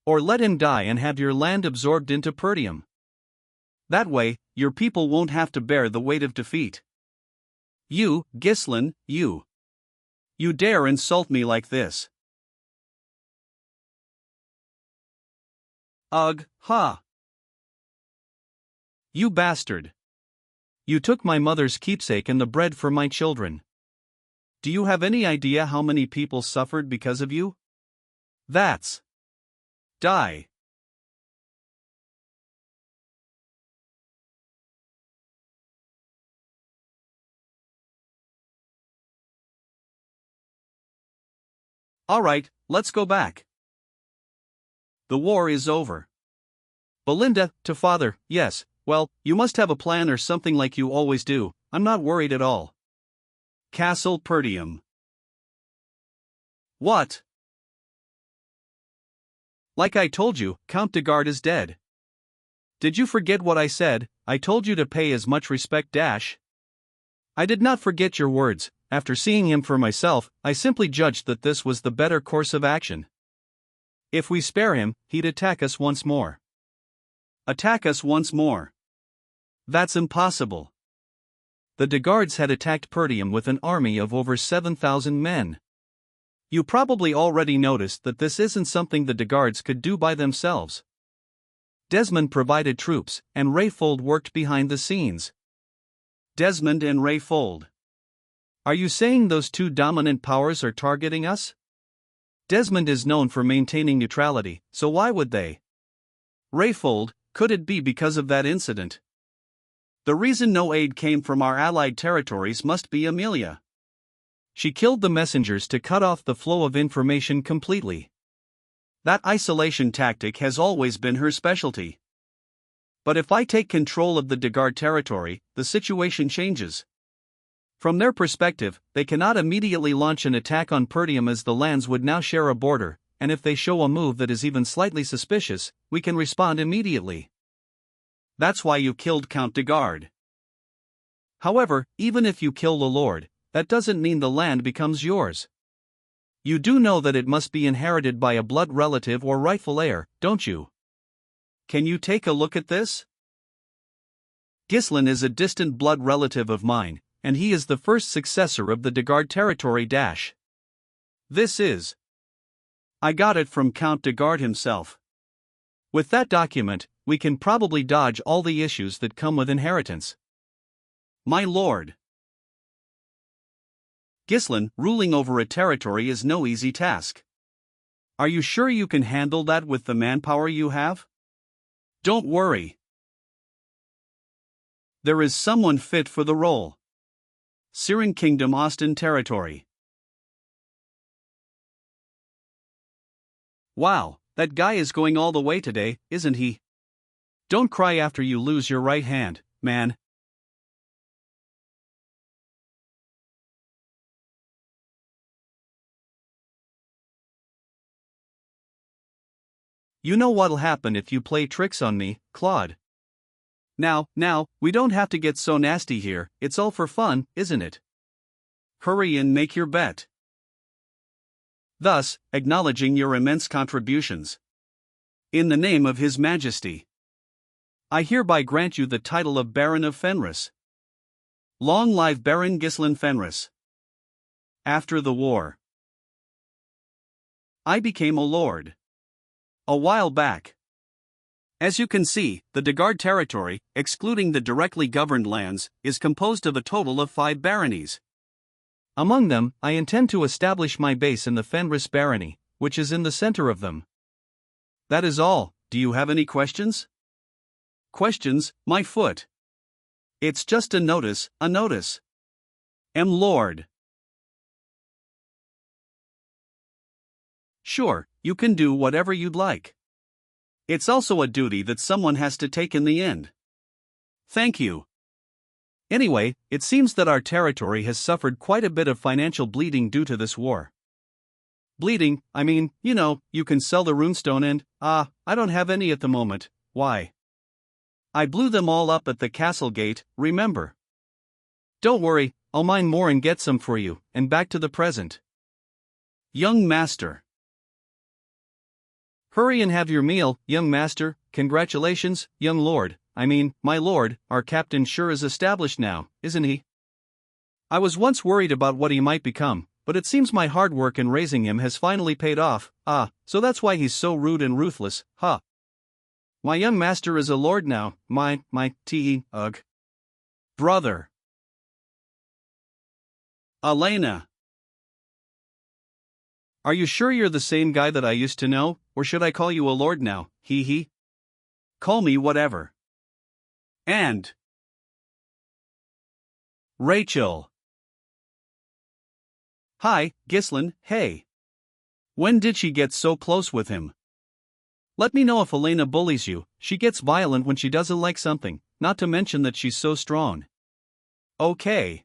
Or let him die and have your land absorbed into Perdium? That way, your people won't have to bear the weight of defeat. You, Ghislain, you dare insult me like this? Ugh, ha! You bastard! You took my mother's keepsake and the bread for my children. Do you have any idea how many people suffered because of you? That's die. All right, let's go back. The war is over. Belinda, to father, yes, well, you must have a plan or something like you always do. I'm not worried at all. Castle Perdium. What? Like I told you, Count de Garde is dead. Did you forget what I said? I told you to pay as much respect dash. I did not forget your words. After seeing him for myself, I simply judged that this was the better course of action. If we spare him, he'd attack us once more. Attack us once more? That's impossible. The de Gardes had attacked Perdium with an army of over 7,000 men. You probably already noticed that this isn't something the de Gardes could do by themselves. Desmond provided troops, and Rayfold worked behind the scenes. Desmond and Rayfold. Are you saying those two dominant powers are targeting us? Desmond is known for maintaining neutrality, so why would they? Rayfold, Could it be because of that incident? The reason no aid came from our allied territories must be Amelia. She killed the messengers to cut off the flow of information completely. That isolation tactic has always been her specialty. But if I take control of the Dagard territory, the situation changes. From their perspective, they cannot immediately launch an attack on Pertium as the lands would now share a border, and if they show a move that is even slightly suspicious, we can respond immediately. That's why you killed Count Dagard. However, even if you kill the Lord, that doesn't mean the land becomes yours. You do know that it must be inherited by a blood relative or rightful heir, don't you? Can you take a look at this? Ghislain is a distant blood relative of mine, and he is the first successor of the Dagard territory. This is. I got it from Count Dagard himself. With that document, we can probably dodge all the issues that come with inheritance. My lord. Ghislain, ruling over a territory is no easy task. Are you sure you can handle that with the manpower you have? Don't worry. There is someone fit for the role. Siren Kingdom, Austin Territory. Wow, that guy is going all the way today, isn't he? Don't cry after you lose your right hand, man. You know what'll happen if you play tricks on me, Claude. Now, we don't have to get so nasty here, it's all for fun, isn't it? Hurry and make your bet. Thus, acknowledging your immense contributions. In the name of His Majesty, I hereby grant you the title of Baron of Fenris. Long live Baron Ghislain Fenris. After the war, I became a lord. A while back. As you can see, the Dagard territory, excluding the directly governed lands, is composed of a total of 5 baronies. Among them, I intend to establish my base in the Fenris barony, which is in the center of them. That is all. Do you have any questions? Questions, my foot. It's just a notice. M. Lord. Sure, you can do whatever you'd like. It's also a duty that someone has to take in the end. Thank you. Anyway, it seems that our territory has suffered quite a bit of financial bleeding due to this war. Bleeding, I mean, you can sell the runestone and, I don't have any at the moment. Why? I blew them all up at the castle gate, remember? Don't worry, I'll mine more and get some for you, and back to the present. Young master. Hurry and have your meal, young master. Congratulations, young lord. My lord, our captain sure is established now, isn't he? I was once worried about what he might become, but it seems my hard work in raising him has finally paid off. So that's why he's so rude and ruthless, huh? My young master is a lord now, ugh. Brother. Elena. Are you sure you're the same guy that I used to know, or should I call you a lord now, he? Call me whatever. And Rachel. Hi, Ghislain, hey. When did she get so close with him? Let me know if Elena bullies you. She gets violent when she doesn't like something, not to mention that she's so strong. Okay.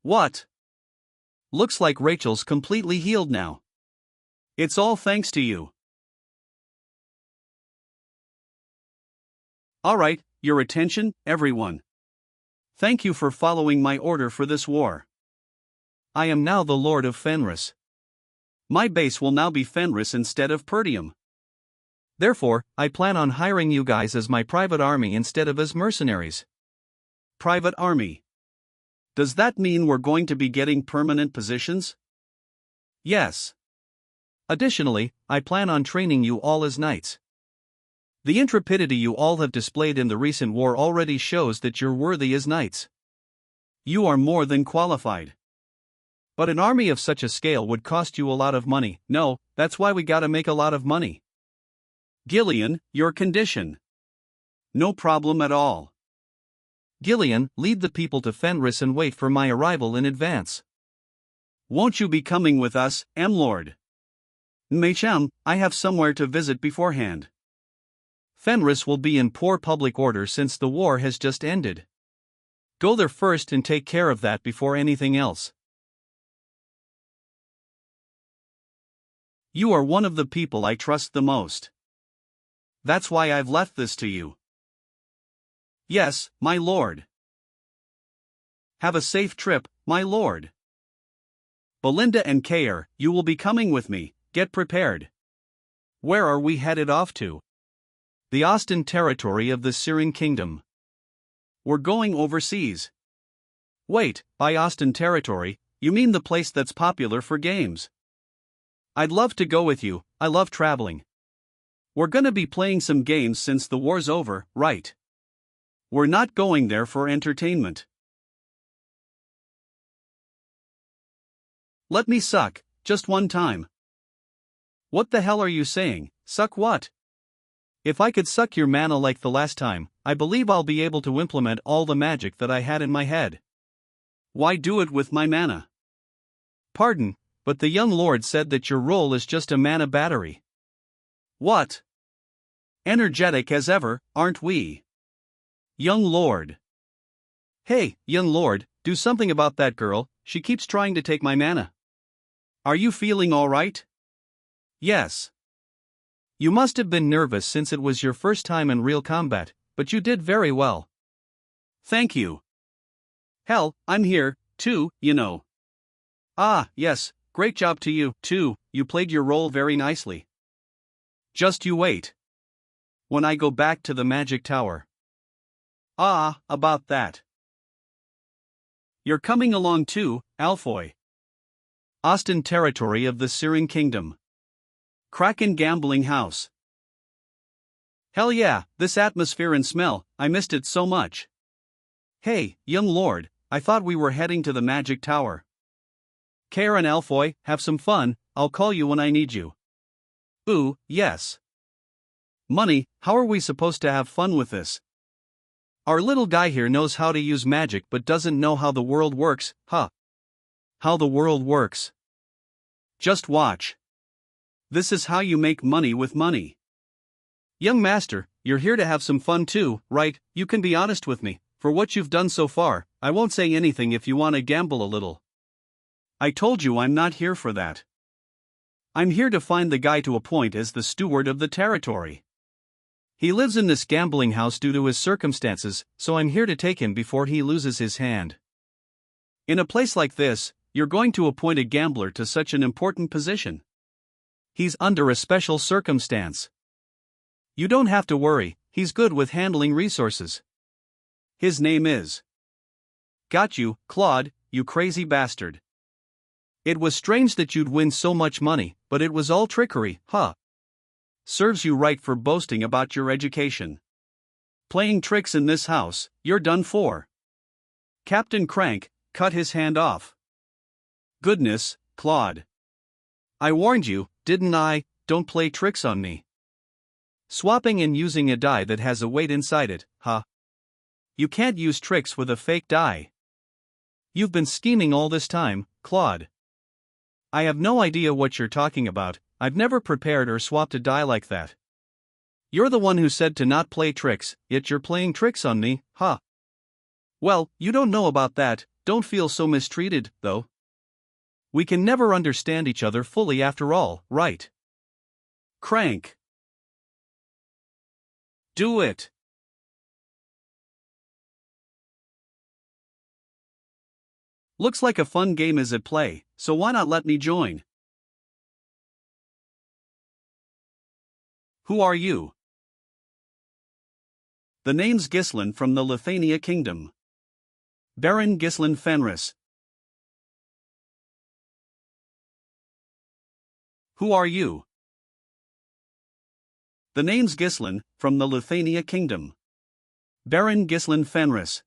What? Looks like Rachel's completely healed now. It's all thanks to you. Alright, your attention, everyone. Thank you for following my order for this war. I am now the Lord of Fenris. My base will now be Fenris instead of Pertium. Therefore, I plan on hiring you guys as my private army instead of as mercenaries. Private army. Does that mean we're going to be getting permanent positions? Yes. Additionally, I plan on training you all as knights. The intrepidity you all have displayed in the recent war already shows that you're worthy as knights. You are more than qualified. But an army of such a scale would cost you a lot of money. No, that's why we gotta make a lot of money. Gillian, your condition. No problem at all. Gillian, lead the people to Fenris and wait for my arrival in advance. Won't you be coming with us, M-Lord? Mecham, I have somewhere to visit beforehand. Fenris will be in poor public order since the war has just ended. Go there first and take care of that before anything else. You are one of the people I trust the most. That's why I've left this to you. Yes, my lord. Have a safe trip, my lord. Belinda and Kair, you will be coming with me, get prepared. Where are we headed off to? The Austin territory of the Syrian kingdom. We're going overseas. Wait, by Austin territory, you mean the place that's popular for games? I'd love to go with you, I love traveling. We're gonna be playing some games since the war's over, right? We're not going there for entertainment. Let me suck, just one time. What the hell are you saying? Suck what? If I could suck your mana like the last time, I believe I'll be able to implement all the magic that I had in my head. Why do it with my mana? Pardon, but the young lord said that your role is just a mana battery. What? Energetic as ever, aren't we? Young lord. Hey, young lord, do something about that girl, she keeps trying to take my mana. Are you feeling alright? Yes. You must have been nervous since it was your first time in real combat, but you did very well. Thank you. Hell, I'm here, too, you know. Ah, yes, great job to you, too, you played your role very nicely. Just you wait. When I go back to the magic tower. Ah, about that. You're coming along too, Alfoy. Austin territory of the Syrian kingdom. Kraken gambling house. Hell yeah, this atmosphere and smell, I missed it so much. Hey, young lord, I thought we were heading to the magic tower. Kair and Alfoy, have some fun, I'll call you when I need you. Ooh, yes. Money, how are we supposed to have fun with this? Our little guy here knows how to use magic but doesn't know how the world works, huh? How the world works. Just watch. This is how you make money with money. Young master, you're here to have some fun too, right? You can be honest with me. For what you've done so far, I won't say anything if you want to gamble a little. I told you I'm not here for that. I'm here to find the guy to appoint as the steward of the territory. He lives in this gambling house due to his circumstances, so I'm here to take him before he loses his hand. In a place like this, you're going to appoint a gambler to such an important position. He's under a special circumstance. You don't have to worry, he's good with handling resources. His name is. Got you, Claude, you crazy bastard. It was strange that you'd win so much money, but it was all trickery, huh? Serves you right for boasting about your education. Playing tricks in this house, you're done for. Captain Crank, cut his hand off. Goodness, Claude. I warned you, didn't I? Don't play tricks on me. Swapping and using a die that has a weight inside it, huh? You can't use tricks with a fake die. You've been scheming all this time, Claude. I have no idea what you're talking about, I've never prepared or swapped a die like that. You're the one who said to not play tricks, yet you're playing tricks on me, huh? Well, you don't know about that, don't feel so mistreated, though. We can never understand each other fully after all, right? Crank. Do it. Looks like a fun game is at play, so why not let me join? Who are you? The name's Gislin from the Lithuania Kingdom. Baron Gislin Fenris. Who are you? The name's Gislin, from the Lithuania Kingdom. Baron Gislin Fenris.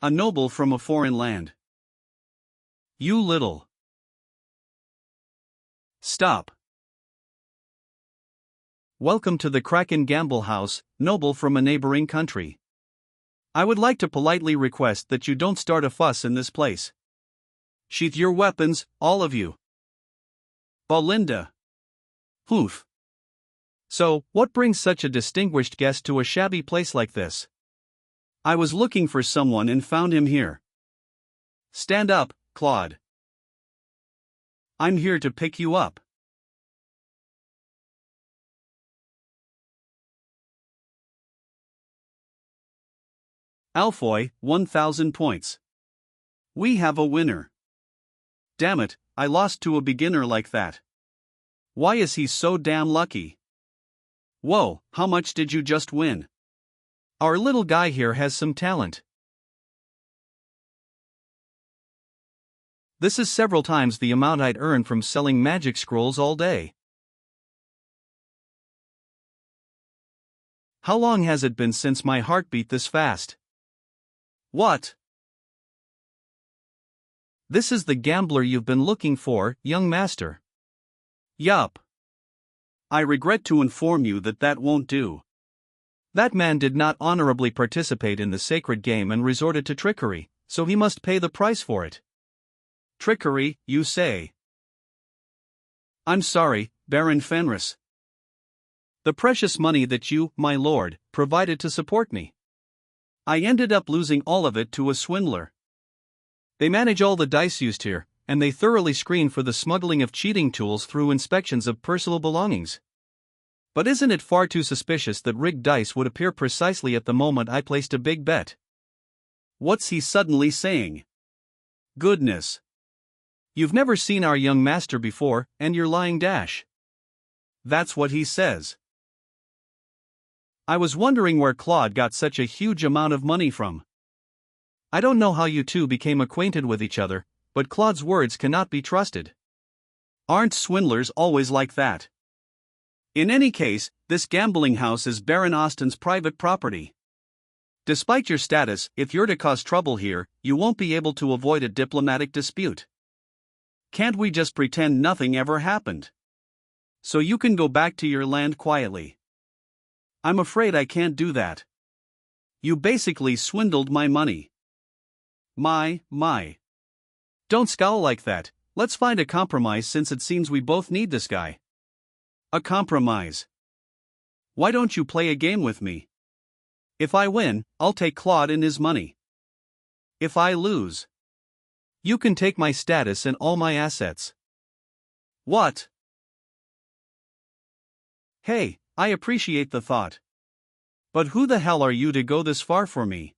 A noble from a foreign land. You little. Stop. Welcome to the Kraken Gamble House, noble from a neighboring country. I would like to politely request that you don't start a fuss in this place. Sheath your weapons, all of you. Belinda. Hoof. So, what brings such a distinguished guest to a shabby place like this? I was looking for someone and found him here. Stand up, Claude. I'm here to pick you up. Alfoy, 1,000 points. We have a winner. Damn it, I lost to a beginner like that. Why is he so damn lucky? Whoa, how much did you just win? Our little guy here has some talent. This is several times the amount I'd earn from selling magic scrolls all day. How long has it been since my heart beat this fast? What? This is the gambler you've been looking for, young master. Yup. I regret to inform you that that won't do. That man did not honorably participate in the sacred game and resorted to trickery, so he must pay the price for it. Trickery, you say? I'm sorry, Baron Fenris. The precious money that you, my lord, provided to support me. I ended up losing all of it to a swindler. They manage all the dice used here, and they thoroughly screen for the smuggling of cheating tools through inspections of personal belongings. But isn't it far too suspicious that rigged dice would appear precisely at the moment I placed a big bet? What's he suddenly saying? Goodness. You've never seen our young master before, and you're lying dash. That's what he says. I was wondering where Claude got such a huge amount of money from. I don't know how you two became acquainted with each other, but Claude's words cannot be trusted. Aren't swindlers always like that? In any case, this gambling house is Baron Austin's private property. Despite your status, if you're to cause trouble here, you won't be able to avoid a diplomatic dispute. Can't we just pretend nothing ever happened? So you can go back to your land quietly. I'm afraid I can't do that. You basically swindled my money. My. Don't scowl like that, let's find a compromise since it seems we both need this guy. A compromise. Why don't you play a game with me? If I win, I'll take Claude and his money. If I lose, you can take my status and all my assets. What? Hey, I appreciate the thought. But who the hell are you to go this far for me?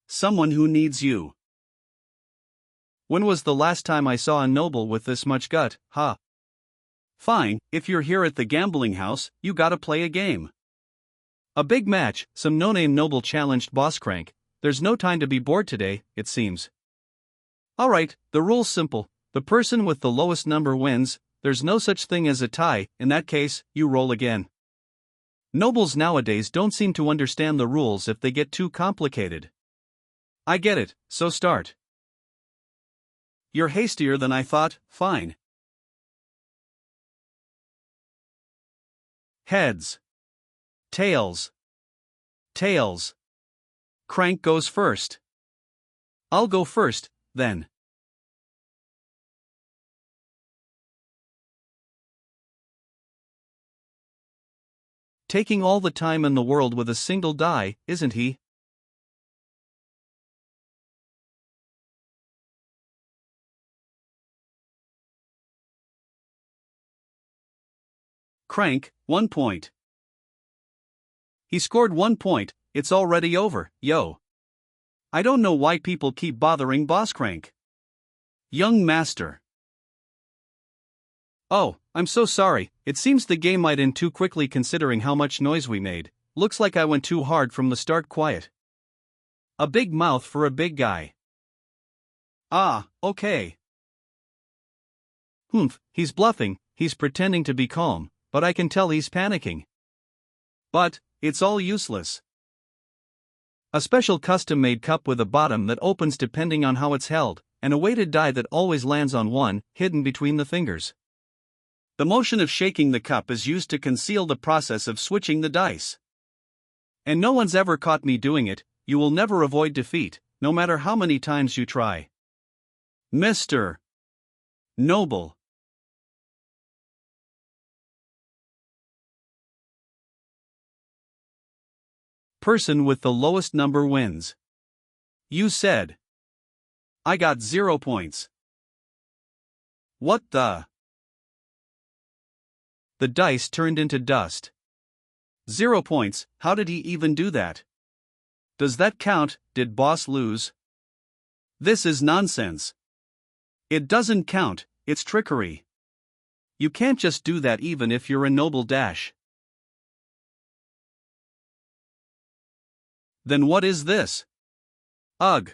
Someone who needs you. When was the last time I saw a noble with this much gut, huh? Fine, if you're here at the gambling house, you gotta play a game. A big match, some no-name noble challenged Boss Crank. There's no time to be bored today, it seems. Alright, the rule's simple. The person with the lowest number wins. There's no such thing as a tie. In that case, you roll again. Nobles nowadays don't seem to understand the rules if they get too complicated. I get it, so start. You're hastier than I thought, fine. Heads. Tails. Tails. Crank goes first. I'll go first, then. Taking all the time in the world with a single die, isn't he? Crank, 1 point. He scored 1 point, it's already over, yo. I don't know why people keep bothering Boss Crank. Young master. Oh, I'm so sorry, it seems the game might end too quickly considering how much noise we made. Looks like I went too hard from the start. Quiet. A big mouth for a big guy. Ah, okay. He's bluffing, he's pretending to be calm, but I can tell he's panicking. But, it's all useless. A special custom-made cup with a bottom that opens depending on how it's held, and a weighted die that always lands on one, hidden between the fingers. The motion of shaking the cup is used to conceal the process of switching the dice. And no one's ever caught me doing it. You will never avoid defeat, no matter how many times you try. Mr. Noble. Person with the lowest number wins. You said. I got 0 points. What the? The dice turned into dust. 0 points, how did he even do that? Does that count? Did boss lose? This is nonsense. It doesn't count, it's trickery. You can't just do that even if you're a noble dash. Then what is this? Ugh.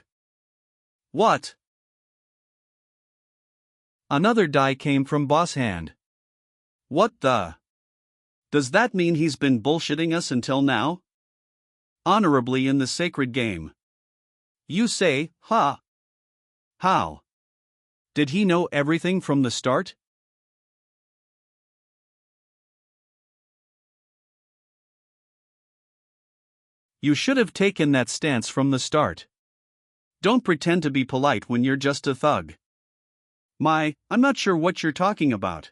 What? Another die came from boss hand. What the? Does that mean he's been bullshitting us until now? Honorably in the sacred game. You say, ha. How? Did he know everything from the start? You should have taken that stance from the start. Don't pretend to be polite when you're just a thug. I'm not sure what you're talking about.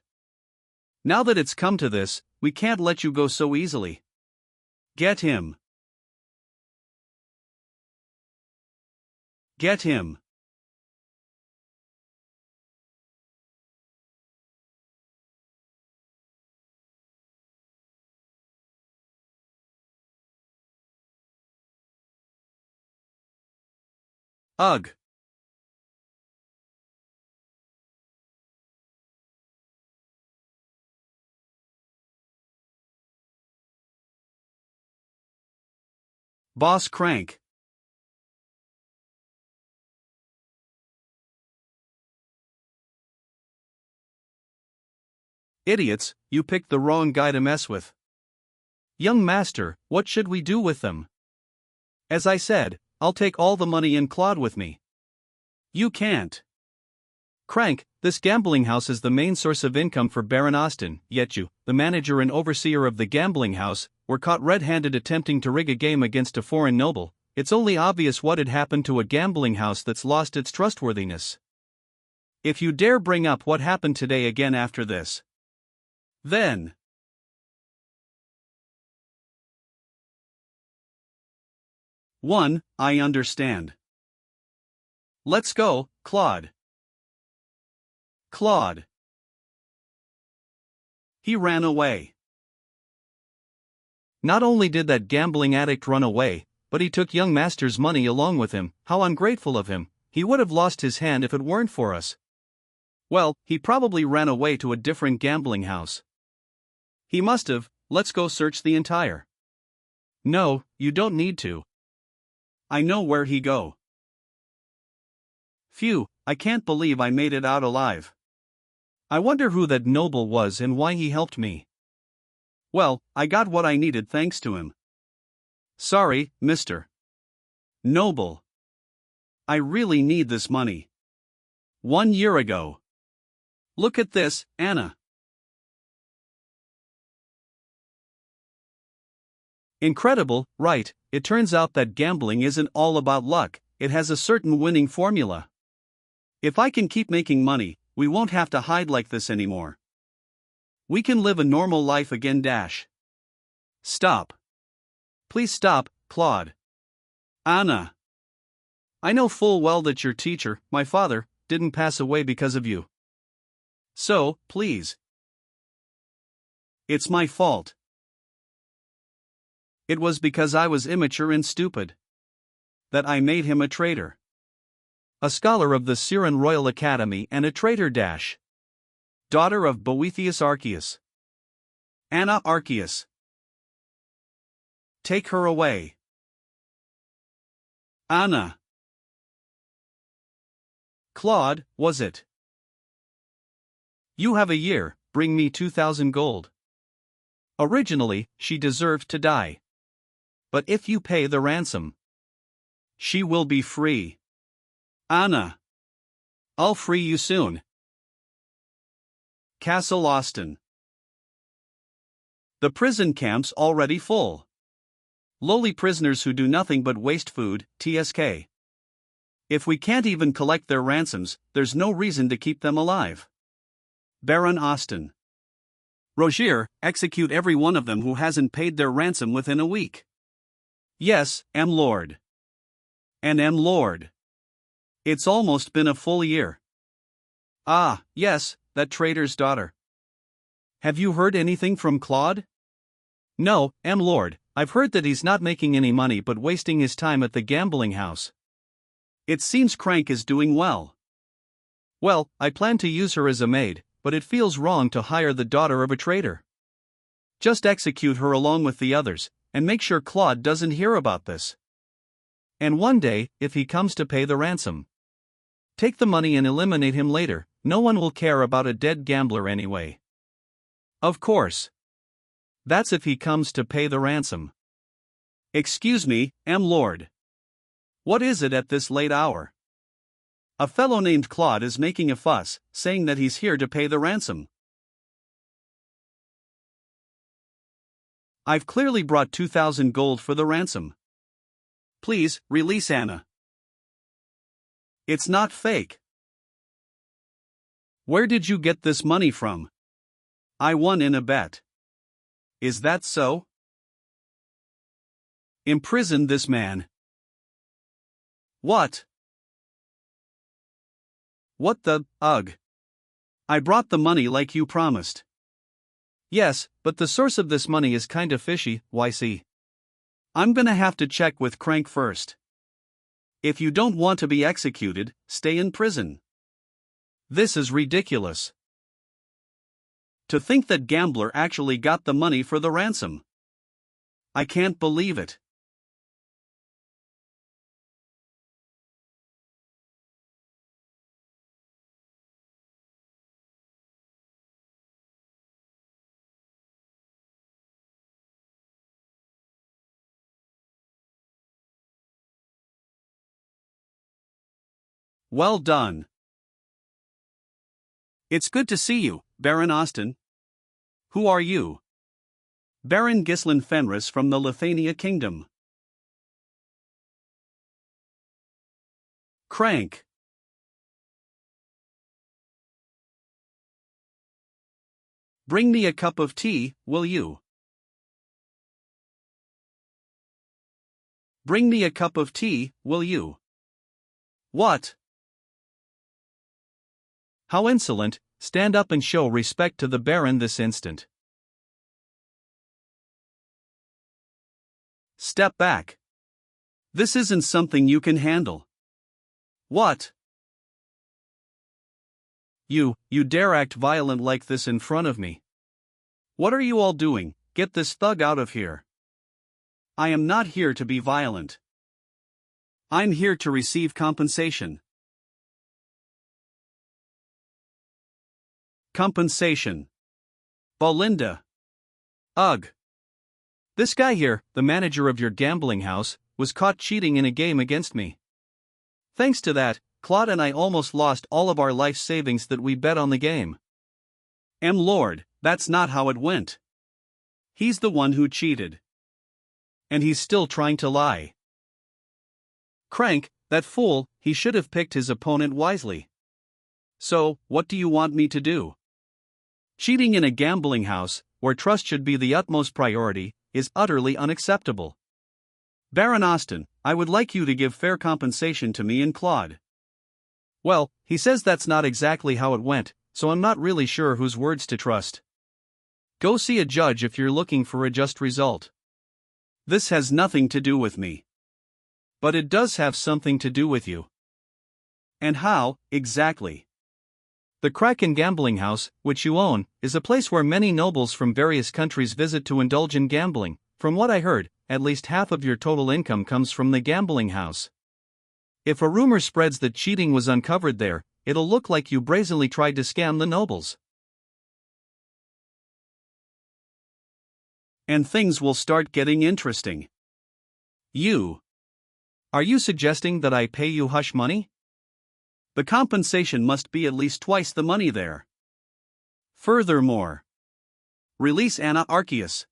Now that it's come to this, we can't let you go so easily. Get him. Get him. Ugh. Boss crank. Idiots, you picked the wrong guy to mess with. Young master, what should we do with them? As I said, I'll take all the money and Claude with me. You can't. Crank, this gambling house is the main source of income for Baron Austin, yet you, the manager and overseer of the gambling house, were caught red-handed attempting to rig a game against a foreign noble. It's only obvious what had happened to a gambling house that's lost its trustworthiness. If you dare bring up what happened today again after this, then... I understand. Let's go, Claude. Claude. He ran away. Not only did that gambling addict run away, but he took young master's money along with him. How ungrateful of him. He would have lost his hand if it weren't for us. Well, he probably ran away to a different gambling house. He must have. Let's go search the entire. No, you don't need to. I know where he go. Phew, I can't believe I made it out alive. I wonder who that noble was and why he helped me. Well, I got what I needed thanks to him. Sorry, Mr. Noble. I really need this money. 1 year ago. Look at this, Anna. Incredible, right? It turns out that gambling isn't all about luck, it has a certain winning formula. If I can keep making money, we won't have to hide like this anymore. We can live a normal life again. Stop. Please stop, Claude. Anna. I know full well that your teacher, my father, didn't pass away because of you. So, please. It's my fault. It was because I was immature and stupid that I made him a traitor. A scholar of the Syrian Royal Academy and a traitor. Daughter of Boethius Arceus. Anna Arceus. Take her away. Anna. Claude, was it? You have a year, bring me 2,000 gold. Originally, she deserved to die. But if you pay the ransom, she will be free. Anna. I'll free you soon. Castle Austin. The prison camp's already full. Lowly prisoners who do nothing but waste food, TSK. If we can't even collect their ransoms, there's no reason to keep them alive. Baron Austin. Rogier, execute every one of them who hasn't paid their ransom within a week. Yes, Lord. And Lord. It's almost been a full year. Ah, yes, that traitor's daughter. Have you heard anything from Claude? No, Lord, I've heard that he's not making any money but wasting his time at the gambling house. It seems Crank is doing well. Well, I plan to use her as a maid, but it feels wrong to hire the daughter of a traitor. Just execute her along with the others, and make sure Claude doesn't hear about this. And one day, if he comes to pay the ransom, take the money and eliminate him later. No one will care about a dead gambler anyway. Of course. That's if he comes to pay the ransom. Excuse me, Lord. What is it at this late hour? A fellow named Claude is making a fuss, saying that he's here to pay the ransom. I've clearly brought 2,000 gold for the ransom. Please, release Anna. It's not fake. Where did you get this money from? I won in a bet. Is that so? Imprison this man. What? What the, ugh. I brought the money like you promised. Yes, but the source of this money is kinda fishy, YC. I'm gonna have to check with Crank first. If you don't want to be executed, stay in prison. This is ridiculous. To think that gambler actually got the money for the ransom. I can't believe it. Well done. It's good to see you, Baron Austin. Who are you? Baron Ghislain Fenris from the Lithuania Kingdom. Crank. Bring me a cup of tea, will you? Bring me a cup of tea, will you? What? How insolent! Stand up and show respect to the Baron this instant. Step back. This isn't something you can handle. What? You dare act violent like this in front of me? What are you all doing? Get this thug out of here. I am not here to be violent. I'm here to receive compensation. Compensation. Belinda. Ugh. This guy here, the manager of your gambling house, was caught cheating in a game against me. Thanks to that, Claude and I almost lost all of our life savings that we bet on the game. Lord, that's not how it went. He's the one who cheated. And he's still trying to lie. Crank, that fool, he should have picked his opponent wisely. So, what do you want me to do? Cheating in a gambling house, where trust should be the utmost priority, is utterly unacceptable. Baron Austin, I would like you to give fair compensation to me and Claude. Well, he says that's not exactly how it went, so I'm not really sure whose words to trust. Go see a judge if you're looking for a just result. This has nothing to do with me. But it does have something to do with you. And how, exactly? The Kraken Gambling House, which you own, is a place where many nobles from various countries visit to indulge in gambling. From what I heard, at least half of your total income comes from the gambling house. If a rumor spreads that cheating was uncovered there, it'll look like you brazenly tried to scam the nobles. And things will start getting interesting. Are you suggesting that I pay you hush money? The compensation must be at least twice the money there. Furthermore, Release Anna Arceus.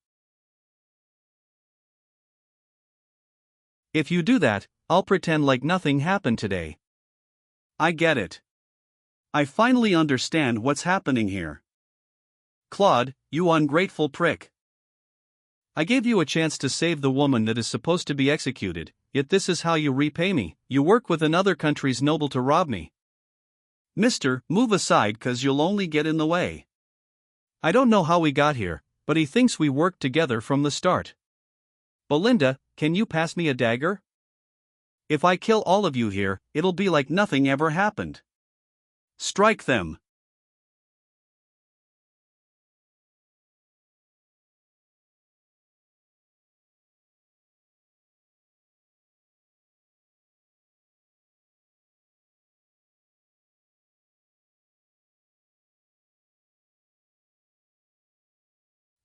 If you do that, I'll pretend like nothing happened today. I get it. I finally understand what's happening here. Claude, you ungrateful prick. I gave you a chance to save the woman that is supposed to be executed, yet this is how you repay me. You work with another country's noble to rob me. Mister, move aside 'cause you'll only get in the way. I don't know how we got here, but he thinks we worked together from the start. Belinda, can you pass me a dagger? If I kill all of you here, it'll be like nothing ever happened. Strike them.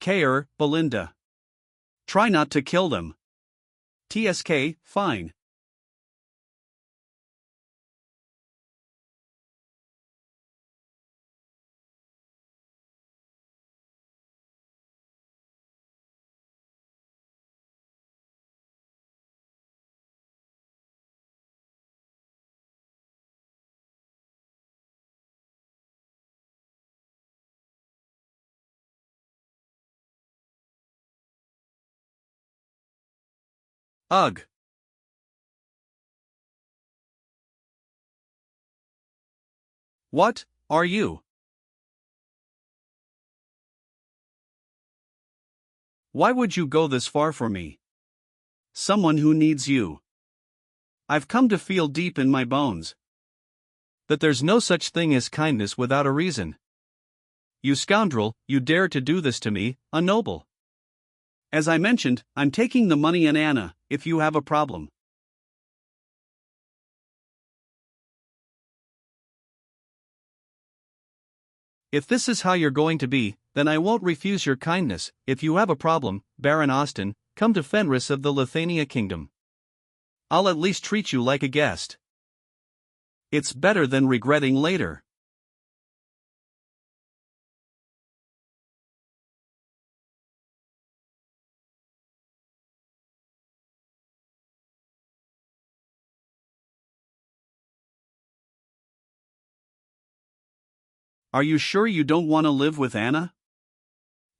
K.R. Belinda. Try not to kill them. TSK, fine. Ugh. What are you? Why would you go this far for me? Someone who needs you. I've come to feel deep in my bones that there's no such thing as kindness without a reason. You scoundrel, you dare to do this to me, a noble. As I mentioned, I'm taking the money and Anna, if you have a problem. If this is how you're going to be, then I won't refuse your kindness. If you have a problem, Baron Austin, come to Fenris of the Lithuania Kingdom. I'll at least treat you like a guest. It's better than regretting later. Are you sure you don't want to live with Anna?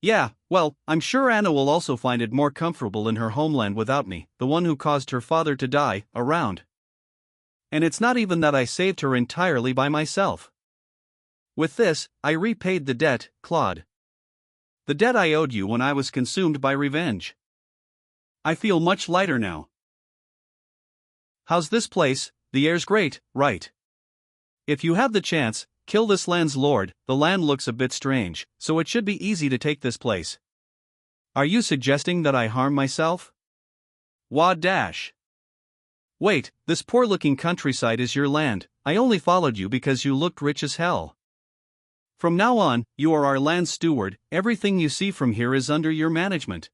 Yeah, well, I'm sure Anna will also find it more comfortable in her homeland without me, the one who caused her father to die, around. And it's not even that I saved her entirely by myself. With this, I repaid the debt, Claude. The debt I owed you when I was consumed by revenge. I feel much lighter now. How's this place? The air's great, right? If you have the chance, kill this land's lord. The land looks a bit strange, so it should be easy to take this place. Are you suggesting that I harm myself? Wah dash. Wait, this poor-looking countryside is your land. I only followed you because you looked rich as hell. From now on, you are our land steward. Everything you see from here is under your management.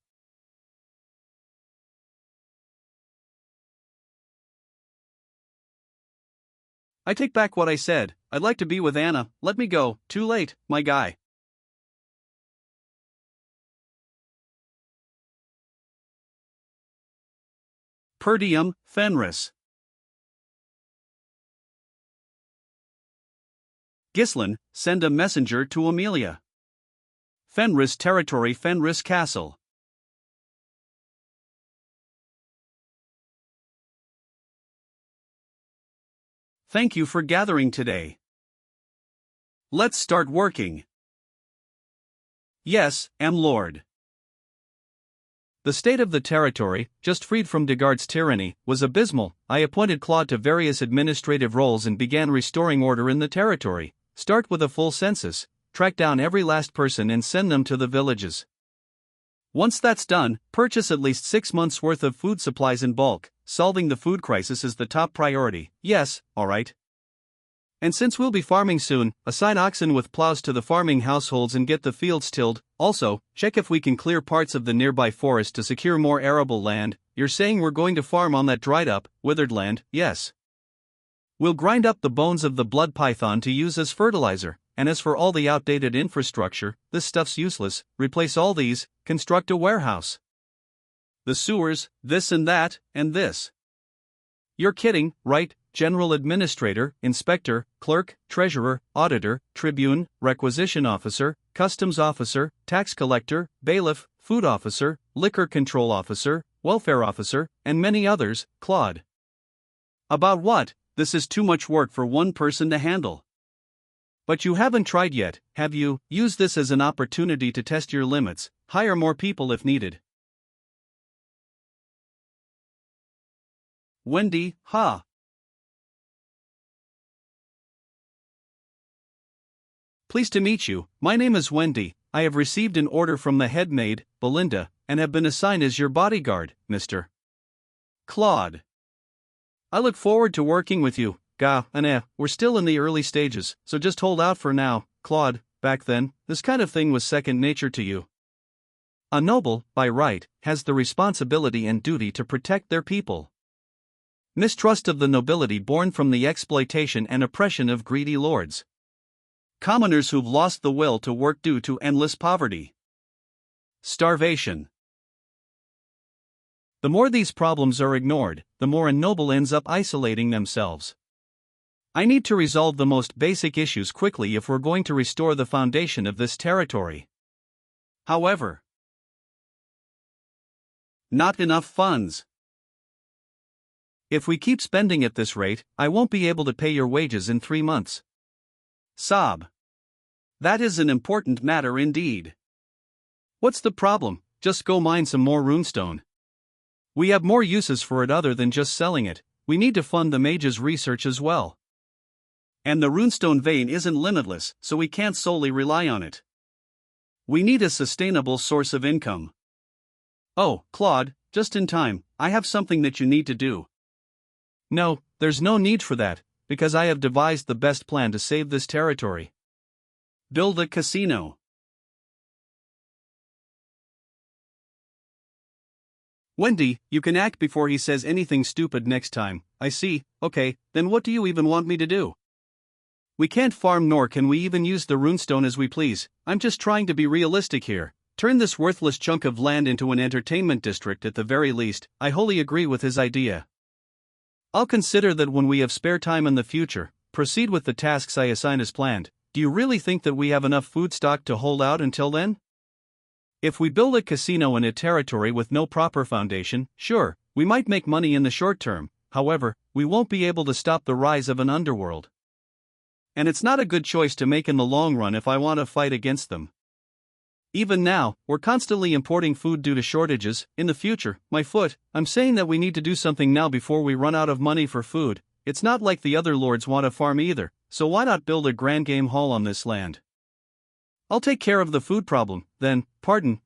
I take back what I said. I'd like to be with Anna. Let me go. Too late, my guy. Per diem, Fenris. Ghislain, send a messenger to Amelia. Fenris territory, Fenris Castle. Thank you for gathering today. Let's start working. Yes, Lord. The state of the territory, just freed from Degard's tyranny, was abysmal. I appointed Claude to various administrative roles and began restoring order in the territory. Start with a full census, track down every last person and send them to the villages. Once that's done, purchase at least 6 months' worth of food supplies in bulk. Solving the food crisis is the top priority. Yes, alright. And since we'll be farming soon, assign oxen with plows to the farming households and get the fields tilled. Also, check if we can clear parts of the nearby forest to secure more arable land. You're saying we're going to farm on that dried up, withered land? Yes. We'll grind up the bones of the blood python to use as fertilizer, and as for all the outdated infrastructure, this stuff's useless, replace all these, construct a warehouse. The sewers, this and that, and this. You're kidding, right? General administrator, inspector, clerk, treasurer, auditor, tribune, requisition officer, customs officer, tax collector, bailiff, food officer, liquor control officer, welfare officer, and many others, Claude. About what? This is too much work for one person to handle. But you haven't tried yet, have you? Use this as an opportunity to test your limits, hire more people if needed. Wendy, ha. Pleased to meet you, my name is Wendy. I have received an order from the head maid, Belinda, and have been assigned as your bodyguard, Mr. Claude. I look forward to working with you, we're still in the early stages, so just hold out for now, Claude. Back then, this kind of thing was second nature to you. A noble, by right, has the responsibility and duty to protect their people. Mistrust of the nobility born from the exploitation and oppression of greedy lords. Commoners who've lost the will to work due to endless poverty. Starvation. The more these problems are ignored, the more a noble ends up isolating themselves. I need to resolve the most basic issues quickly if we're going to restore the foundation of this territory. However, not enough funds. If we keep spending at this rate, I won't be able to pay your wages in 3 months. Sob. That is an important matter indeed. What's the problem? Just go mine some more runestone. We have more uses for it other than just selling it. We need to fund the mage's research as well. And the runestone vein isn't limitless, so we can't solely rely on it. We need a sustainable source of income. Oh, Claude, just in time, I have something that you need to do. No, there's no need for that, because I have devised the best plan to save this territory. Build a casino. Wendy, you can act before he says anything stupid next time. I see. Okay, then what do you even want me to do? We can't farm nor can we even use the runestone as we please. I'm just trying to be realistic here. Turn this worthless chunk of land into an entertainment district at the very least. I wholly agree with his idea. I'll consider that when we have spare time in the future. Proceed with the tasks I assign as planned. Do you really think that we have enough food stock to hold out until then? If we build a casino in a territory with no proper foundation, sure, we might make money in the short term. However, we won't be able to stop the rise of an underworld. And it's not a good choice to make in the long run if I want to fight against them. Even now, we're constantly importing food due to shortages. In the future, I'm saying that we need to do something now before we run out of money for food. It's not like the other lords want a farm either, so why not build a grand game hall on this land? I'll take care of the food problem, then,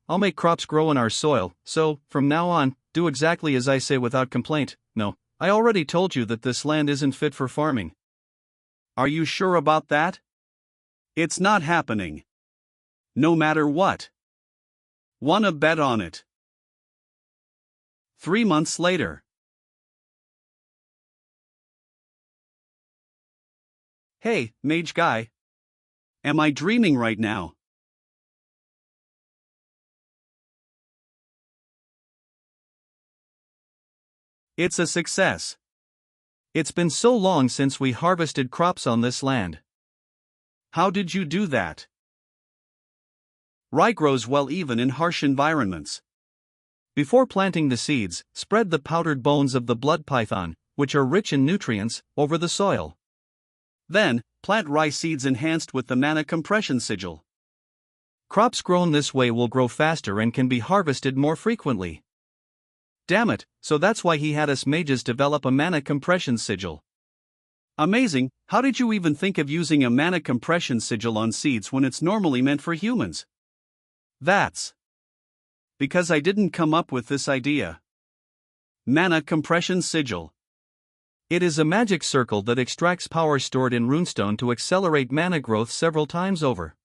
I'll make crops grow in our soil, so, from now on, do exactly as I say without complaint. No, I already told you that this land isn't fit for farming. Are you sure about that? It's not happening. No matter what. Wanna bet on it? 3 months later. Hey, mage guy. Am I dreaming right now? It's a success. It's been so long since we harvested crops on this land. How did you do that? Rye grows well even in harsh environments. Before planting the seeds, spread the powdered bones of the blood python, which are rich in nutrients, over the soil. Then, plant rye seeds enhanced with the manna compression sigil. Crops grown this way will grow faster and can be harvested more frequently. Damn it, so that's why he had us mages develop a manna compression sigil. Amazing, how did you even think of using a manna compression sigil on seeds when it's normally meant for humans? That's because I didn't come up with this idea. Manna compression sigil. It is a magic circle that extracts power stored in runestone to accelerate mana growth several times over.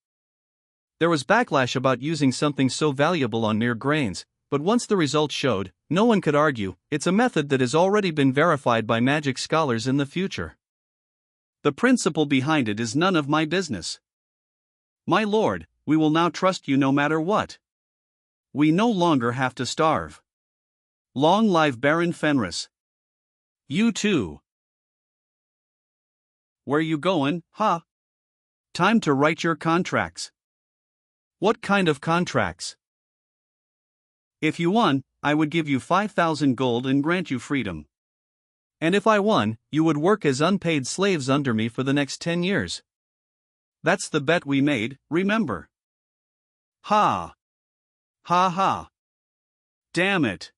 There was backlash about using something so valuable on mere grains, but once the results showed, no one could argue. It's a method that has already been verified by magic scholars in the future. The principle behind it is none of my business. My lord, we will now trust you no matter what. We no longer have to starve. Long live Baron Fenris. You too. Where you goin', huh? Time to write your contracts. What kind of contracts? If you won, I would give you 5,000 gold and grant you freedom. And if I won, you would work as unpaid slaves under me for the next 10 years. That's the bet we made, remember? Ha! Ha ha! Damn it!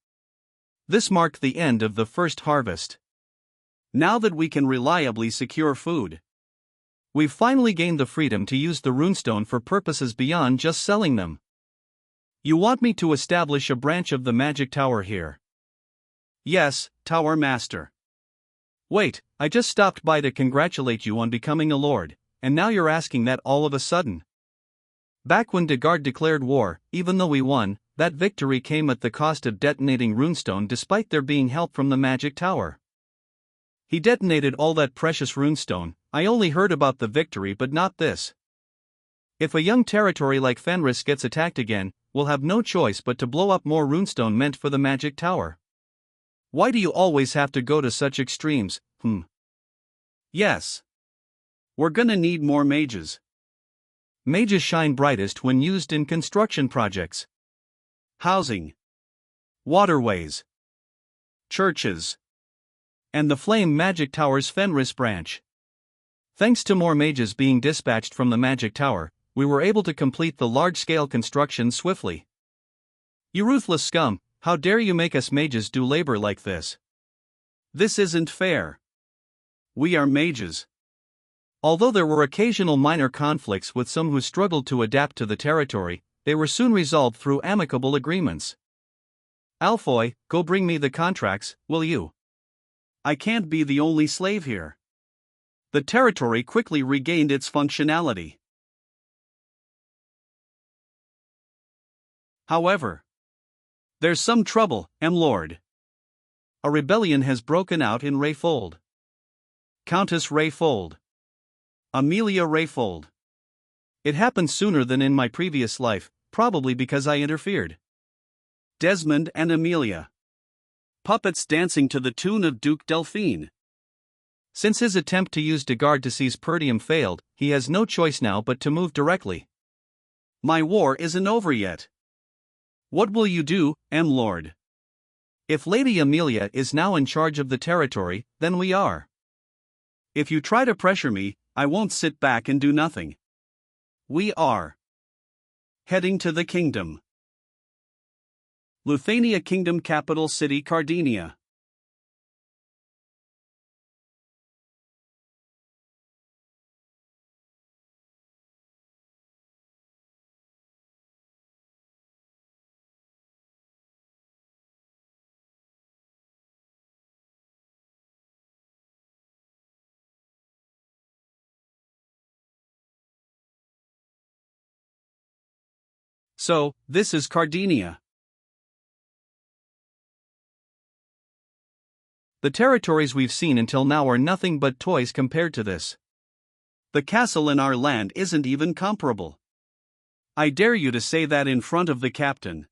This marked the end of the first harvest. Now that we can reliably secure food, we've finally gained the freedom to use the runestone for purposes beyond just selling them. You want me to establish a branch of the magic tower here? Yes, Tower Master. Wait, I just stopped by to congratulate you on becoming a lord, and now you're asking that all of a sudden? Back when Degard declared war, even though we won, that victory came at the cost of detonating runestone despite there being help from the magic tower. He detonated all that precious runestone. I only heard about the victory but not this. If a young territory like Fenris gets attacked again, we'll have no choice but to blow up more runestone meant for the magic tower. Why do you always have to go to such extremes? Yes. We're gonna need more mages. Mages shine brightest when used in construction projects. Housing. Waterways. Churches. And the Flame Magic Tower's Fenris branch. Thanks to more mages being dispatched from the magic tower, we were able to complete the large-scale construction swiftly. You ruthless scum, how dare you make us mages do labor like this? This isn't fair. We are mages. Although there were occasional minor conflicts with some who struggled to adapt to the territory, they were soon resolved through amicable agreements. Alfoy, go bring me the contracts, will you? I can't be the only slave here. The territory quickly regained its functionality. However, there's some trouble, M-Lord. A rebellion has broken out in Rayfold. Countess Rayfold. Amelia Rayfold. It happened sooner than in my previous life, probably because I interfered. Desmond and Amelia. Puppets dancing to the tune of Duke Delphine. Since his attempt to use Degard to seize Perdium failed, he has no choice now but to move directly. My war isn't over yet. What will you do, M-Lord? If Lady Amelia is now in charge of the territory, then we are. If you try to pressure me, I won't sit back and do nothing. We are heading to the kingdom. Luthania Kingdom, capital city Cardinia. So, this is Cardinia. The territories we've seen until now are nothing but toys compared to this. The castle in our land isn't even comparable. I dare you to say that in front of the captain.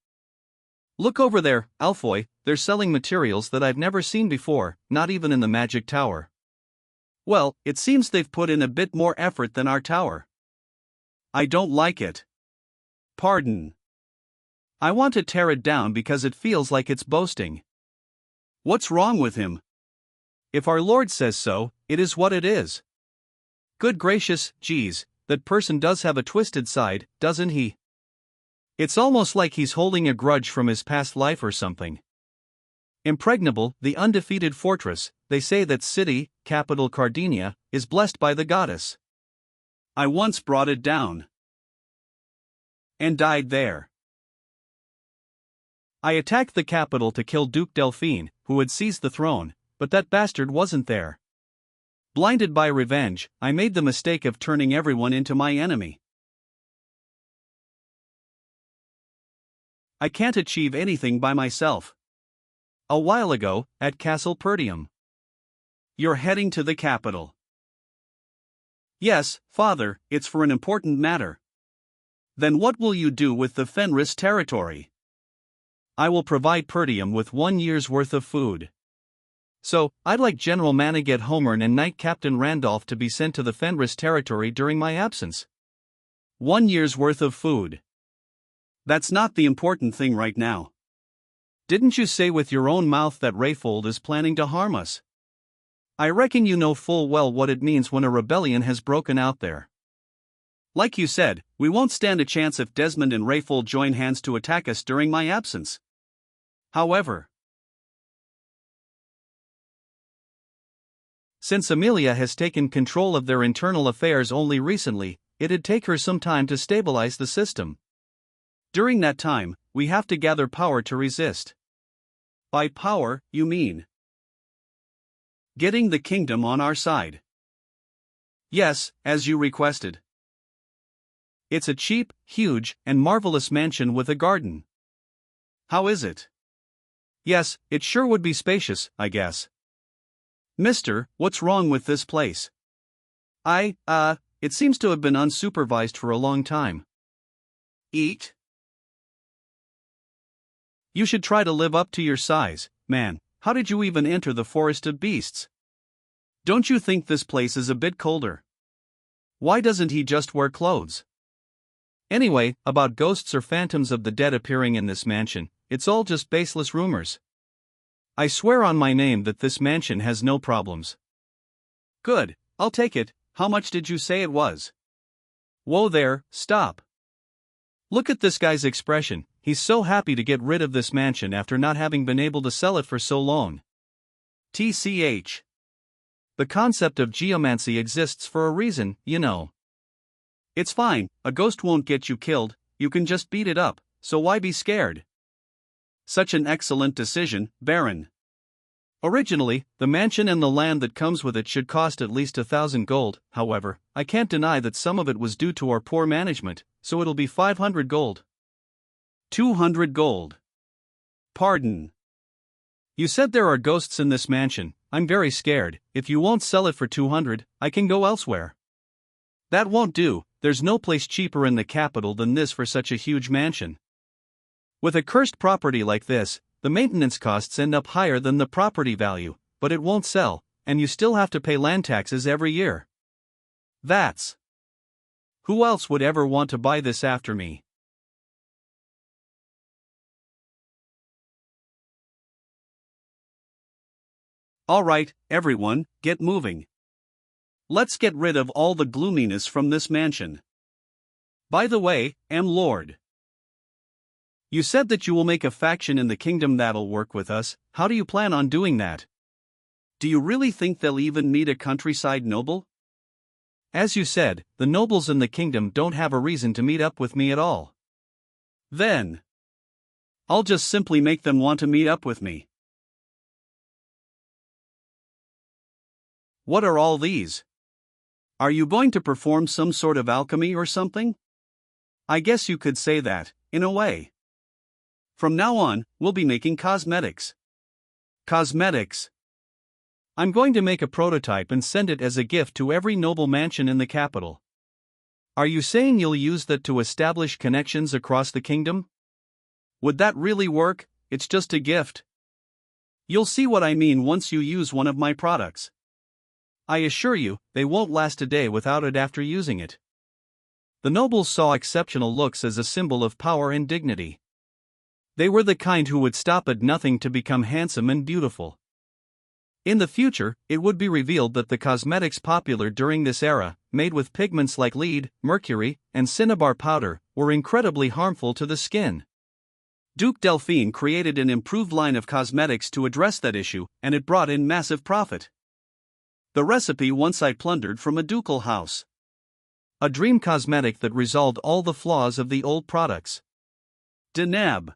Look over there, Alfoy, they're selling materials that I've never seen before, not even in the magic tower. Well, it seems they've put in a bit more effort than our tower. I don't like it. Pardon. I want to tear it down because it feels like it's boasting. What's wrong with him? If our Lord says so, it is what it is. Good gracious, geez, that person does have a twisted side, doesn't he? It's almost like he's holding a grudge from his past life or something. Impregnable, the undefeated fortress, they say that city, capital Cardinia, is blessed by the goddess. I once brought it down. And died there. I attacked the capital to kill Duke Delphine, who had seized the throne, but that bastard wasn't there. Blinded by revenge, I made the mistake of turning everyone into my enemy. I can't achieve anything by myself. A while ago, at Castle Perdium. You're heading to the capital. Yes, father, it's for an important matter. Then what will you do with the Fenris territory? I will provide Pertium with 1 year's worth of food. So, I'd like General Manigat Homern and Knight Captain Randolph to be sent to the Fenris territory during my absence. 1 year's worth of food. That's not the important thing right now. Didn't you say with your own mouth that Rayfold is planning to harm us? I reckon you know full well what it means when a rebellion has broken out there. Like you said, we won't stand a chance if Desmond and Rayfold join hands to attack us during my absence. However, since Amelia has taken control of their internal affairs only recently, it'd take her some time to stabilize the system. During that time, we have to gather power to resist. By power, you mean getting the kingdom on our side? Yes, as you requested. It's a cheap, huge, and marvelous mansion with a garden. How is it? Yes, it sure would be spacious, I guess. Mister, what's wrong with this place? It seems to have been unsupervised for a long time. Eat? You should try to live up to your size, man. How did you even enter the forest of beasts? Don't you think this place is a bit colder? Why doesn't he just wear clothes? Anyway, about ghosts or phantoms of the dead appearing in this mansion, it's all just baseless rumors. I swear on my name that this mansion has no problems. Good, I'll take it. How much did you say it was? Whoa there, stop. Look at this guy's expression, he's so happy to get rid of this mansion after not having been able to sell it for so long. TCH. The concept of geomancy exists for a reason, you know. It's fine, a ghost won't get you killed, you can just beat it up, so why be scared? Such an excellent decision, Baron. Originally, the mansion and the land that comes with it should cost at least 1,000 gold, however, I can't deny that some of it was due to our poor management, so it'll be 500 gold. 200 gold. Pardon. You said there are ghosts in this mansion, I'm very scared. If you won't sell it for 200, I can go elsewhere. That won't do, there's no place cheaper in the capital than this for such a huge mansion. With a cursed property like this, the maintenance costs end up higher than the property value, but it won't sell, and you still have to pay land taxes every year. That's... Who else would ever want to buy this after me? Alright, everyone, get moving. Let's get rid of all the gloominess from this mansion. By the way, Lord. You said that you will make a faction in the kingdom that'll work with us. How do you plan on doing that? Do you really think they'll even meet a countryside noble? As you said, the nobles in the kingdom don't have a reason to meet up with me at all. Then, I'll just simply make them want to meet up with me. What are all these? Are you going to perform some sort of alchemy or something? I guess you could say that, in a way. From now on, we'll be making cosmetics. Cosmetics. I'm going to make a prototype and send it as a gift to every noble mansion in the capital. Are you saying you'll use that to establish connections across the kingdom? Would that really work? It's just a gift. You'll see what I mean once you use one of my products. I assure you, they won't last a day without it after using it. The nobles saw exceptional looks as a symbol of power and dignity. They were the kind who would stop at nothing to become handsome and beautiful. In the future, it would be revealed that the cosmetics popular during this era, made with pigments like lead, mercury, and cinnabar powder, were incredibly harmful to the skin. Duke Delphine created an improved line of cosmetics to address that issue, and it brought in massive profit. The recipe once I plundered from a ducal house. A dream cosmetic that resolved all the flaws of the old products. Deneb.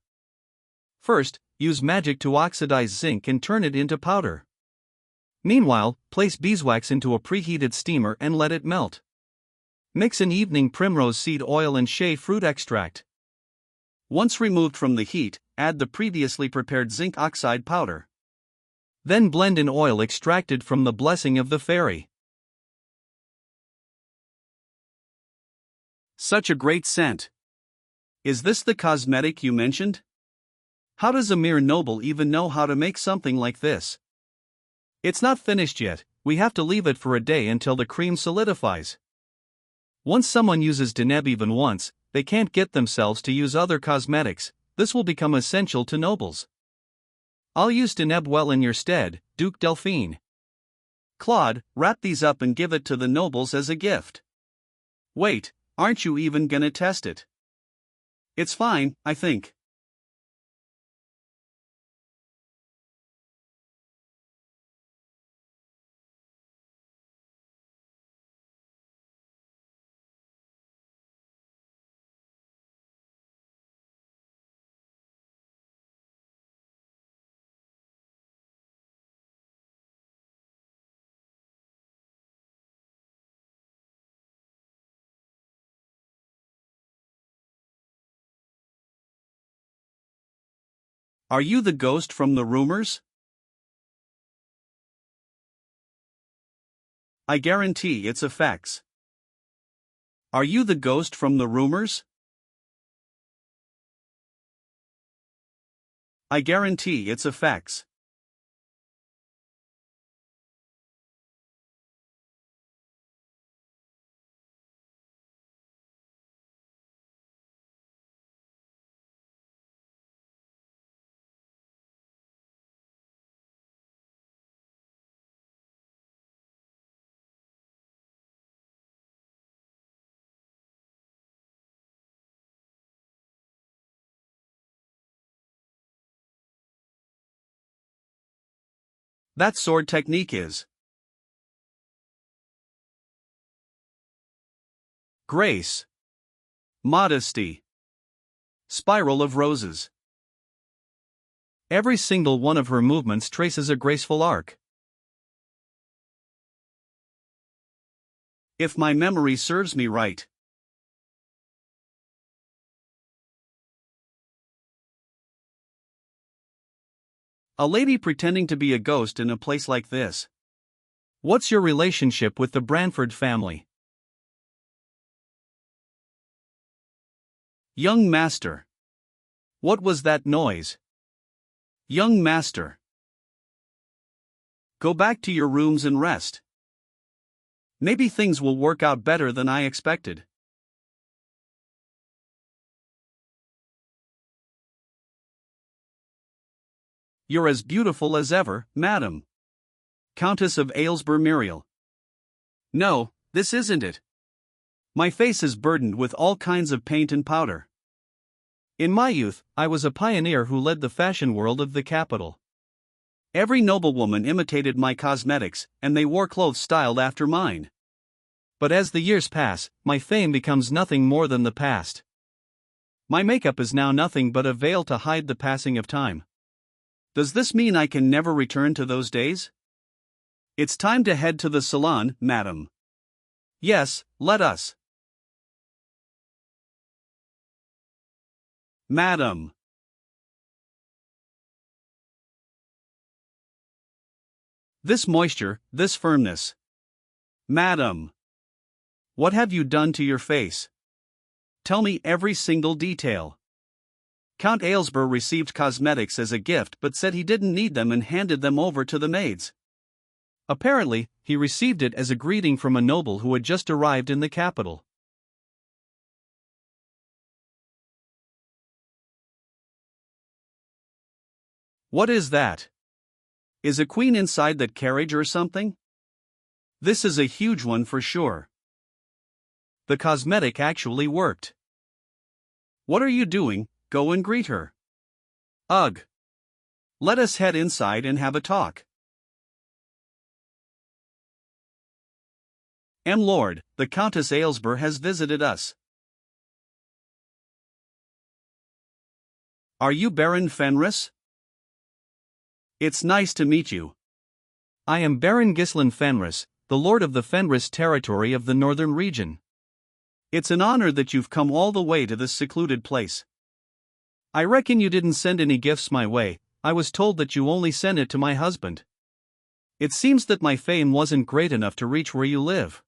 First, use magic to oxidize zinc and turn it into powder. Meanwhile, place beeswax into a preheated steamer and let it melt. Mix an evening primrose seed oil and shea fruit extract. Once removed from the heat, add the previously prepared zinc oxide powder. Then blend in oil extracted from the blessing of the fairy. Such a great scent. Is this the cosmetic you mentioned? How does a mere noble even know how to make something like this? It's not finished yet, we have to leave it for a day until the cream solidifies. Once someone uses Deneb even once, they can't get themselves to use other cosmetics. This will become essential to nobles. I'll use Deneb well in your stead, Duke Delphine. Claude, wrap these up and give it to the nobles as a gift. Wait, aren't you even gonna test it? It's fine, I think. Are you the ghost from the rumors? I guarantee it's a fax. Are you the ghost from the rumors? I guarantee it's a fax. That sword technique is grace, modesty, spiral of roses. Every single one of her movements traces a graceful arc. If my memory serves me right. A lady pretending to be a ghost in a place like this. What's your relationship with the Branford family? Young master. What was that noise? Young master. Go back to your rooms and rest. Maybe things will work out better than I expected. You're as beautiful as ever, madam. Countess of Aylesbury Muriel. No, this isn't it. My face is burdened with all kinds of paint and powder. In my youth, I was a pioneer who led the fashion world of the capital. Every noblewoman imitated my cosmetics, and they wore clothes styled after mine. But as the years pass, my fame becomes nothing more than the past. My makeup is now nothing but a veil to hide the passing of time. Does this mean I can never return to those days? It's time to head to the salon, madam. Yes, let us. Madam. This moisture, this firmness. Madam. What have you done to your face? Tell me every single detail. Count Aylesbury received cosmetics as a gift but said he didn't need them and handed them over to the maids. Apparently, he received it as a greeting from a noble who had just arrived in the capital. What is that? Is a queen inside that carriage or something? This is a huge one for sure. The cosmetic actually worked. What are you doing? Go and greet her. Ugh. Let us head inside and have a talk. Lord, the Countess Aylesbury has visited us. Are you Baron Fenris? It's nice to meet you. I am Baron Ghislain Fenris, the Lord of the Fenris territory of the northern region. It's an honor that you've come all the way to this secluded place. I reckon you didn't send any gifts my way. I was told that you only sent it to my husband. It seems that my fame wasn't great enough to reach where you live.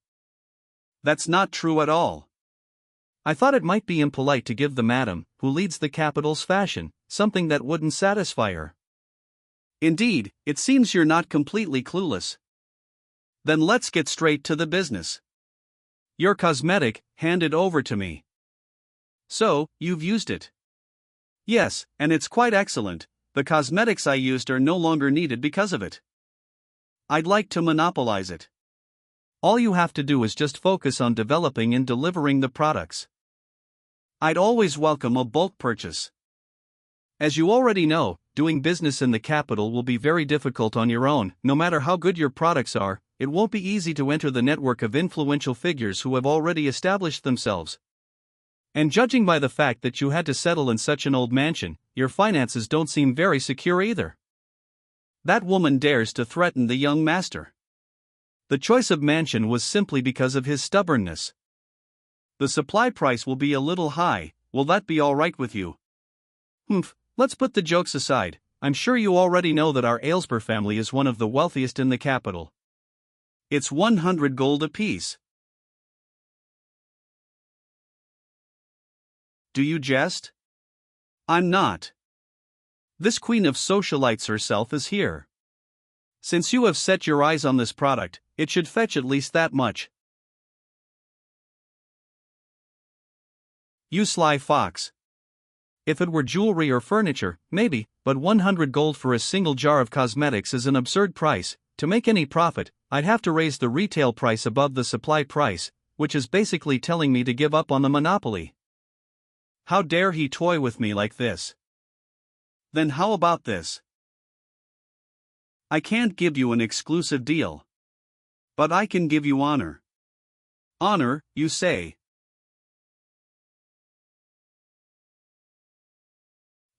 That's not true at all. I thought it might be impolite to give the madam, who leads the capital's fashion, something that wouldn't satisfy her. Indeed, it seems you're not completely clueless. Then let's get straight to the business. Your cosmetic, hand it over to me. So, you've used it? Yes, and it's quite excellent. The cosmetics I used are no longer needed because of it. I'd like to monopolize it. All you have to do is just focus on developing and delivering the products. I'd always welcome a bulk purchase. As you already know, doing business in the capital will be very difficult on your own. No matter how good your products are, it won't be easy to enter the network of influential figures who have already established themselves. And judging by the fact that you had to settle in such an old mansion, your finances don't seem very secure either. That woman dares to threaten the young master. The choice of mansion was simply because of his stubbornness. The supply price will be a little high. Will that be all right with you? Humph, let's put the jokes aside. I'm sure you already know that our Aylesbury family is one of the wealthiest in the capital. It's 100 gold apiece. Do you jest? I'm not. This queen of socialites herself is here. Since you have set your eyes on this product, it should fetch at least that much. You sly fox. If it were jewelry or furniture, maybe, but 100 gold for a single jar of cosmetics is an absurd price. To make any profit, I'd have to raise the retail price above the supply price, which is basically telling me to give up on the monopoly. How dare he toy with me like this? Then how about this? I can't give you an exclusive deal. But I can give you honor. Honor, you say?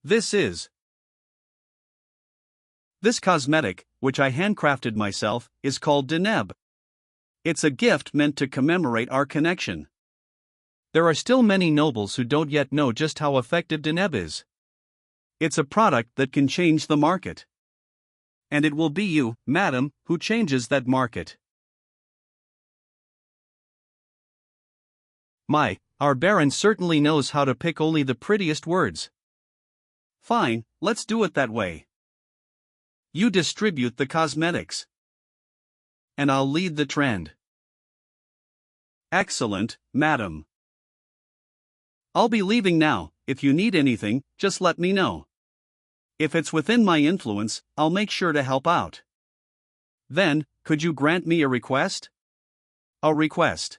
This cosmetic, which I handcrafted myself, is called Deneb. It's a gift meant to commemorate our connection. There are still many nobles who don't yet know just how effective Deneb is. It's a product that can change the market. And it will be you, madam, who changes that market. Our baron certainly knows how to pick only the prettiest words. Fine, let's do it that way. You distribute the cosmetics. And I'll lead the trend. Excellent, madam. I'll be leaving now. If you need anything, just let me know. If it's within my influence, I'll make sure to help out. Then, could you grant me a request? A request.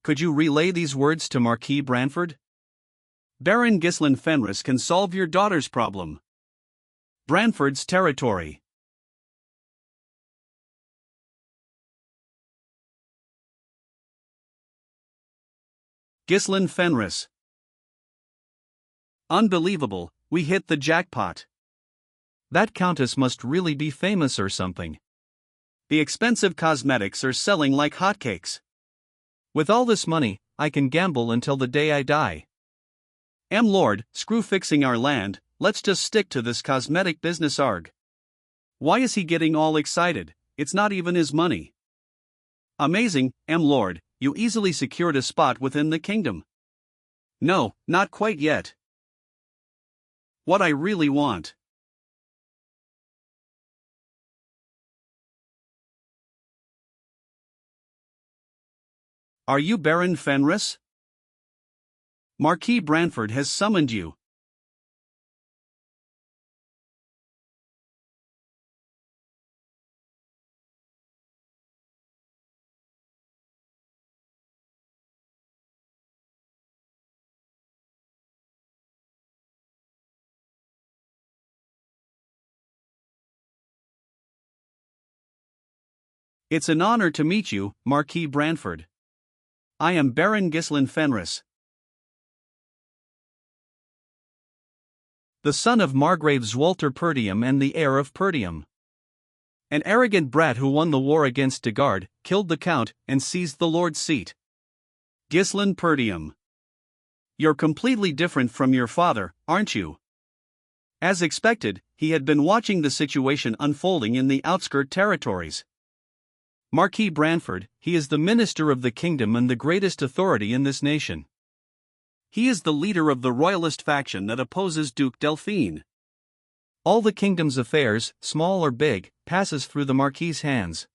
Could you relay these words to Marquis Branford? Baron Ghislain Fenris can solve your daughter's problem. Branford's territory. Ghislain Fenris. Unbelievable, we hit the jackpot. That countess must really be famous or something. The expensive cosmetics are selling like hotcakes. With all this money, I can gamble until the day I die. Lord, screw fixing our land, let's just stick to this cosmetic business arg. Why is he getting all excited? It's not even his money. Amazing, Lord, you easily secured a spot within the kingdom. No, not quite yet. What I really want. Are you Baron Fenris? Marquis Branford has summoned you. It's an honor to meet you, Marquis Branford. I am Baron Ghislain Fenris, the son of Margrave Zwolter Perdium and the heir of Perdium. An arrogant brat who won the war against de Garde, killed the count, and seized the lord's seat. Ghislain Perdium. You're completely different from your father, aren't you? As expected, he had been watching the situation unfolding in the outskirt territories. Marquis Branford, he is the minister of the kingdom and the greatest authority in this nation. He is the leader of the royalist faction that opposes Duke Delphine. All the kingdom's affairs, small or big, passes through the Marquis's hands.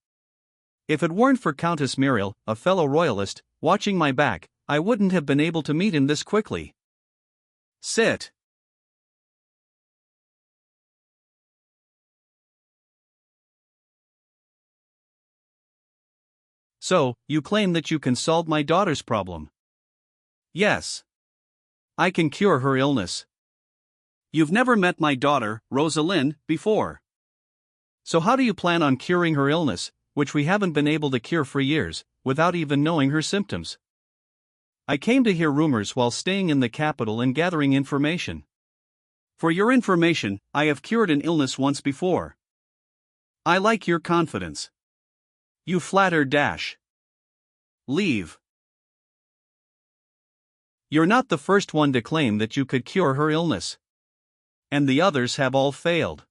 If it weren't for Countess Muriel, a fellow royalist, watching my back, I wouldn't have been able to meet him this quickly. Sit. So, you claim that you can solve my daughter's problem? Yes. I can cure her illness. You've never met my daughter, Rosalind, before. So how do you plan on curing her illness, which we haven't been able to cure for years, without even knowing her symptoms? I came to hear rumors while staying in the capital and gathering information. For your information, I have cured an illness once before. I like your confidence. You flatter Dash. Leave. You're not the first one to claim that you could cure her illness. And the others have all failed.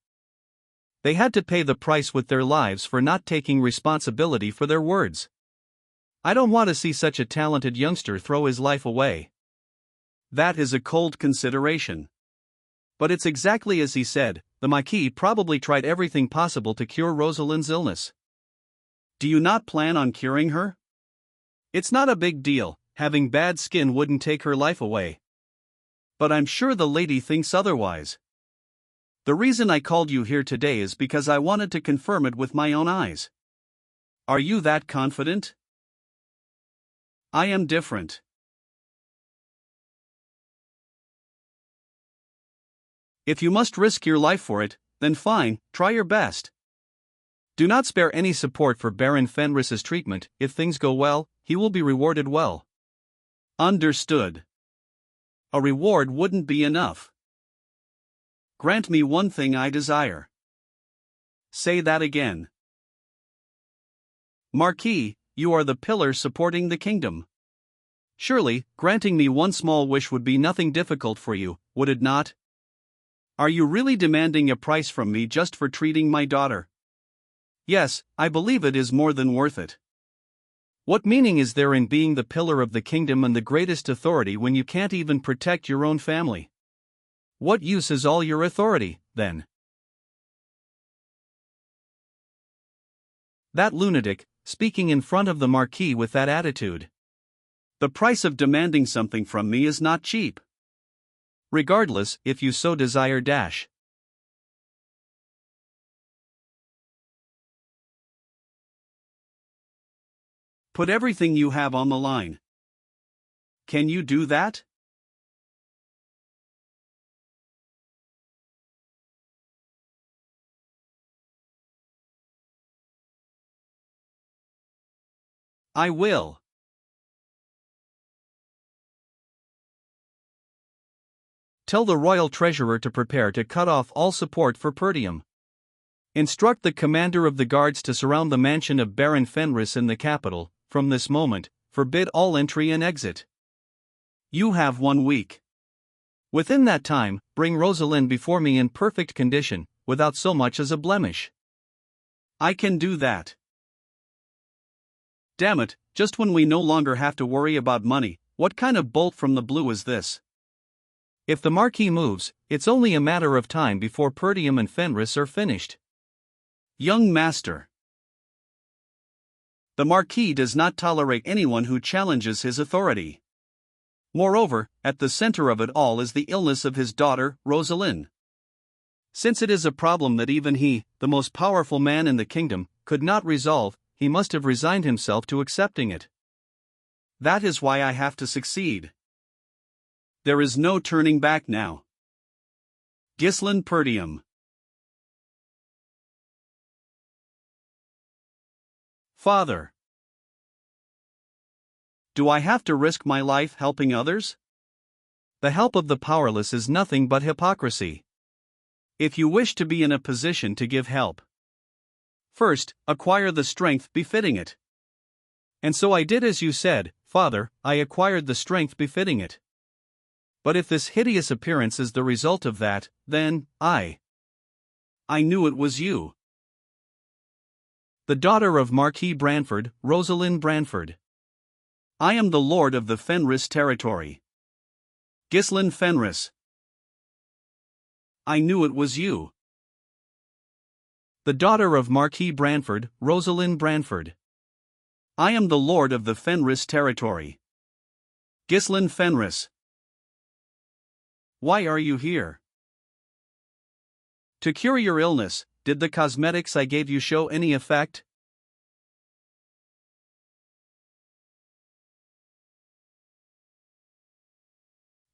They had to pay the price with their lives for not taking responsibility for their words. I don't want to see such a talented youngster throw his life away. That is a cold consideration. But it's exactly as he said, the Marquis probably tried everything possible to cure Rosalind's illness. Do you not plan on curing her? It's not a big deal, having bad skin wouldn't take her life away. But I'm sure the lady thinks otherwise. The reason I called you here today is because I wanted to confirm it with my own eyes. Are you that confident? I am different. If you must risk your life for it, then fine, try your best. Do not spare any support for Baron Fenris's treatment. If things go well, he will be rewarded well. Understood. A reward wouldn't be enough. Grant me one thing I desire. Say that again. Marquis, you are the pillar supporting the kingdom. Surely, granting me one small wish would be nothing difficult for you, would it not? Are you really demanding a price from me just for treating my daughter? Yes, I believe it is more than worth it. What meaning is there in being the pillar of the kingdom and the greatest authority when you can't even protect your own family? What use is all your authority, then? That lunatic, speaking in front of the Marquis with that attitude. The price of demanding something from me is not cheap. Regardless, if you so desire dash. Put everything you have on the line. Can you do that? I will. Tell the royal treasurer to prepare to cut off all support for Perdium. Instruct the commander of the guards to surround the mansion of Baron Fenris in the capital. From this moment, forbid all entry and exit. You have 1 week. Within that time, bring Rosalind before me in perfect condition, without so much as a blemish. I can do that. Damn it, just when we no longer have to worry about money, what kind of bolt from the blue is this? If the Marquis moves, it's only a matter of time before Perdium and Fenris are finished. Young master. The Marquis does not tolerate anyone who challenges his authority. Moreover, at the center of it all is the illness of his daughter, Rosalind. Since it is a problem that even he, the most powerful man in the kingdom, could not resolve, he must have resigned himself to accepting it. That is why I have to succeed. There is no turning back now. Ghislaine Perdium. Father. Do I have to risk my life helping others? The help of the powerless is nothing but hypocrisy. If you wish to be in a position to give help, first, acquire the strength befitting it. And so I did as you said, Father, I acquired the strength befitting it. But if this hideous appearance is the result of that, then, I knew it was you. The daughter of Marquis Branford, Rosalind Branford. I am the lord of the Fenris territory. Ghislaine Fenris. I knew it was you. The daughter of Marquis Branford, Rosalind Branford. I am the lord of the Fenris territory. Ghislaine Fenris. Why are you here? To cure your illness. Did the cosmetics I gave you show any effect?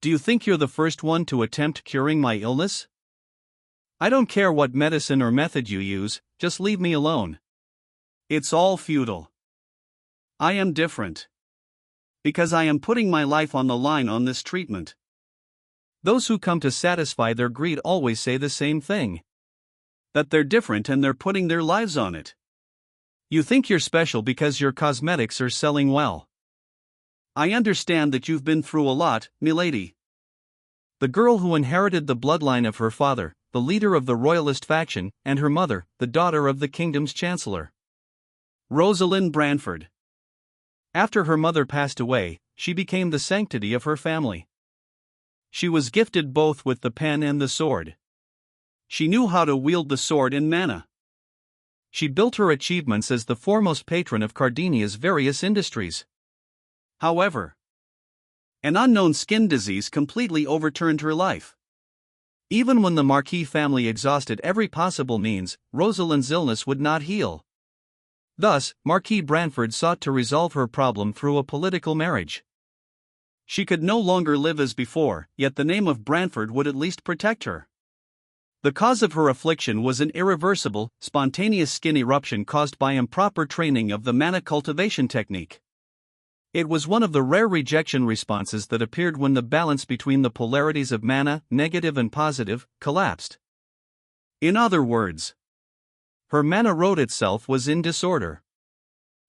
Do you think you're the first one to attempt curing my illness? I don't care what medicine or method you use, just leave me alone. It's all futile. I am different. Because I am putting my life on the line on this treatment. Those who come to satisfy their greed always say the same thing. That they're different and they're putting their lives on it. You think you're special because your cosmetics are selling well. I understand that you've been through a lot, milady. The girl who inherited the bloodline of her father, the leader of the royalist faction, and her mother, the daughter of the kingdom's chancellor. Rosalind Branford. After her mother passed away, she became the sanctity of her family. She was gifted both with the pen and the sword. She knew how to wield the sword and manhwa. She built her achievements as the foremost patron of Cardenia's various industries. However, an unknown skin disease completely overturned her life. Even when the Marquis family exhausted every possible means, Rosalind's illness would not heal. Thus, Marquis Branford sought to resolve her problem through a political marriage. She could no longer live as before, yet the name of Branford would at least protect her. The cause of her affliction was an irreversible, spontaneous skin eruption caused by improper training of the manhwa cultivation technique. It was one of the rare rejection responses that appeared when the balance between the polarities of manhwa, negative and positive, collapsed. In other words, her manhwa road itself was in disorder.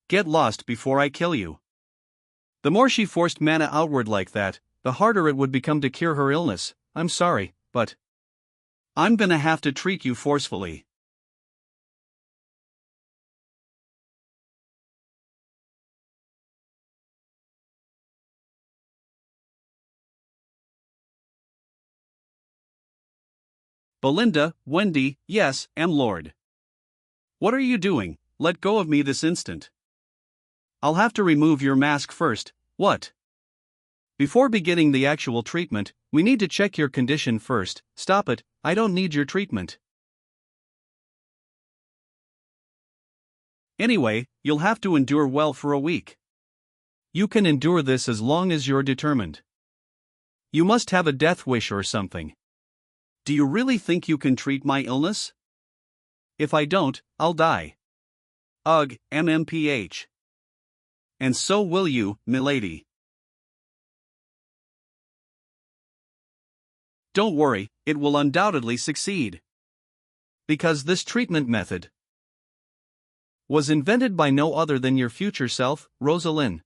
Get lost before I kill you. The more she forced manhwa outward like that, the harder it would become to cure her illness. I'm sorry, but I'm gonna have to treat you forcefully. Belinda, Wendy, yes, am Lord. What are you doing? Let go of me this instant. I'll have to remove your mask first. What? Before beginning the actual treatment, we need to check your condition first. Stop it, I don't need your treatment. Anyway, you'll have to endure well for a week. You can endure this as long as you're determined. You must have a death wish or something. Do you really think you can treat my illness? If I don't, I'll die. Ugh, MMPH. And so will you, milady. Don't worry, it will undoubtedly succeed. Because this treatment method was invented by no other than your future self, Rosalind.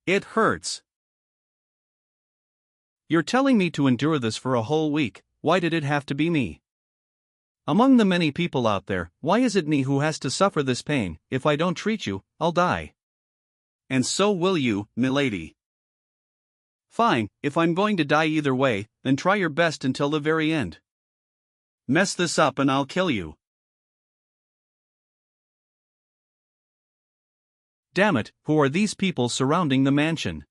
It hurts. You're telling me to endure this for a whole week. Why did it have to be me? Among the many people out there, why is it me who has to suffer this pain? If I don't treat you, I'll die. And so will you, milady. Fine, if I'm going to die either way, then try your best until the very end. Mess this up and I'll kill you. Damn it, who are these people surrounding the mansion?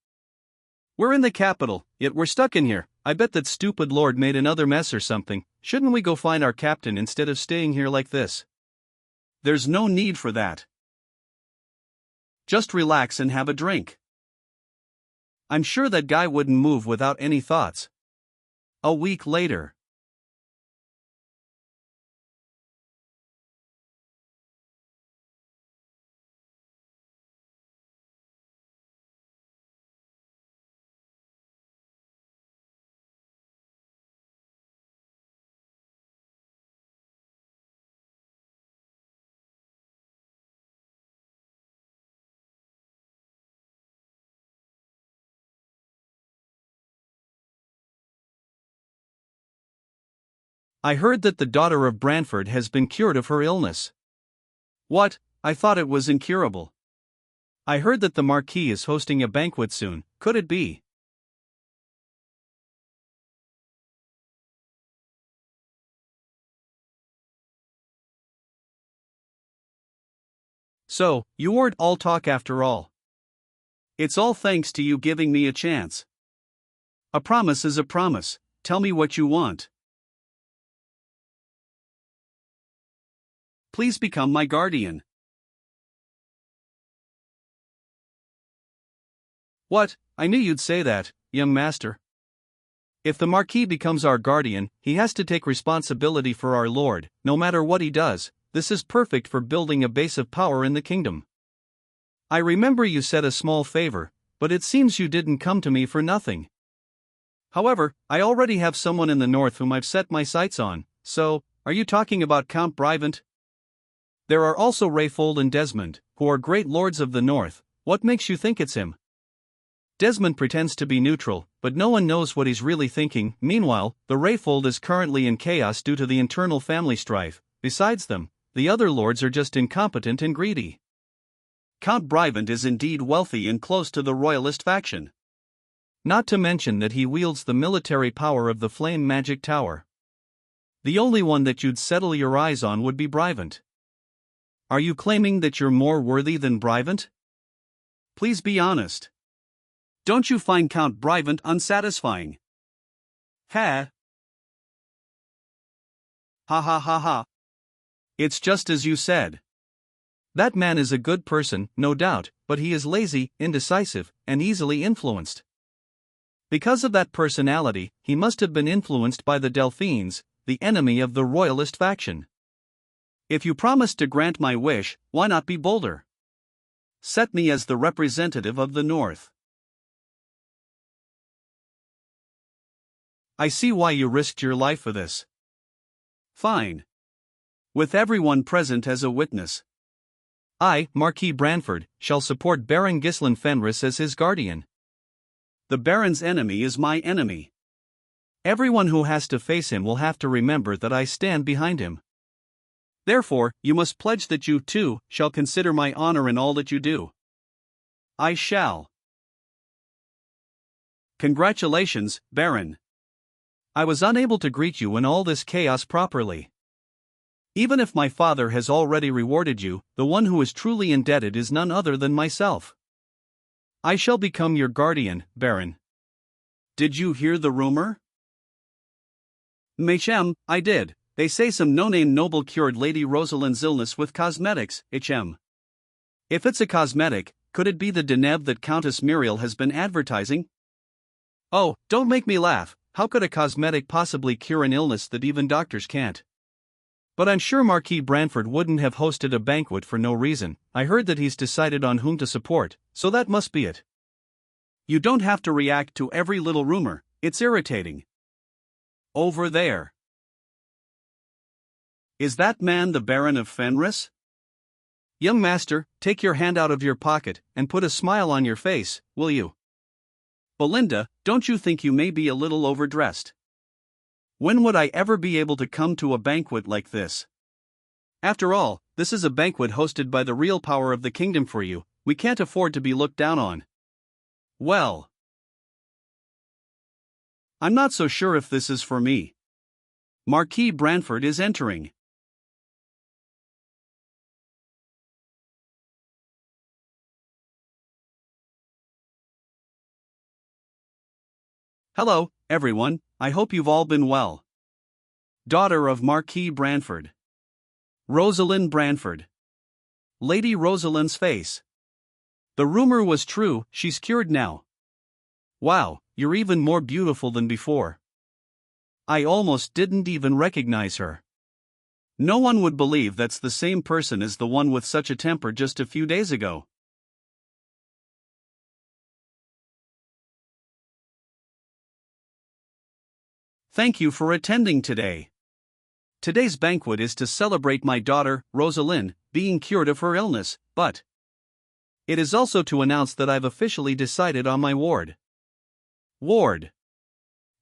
We're in the capital, yet we're stuck in here. I bet that stupid lord made another mess or something. Shouldn't we go find our captain instead of staying here like this? There's no need for that. Just relax and have a drink. I'm sure that guy wouldn't move without any thoughts. A week later. I heard that the daughter of Branford has been cured of her illness. What? I thought it was incurable. I heard that the Marquis is hosting a banquet soon. Could it be? So, you weren't all talk after all. It's all thanks to you giving me a chance. A promise is a promise. Tell me what you want. Please become my guardian. What? I knew you'd say that, young master. If the Marquis becomes our guardian, he has to take responsibility for our lord, no matter what he does. This is perfect for building a base of power in the kingdom. I remember you said a small favor, but it seems you didn't come to me for nothing. However, I already have someone in the north whom I've set my sights on, so, are you talking about Count Brivant? There are also Rayfold and Desmond, who are great lords of the north. What makes you think it's him? Desmond pretends to be neutral, but no one knows what he's really thinking. Meanwhile, the Rayfold is currently in chaos due to the internal family strife. Besides them, the other lords are just incompetent and greedy. Count Brivant is indeed wealthy and close to the royalist faction. Not to mention that he wields the military power of the Flame Magic Tower. The only one that you'd settle your eyes on would be Brivant. Are you claiming that you're more worthy than Brivant? Please be honest. Don't you find Count Brivant unsatisfying? Ha! Ha ha ha ha. It's just as you said. That man is a good person, no doubt, but he is lazy, indecisive, and easily influenced. Because of that personality, he must have been influenced by the Delphines, the enemy of the royalist faction. If you promise to grant my wish, why not be bolder? Set me as the representative of the North. I see why you risked your life for this. Fine. With everyone present as a witness. I, Marquis Branford, shall support Baron Ghislain Fenris as his guardian. The Baron's enemy is my enemy. Everyone who has to face him will have to remember that I stand behind him. Therefore, you must pledge that you, too, shall consider my honor in all that you do. I shall. Congratulations, Baron. I was unable to greet you in all this chaos properly. Even if my father has already rewarded you, the one who is truly indebted is none other than myself. I shall become your guardian, Baron. Did you hear the rumor? Machem, I did. They say some no-name noble cured Lady Rosalind's illness with cosmetics, HM. If it's a cosmetic, could it be the Deneb that Countess Muriel has been advertising? Oh, don't make me laugh. How could a cosmetic possibly cure an illness that even doctors can't? But I'm sure Marquis Branford wouldn't have hosted a banquet for no reason. I heard that he's decided on whom to support, so that must be it. You don't have to react to every little rumor, it's irritating. Over there. Is that man the Baron of Fenris? Young master, take your hand out of your pocket and put a smile on your face, will you? Belinda, don't you think you may be a little overdressed? When would I ever be able to come to a banquet like this? After all, this is a banquet hosted by the real power of the kingdom for you. We can't afford to be looked down on. Well, I'm not so sure if this is for me. Marquis Branford is entering. Hello, everyone, I hope you've all been well. Daughter of Marquis Branford. Rosalind Branford. Lady Rosalind's face. The rumor was true, she's cured now. Wow, you're even more beautiful than before. I almost didn't even recognize her. No one would believe that's the same person as the one with such a temper just a few days ago. Thank you for attending today. Today's banquet is to celebrate my daughter, Rosalind, being cured of her illness, but it is also to announce that I've officially decided on my ward. Ward.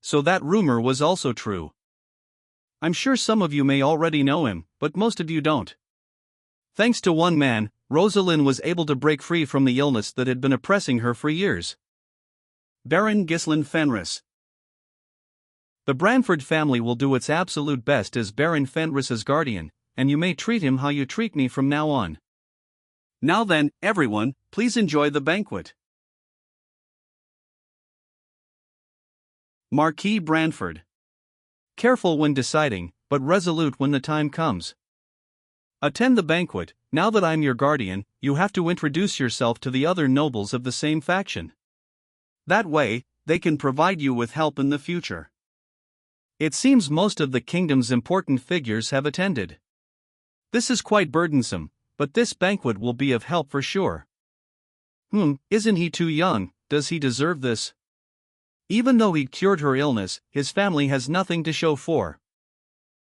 So that rumor was also true. I'm sure some of you may already know him, but most of you don't. Thanks to one man, Rosalind was able to break free from the illness that had been oppressing her for years. Baron Gislin Fenris. The Branford family will do its absolute best as Baron Fenris's guardian, and you may treat him how you treat me from now on. Now then, everyone, please enjoy the banquet. Marquis Branford. Careful when deciding, but resolute when the time comes. Attend the banquet. Now that I'm your guardian, you have to introduce yourself to the other nobles of the same faction. That way, they can provide you with help in the future. It seems most of the kingdom's important figures have attended. This is quite burdensome, but this banquet will be of help for sure. Isn't he too young? Does he deserve this? Even though he cured her illness, his family has nothing to show for.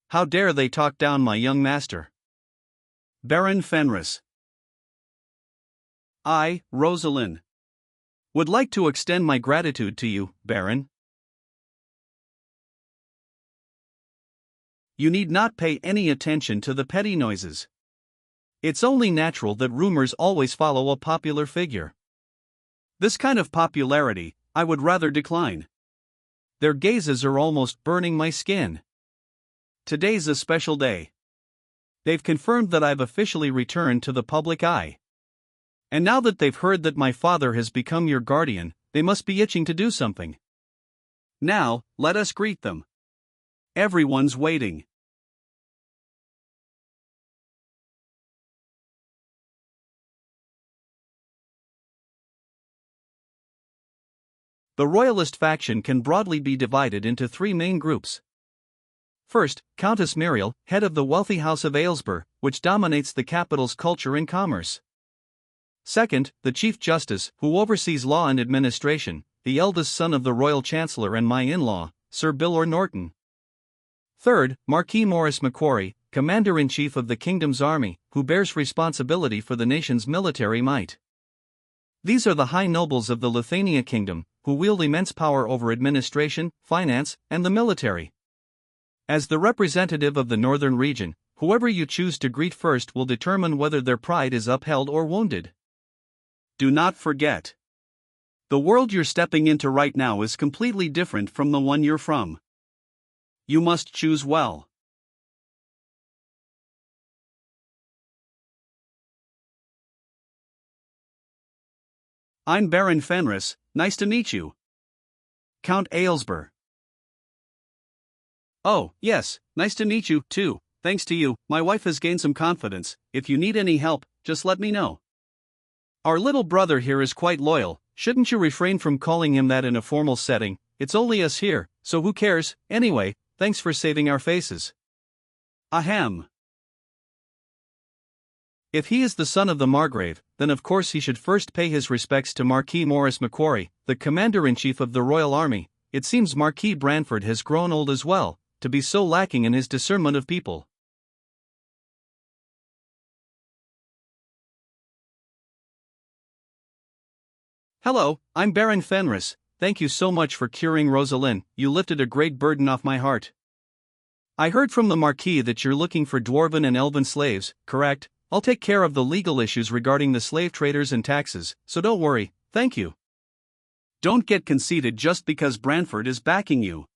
How dare they talk down my young master? Baron Fenris. I, Rosalind, would like to extend my gratitude to you, Baron. You need not pay any attention to the petty noises. It's only natural that rumors always follow a popular figure. This kind of popularity, I would rather decline. Their gazes are almost burning my skin. Today's a special day. They've confirmed that I've officially returned to the public eye. And now that they've heard that my father has become your guardian, they must be itching to do something. Now, let us greet them. Everyone's waiting. The royalist faction can broadly be divided into three main groups. First, Countess Muriel, head of the wealthy House of Aylesbury, which dominates the capital's culture and commerce. Second, the Chief Justice, who oversees law and administration, the eldest son of the Royal Chancellor and my in-law, Sir Bilor Norton. Third, Marquis Maurice Macquarie, Commander-in-Chief of the Kingdom's army, who bears responsibility for the nation's military might. These are the high nobles of the Lithuania Kingdom, who wield immense power over administration, finance, and the military. As the representative of the northern region, whoever you choose to greet first will determine whether their pride is upheld or wounded. Do not forget. The world you're stepping into right now is completely different from the one you're from. You must choose well. I'm Baron Fenris, nice to meet you. Count Aylesbury. Oh, yes, nice to meet you, too. Thanks to you, my wife has gained some confidence. If you need any help, just let me know. Our little brother here is quite loyal. Shouldn't you refrain from calling him that in a formal setting? It's only us here, so who cares? Anyway, thanks for saving our faces. Ahem. If he is the son of the Margrave, then of course he should first pay his respects to Marquis Maurice Macquarie, the Commander-in-Chief of the Royal Army. It seems Marquis Branford has grown old as well, to be so lacking in his discernment of people. Hello, I'm Baron Fenris. Thank you so much for curing Rosalind. You lifted a great burden off my heart. I heard from the Marquis that you're looking for dwarven and elven slaves, correct? I'll take care of the legal issues regarding the slave traders and taxes, so don't worry, thank you. Don't get conceited just because Branford is backing you.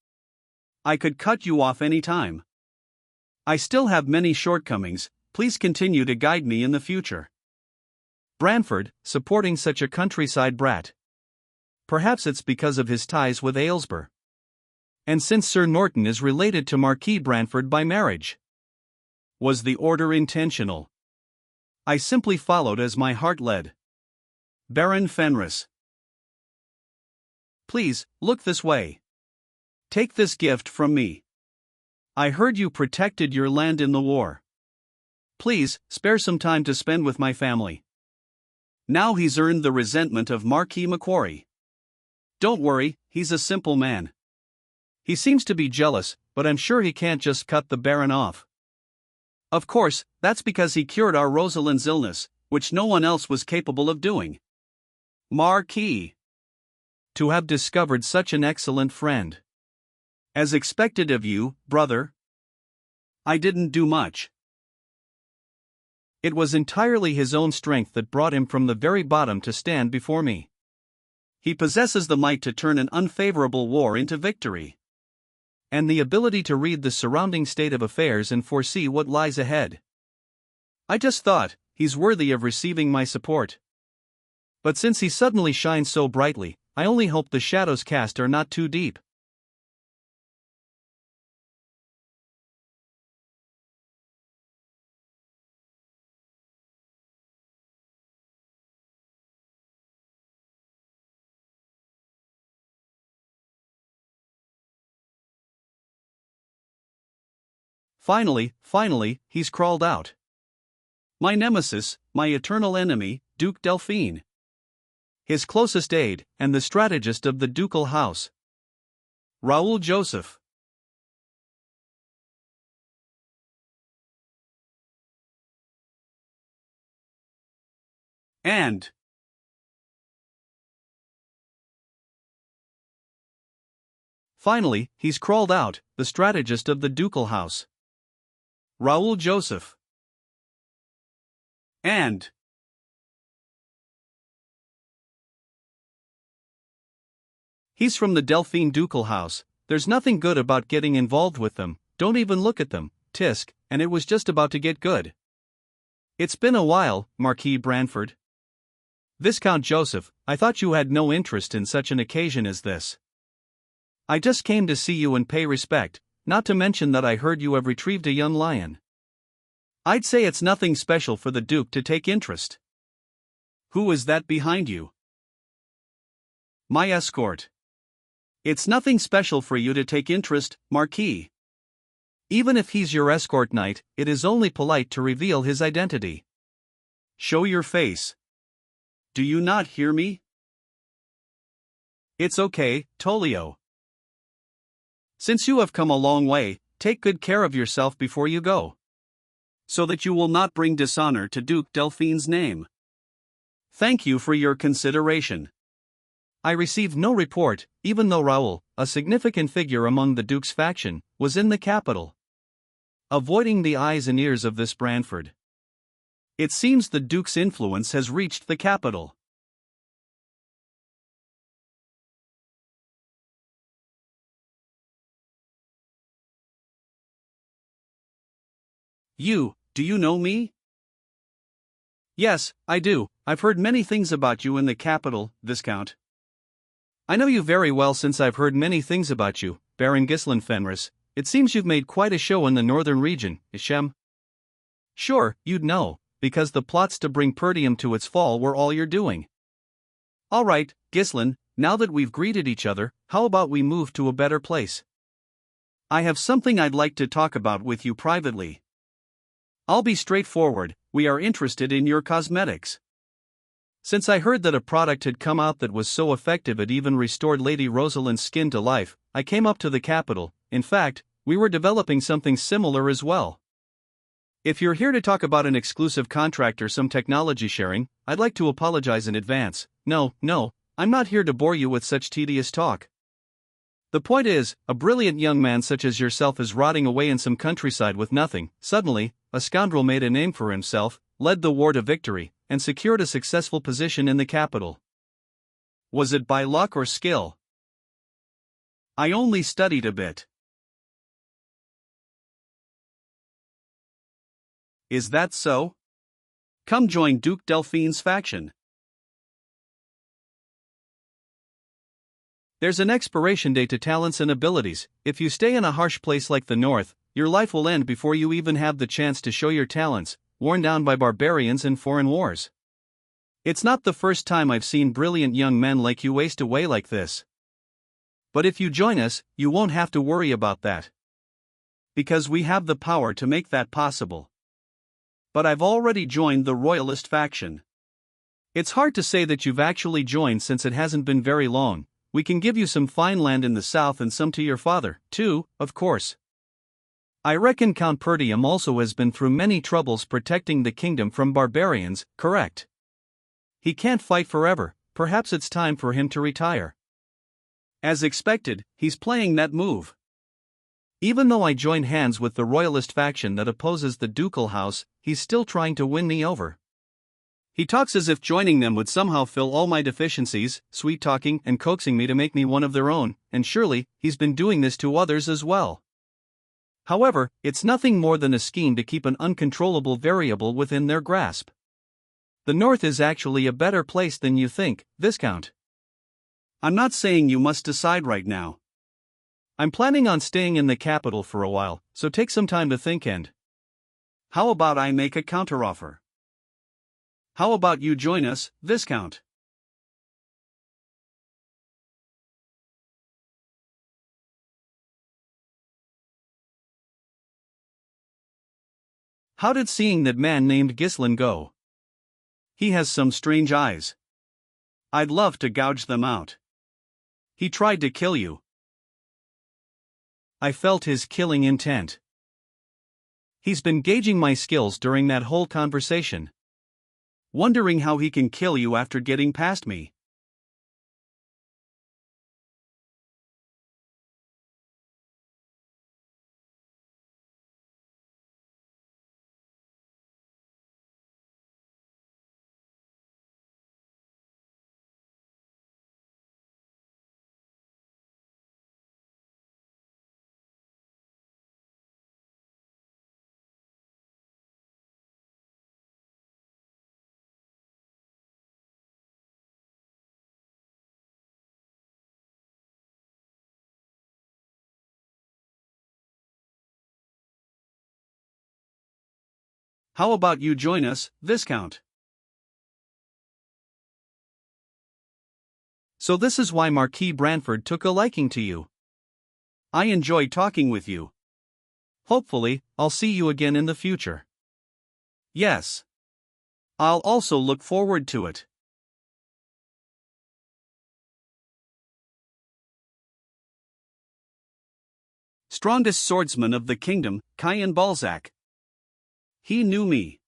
I could cut you off any time. I still have many shortcomings, please continue to guide me in the future. Branford, supporting such a countryside brat. Perhaps it's because of his ties with Aylesbury. And since Sir Norton is related to Marquis Branford by marriage. Was the order intentional? I simply followed as my heart led. Baron Fenris. Please, look this way. Take this gift from me. I heard you protected your land in the war. Please, spare some time to spend with my family. Now he's earned the resentment of Marquis Macquarie. Don't worry, he's a simple man. He seems to be jealous, but I'm sure he can't just cut the Baron off. Of course, that's because he cured our Rosalind's illness, which no one else was capable of doing. Marquis. To have discovered such an excellent friend. As expected of you, brother. I didn't do much. It was entirely his own strength that brought him from the very bottom to stand before me. He possesses the might to turn an unfavorable war into victory. And the ability to read the surrounding state of affairs and foresee what lies ahead. I just thought, he's worthy of receiving my support. But since he suddenly shines so brightly, I only hope the shadows cast are not too deep. Finally, he's crawled out. My nemesis, my eternal enemy, Duke Delphine. His closest aide, and the strategist of the ducal house. Raoul Joseph. And finally, he's crawled out, the strategist of the ducal house. Raoul Joseph. And he's from the Delphine ducal house. There's nothing good about getting involved with them, don't even look at them, tisk, and it was just about to get good. It's been a while, Marquis Branford. Viscount Joseph, I thought you had no interest in such an occasion as this. I just came to see you and pay respect, not to mention that I heard you have retrieved a young lion. I'd say it's nothing special for the Duke to take interest. Who is that behind you? My escort. It's nothing special for you to take interest, Marquis. Even if he's your escort knight, it is only polite to reveal his identity. Show your face. Do you not hear me? It's okay, Tolio. Since you have come a long way, take good care of yourself before you go, so that you will not bring dishonor to Duke Delphine's name. Thank you for your consideration. I received no report, even though Raoul, a significant figure among the Duke's faction, was in the capital, avoiding the eyes and ears of this Branford. It seems the Duke's influence has reached the capital. Do you know me? Yes, I do. I've heard many things about you in the capital, Viscount. I know you very well since I've heard many things about you, Baron Ghislain Fenris. It seems you've made quite a show in the northern region, Ishem. Sure, you'd know, because the plots to bring Perdium to its fall were all you're doing. Alright, Ghislain, now that we've greeted each other, how about we move to a better place? I have something I'd like to talk about with you privately. I'll be straightforward, we are interested in your cosmetics. Since I heard that a product had come out that was so effective it even restored Lady Rosalind's skin to life, I came up to the capital. In fact, we were developing something similar as well. If you're here to talk about an exclusive contract or some technology sharing, I'd like to apologize in advance. No, I'm not here to bore you with such tedious talk. The point is, a brilliant young man such as yourself is rotting away in some countryside with nothing. Suddenly, a scoundrel made a name for himself, led the war to victory, and secured a successful position in the capital. Was it by luck or skill? I only studied a bit. Is that so? Come join Duke Delphine's faction. There's an expiration date to talents and abilities. If you stay in a harsh place like the North, your life will end before you even have the chance to show your talents, worn down by barbarians and foreign wars. It's not the first time I've seen brilliant young men like you waste away like this. But if you join us, you won't have to worry about that. Because we have the power to make that possible. But I've already joined the Royalist faction. It's hard to say that you've actually joined since it hasn't been very long. We can give you some fine land in the south and some to your father, too, of course. I reckon Count Perdium also has been through many troubles protecting the kingdom from barbarians, correct? He can't fight forever, perhaps it's time for him to retire. As expected, he's playing that move. Even though I joined hands with the royalist faction that opposes the ducal house, he's still trying to win me over. He talks as if joining them would somehow fill all my deficiencies, sweet-talking and coaxing me to make me one of their own, and surely, he's been doing this to others as well. However, it's nothing more than a scheme to keep an uncontrollable variable within their grasp. The North is actually a better place than you think, Viscount. I'm not saying you must decide right now. I'm planning on staying in the capital for a while, so take some time to think and... How about I make a counteroffer? How about you join us, Viscount? How did seeing that man named Ghislain go? He has some strange eyes. I'd love to gouge them out. He tried to kill you. I felt his killing intent. He's been gauging my skills during that whole conversation. Wondering how he can kill you after getting past me. How about you join us, Viscount? So this is why Marquis Branford took a liking to you. I enjoy talking with you. Hopefully, I'll see you again in the future. Yes. I'll also look forward to it. Strongest swordsman of the kingdom, Cayenne Balzac. He knew me.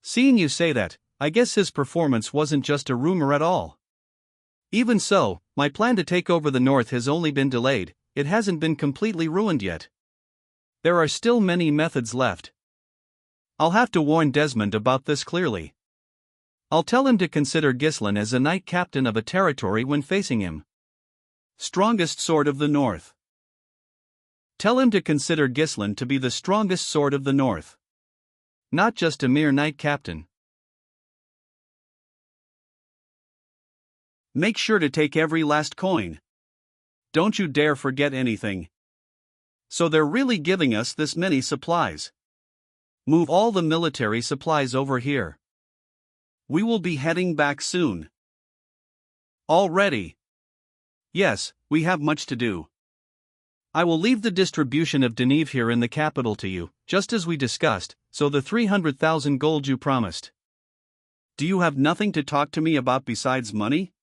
Seeing you say that, I guess his performance wasn't just a rumor at all. Even so, my plan to take over the North has only been delayed, it hasn't been completely ruined yet. There are still many methods left. I'll have to warn Desmond about this clearly. I'll tell him to consider Ghislain as a knight captain of a territory when facing him. Strongest sword of the North. Tell him to consider Ghislain to be the strongest sword of the North. Not just a mere knight captain. Make sure to take every last coin. Don't you dare forget anything. So they're really giving us this many supplies. Move all the military supplies over here. We will be heading back soon. Already. Yes, we have much to do. I will leave the distribution of Deneve here in the capital to you, just as we discussed, so the 300,000 gold you promised. Do you have nothing to talk to me about besides money?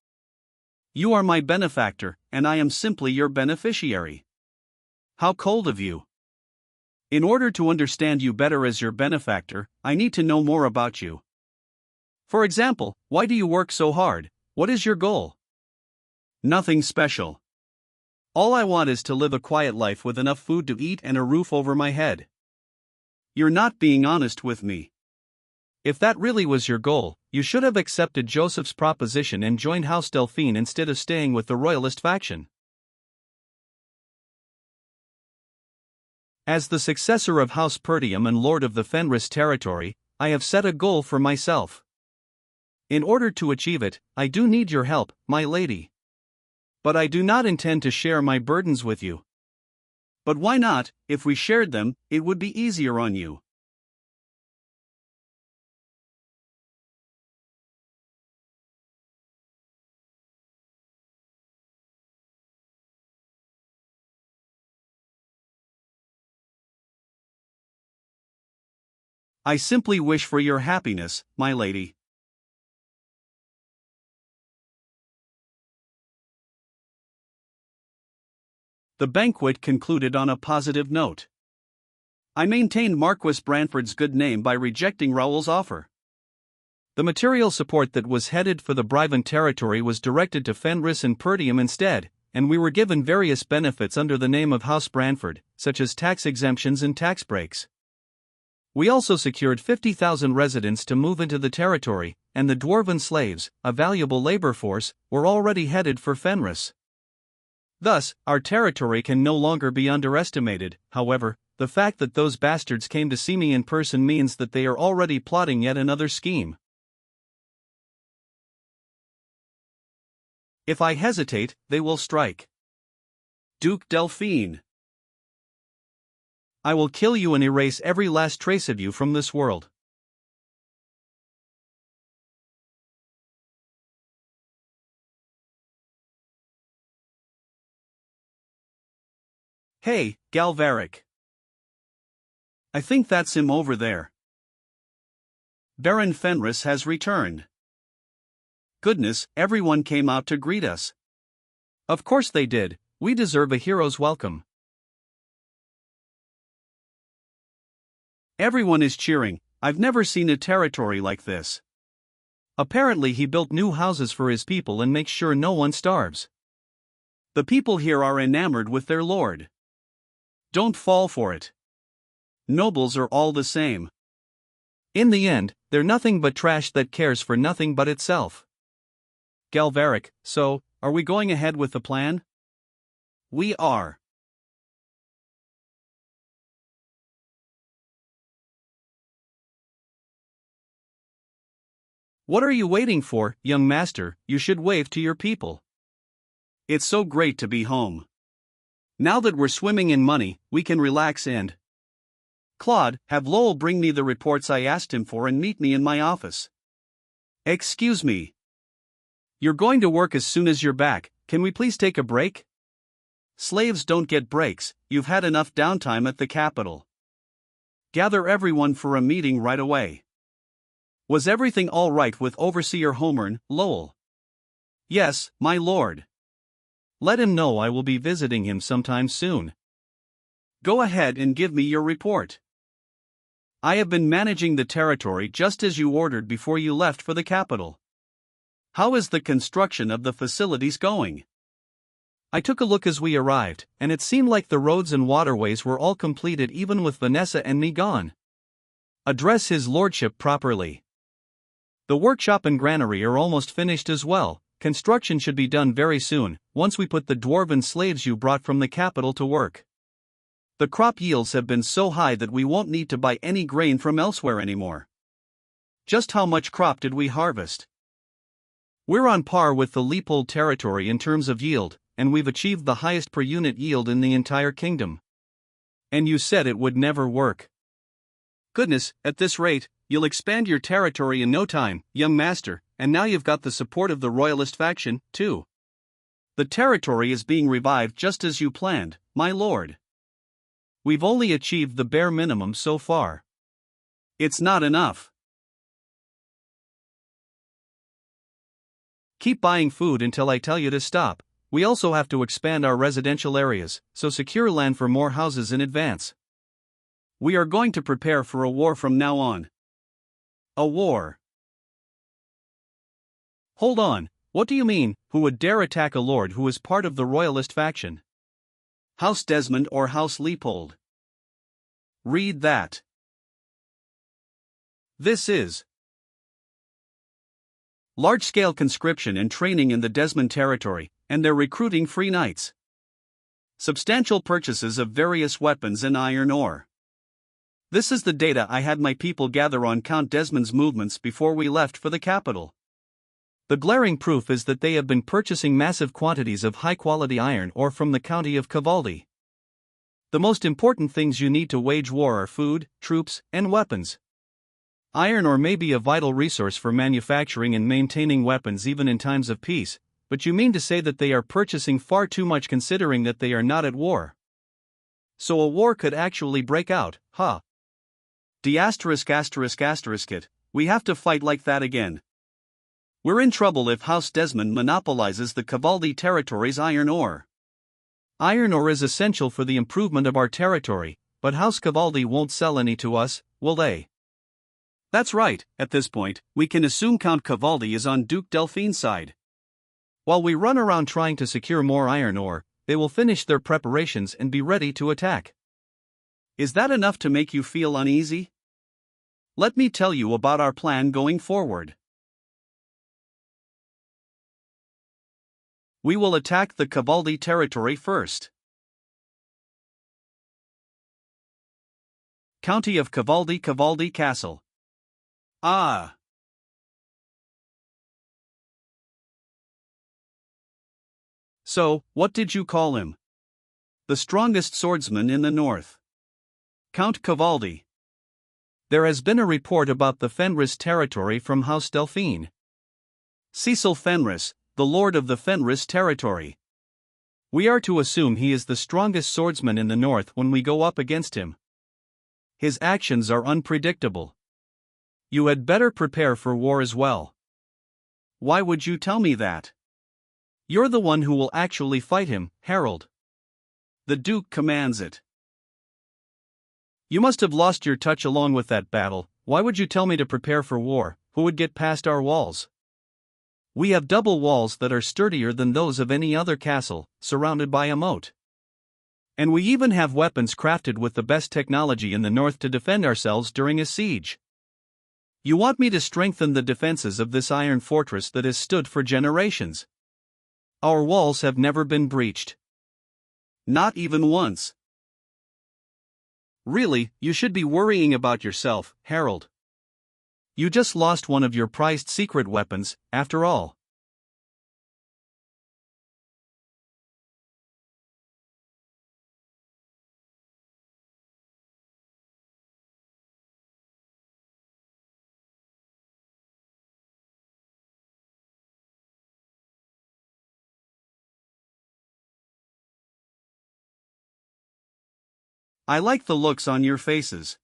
You are my benefactor, and I am simply your beneficiary. How cold of you. In order to understand you better as your benefactor, I need to know more about you. For example, why do you work so hard? What is your goal? Nothing special. All I want is to live a quiet life with enough food to eat and a roof over my head. You're not being honest with me. If that really was your goal, you should have accepted Joseph's proposition and joined House Delphine instead of staying with the royalist faction. As the successor of House Pertium and Lord of the Fenris territory, I have set a goal for myself. In order to achieve it, I do need your help, my lady. But I do not intend to share my burdens with you. But why not? If we shared them, it would be easier on you. I simply wish for your happiness, my lady. The banquet concluded on a positive note. I maintained Marquis Branford's good name by rejecting Raoul's offer. The material support that was headed for the Brivant territory was directed to Fenris and Pertium instead, and we were given various benefits under the name of House Branford, such as tax exemptions and tax breaks. We also secured 50,000 residents to move into the territory, and the dwarven slaves, a valuable labor force, were already headed for Fenris. Thus, our territory can no longer be underestimated. However, the fact that those bastards came to see me in person means that they are already plotting yet another scheme. If I hesitate, they will strike. Duke Delphine. I will kill you and erase every last trace of you from this world. Hey, Galvaric. I think that's him over there. Baron Fenris has returned. Goodness, everyone came out to greet us. Of course they did, we deserve a hero's welcome. Everyone is cheering. I've never seen a territory like this. Apparently he built new houses for his people and makes sure no one starves. The people here are enamored with their lord. Don't fall for it. Nobles are all the same. In the end, they're nothing but trash that cares for nothing but itself. Galvaric, so, are we going ahead with the plan? We are. What are you waiting for, young master? You should wave to your people. It's so great to be home. Now that we're swimming in money, we can relax and... Claude, have Lowell bring me the reports I asked him for and meet me in my office. Excuse me. You're going to work as soon as you're back, can we please take a break? Slaves don't get breaks, you've had enough downtime at the capital. Gather everyone for a meeting right away. Was everything all right with Overseer Homern, Lowell? Yes, my lord. Let him know I will be visiting him sometime soon. Go ahead and give me your report. I have been managing the territory just as you ordered before you left for the capital. How is the construction of the facilities going? I took a look as we arrived, and it seemed like the roads and waterways were all completed even with Vanessa and me gone. Address his lordship properly. The workshop and granary are almost finished as well. Construction should be done very soon, once we put the dwarven slaves you brought from the capital to work. The crop yields have been so high that we won't need to buy any grain from elsewhere anymore. Just how much crop did we harvest? We're on par with the Leopold territory in terms of yield, and we've achieved the highest per unit yield in the entire kingdom. And you said it would never work. Goodness, at this rate, you'll expand your territory in no time, young master, and now you've got the support of the royalist faction, too. The territory is being revived just as you planned, my lord. We've only achieved the bare minimum so far. It's not enough. Keep buying food until I tell you to stop. We also have to expand our residential areas, so secure land for more houses in advance. We are going to prepare for a war from now on. A war. Hold on, what do you mean, who would dare attack a lord who is part of the royalist faction? House Desmond or House Leopold? Read that. This is large-scale conscription and training in the Desmond territory, and they're recruiting free knights. Substantial purchases of various weapons and iron ore. This is the data I had my people gather on Count Desmond's movements before we left for the capital. The glaring proof is that they have been purchasing massive quantities of high-quality iron ore from the county of Cavaldi. The most important things you need to wage war are food, troops, and weapons. Iron ore may be a vital resource for manufacturing and maintaining weapons even in times of peace, but you mean to say that they are purchasing far too much considering that they are not at war. So a war could actually break out, huh? We have to fight like that again. We're in trouble if House Desmond monopolizes the Cavaldi territory's iron ore. Iron ore is essential for the improvement of our territory, but House Cavaldi won't sell any to us, will they? That's right, at this point, we can assume Count Cavaldi is on Duke Delphine's side. While we run around trying to secure more iron ore, they will finish their preparations and be ready to attack. Is that enough to make you feel uneasy? Let me tell you about our plan going forward. We will attack the Cavaldi territory first. County of Cavaldi, Cavaldi Castle. Ah. So, what did you call him? The strongest swordsman in the north. Count Cavaldi. There has been a report about the Fenris territory from House Delphine. Cecil Fenris, the lord of the Fenris territory. We are to assume he is the strongest swordsman in the north when we go up against him. His actions are unpredictable. You had better prepare for war as well. Why would you tell me that? You're the one who will actually fight him, Harold. The Duke commands it. You must have lost your touch along with that battle. Why would you tell me to prepare for war? Who would get past our walls? We have double walls that are sturdier than those of any other castle, surrounded by a moat. And we even have weapons crafted with the best technology in the north to defend ourselves during a siege. You want me to strengthen the defenses of this iron fortress that has stood for generations? Our walls have never been breached. Not even once. Really, you should be worrying about yourself, Harold. You just lost one of your prized secret weapons, after all. I like the looks on your faces.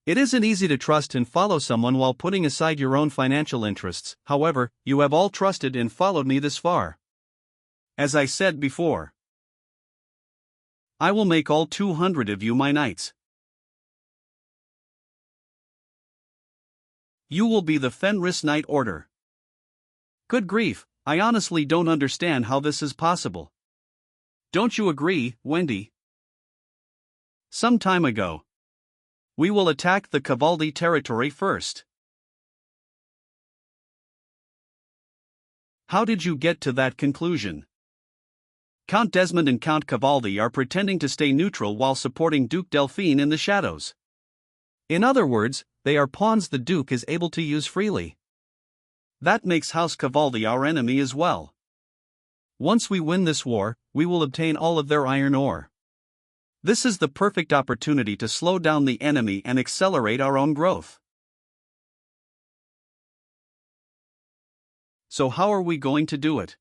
It isn't easy to trust and follow someone while putting aside your own financial interests. However, you have all trusted and followed me this far. As I said before, I will make all 200 of you my knights. You will be the Fenris Knight Order. Good grief, I honestly don't understand how this is possible. Don't you agree, Wendy? Some time ago. We will attack the Cavaldi territory first. How did you get to that conclusion? Count Desmond and Count Cavaldi are pretending to stay neutral while supporting Duke Delphine in the shadows. In other words, they are pawns the Duke is able to use freely. That makes House Cavaldi our enemy as well. Once we win this war, we will obtain all of their iron ore. This is the perfect opportunity to slow down the enemy and accelerate our own growth. So how are we going to do it?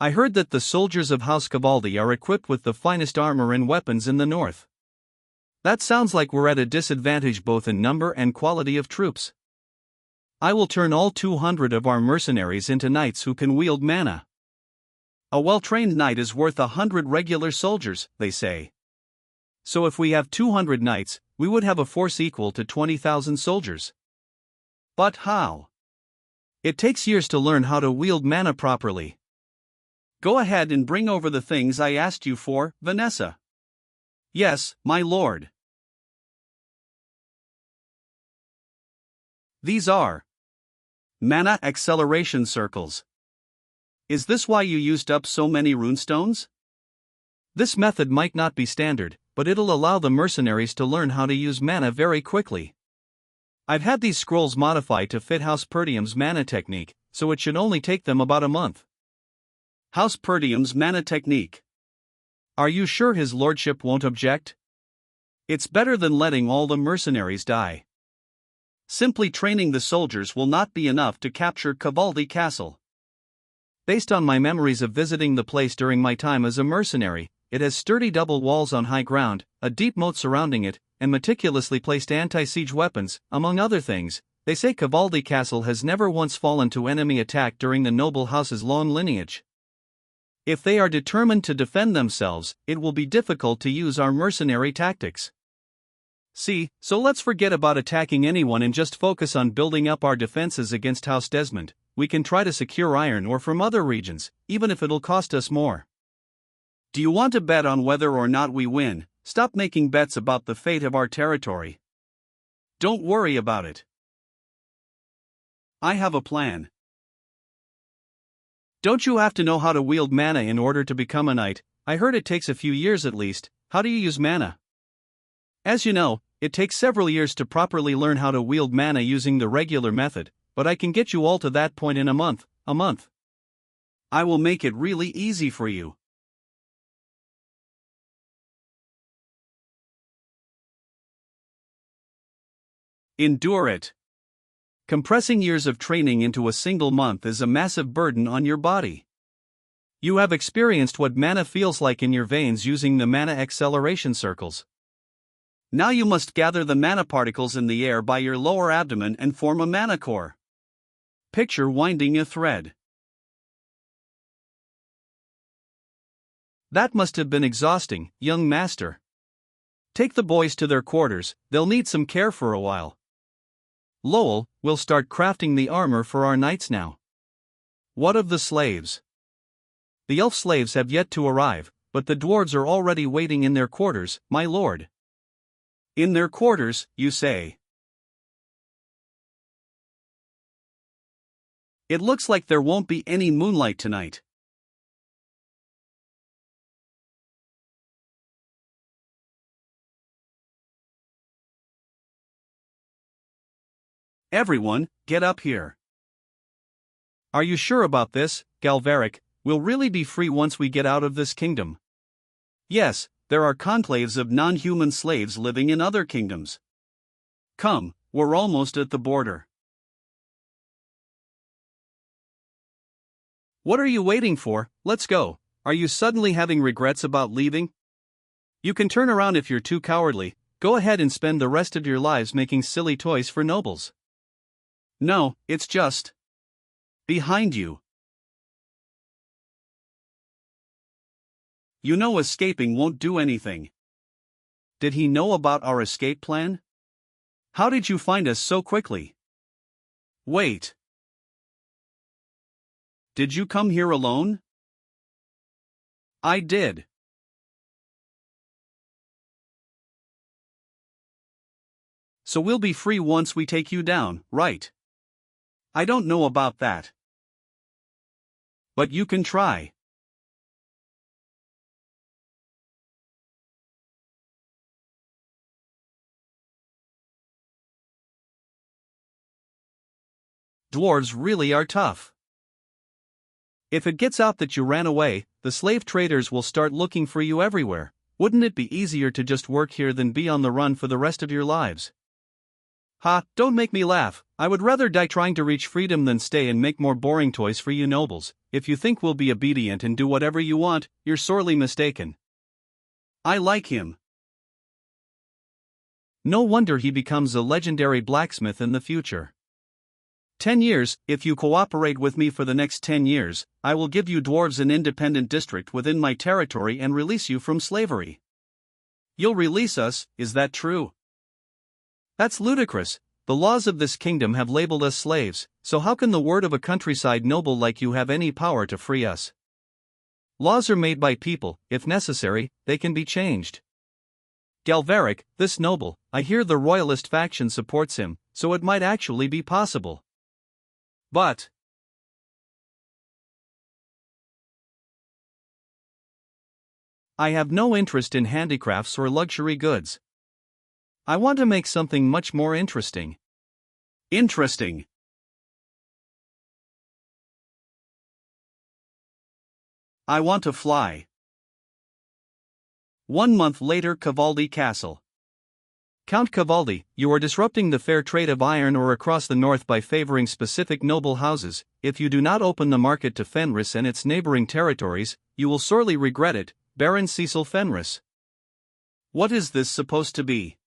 I heard that the soldiers of House Cavaldi are equipped with the finest armor and weapons in the north. That sounds like we're at a disadvantage both in number and quality of troops. I will turn all 200 of our mercenaries into knights who can wield manhwa. A well-trained knight is worth 100 regular soldiers, they say. So if we have 200 knights, we would have a force equal to 20,000 soldiers. But how? It takes years to learn how to wield manhwa properly. Go ahead and bring over the things I asked you for, Vanessa. Yes, my lord. These are manhwa acceleration circles. Is this why you used up so many runestones? This method might not be standard, but it'll allow the mercenaries to learn how to use manhwa very quickly. I've had these scrolls modified to fit House Perdium's manhwa technique, so it should only take them about a month. House Perdium's manhwa technique. Are you sure his lordship won't object? It's better than letting all the mercenaries die. Simply training the soldiers will not be enough to capture Cavaldi Castle. Based on my memories of visiting the place during my time as a mercenary, it has sturdy double walls on high ground, a deep moat surrounding it, and meticulously placed anti-siege weapons, among other things. They say Cavaldi Castle has never once fallen to enemy attack during the noble house's long lineage. If they are determined to defend themselves, it will be difficult to use our mercenary tactics. See, so let's forget about attacking anyone and just focus on building up our defenses against House Desmond. We can try to secure iron ore from other regions, even if it'll cost us more. Do you want to bet on whether or not we win? Stop making bets about the fate of our territory. Don't worry about it. I have a plan. Don't you have to know how to wield mana in order to become a knight? I heard it takes a few years at least. How do you use mana? As you know, it takes several years to properly learn how to wield mana using the regular method, but I can get you all to that point in a month. I will make it really easy for you. Endure it. Compressing years of training into a single month is a massive burden on your body. You have experienced what mana feels like in your veins using the mana acceleration circles. Now you must gather the mana particles in the air by your lower abdomen and form a mana core. Picture winding a thread. That must have been exhausting, young master. Take the boys to their quarters, they'll need some care for a while. Lowell, we'll start crafting the armor for our knights now. What of the slaves? The elf slaves have yet to arrive, but the dwarves are already waiting in their quarters, my lord. In their quarters, you say? It looks like there won't be any moonlight tonight. Everyone, get up here. Are you sure about this, Galveric? We'll really be free once we get out of this kingdom. Yes, there are conclaves of non-human slaves living in other kingdoms. Come, we're almost at the border. What are you waiting for? Let's go. Are you suddenly having regrets about leaving? You can turn around if you're too cowardly. Go ahead and spend the rest of your lives making silly toys for nobles. No, it's just behind you. You know escaping won't do anything. Did he know about our escape plan? How did you find us so quickly? Wait. Did you come here alone? I did. So we'll be free once we take you down, right? I don't know about that. But you can try. Dwarves really are tough. If it gets out that you ran away, the slave traders will start looking for you everywhere. Wouldn't it be easier to just work here than be on the run for the rest of your lives? Ha, don't make me laugh. I would rather die trying to reach freedom than stay and make more boring toys for you nobles. If you think we'll be obedient and do whatever you want, you're sorely mistaken. I like him. No wonder he becomes a legendary blacksmith in the future. 10 years, if you cooperate with me for the next 10 years, I will give you dwarves an independent district within my territory and release you from slavery. You'll release us, is that true? That's ludicrous. The laws of this kingdom have labeled us slaves, so how can the word of a countryside noble like you have any power to free us? Laws are made by people. If necessary, they can be changed. Galveric, this noble, I hear the royalist faction supports him, so it might actually be possible. But I have no interest in handicrafts or luxury goods. I want to make something much more interesting. Interesting. I want to fly. 1 month later, Cavaldi Castle. Count Cavaldi, you are disrupting the fair trade of iron ore across the north by favoring specific noble houses. If you do not open the market to Fenris and its neighboring territories, you will sorely regret it, Baron Cecil Fenris. What is this supposed to be?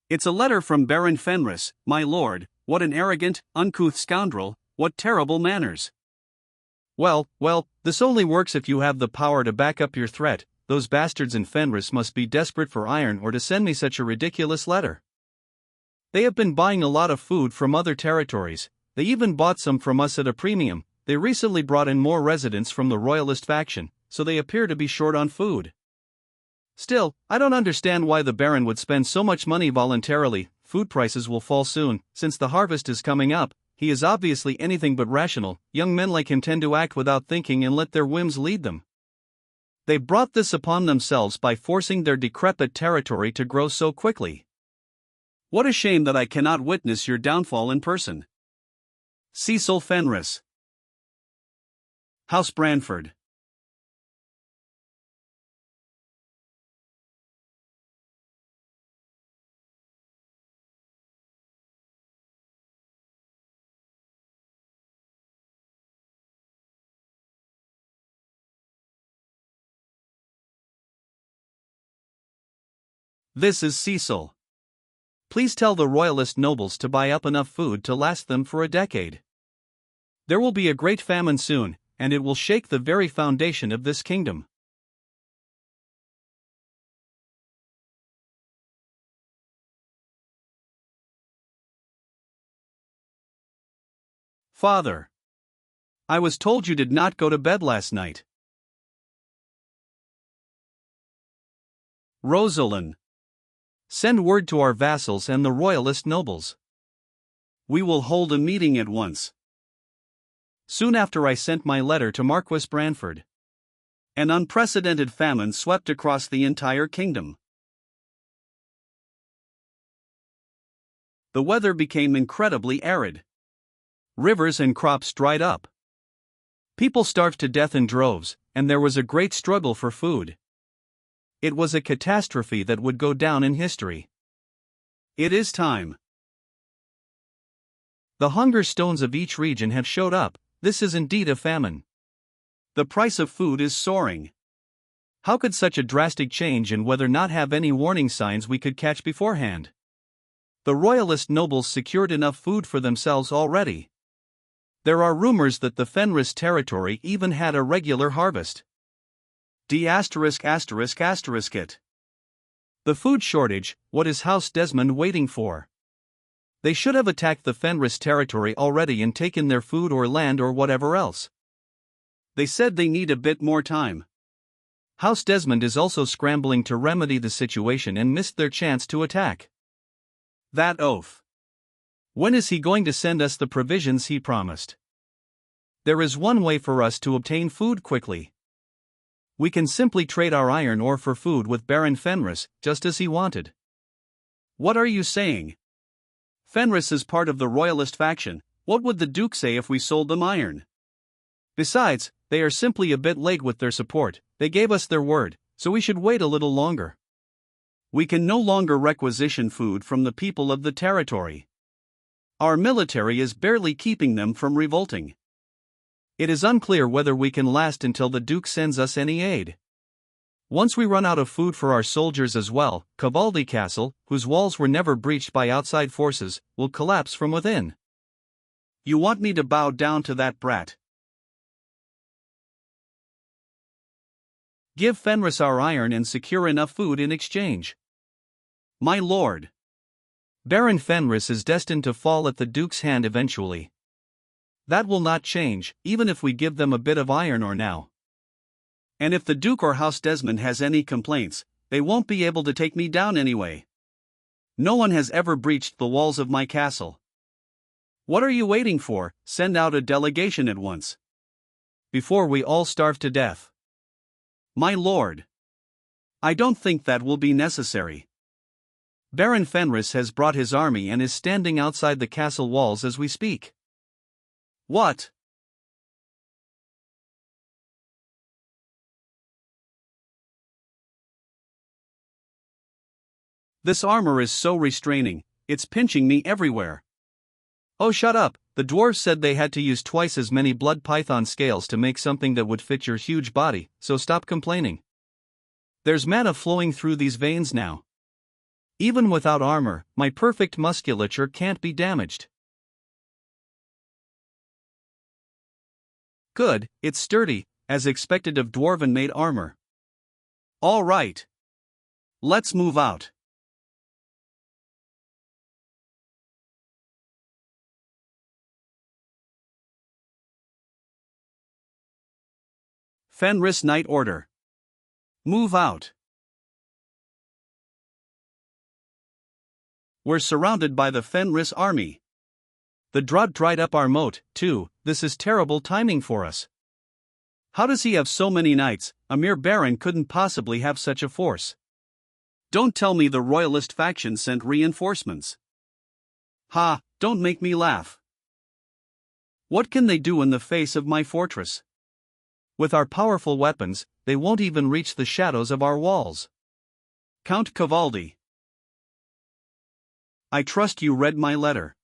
It's a letter from Baron Fenris, my lord. What an arrogant, uncouth scoundrel, what terrible manners. Well, this only works if you have the power to back up your threat. those bastards in Fenris must be desperate for iron or to send me such a ridiculous letter. They have been buying a lot of food from other territories, they even bought some from us at a premium. They recently brought in more residents from the royalist faction, so they appear to be short on food. Still, I don't understand why the Baron would spend so much money voluntarily. Food prices will fall soon, since the harvest is coming up. He is obviously anything but rational. Young men like him tend to act without thinking and let their whims lead them. They brought this upon themselves by forcing their decrepit territory to grow so quickly. What a shame that I cannot witness your downfall in person. Cecil Fenris. House Branford. This is Cecil. Please tell the royalist nobles to buy up enough food to last them for a decade. There will be a great famine soon, and it will shake the very foundation of this kingdom. Father. I was told you did not go to bed last night. Rosalind. Send word to our vassals and the royalist nobles. We will hold a meeting at once. Soon after I sent my letter to Marquis Branford. An unprecedented famine swept across the entire kingdom. The weather became incredibly arid. Rivers and crops dried up. People starved to death in droves, and there was a great struggle for food. It was a catastrophe that would go down in history. It is time. The hunger stones of each region have showed up. This is indeed a famine. The price of food is soaring. How could such a drastic change in weather not have any warning signs we could catch beforehand? The royalist nobles secured enough food for themselves already. There are rumors that the Fenris territory even had a regular harvest. It. The food shortage, what is House Desmond waiting for? They should have attacked the Fenris territory already and taken their food or land or whatever else. They said they need a bit more time. House Desmond is also scrambling to remedy the situation and missed their chance to attack. That oaf. When is he going to send us the provisions he promised? There is one way for us to obtain food quickly. We can simply trade our iron ore for food with Baron Fenris, just as he wanted. What are you saying? Fenris is part of the royalist faction. What would the Duke say if we sold them iron? Besides, they are simply a bit late with their support. They gave us their word, so we should wait a little longer. We can no longer requisition food from the people of the territory. Our military is barely keeping them from revolting. It is unclear whether we can last until the Duke sends us any aid. Once we run out of food for our soldiers as well, Cavaldi Castle, whose walls were never breached by outside forces, will collapse from within. You want me to bow down to that brat? Give Fenris our iron and secure enough food in exchange. My lord. Baron Fenris is destined to fall at the Duke's hand eventually. That will not change, even if we give them a bit of iron ore now. And if the Duke or House Desmond has any complaints, they won't be able to take me down anyway. No one has ever breached the walls of my castle. What are you waiting for? Send out a delegation at once. Before we all starve to death. My lord. I don't think that will be necessary. Baron Fenris has brought his army and is standing outside the castle walls as we speak. What? This armor is so restraining, it's pinching me everywhere. Oh, shut up. The dwarves said they had to use twice as many blood python scales to make something that would fit your huge body, so stop complaining. There's mana flowing through these veins now. Even without armor, my perfect musculature can't be damaged. Good, it's sturdy, as expected of dwarven-made armor. All right. Let's move out. Fenris Night Order. Move out. We're surrounded by the Fenris army. The drought dried up our moat, too. This is terrible timing for us. How does he have so many knights? A mere baron couldn't possibly have such a force. Don't tell me the royalist faction sent reinforcements. Ha, don't make me laugh. What can they do in the face of my fortress? With our powerful weapons, they won't even reach the shadows of our walls. Count Cavaldi. I trust you read my letter.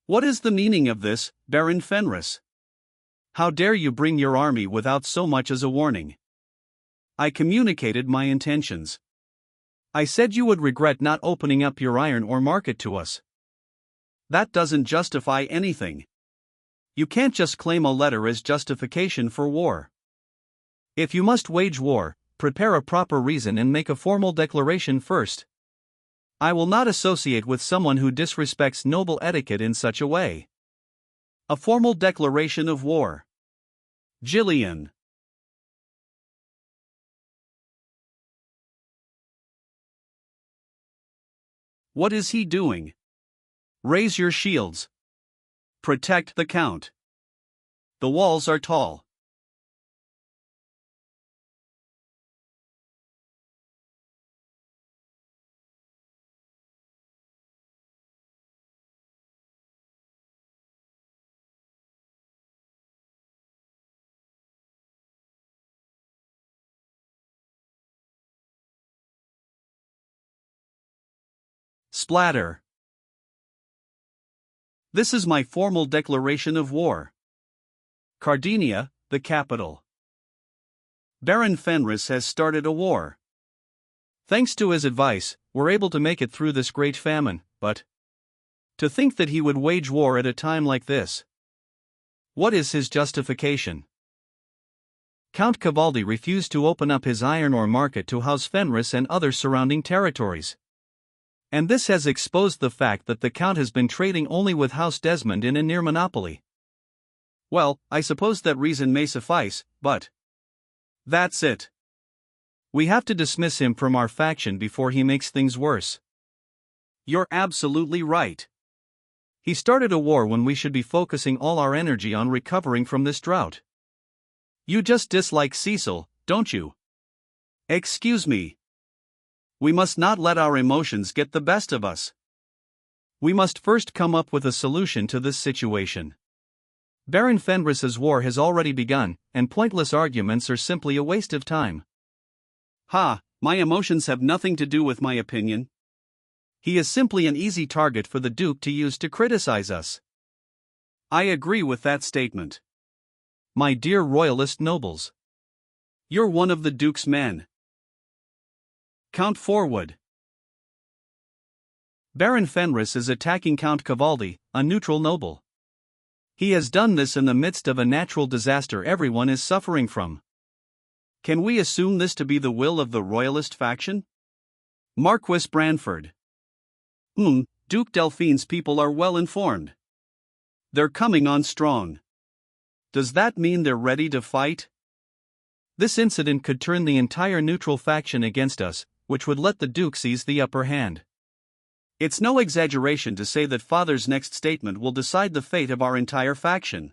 What is the meaning of this, Baron Fenris? How dare you bring your army without so much as a warning? I communicated my intentions. I said you would regret not opening up your iron ore market to us. That doesn't justify anything. You can't just claim a letter as justification for war. If you must wage war, prepare a proper reason and make a formal declaration first. I will not associate with someone who disrespects noble etiquette in such a way. A formal declaration of war. Jillian. What is he doing? Raise your shields. Protect the Count. The walls are tall. Splatter. This is my formal declaration of war. Cardinia, the capital. Baron Fenris has started a war. Thanks to his advice, we're able to make it through this great famine, but to think that he would wage war at a time like this. What is his justification? Count Cavaldi refused to open up his iron ore market to house Fenris and other surrounding territories. And this has exposed the fact that the Count has been trading only with House Desmond in a near monopoly. Well, I suppose that reason may suffice, but that's it. We have to dismiss him from our faction before he makes things worse. You're absolutely right. He started a war when we should be focusing all our energy on recovering from this drought. You just dislike Cecil, don't you? Excuse me. We must not let our emotions get the best of us. We must first come up with a solution to this situation. Baron Fenris's war has already begun, and pointless arguments are simply a waste of time. Ha, my emotions have nothing to do with my opinion. He is simply an easy target for the Duke to use to criticize us. I agree with that statement. My dear royalist nobles. You're one of the Duke's men. Count Forwood. Baron Fenris is attacking Count Cavaldi, a neutral noble. He has done this in the midst of a natural disaster everyone is suffering from. Can we assume this to be the will of the royalist faction? Marquis Branford. Duke Delphine's people are well informed. They're coming on strong. Does that mean they're ready to fight? This incident could turn the entire neutral faction against us, which would let the Duke seize the upper hand. It's no exaggeration to say that Father's next statement will decide the fate of our entire faction.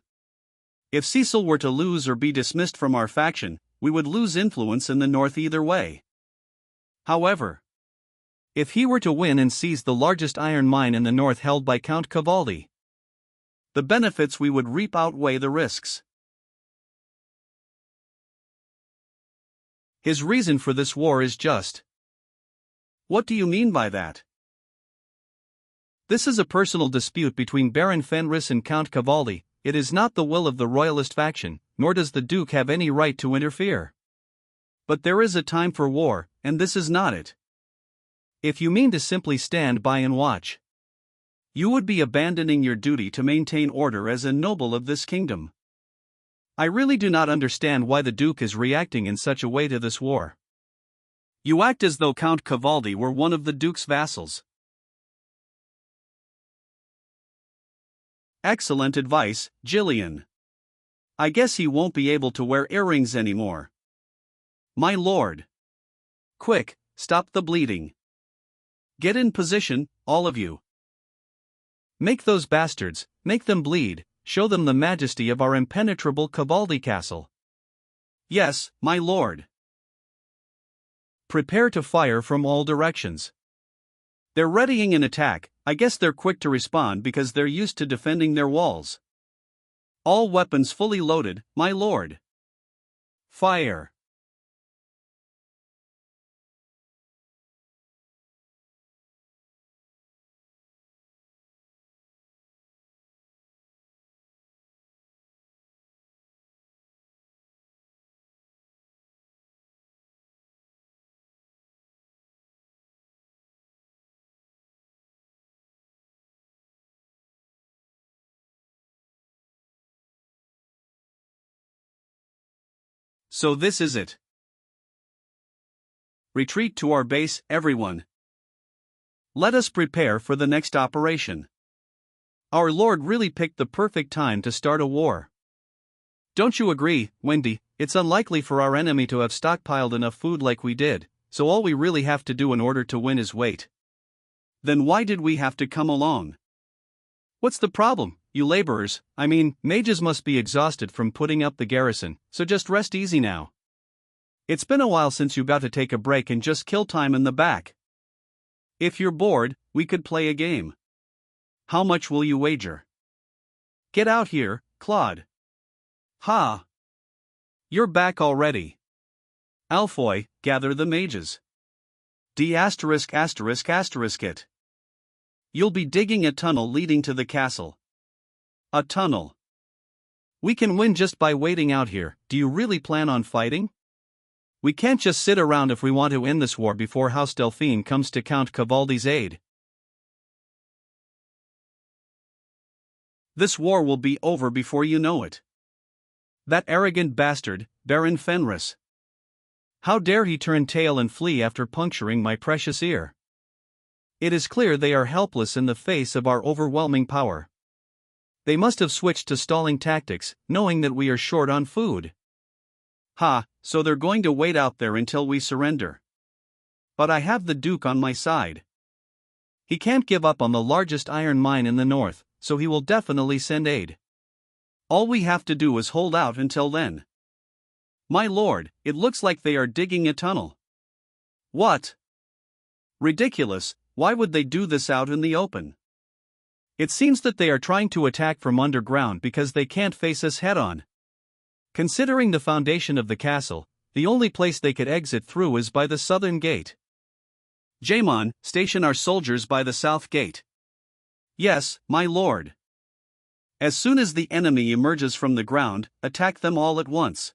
If Cecil were to lose or be dismissed from our faction, we would lose influence in the north either way. However, if he were to win and seize the largest iron mine in the north held by Count Cavaldi, the benefits we would reap outweigh the risks. His reason for this war is just. What do you mean by that? This is a personal dispute between Baron Fenris and Count Cavaldi. It is not the will of the royalist faction, nor does the Duke have any right to interfere. But there is a time for war, and this is not it. If you mean to simply stand by and watch, you would be abandoning your duty to maintain order as a noble of this kingdom. I really do not understand why the Duke is reacting in such a way to this war. You act as though Count Cavaldi were one of the Duke's vassals. Excellent advice, Jillian. I guess he won't be able to wear earrings anymore. My lord. Quick, stop the bleeding. Get in position, all of you. Make those bastards, make them bleed, show them the majesty of our impenetrable Cavaldi castle. Yes, my lord. Prepare to fire from all directions. They're readying an attack. I guess they're quick to respond because they're used to defending their walls. All weapons fully loaded, my lord. Fire. So this is it. Retreat to our base, everyone. Let us prepare for the next operation. Our lord really picked the perfect time to start a war. Don't you agree, Wendy? It's unlikely for our enemy to have stockpiled enough food like we did, so all we really have to do in order to win is wait. Then why did we have to come along? What's the problem, you laborers? I mean, mages must be exhausted from putting up the garrison, so just rest easy now. It's been a while since you got to take a break and just kill time in the back. If you're bored, we could play a game. How much will you wager? Get out here, Claude. Ha! You're back already. Alfoy, gather the mages. D***** it. You'll be digging a tunnel leading to the castle. A tunnel. We can win just by waiting out here. Do you really plan on fighting? We can't just sit around if we want to end this war before House Delphine comes to Count Cavaldi's aid. This war will be over before you know it. That arrogant bastard, Baron Fenris. How dare he turn tail and flee after puncturing my precious ear? It is clear they are helpless in the face of our overwhelming power. They must have switched to stalling tactics, knowing that we are short on food. Ha, so they're going to wait out there until we surrender. But I have the Duke on my side. He can't give up on the largest iron mine in the north, so he will definitely send aid. All we have to do is hold out until then. My lord, it looks like they are digging a tunnel. What? Ridiculous, why would they do this out in the open? It seems that they are trying to attack from underground because they can't face us head-on. Considering the foundation of the castle, the only place they could exit through is by the southern gate. Jaemon, station our soldiers by the south gate. Yes, my lord. As soon as the enemy emerges from the ground, attack them all at once.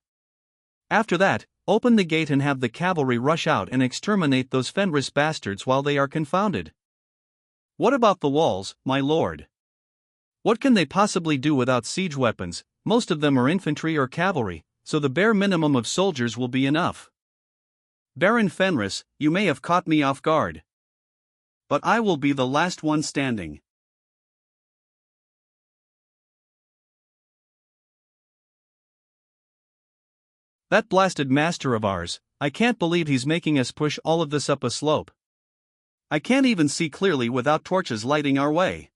After that, open the gate and have the cavalry rush out and exterminate those Fenris bastards while they are confounded. What about the walls, my lord? What can they possibly do without siege weapons? Most of them are infantry or cavalry, so the bare minimum of soldiers will be enough. Baron Fenris, you may have caught me off guard. But I will be the last one standing. That blasted master of ours, I can't believe he's making us push all of this up a slope. I can't even see clearly without torches lighting our way.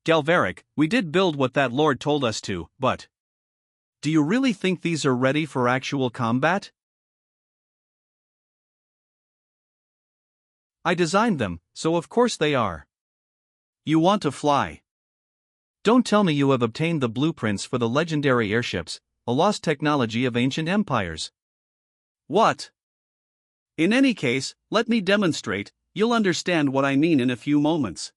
Galveric, we did build what that lord told us to, but... do you really think these are ready for actual combat? I designed them, so of course they are. You want to fly. Don't tell me you have obtained the blueprints for the legendary airships, a lost technology of ancient empires. What? In any case, let me demonstrate, you'll understand what I mean in a few moments.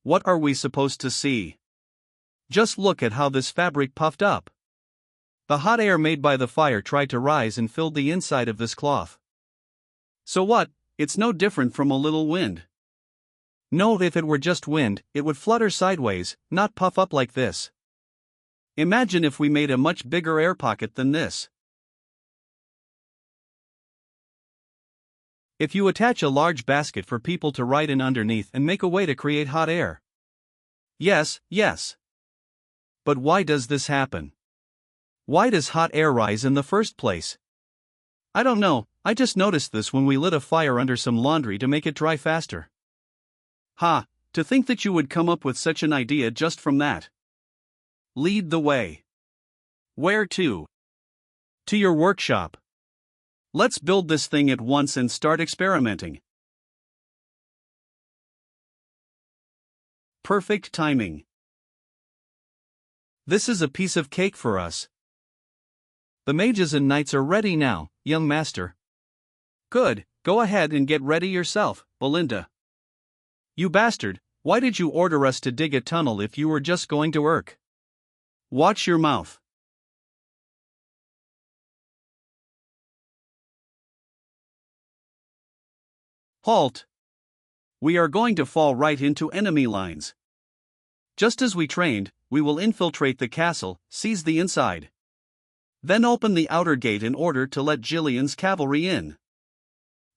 What are we supposed to see? Just look at how this fabric puffed up. The hot air made by the fire tried to rise and filled the inside of this cloth. So what? It's no different from a little wind. No, if it were just wind, it would flutter sideways, not puff up like this. Imagine if we made a much bigger air pocket than this. If you attach a large basket for people to ride in underneath and make a way to create hot air. Yes, yes. But why does this happen? Why does hot air rise in the first place? I don't know, I just noticed this when we lit a fire under some laundry to make it dry faster. Ha, to think that you would come up with such an idea just from that. Lead the way. Where to? To your workshop. Let's build this thing at once and start experimenting. Perfect timing. This is a piece of cake for us. The mages and knights are ready now, young master. Good, go ahead and get ready yourself, Belinda. You bastard, why did you order us to dig a tunnel if you were just going to work? Watch your mouth. Halt! We are going to fall right into enemy lines. Just as we trained, we will infiltrate the castle, seize the inside. Then open the outer gate in order to let Jillian's cavalry in.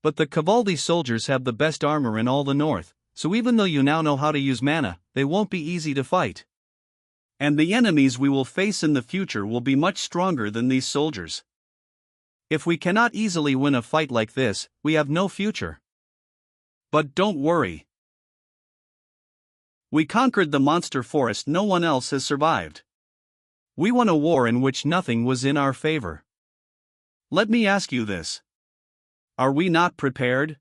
But the Cavaldi soldiers have the best armor in all the north, so even though you now know how to use mana, they won't be easy to fight. And the enemies we will face in the future will be much stronger than these soldiers. If we cannot easily win a fight like this, we have no future. But don't worry. We conquered the monster forest no one else has survived. We won a war in which nothing was in our favor. Let me ask you this. Are we not prepared?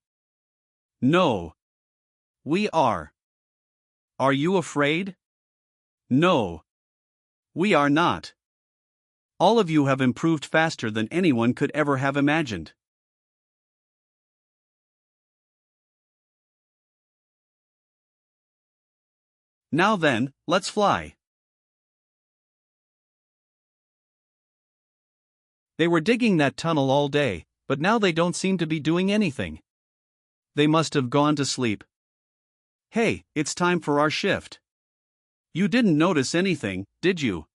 No. We are. Are you afraid? No. We are not. All of you have improved faster than anyone could ever have imagined. Now then, let's fly. They were digging that tunnel all day, but now they don't seem to be doing anything. They must have gone to sleep. Hey, it's time for our shift. You didn't notice anything, did you?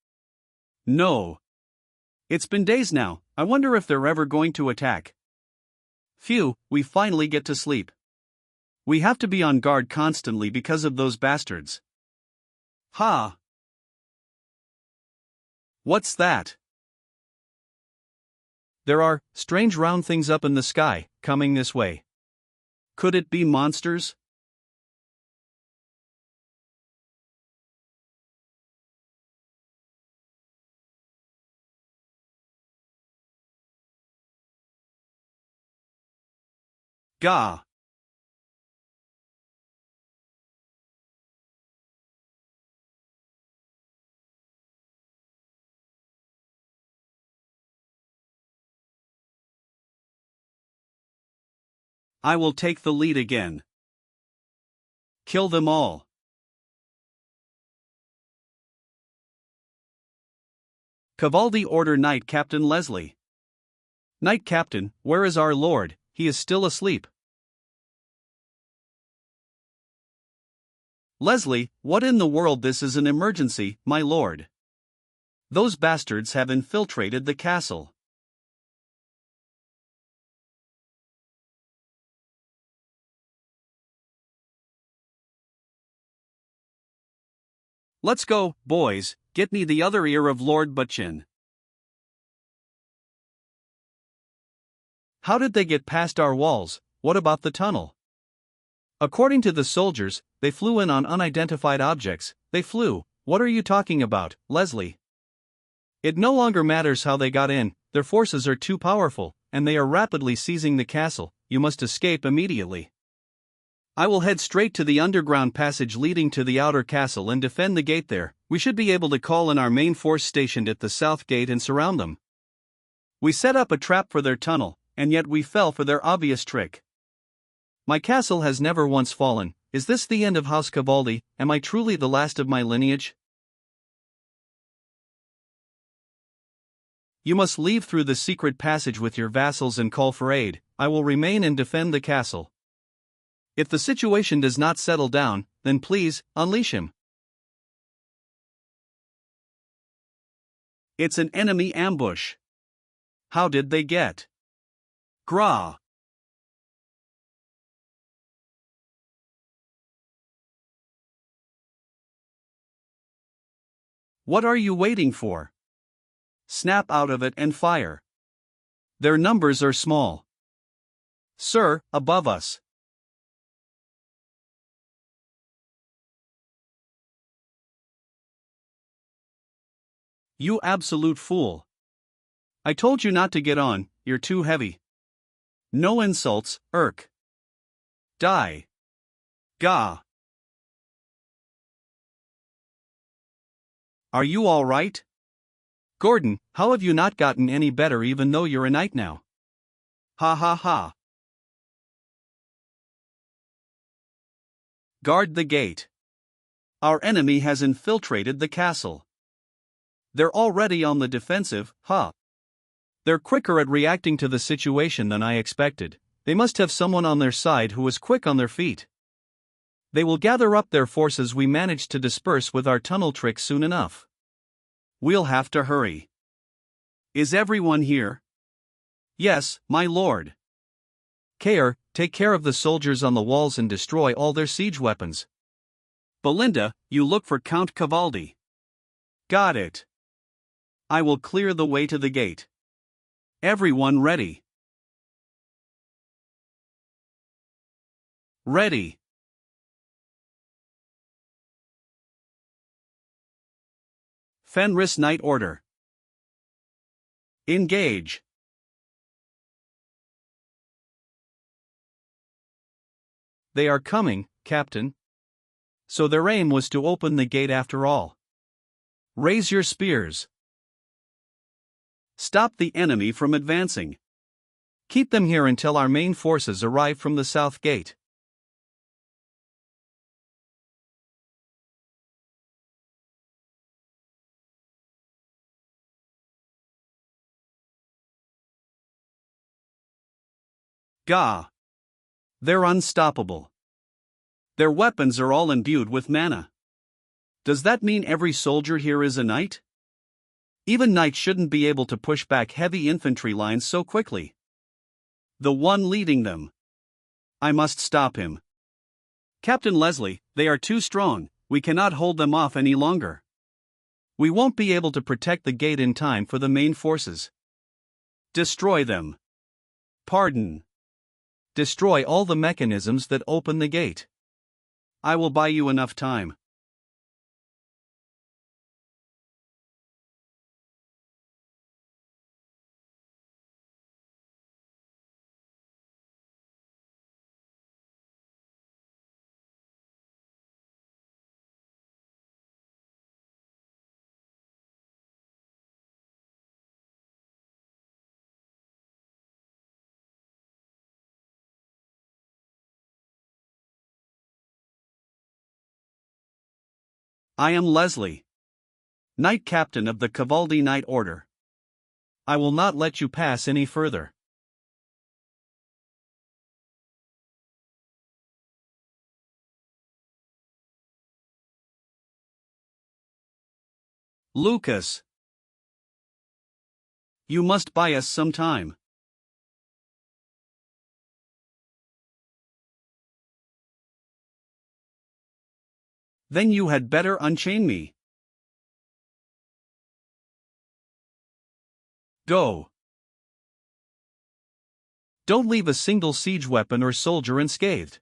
No. It's been days now, I wonder if they're ever going to attack. Phew, we finally get to sleep. We have to be on guard constantly because of those bastards. Ha! What's that? There are strange round things up in the sky, coming this way. Could it be monsters? Gah! I will take the lead again. Kill them all. Cavaldi order Knight Captain Leslie. Knight Captain, where is our lord? He is still asleep. Leslie, what in the world? This is an emergency, my lord. Those bastards have infiltrated the castle. Let's go, boys, get me the other ear of Lord Butchin. How did they get past our walls? What about the tunnel? According to the soldiers, they flew in on unidentified objects. They flew. What are you talking about, Leslie? It no longer matters how they got in, their forces are too powerful, and they are rapidly seizing the castle. You must escape immediately. I will head straight to the underground passage leading to the outer castle and defend the gate there. We should be able to call in our main force stationed at the south gate and surround them. We set up a trap for their tunnel, and yet we fell for their obvious trick. My castle has never once fallen. Is this the end of House Cavaldi? Am I truly the last of my lineage? You must leave through the secret passage with your vassals and call for aid. I will remain and defend the castle. If the situation does not settle down, then please, unleash him. It's an enemy ambush. How did they get? Gra. What are you waiting for? Snap out of it and fire. Their numbers are small. Sir, above us. You absolute fool. I told you not to get on, you're too heavy. No insults, irk. Die. Ga. Are you all right? Gordon, how have you not gotten any better even though you're a knight now? Ha ha ha. Guard the gate. Our enemy has infiltrated the castle. They're already on the defensive, huh? They're quicker at reacting to the situation than I expected. They must have someone on their side who is quick on their feet. They will gather up their forces we managed to disperse with our tunnel trick soon enough. We'll have to hurry. Is everyone here? Yes, my lord. Care, take care of the soldiers on the walls and destroy all their siege weapons. Belinda, you look for Count Cavaldi. Got it. I will clear the way to the gate. Everyone ready? Ready. Fenris Knight Order. Engage. They are coming, Captain. So their aim was to open the gate after all. Raise your spears. Stop the enemy from advancing. Keep them here until our main forces arrive from the south gate. Ga. They're unstoppable. Their weapons are all imbued with mana. Does that mean every soldier here is a knight? Even knights shouldn't be able to push back heavy infantry lines so quickly. The one leading them. I must stop him. Captain Leslie, they are too strong, we cannot hold them off any longer. We won't be able to protect the gate in time for the main forces. Destroy them. Pardon. Destroy all the mechanisms that open the gate. I will buy you enough time. I am Leslie, Knight Captain of the Cavaldi Knight Order. I will not let you pass any further. Lucas. You must buy us some time. Then you had better unchain me. Go. Don't leave a single siege weapon or soldier unscathed.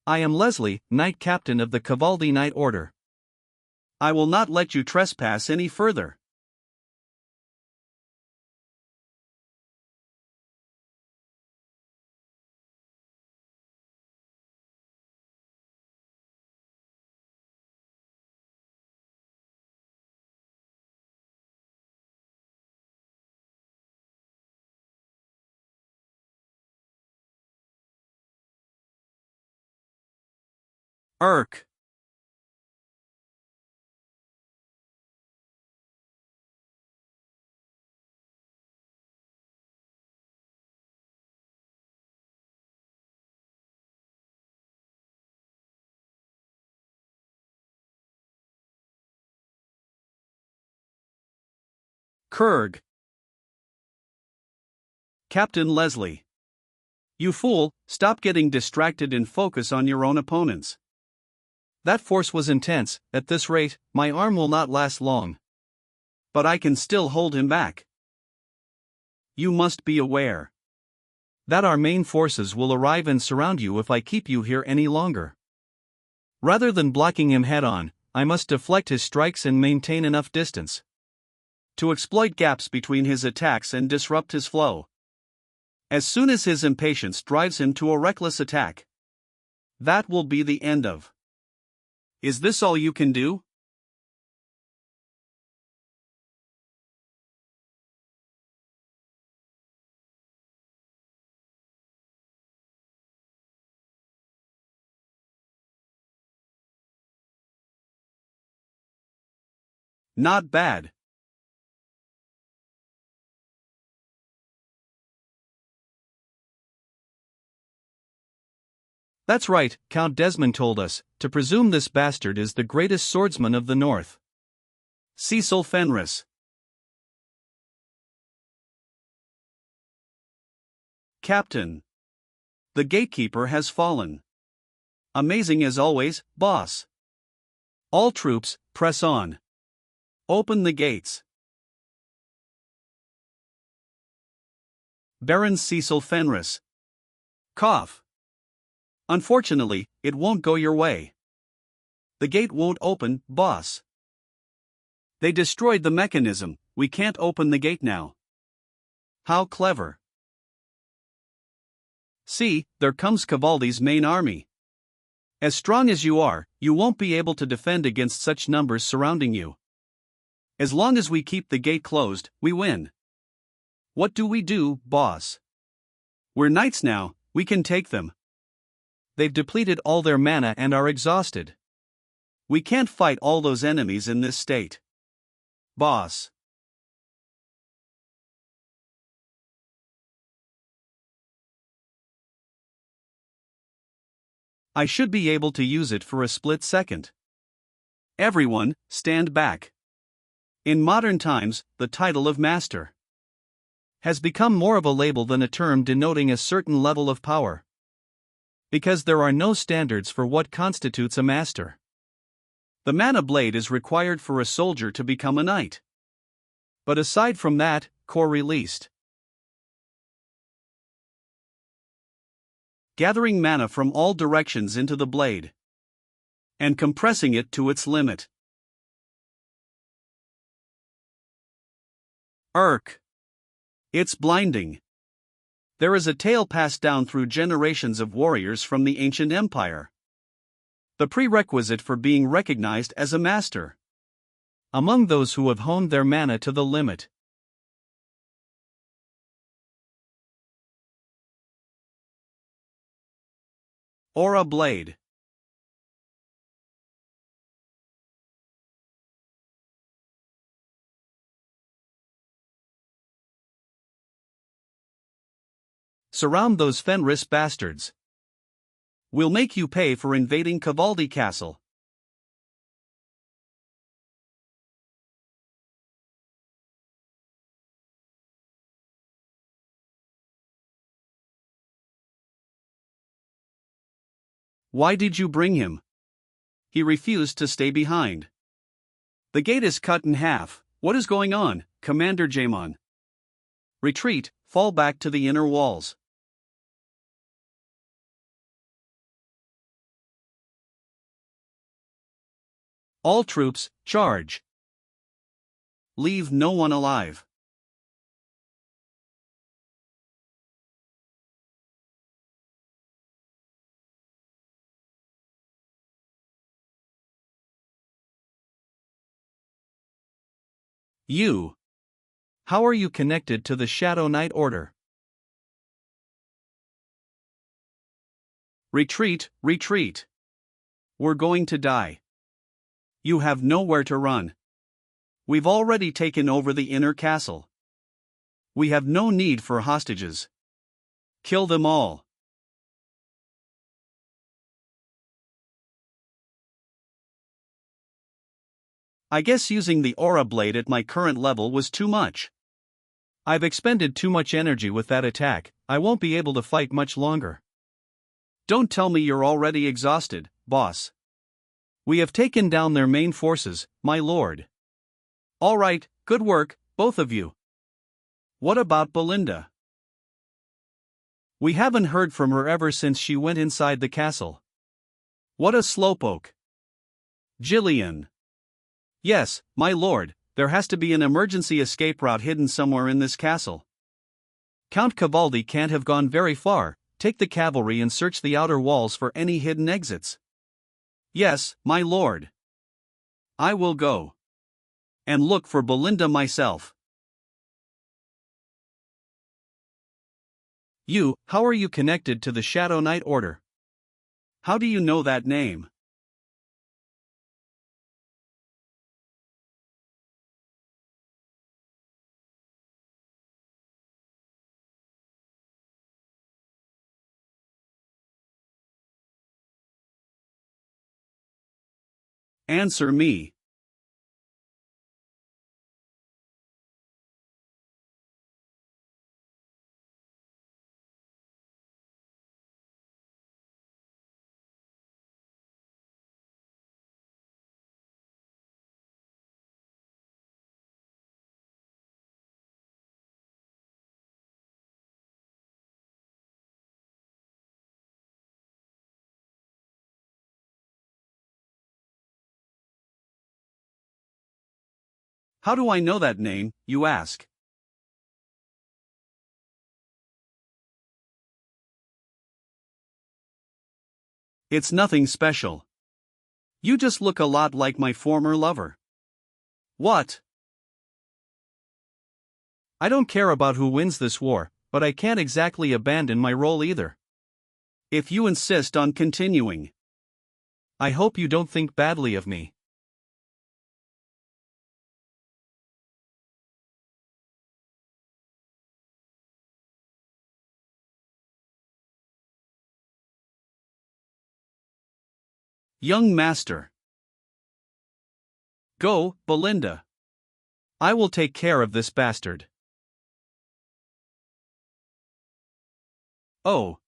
I am Leslie, Knight Captain of the Cavaldi Knight Order. I will not let you trespass any further. Irk. Kurg. Captain Leslie. You fool, stop getting distracted and focus on your own opponents. That force was intense. At this rate, my arm will not last long. But I can still hold him back. You must be aware that our main forces will arrive and surround you if I keep you here any longer. Rather than blocking him head-on, I must deflect his strikes and maintain enough distance to exploit gaps between his attacks and disrupt his flow. As soon as his impatience drives him to a reckless attack, that will be the end of. Is this all you can do? Not bad. That's right, Count Desmond told us, to presume this bastard is the greatest swordsman of the North. Cecil Fenris. Captain. The gatekeeper has fallen. Amazing as always, boss. All troops, press on. Open the gates. Baron Cecil Fenris. Cough. Unfortunately, it won't go your way. The gate won't open, boss. They destroyed the mechanism, we can't open the gate now. How clever. See, there comes Cavaldi's main army. As strong as you are, you won't be able to defend against such numbers surrounding you. As long as we keep the gate closed, we win. What do we do, boss? We're knights now, we can take them. They've depleted all their mana and are exhausted. We can't fight all those enemies in this state. Boss. I should be able to use it for a split second. Everyone, stand back. In modern times, the title of master has become more of a label than a term denoting a certain level of power. Because there are no standards for what constitutes a master. The mana blade is required for a soldier to become a knight. But aside from that, core released. Gathering mana from all directions into the blade. And compressing it to its limit. It's blinding. There is a tale passed down through generations of warriors from the ancient empire. The prerequisite for being recognized as a master. Among those who have honed their mana to the limit. Aura blade. Surround those Fenris bastards. We'll make you pay for invading Cavaldi Castle. Why did you bring him? He refused to stay behind. The gate is cut in half. What is going on, Commander Jaemon? Retreat, fall back to the inner walls. All troops, charge. Leave no one alive. You. How are you connected to the Shadow Knight Order? Retreat, retreat. We're going to die. You have nowhere to run. We've already taken over the inner castle. We have no need for hostages. Kill them all. I guess using the aura blade at my current level was too much. I've expended too much energy with that attack, I won't be able to fight much longer. Don't tell me you're already exhausted, boss. We have taken down their main forces, my lord. All right, good work, both of you. What about Belinda? We haven't heard from her ever since she went inside the castle. What a slowpoke. Jillian. Yes, my lord, there has to be an emergency escape route hidden somewhere in this castle. Count Cavaldi can't have gone very far. Take the cavalry and search the outer walls for any hidden exits. Yes, my lord. I will go. And look for Belinda myself. How are you connected to the Shadow Knight Order? How do you know that name? Answer me. How do I know that name, you ask? It's nothing special. You just look a lot like my former lover. What? I don't care about who wins this war, but I can't exactly abandon my role either. If you insist on continuing. I hope you don't think badly of me. Young master. Go, Belinda. I will take care of this bastard. Oh.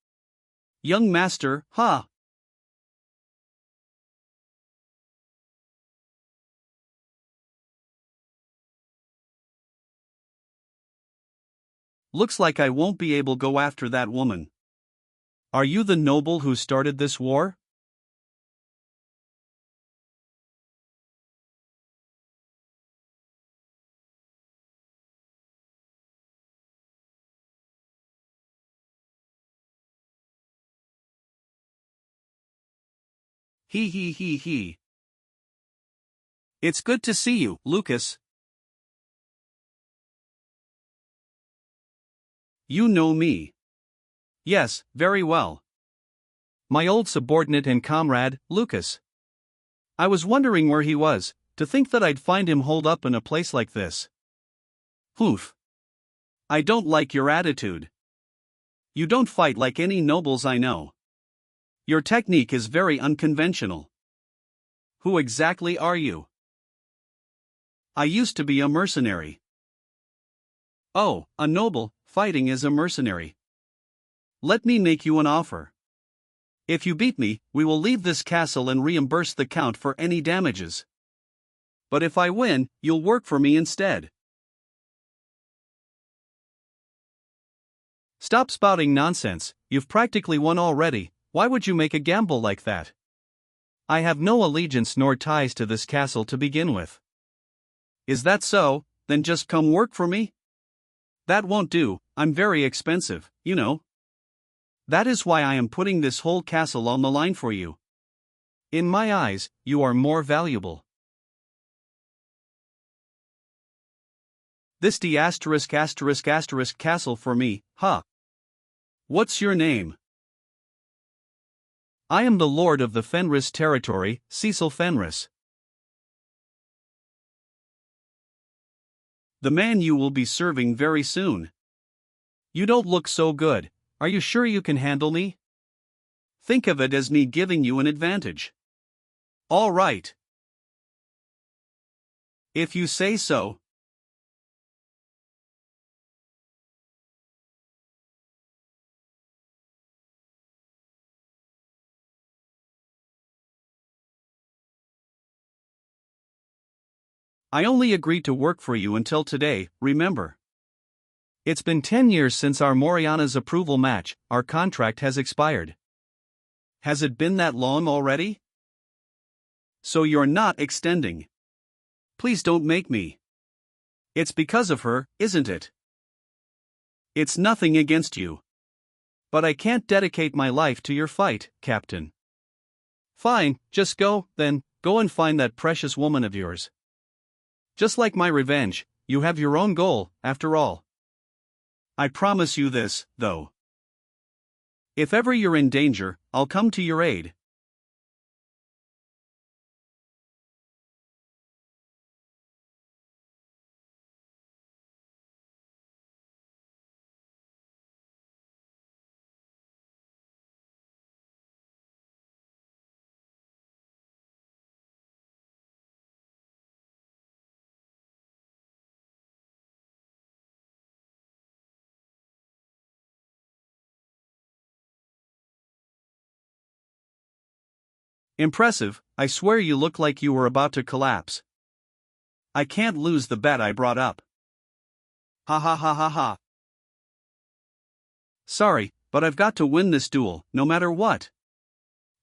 Young master, huh? Looks like I won't be able to go after that woman. Are you the noble who started this war? He. It's good to see you, Lucas. You know me. Yes, very well. My old subordinate and comrade, Lucas. I was wondering where he was, to think that I'd find him holed up in a place like this. Oof. I don't like your attitude. You don't fight like any nobles I know. Your technique is very unconventional. Who exactly are you? I used to be a mercenary. Oh, a noble, fighting as a mercenary. Let me make you an offer. If you beat me, we will leave this castle and reimburse the count for any damages. But if I win, you'll work for me instead. Stop spouting nonsense, you've practically won already. Why would you make a gamble like that? I have no allegiance nor ties to this castle to begin with. Is that so? Then just come work for me? That won't do, I'm very expensive, you know. That is why I am putting this whole castle on the line for you. In my eyes, you are more valuable. This the castle for me, huh? What's your name? I am the lord of the Fenris territory, Cecil Fenris. The man you will be serving very soon. You don't look so good, are you sure you can handle me? Think of it as me giving you an advantage. All right. If you say so. I only agreed to work for you until today, remember? It's been 10 years since our Moriana's approval match, our contract has expired. Has it been that long already? So you're not extending. Please don't make me. It's because of her, isn't it? It's nothing against you. But I can't dedicate my life to your fight, Captain. Fine, just go, then, go and find that precious woman of yours. Just like my revenge, you have your own goal, after all. I promise you this, though. If ever you're in danger, I'll come to your aid. Impressive, I swear you look like you were about to collapse. I can't lose the bet I brought up. Ha ha ha ha ha. Sorry, but I've got to win this duel, no matter what.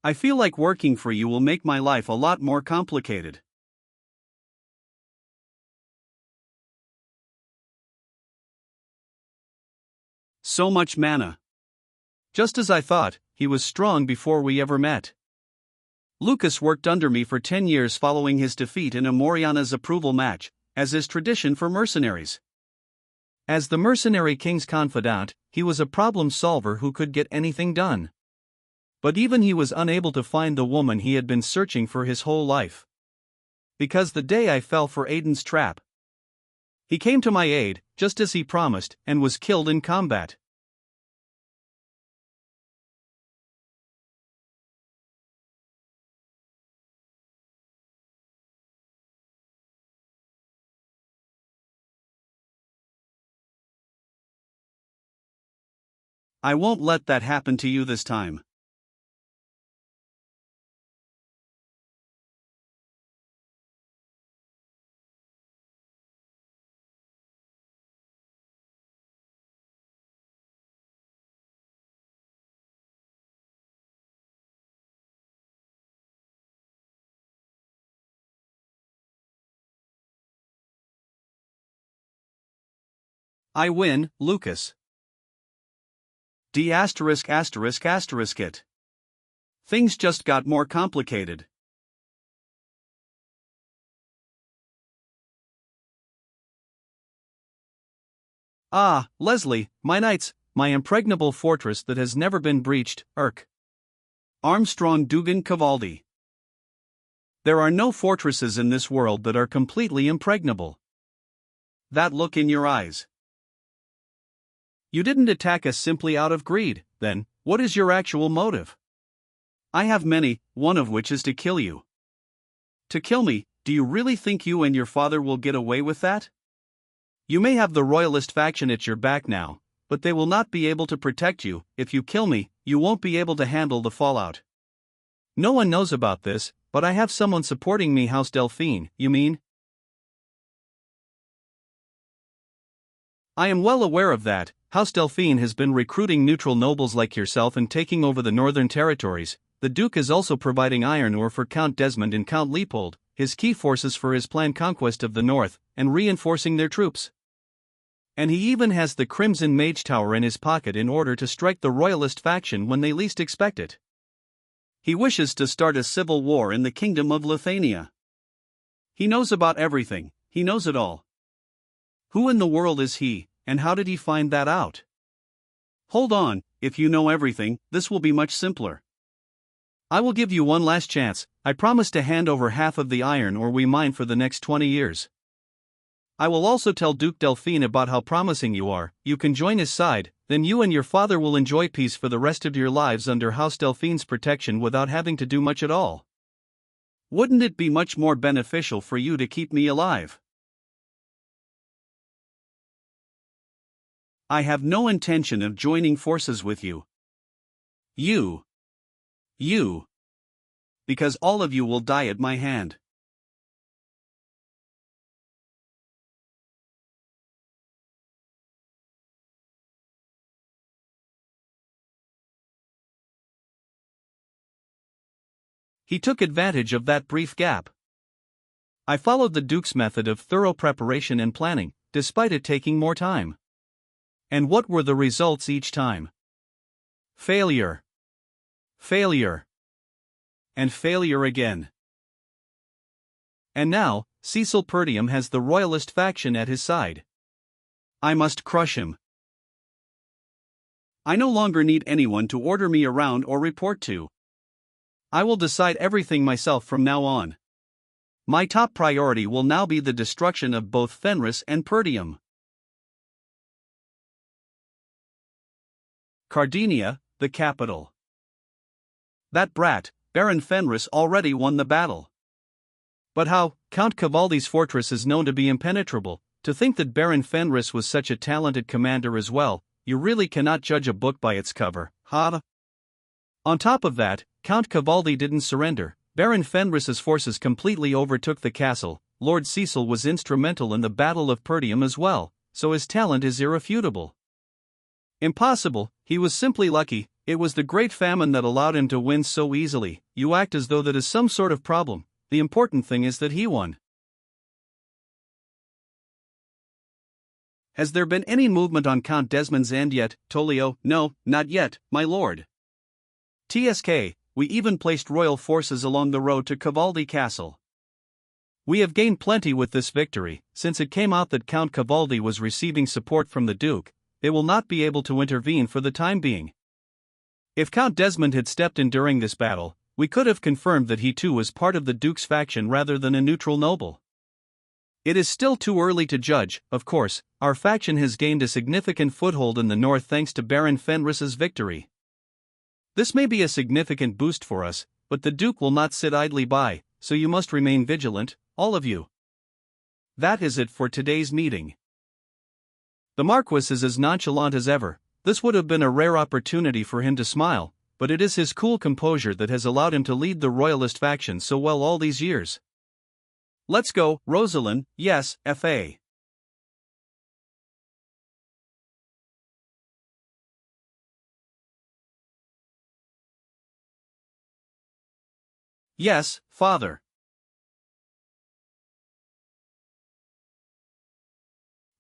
I feel like working for you will make my life a lot more complicated. So much mana. Just as I thought, he was strong before we ever met. Lucas worked under me for 10 years following his defeat in a Moriana's approval match, as is tradition for mercenaries. As the mercenary king's confidant, he was a problem solver who could get anything done. But even he was unable to find the woman he had been searching for his whole life. Because the day I fell for Aiden's trap, he came to my aid, just as he promised, and was killed in combat. I won't let that happen to you this time. I win, Lucas. D***** it. Things just got more complicated. Ah, Leslie, my knights, my impregnable fortress that has never been breached, Armstrong Dugan Cavaldi. There are no fortresses in this world that are completely impregnable. That look in your eyes. You didn't attack us simply out of greed, then, what is your actual motive? I have many, one of which is to kill you. To kill me, do you really think you and your father will get away with that? You may have the royalist faction at your back now, but they will not be able to protect you. If you kill me, you won't be able to handle the fallout. No one knows about this, but I have someone supporting me. House Delphine, you mean? I am well aware of that. House Delphine has been recruiting neutral nobles like yourself and taking over the northern territories. The Duke is also providing iron ore for Count Desmond and Count Leopold, his key forces for his planned conquest of the north, and reinforcing their troops. And he even has the Crimson Mage Tower in his pocket in order to strike the royalist faction when they least expect it. He wishes to start a civil war in the kingdom of Lithuania. He knows about everything, he knows it all. Who in the world is he, and how did he find that out? Hold on, if you know everything, this will be much simpler. I will give you one last chance. I promise to hand over half of the iron ore we mine for the next 20 years. I will also tell Duke Delphine about how promising you are. You can join his side, then you and your father will enjoy peace for the rest of your lives under House Delphine's protection without having to do much at all. Wouldn't it be much more beneficial for you to keep me alive? I have no intention of joining forces with you. You. Because all of you will die at my hand. He took advantage of that brief gap. I followed the Duke's method of thorough preparation and planning, despite it taking more time. And what were the results each time? Failure. Failure. And failure again. And now, Cecil Perdium has the royalist faction at his side. I must crush him. I no longer need anyone to order me around or report to. I will decide everything myself from now on. My top priority will now be the destruction of both Fenris and Perdium. Cardinia, the capital. That brat, Baron Fenris, already won the battle. But how? Count Cavaldi's fortress is known to be impenetrable. To think that Baron Fenris was such a talented commander as well, you really cannot judge a book by its cover, huh? On top of that, Count Cavaldi didn't surrender. Baron Fenris's forces completely overtook the castle. Lord Cecil was instrumental in the Battle of Perdium as well, so his talent is irrefutable. Impossible, he was simply lucky. It was the Great Famine that allowed him to win so easily. You act as though that is some sort of problem. The important thing is that he won. Has there been any movement on Count Desmond's end yet, Tolio? No, not yet, my lord. TSK, we even placed royal forces along the road to Cavaldi Castle. We have gained plenty with this victory. Since it came out that Count Cavaldi was receiving support from the Duke, they will not be able to intervene for the time being. If Count Desmond had stepped in during this battle, we could have confirmed that he too was part of the Duke's faction rather than a neutral noble. It is still too early to judge. Of course, our faction has gained a significant foothold in the north thanks to Baron Fenris's victory. This may be a significant boost for us, but the Duke will not sit idly by, so you must remain vigilant, all of you. That is it for today's meeting. The Marquis is as nonchalant as ever. This would have been a rare opportunity for him to smile, but it is his cool composure that has allowed him to lead the royalist faction so well all these years. Let's go, Rosalind. Yes, F.A. Yes, father.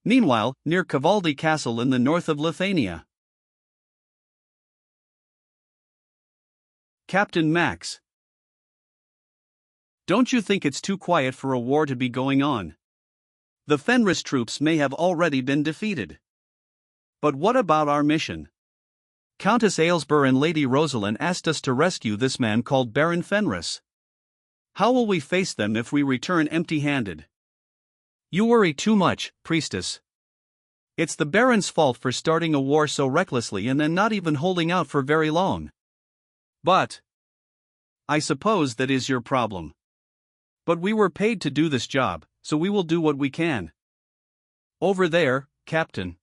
Meanwhile, near Cavaldi Castle in the north of Lithuania. Captain Max. Don't you think it's too quiet for a war to be going on? The Fenris troops may have already been defeated. But what about our mission? Countess Aylesbury and Lady Rosalind asked us to rescue this man called Baron Fenris. How will we face them if we return empty-handed? You worry too much, priestess. It's the Baron's fault for starting a war so recklessly and then not even holding out for very long. But I suppose that is your problem. But we were paid to do this job, so we will do what we can. Over there, Captain.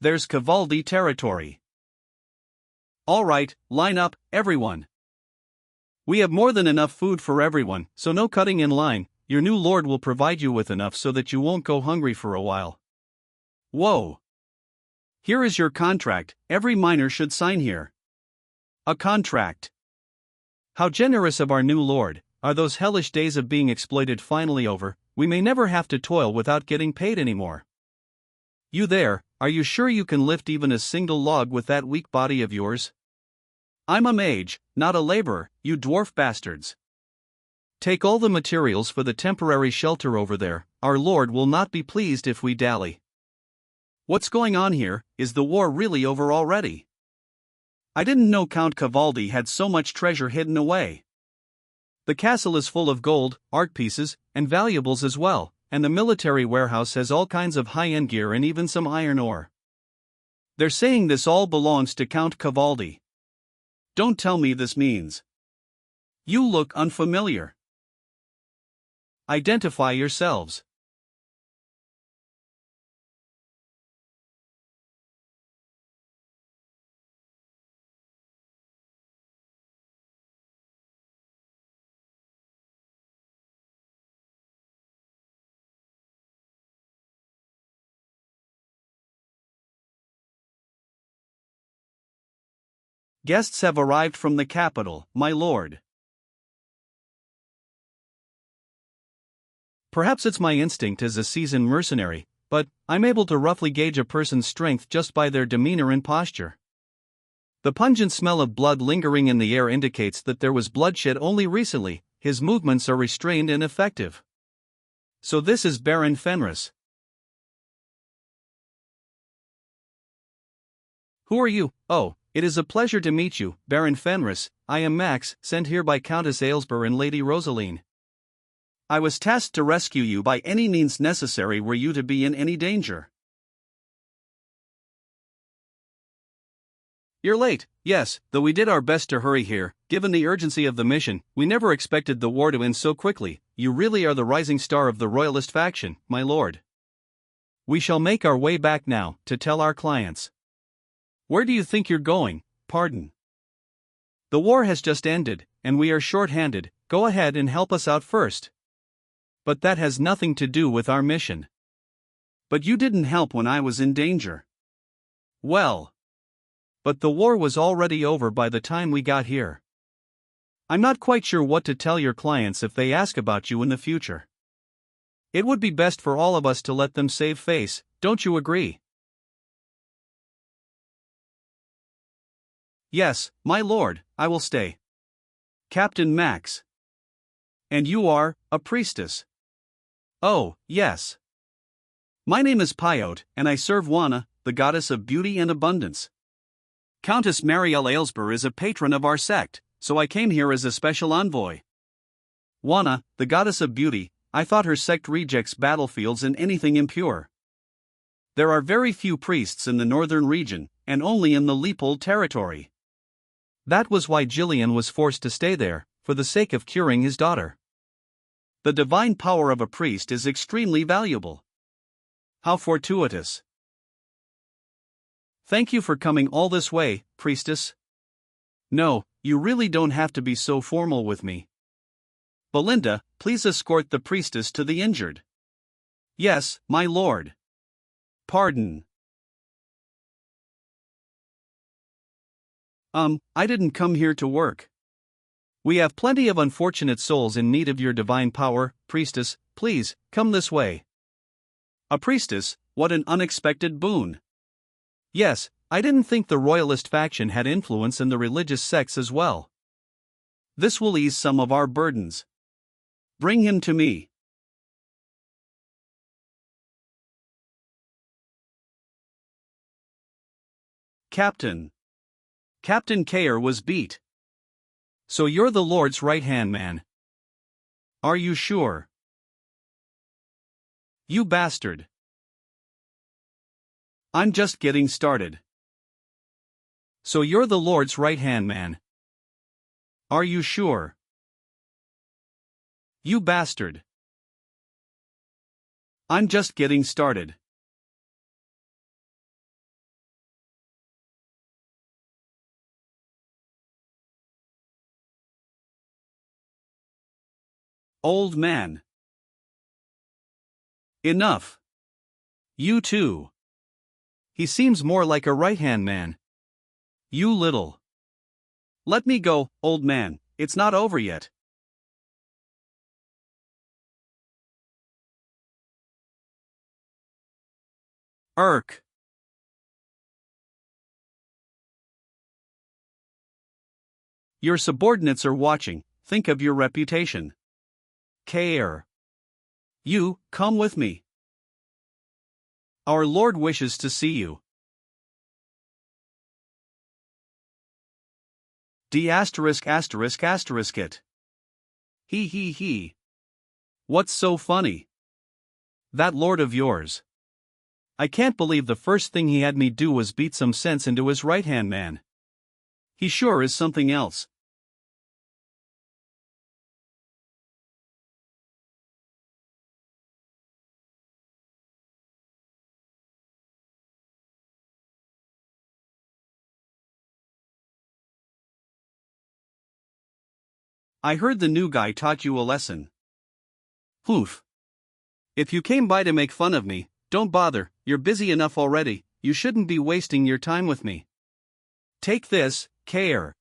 There's Cavaldi territory. All right, line up, everyone. We have more than enough food for everyone, so no cutting in line. Your new lord will provide you with enough so that you won't go hungry for a while. Whoa. Here is your contract. Every miner should sign here. A contract. How generous of our new lord. Are those hellish days of being exploited finally over? We may never have to toil without getting paid anymore. You there, are you sure you can lift even a single log with that weak body of yours? I'm a mage, not a laborer, you dwarf bastards. Take all the materials for the temporary shelter over there. Our lord will not be pleased if we dally. What's going on here? Is the war really over already? I didn't know Count Cavaldi had so much treasure hidden away. The castle is full of gold, art pieces, and valuables as well, and the military warehouse has all kinds of high-end gear and even some iron ore. They're saying this all belongs to Count Cavaldi. Don't tell me this means You look unfamiliar. Identify yourselves. Guests have arrived from the capital, my lord. Perhaps it's my instinct as a seasoned mercenary, but I'm able to roughly gauge a person's strength just by their demeanor and posture. The pungent smell of blood lingering in the air indicates that there was bloodshed only recently. His movements are restrained and effective. So this is Baron Fenris. Who are you? Oh, it is a pleasure to meet you, Baron Fenris. I am Max, sent here by Countess Aylesbury and Lady Rosaline. I was tasked to rescue you by any means necessary were you to be in any danger. You're late. Yes, though we did our best to hurry here. Given the urgency of the mission, we never expected the war to end so quickly. You really are the rising star of the royalist faction, my lord. We shall make our way back now, to tell our clients. Where do you think you're going? Pardon. The war has just ended, and we are short-handed. Go ahead and help us out first. But that has nothing to do with our mission. But you didn't help when I was in danger. Well. But the war was already over by the time we got here. I'm not quite sure what to tell your clients if they ask about you in the future. It would be best for all of us to let them save face, don't you agree? Yes, my lord, I will stay. Captain Max. And you are a priestess. Oh, yes. My name is Pyote, and I serve Wana, the goddess of beauty and abundance. Countess Marielle Aylesbury is a patron of our sect, so I came here as a special envoy. Wana, the goddess of beauty, I thought her sect rejects battlefields and anything impure. There are very few priests in the northern region, and only in the Leopold territory. That was why Jillian was forced to stay there, for the sake of curing his daughter. The divine power of a priest is extremely valuable. How fortuitous. Thank you for coming all this way, priestess. No, you really don't have to be so formal with me. Belinda, please escort the priestess to the injured. Yes, my lord. Pardon. I didn't come here to work. We have plenty of unfortunate souls in need of your divine power, priestess. Please, come this way. A priestess, what an unexpected boon. Yes, I didn't think the royalist faction had influence in the religious sects as well. This will ease some of our burdens. Bring him to me. Captain. Captain Kayer was beat. So you're the Lord's right-hand man. Are you sure? You bastard. I'm just getting started. So you're the Lord's right-hand man. Are you sure? You bastard. I'm just getting started. Old man. Enough. You too. He seems more like a right-hand man. You little. Let me go, old man, it's not over yet. Irk. Your subordinates are watching, think of your reputation. Care. You, come with me. Our Lord wishes to see you. D asterisk asterisk asterisk it. He. What's so funny? That lord of yours. I can't believe the first thing he had me do was beat some sense into his right-hand man. He sure is something else. I heard the new guy taught you a lesson. Poof. If you came by to make fun of me, don't bother, you're busy enough already, you shouldn't be wasting your time with me. Take this, care.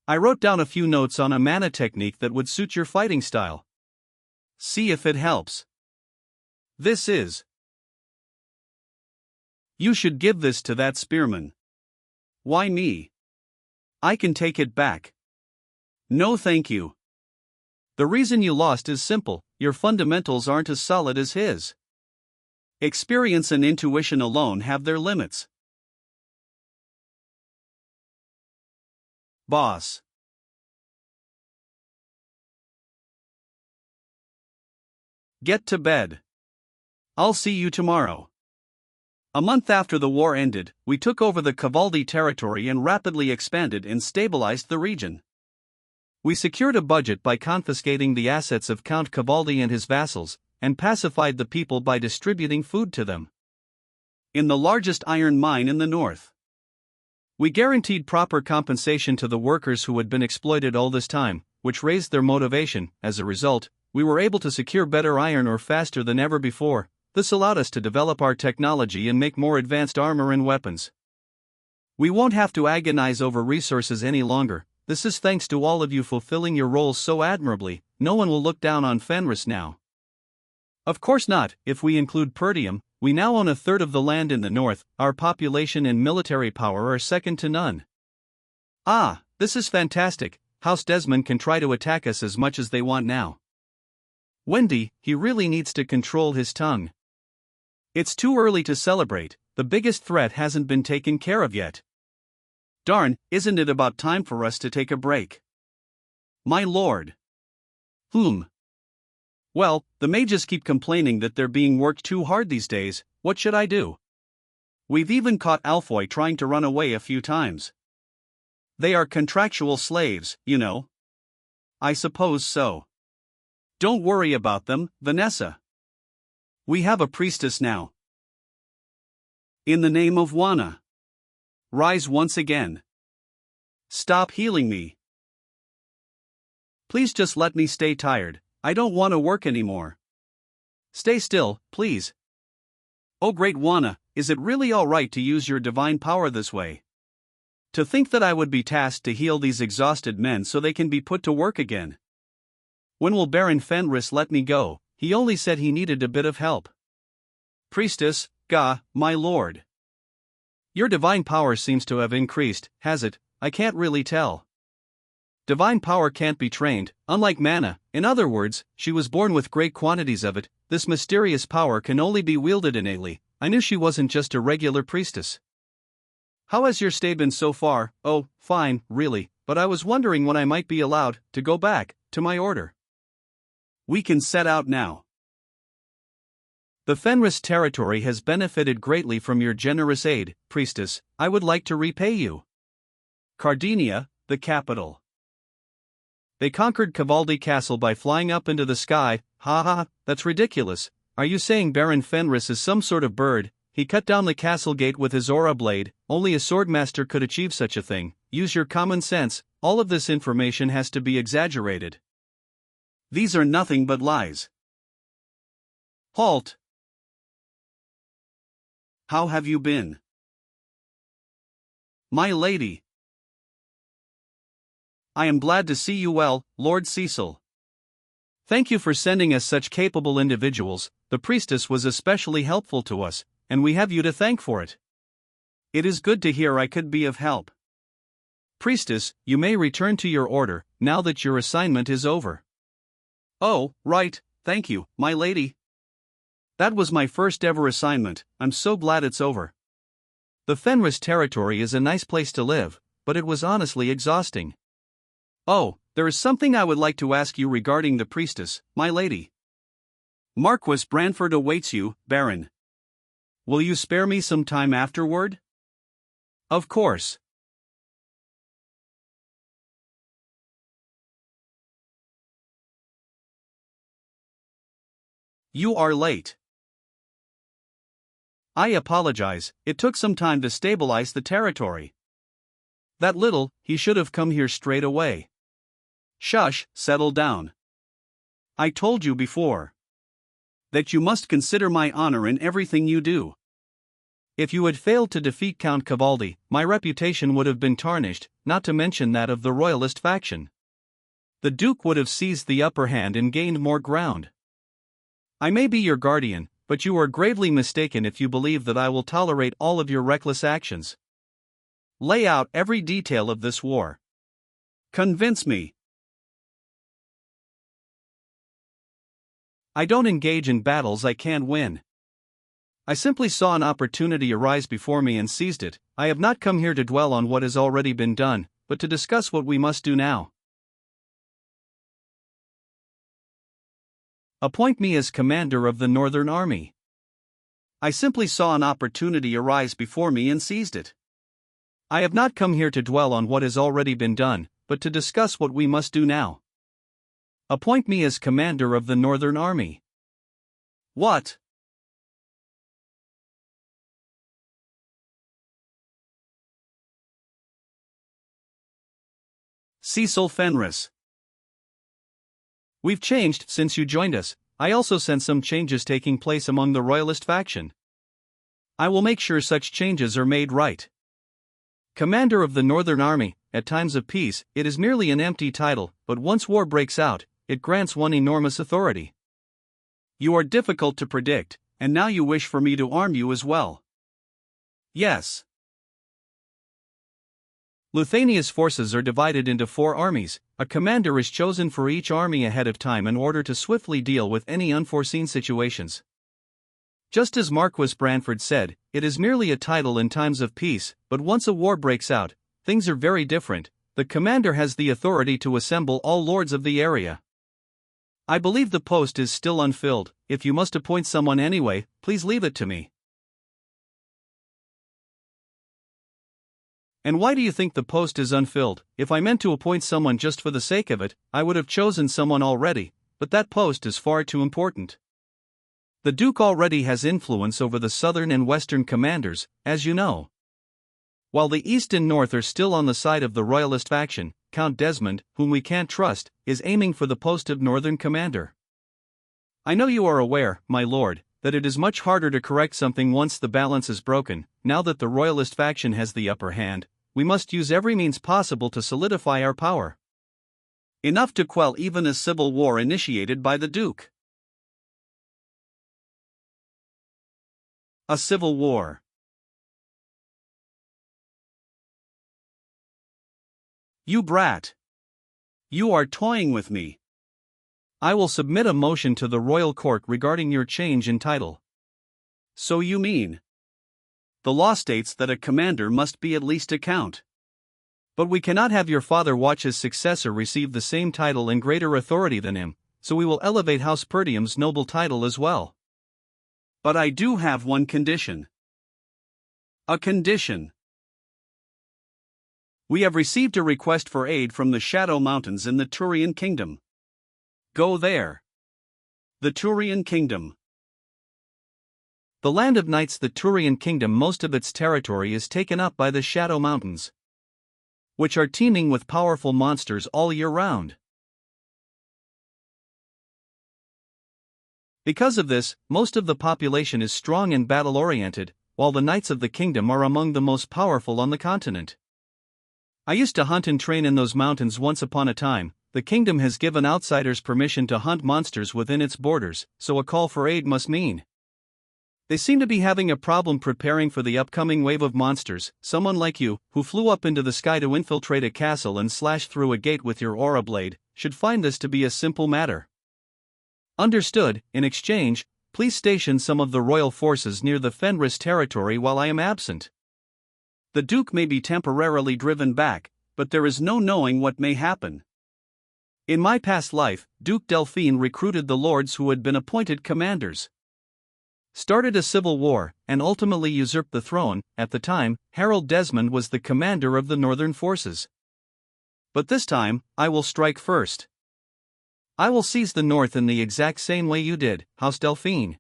I wrote down a few notes on a mana technique that would suit your fighting style. See if it helps. This is. You should give this to that spearman. Why me? I can take it back. No thank you. The reason you lost is simple, your fundamentals aren't as solid as his. Experience and intuition alone have their limits. Boss. Get to bed. I'll see you tomorrow. A month after the war ended, we took over the Cavaldi territory and rapidly expanded and stabilized the region. We secured a budget by confiscating the assets of Count Cavaldi and his vassals, and pacified the people by distributing food to them. In the largest iron mine in the north, we guaranteed proper compensation to the workers who had been exploited all this time, which raised their motivation. As a result, we were able to secure better iron ore faster than ever before. This allowed us to develop our technology and make more advanced armor and weapons. We won't have to agonize over resources any longer. This is thanks to all of you fulfilling your roles so admirably. No one will look down on Fenris now. Of course not. If we include Perdium, we now own a third of the land in the north. Our population and military power are second to none. Ah, this is fantastic. House Desmond can try to attack us as much as they want now. Wendy, he really needs to control his tongue. It's too early to celebrate, the biggest threat hasn't been taken care of yet. Darn, isn't it about time for us to take a break? My lord. Well, the mages keep complaining that they're being worked too hard these days. What should I do? We've even caught Alfoy trying to run away a few times. They are contractual slaves, you know. I suppose so. Don't worry about them, Vanessa. We have a priestess now. In the name of Wana. Rise once again. Stop healing me. Please just let me stay tired. I don't want to work anymore. Stay still, please. Oh great Wana, is it really alright to use your divine power this way? To think that I would be tasked to heal these exhausted men so they can be put to work again. When will Baron Fenris let me go? He only said he needed a bit of help. Priestess, my lord. Your divine power seems to have increased, has it? I can't really tell. Divine power can't be trained, unlike mana. In other words, she was born with great quantities of it. This mysterious power can only be wielded innately. I knew she wasn't just a regular priestess. How has your stay been so far? Oh, fine, really, but I was wondering when I might be allowed to go back to my order. We can set out now. The Fenris territory has benefited greatly from your generous aid, priestess. I would like to repay you. Cardenia, the capital. They conquered Cavaldi Castle by flying up into the sky. That's ridiculous. Are you saying Baron Fenris is some sort of bird? He cut down the castle gate with his aura blade. Only a swordmaster could achieve such a thing. Use your common sense. All of this information has to be exaggerated. These are nothing but lies. Halt. How have you been? My lady. I am glad to see you well, Lord Cecil. Thank you for sending us such capable individuals. The priestess was especially helpful to us, and we have you to thank for it. It is good to hear I could be of help. Priestess, you may return to your order, now that your assignment is over. Oh, right, thank you, my lady. That was my first ever assignment. I'm so glad it's over. The Fenris territory is a nice place to live, but it was honestly exhausting. Oh, there is something I would like to ask you regarding the priestess, my lady. Marquis Branford awaits you, Baron. Will you spare me some time afterward? Of course. You are late. I apologize, it took some time to stabilize the territory. That little, he should have come here straight away. Shush, settle down. I told you before that you must consider my honor in everything you do. If you had failed to defeat Count Cavaldi, my reputation would have been tarnished, not to mention that of the royalist faction. The Duke would have seized the upper hand and gained more ground. I may be your guardian, but you are gravely mistaken if you believe that I will tolerate all of your reckless actions. Lay out every detail of this war. Convince me. I don't engage in battles I can't win. I simply saw an opportunity arise before me and seized it. I have not come here to dwell on what has already been done, but to discuss what we must do now. Appoint me as commander of the Northern Army. I simply saw an opportunity arise before me and seized it. I have not come here to dwell on what has already been done, but to discuss what we must do now. Appoint me as commander of the Northern Army. What? Cecil Fenris. We've changed since you joined us. I also sense some changes taking place among the royalist faction. I will make sure such changes are made right. Commander of the Northern Army, at times of peace, it is merely an empty title, but once war breaks out, it grants one enormous authority. You are difficult to predict, and now you wish for me to arm you as well. Yes. Luthania's forces are divided into 4 armies. A commander is chosen for each army ahead of time in order to swiftly deal with any unforeseen situations. Just as Marquis Branford said, it is merely a title in times of peace, but once a war breaks out, things are very different. The commander has the authority to assemble all lords of the area. I believe the post is still unfilled. If you must appoint someone anyway, please leave it to me. And why do you think the post is unfilled? If I meant to appoint someone just for the sake of it, I would have chosen someone already, but that post is far too important. The Duke already has influence over the southern and western commanders, as you know. While the east and north are still on the side of the royalist faction, Count Desmond, whom we can't trust, is aiming for the post of northern commander. I know you are aware, my lord, that it is much harder to correct something once the balance is broken. Now that the royalist faction has the upper hand, we must use every means possible to solidify our power. Enough to quell even a civil war initiated by the Duke. A civil war. You brat. You are toying with me. I will submit a motion to the royal court regarding your change in title. So you mean? The law states that a commander must be at least a count. But we cannot have your father watch his successor receive the same title and greater authority than him, so we will elevate House Perdium's noble title as well. But I do have one condition. A condition. We have received a request for aid from the Shadow Mountains in the Turian Kingdom. Go there. The Turian Kingdom. The land of Knights, the Turian Kingdom, most of its territory is taken up by the Shadow Mountains, which are teeming with powerful monsters all year round. Because of this, most of the population is strong and battle-oriented, while the Knights of the Kingdom are among the most powerful on the continent. I used to hunt and train in those mountains once upon a time. The kingdom has given outsiders permission to hunt monsters within its borders, so a call for aid must mean. They seem to be having a problem preparing for the upcoming wave of monsters. Someone like you, who flew up into the sky to infiltrate a castle and slash through a gate with your aura blade, should find this to be a simple matter. Understood. In exchange, please station some of the royal forces near the Fenris territory while I am absent. The Duke may be temporarily driven back, but there is no knowing what may happen. In my past life, Duke Delphine recruited the lords who had been appointed commanders, started a civil war, and ultimately usurped the throne. At the time, Harold Desmond was the commander of the northern forces. But this time, I will strike first. I will seize the north in the exact same way you did, House Delphine.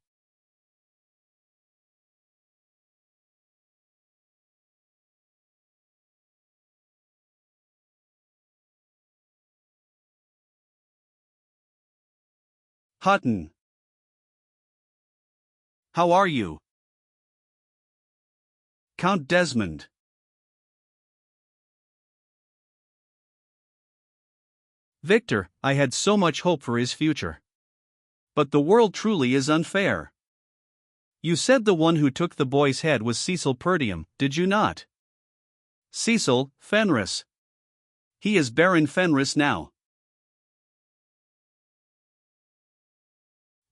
Hutton. How are you? Count Desmond. Victor, I had so much hope for his future. But the world truly is unfair. You said the one who took the boy's head was Cecil Perdium, did you not? Cecil Fenris. He is Baron Fenris now.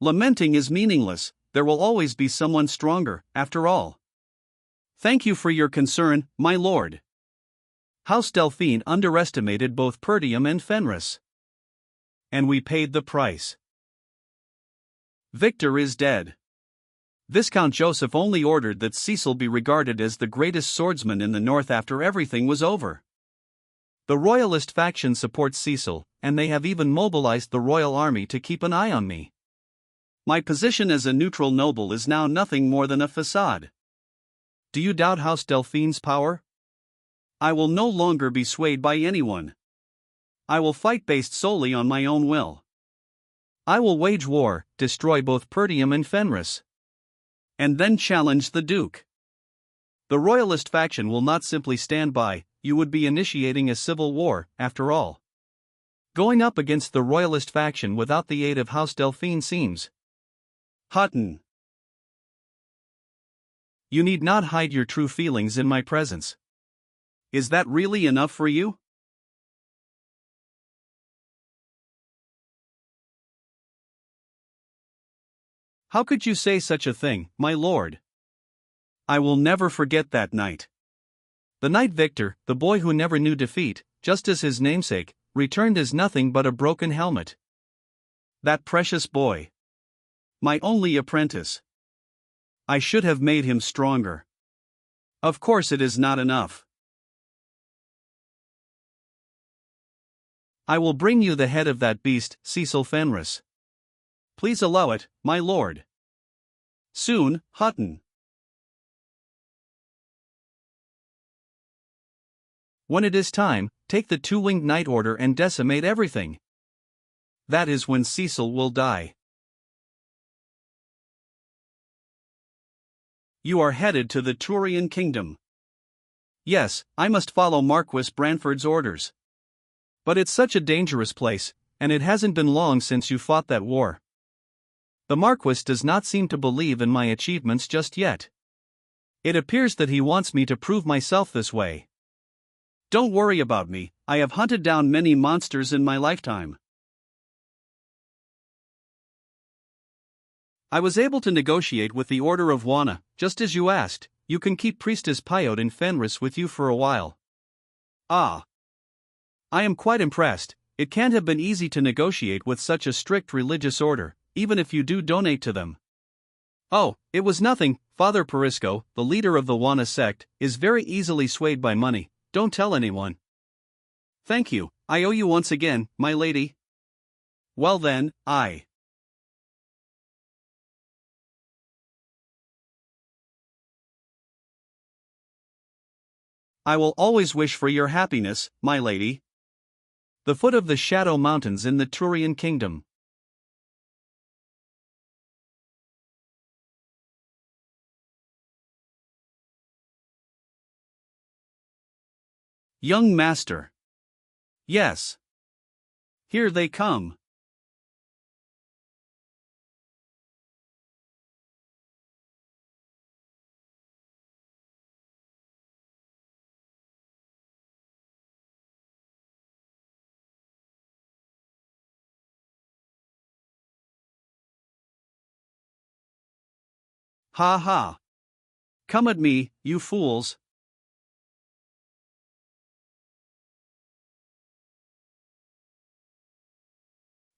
Lamenting is meaningless, there will always be someone stronger, after all. Thank you for your concern, my lord. House Delphine underestimated both Perdium and Fenris. And we paid the price. Victor is dead. Viscount Joseph only ordered that Cecil be regarded as the greatest swordsman in the north after everything was over. The royalist faction supports Cecil, and they have even mobilized the royal army to keep an eye on me. My position as a neutral noble is now nothing more than a facade. Do you doubt House Delphine's power? I will no longer be swayed by anyone. I will fight based solely on my own will. I will wage war, destroy both Perdium and Fenris. And then challenge the Duke. The royalist faction will not simply stand by, you would be initiating a civil war, after all. Going up against the royalist faction without the aid of House Delphine seems. Hutton. You need not hide your true feelings in my presence. Is that really enough for you? How could you say such a thing, my lord? I will never forget that night. The night Victor, the boy who never knew defeat, just as his namesake, returned as nothing but a broken helmet. That precious boy. My only apprentice. I should have made him stronger. Of course it is not enough. I will bring you the head of that beast, Cecil Fenris. Please allow it, my lord. Soon, Hutton. When it is time, take the two-winged Night Order and decimate everything. That is when Cecil will die. You are headed to the Turian kingdom. Yes, I must follow Marquis Branford's orders. But it's such a dangerous place, and it hasn't been long since you fought that war. The Marquis does not seem to believe in my achievements just yet. It appears that he wants me to prove myself this way. Don't worry about me, I have hunted down many monsters in my lifetime. I was able to negotiate with the Order of Wana, just as you asked. You can keep Priestess Pyot and Fenris with you for a while. Ah. I am quite impressed. It can't have been easy to negotiate with such a strict religious order, even if you do donate to them. Oh, it was nothing. Father Perisco, the leader of the Wana sect, is very easily swayed by money. Don't tell anyone. Thank you, I owe you once again, my lady. Well then, I will always wish for your happiness, my lady. The foot of the Shadow Mountains in the Turian Kingdom. Young master. Yes. Here they come. Ha ha. Come at me, you fools.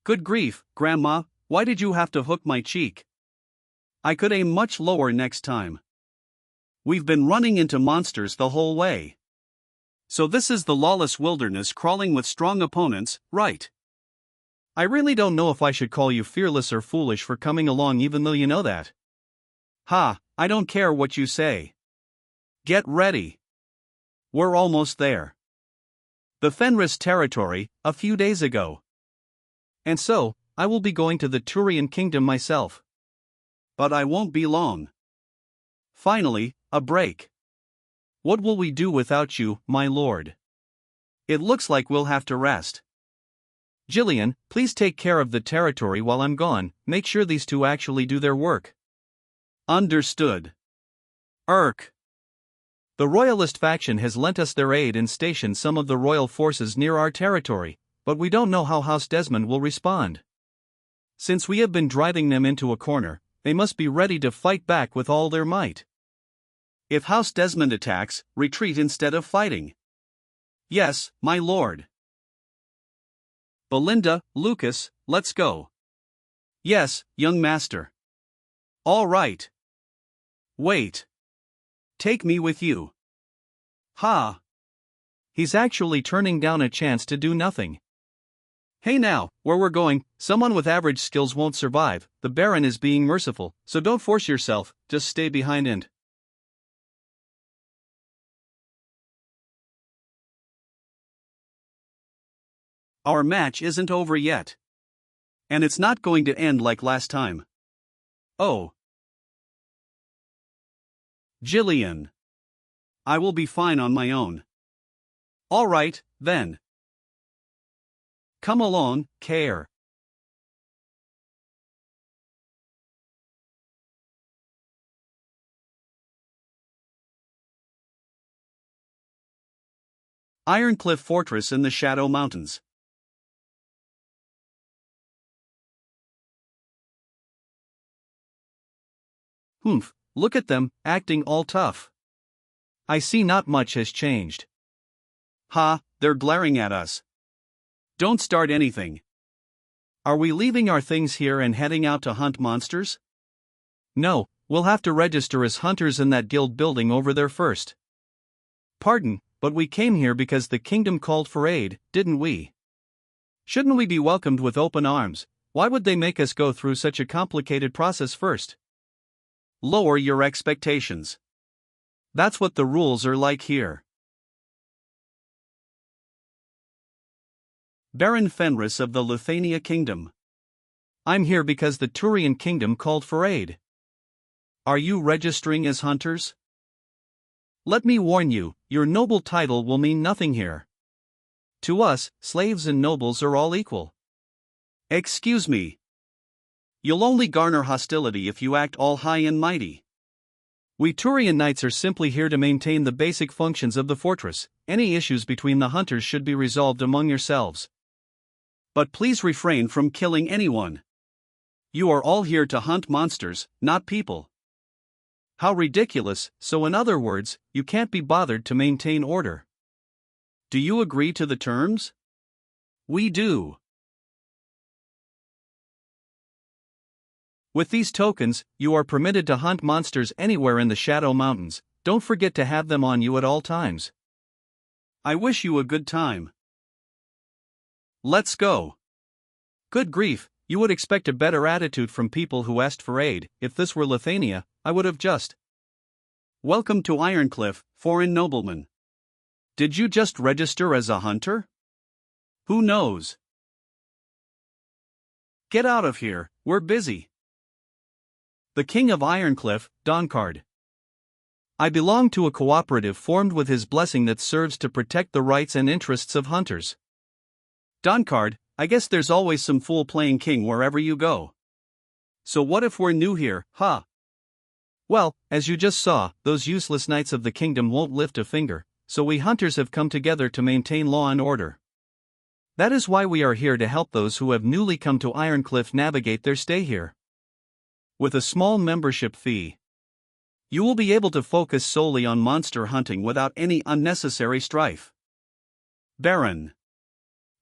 Good grief, Grandma, why did you have to hook my cheek? I could aim much lower next time. We've been running into monsters the whole way. So this is the lawless wilderness crawling with strong opponents, right? I really don't know if I should call you fearless or foolish for coming along even though you know that. Ha, I don't care what you say. Get ready. We're almost there. The Fenris territory, a few days ago. And so, I will be going to the Turian kingdom myself. But I won't be long. Finally, a break. What will we do without you, my lord? It looks like we'll have to rest. Jillian, please take care of the territory while I'm gone. Make sure these two actually do their work. Understood. The royalist faction has lent us their aid and stationed some of the royal forces near our territory, but we don't know how House Desmond will respond. Since we have been driving them into a corner, they must be ready to fight back with all their might. If House Desmond attacks, retreat instead of fighting. Yes, my lord. Belinda, Lucas, let's go. Yes, young master. All right. Wait. Take me with you. Ha! He's actually turning down a chance to do nothing. Hey now, where we're going, someone with average skills won't survive. The Baron is being merciful, so don't force yourself, just stay behind and. Our match isn't over yet. And it's not going to end like last time. Oh. Jillian. I will be fine on my own. All right, then. Come along, Care. Ironcliff Fortress in the Shadow Mountains. Humph, look at them, acting all tough. I see not much has changed. Ha, they're glaring at us. Don't start anything. Are we leaving our things here and heading out to hunt monsters? No, we'll have to register as hunters in that guild building over there first. Pardon, but we came here because the kingdom called for aid, didn't we? Shouldn't we be welcomed with open arms? Why would they make us go through such a complicated process first? Lower your expectations. That's what the rules are like here. Baron Fenris of the Lithuania Kingdom. I'm here because the Turian kingdom called for aid. Are you registering as hunters? Let me warn you, your noble title will mean nothing here. To us, slaves and nobles are all equal. Excuse me. You'll only garner hostility if you act all high and mighty. We Turian knights are simply here to maintain the basic functions of the fortress. Any issues between the hunters should be resolved among yourselves. But please refrain from killing anyone. You are all here to hunt monsters, not people. How ridiculous, so in other words, you can't be bothered to maintain order. Do you agree to the terms? We do. With these tokens, you are permitted to hunt monsters anywhere in the Shadow Mountains. Don't forget to have them on you at all times. I wish you a good time. Let's go. Good grief, you would expect a better attitude from people who asked for aid. If this were Lithuania, I would have just. Welcome to Ironcliff, foreign nobleman. Did you just register as a hunter? Who knows? Get out of here, we're busy. The King of Ironcliff, Doncard. I belong to a cooperative formed with his blessing that serves to protect the rights and interests of hunters. Doncard, I guess there's always some fool playing king wherever you go. So what if we're new here, huh? Well, as you just saw, those useless knights of the kingdom won't lift a finger, so we hunters have come together to maintain law and order. That is why we are here to help those who have newly come to Ironcliff navigate their stay here. With a small membership fee, you will be able to focus solely on monster hunting without any unnecessary strife. Baron.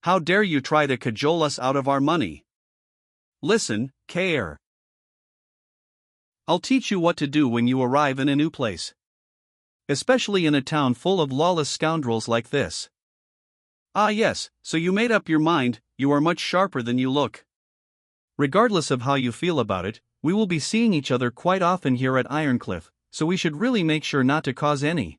How dare you try to cajole us out of our money? Listen, Care. I'll teach you what to do when you arrive in a new place. Especially in a town full of lawless scoundrels like this. Ah yes, so you made up your mind. You are much sharper than you look. Regardless of how you feel about it, we will be seeing each other quite often here at Ironcliff, so we should really make sure not to cause any.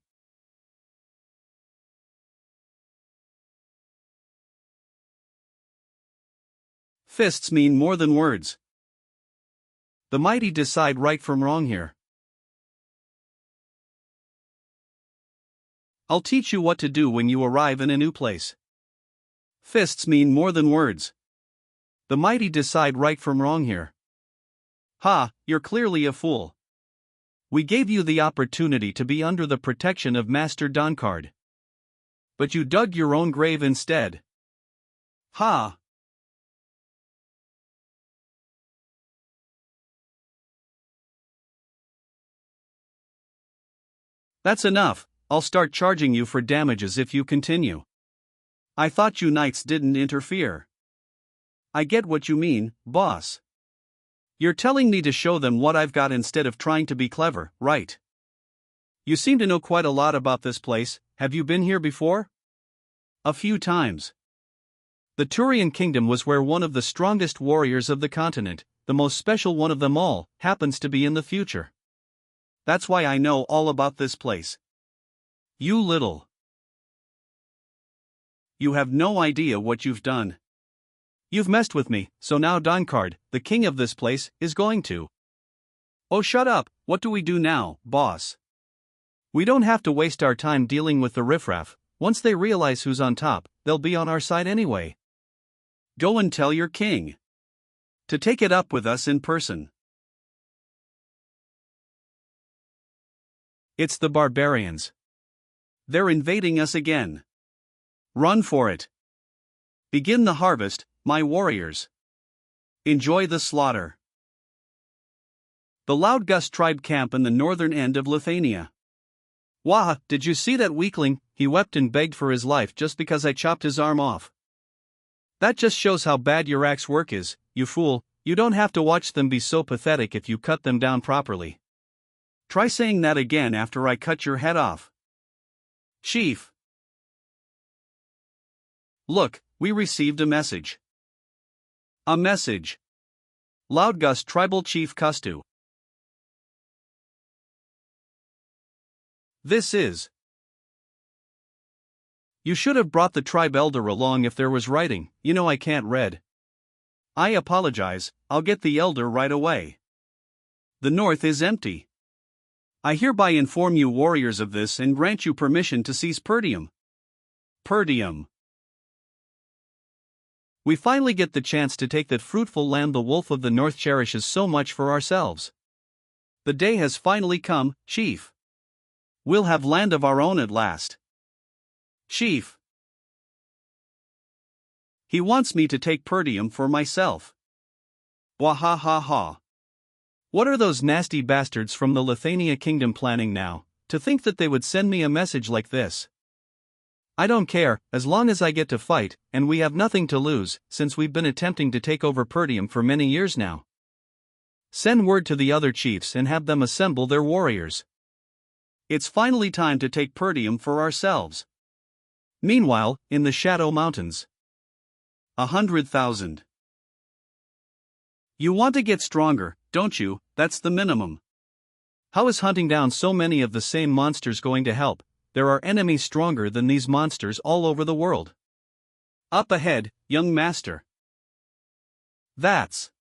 Fists mean more than words. The mighty decide right from wrong here. I'll teach you what to do when you arrive in a new place. Fists mean more than words. The mighty decide right from wrong here. Ha, you're clearly a fool. We gave you the opportunity to be under the protection of Master Donkard. But you dug your own grave instead. Ha! That's enough. I'll start charging you for damages if you continue. I thought you knights didn't interfere. I get what you mean, boss. You're telling me to show them what I've got instead of trying to be clever, right? You seem to know quite a lot about this place. Have you been here before? A few times. The Turian kingdom was where one of the strongest warriors of the continent, the most special one of them all, happens to be in the future. That's why I know all about this place. You little. You have no idea what you've done. You've messed with me, so now Donkard, the king of this place, is going to. Oh, shut up. What do we do now, boss? We don't have to waste our time dealing with the riffraff. Once they realize who's on top, they'll be on our side anyway. Go and tell your king to take it up with us in person. It's the barbarians. They're invading us again. Run for it. Begin the harvest, my warriors. Enjoy the slaughter. The Loudgust tribe camp in the northern end of Lithuania. Wah, did you see that weakling? He wept and begged for his life just because I chopped his arm off. That just shows how bad your axe work is, you fool. You don't have to watch them be so pathetic if you cut them down properly. Try saying that again after I cut your head off. Chief. Look, we received a message. A message. Loudgust Tribal Chief Kustu. This is. You should have brought the tribe elder along if there was writing. You know I can't read. I apologize, I'll get the elder right away. The north is empty. I hereby inform you warriors of this and grant you permission to seize Perdium. Perdium. We finally get the chance to take that fruitful land the Wolf of the North cherishes so much for ourselves. The day has finally come, Chief. We'll have land of our own at last. Chief. He wants me to take Perdium for myself. Wahahaha. What are those nasty bastards from the Lithuania kingdom planning now, to think that they would send me a message like this? I don't care, as long as I get to fight, and we have nothing to lose, since we've been attempting to take over Perdium for many years now. Send word to the other chiefs and have them assemble their warriors. It's finally time to take Perdium for ourselves. Meanwhile, in the Shadow Mountains. 100,000. You want to get stronger, don't you? That's the minimum. How is hunting down so many of the same monsters going to help? There are enemies stronger than these monsters all over the world. Up ahead, young master. That's.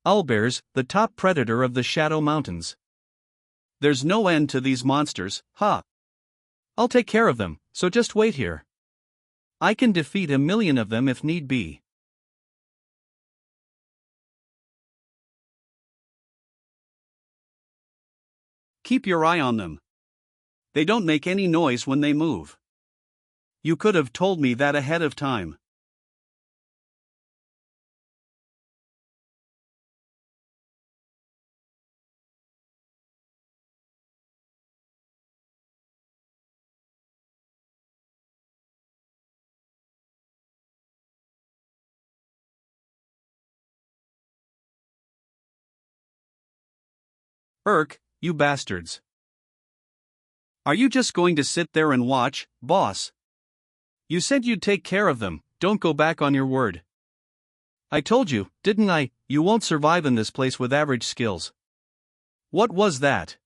Owlbears, the top predator of the Shadow Mountains. There's no end to these monsters, huh? I'll take care of them, so just wait here. I can defeat 1,000,000 of them if need be. Keep your eye on them. They don't make any noise when they move. You could have told me that ahead of time. You bastards. Are you just going to sit there and watch, boss? You said you'd take care of them, don't go back on your word. I told you, didn't I, you won't survive in this place with average skills. What was that?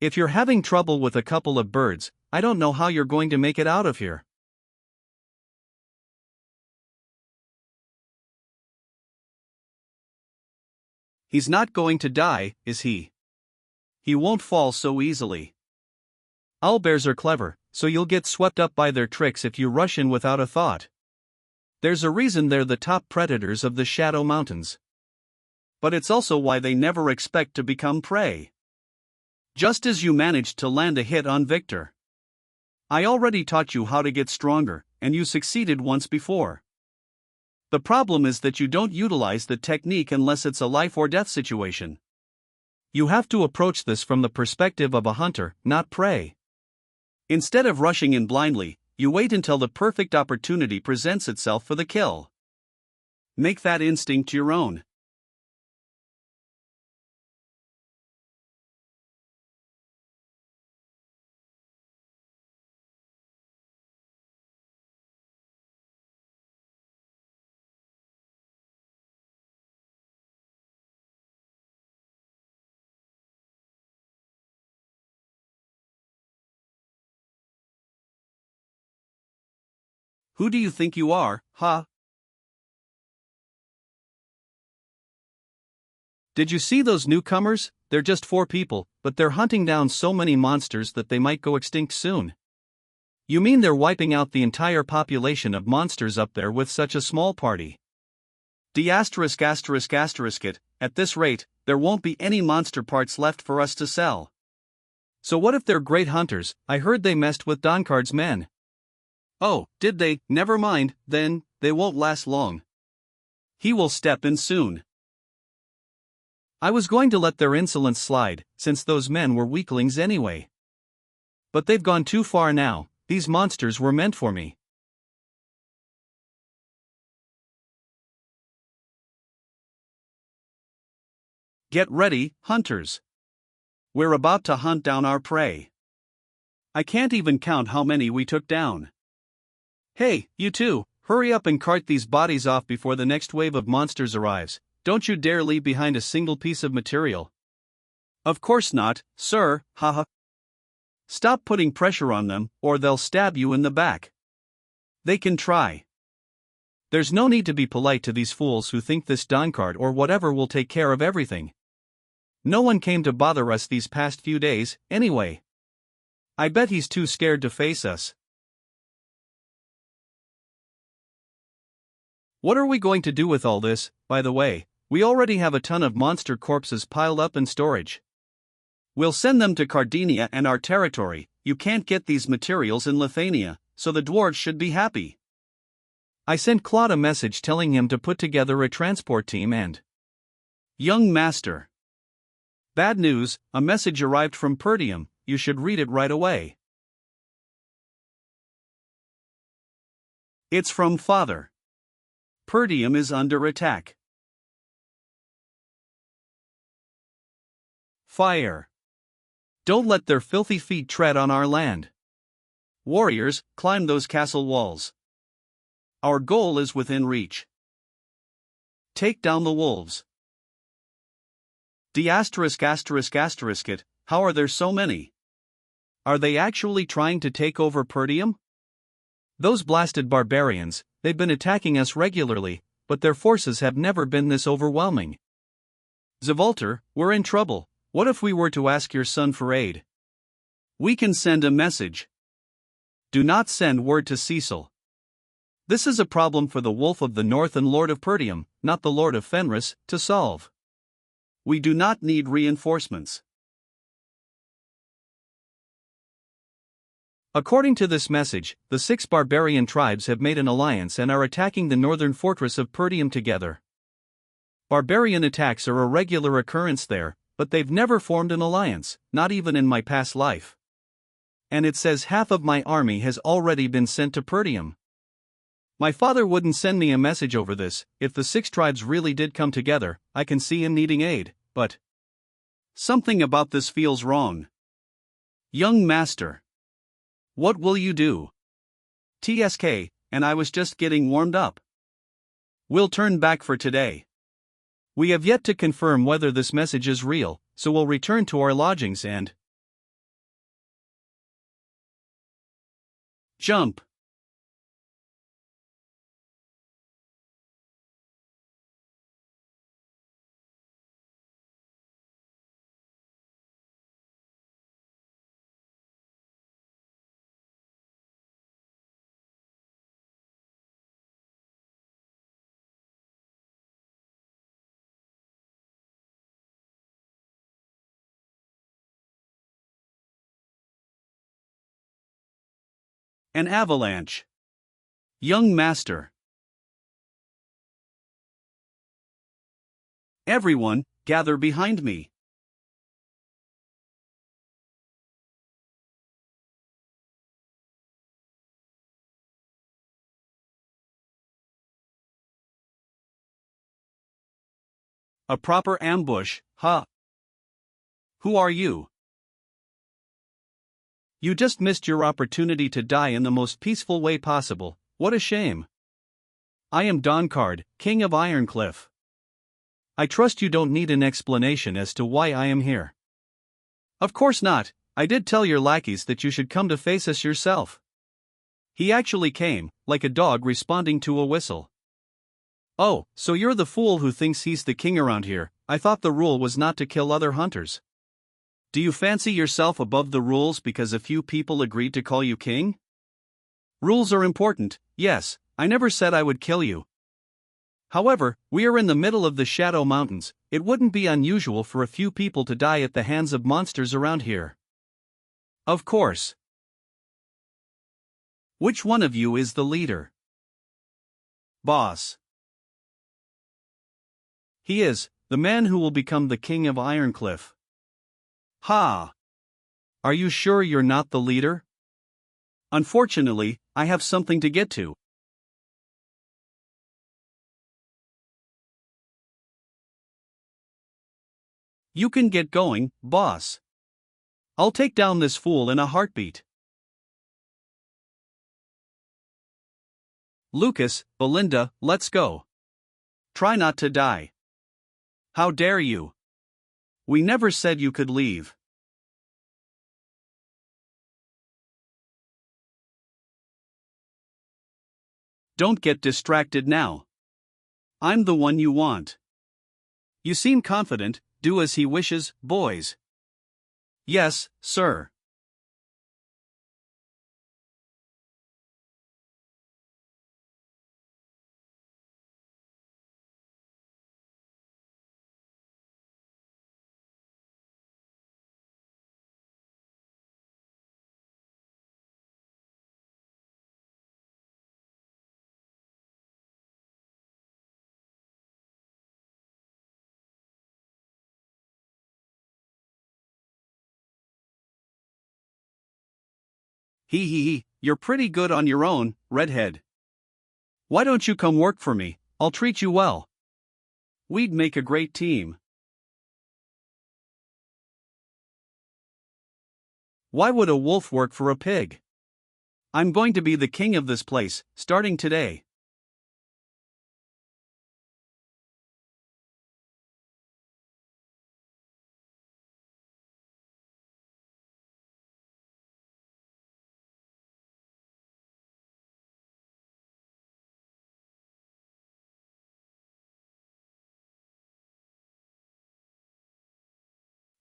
If you're having trouble with a couple of birds, I don't know how you're going to make it out of here. He's not going to die, is he? He won't fall so easily. Owlbears are clever, so you'll get swept up by their tricks if you rush in without a thought. There's a reason they're the top predators of the Shadow Mountains. But it's also why they never expect to become prey. Just as you managed to land a hit on Victor. I already taught you how to get stronger, and you succeeded once before. The problem is that you don't utilize the technique unless it's a life or death situation. You have to approach this from the perspective of a hunter, not prey. Instead of rushing in blindly, you wait until the perfect opportunity presents itself for the kill. Make that instinct your own. Who do you think you are, huh? Did you see those newcomers? They're just 4 people, but they're hunting down so many monsters that they might go extinct soon. You mean they're wiping out the entire population of monsters up there with such a small party? It, at this rate, there won't be any monster parts left for us to sell. So what if they're great hunters? I heard they messed with Donkard's men. Oh, did they? Never mind, then, they won't last long. He will step in soon. I was going to let their insolence slide, since those men were weaklings anyway. But they've gone too far now. These monsters were meant for me. Get ready, hunters. We're about to hunt down our prey. I can't even count how many we took down. Hey, you two, hurry up and cart these bodies off before the next wave of monsters arrives. Don't you dare leave behind a single piece of material. Of course not, sir, haha. Stop putting pressure on them, or they'll stab you in the back. They can try. There's no need to be polite to these fools who think this Donkard or whatever will take care of everything. No one came to bother us these past few days, anyway. I bet he's too scared to face us. What are we going to do with all this, by the way? We already have a ton of monster corpses piled up in storage. We'll send them to Cardinia and our territory. You can't get these materials in Lithuania, so the dwarves should be happy. I sent Claude a message telling him to put together a transport team and... Young master. Bad news, a message arrived from Perdium. You should read it right away. It's from Father. Perdium is under attack. Fire. Don't let their filthy feet tread on our land. Warriors, climb those castle walls. Our goal is within reach. Take down the wolves. It, how are there so many? Are they actually trying to take over Perdium? Those blasted barbarians, they've been attacking us regularly, but their forces have never been this overwhelming. Zavalter, we're in trouble. What if we were to ask your son for aid? We can send a message. Do not send word to Cecil. This is a problem for the Wolf of the North and Lord of Perdium, not the Lord of Fenris, to solve. We do not need reinforcements. According to this message, the 6 barbarian tribes have made an alliance and are attacking the northern fortress of Perdium together. Barbarian attacks are a regular occurrence there, but they've never formed an alliance, not even in my past life. And it says half of my army has already been sent to Perdium. My father wouldn't send me a message over this. If the 6 tribes really did come together, I can see him needing aid, but... something about this feels wrong. Young master. What will you do? TSK, and I was just getting warmed up. We'll turn back for today. We have yet to confirm whether this message is real, so we'll return to our lodgings and... Jump. An avalanche. Young master. Everyone, gather behind me. A proper ambush, huh? Who are you? You just missed your opportunity to die in the most peaceful way possible. What a shame. I am Doncard, King of Ironcliff. I trust you don't need an explanation as to why I am here. Of course not, I did tell your lackeys that you should come to face us yourself. He actually came, like a dog responding to a whistle. Oh, so you're the fool who thinks he's the king around here. I thought the rule was not to kill other hunters. Do you fancy yourself above the rules because a few people agreed to call you king? Rules are important, yes, I never said I would kill you. However, we are in the middle of the Shadow Mountains, it wouldn't be unusual for a few people to die at the hands of monsters around here. Of course. Which one of you is the leader? Boss. He is, the man who will become the king of Ironcliff. Ha! Are you sure you're not the leader? Unfortunately, I have something to get to. You can get going, boss. I'll take down this fool in a heartbeat. Lucas, Belinda, let's go. Try not to die. How dare you? We never said you could leave. Don't get distracted now. I'm the one you want. You seem confident, do as he wishes, boys. Yes, sir. Hee, you're pretty good on your own, redhead. Why don't you come work for me? I'll treat you well. We'd make a great team. Why would a wolf work for a pig? I'm going to be the king of this place, starting today.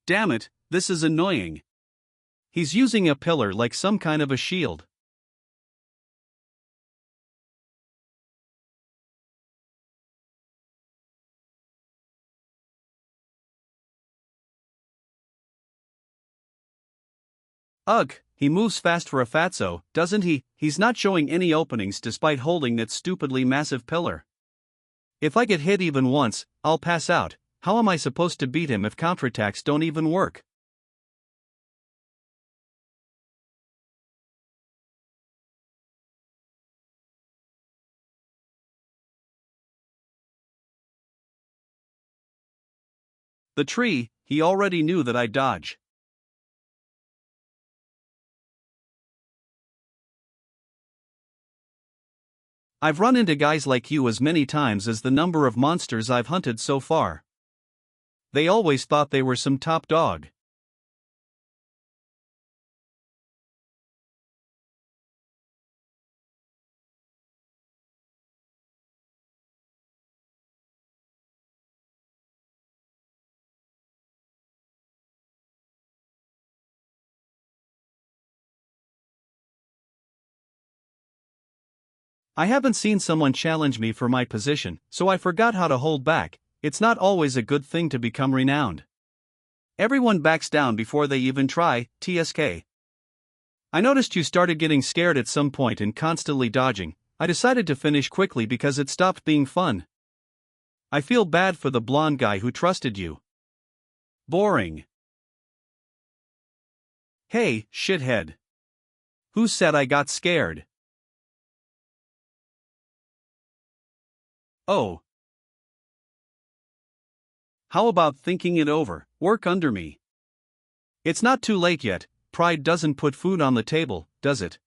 Damn it, this is annoying. He's using a pillar like some kind of a shield. Ugh, he moves fast for a fatso, doesn't he? He's not showing any openings despite holding that stupidly massive pillar. If I get hit even once, I'll pass out. How am I supposed to beat him if counterattacks don't even work? The tree, he already knew that I'd dodge. I've run into guys like you as many times as the number of monsters I've hunted so far. They always thought they were some top dog. I haven't seen someone challenge me for my position, so I forgot how to hold back. It's not always a good thing to become renowned. Everyone backs down before they even try, TSK. I noticed you started getting scared at some point and constantly dodging. I decided to finish quickly because it stopped being fun. I feel bad for the blonde guy who trusted you. Boring. Hey, shithead. Who said I got scared? Oh. How about thinking it over? Work under me. It's not too late yet. Pride doesn't put food on the table, does it?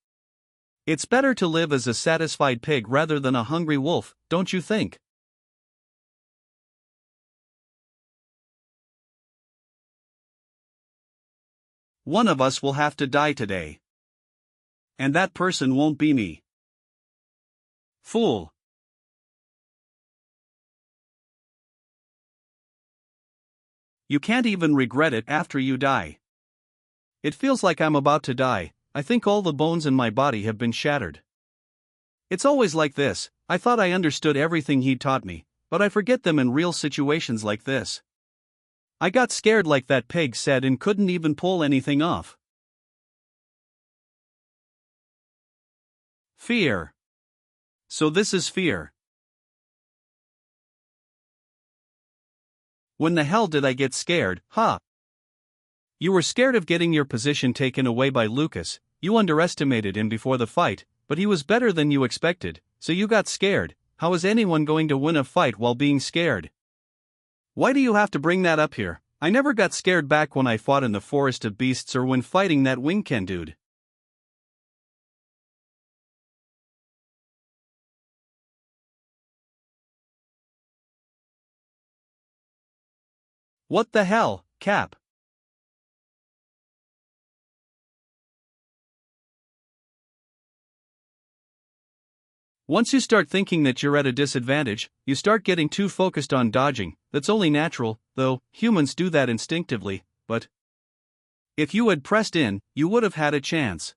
It's better to live as a satisfied pig rather than a hungry wolf, don't you think? One of us will have to die today. And that person won't be me. Fool. You can't even regret it after you die. It feels like I'm about to die. I think all the bones in my body have been shattered. It's always like this. I thought I understood everything he taught me, but I forget them in real situations like this. I got scared like that pig said and couldn't even pull anything off. Fear. So this is fear. When the hell did I get scared, huh? You were scared of getting your position taken away by Lucas. You underestimated him before the fight, but he was better than you expected, so you got scared. How is anyone going to win a fight while being scared? Why do you have to bring that up here? I never got scared back when I fought in the Forest of Beasts or when fighting that Wingken dude. What the hell, Cap? Once you start thinking that you're at a disadvantage, you start getting too focused on dodging. That's only natural, though. Humans do that instinctively, but if you had pressed in, you would have had a chance.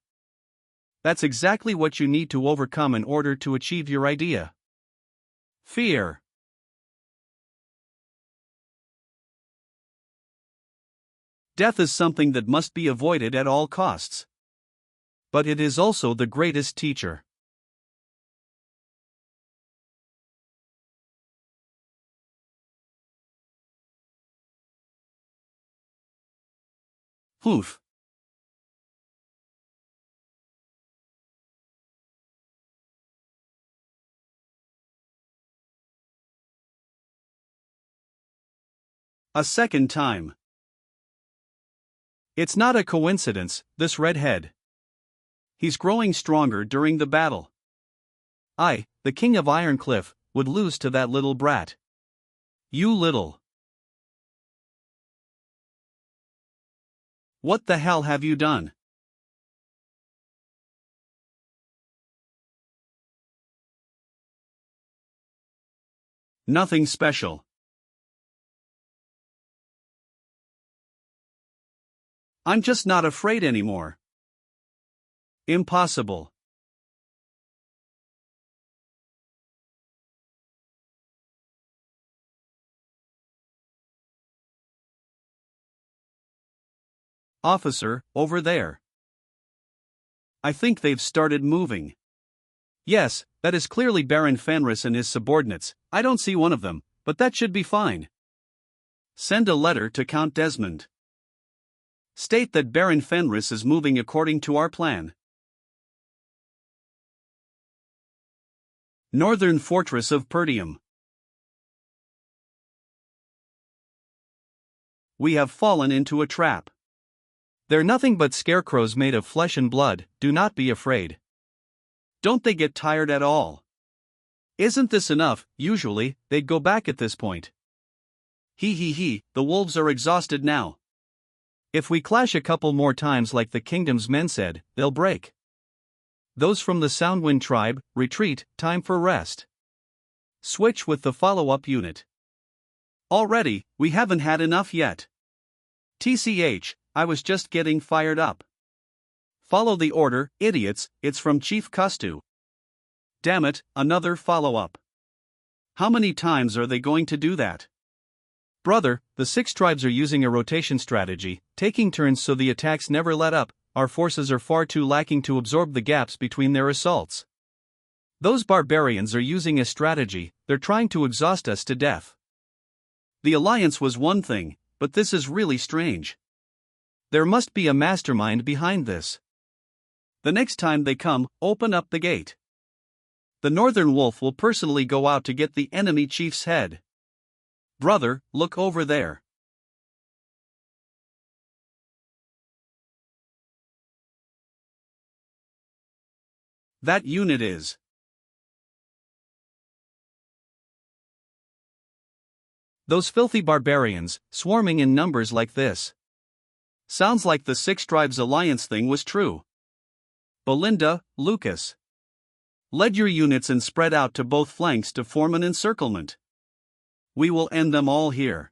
That's exactly what you need to overcome in order to achieve your idea. Fear. Death is something that must be avoided at all costs. But it is also the greatest teacher. Poof. A second time. It's not a coincidence, this redhead. He's growing stronger during the battle. I, the king of Ironcliff, would lose to that little brat. You little. What the hell have you done? Nothing special. I'm just not afraid anymore. Impossible. Officer, over there. I think they've started moving. Yes, that is clearly Baron Fenris and his subordinates. I don't see one of them, but that should be fine. Send a letter to Count Desmond. State that Baron Fenris is moving according to our plan. Northern Fortress of Perdium. We have fallen into a trap. They're nothing but scarecrows made of flesh and blood. Do not be afraid. Don't they get tired at all? Isn't this enough? Usually, they'd go back at this point. The wolves are exhausted now. If we clash a couple more times like the kingdom's men said, they'll break. Those from the Soundwind tribe, retreat, time for rest. Switch with the follow-up unit. Already, we haven't had enough yet. TCH, I was just getting fired up. Follow the order, idiots, it's from Chief Kustu. Damn it, another follow-up. How many times are they going to do that? Brother, the 6 tribes are using a rotation strategy, taking turns so the attacks never let up. Our forces are far too lacking to absorb the gaps between their assaults. Those barbarians are using a strategy, they're trying to exhaust us to death. The alliance was one thing, but this is really strange. There must be a mastermind behind this. The next time they come, open up the gate. The Northern Wolf will personally go out to get the enemy chief's head. Brother, look over there. That unit is. Those filthy barbarians, swarming in numbers like this. Sounds like the 6 tribes alliance thing was true. Belinda, Lucas. Lead your units and spread out to both flanks to form an encirclement. We will end them all here.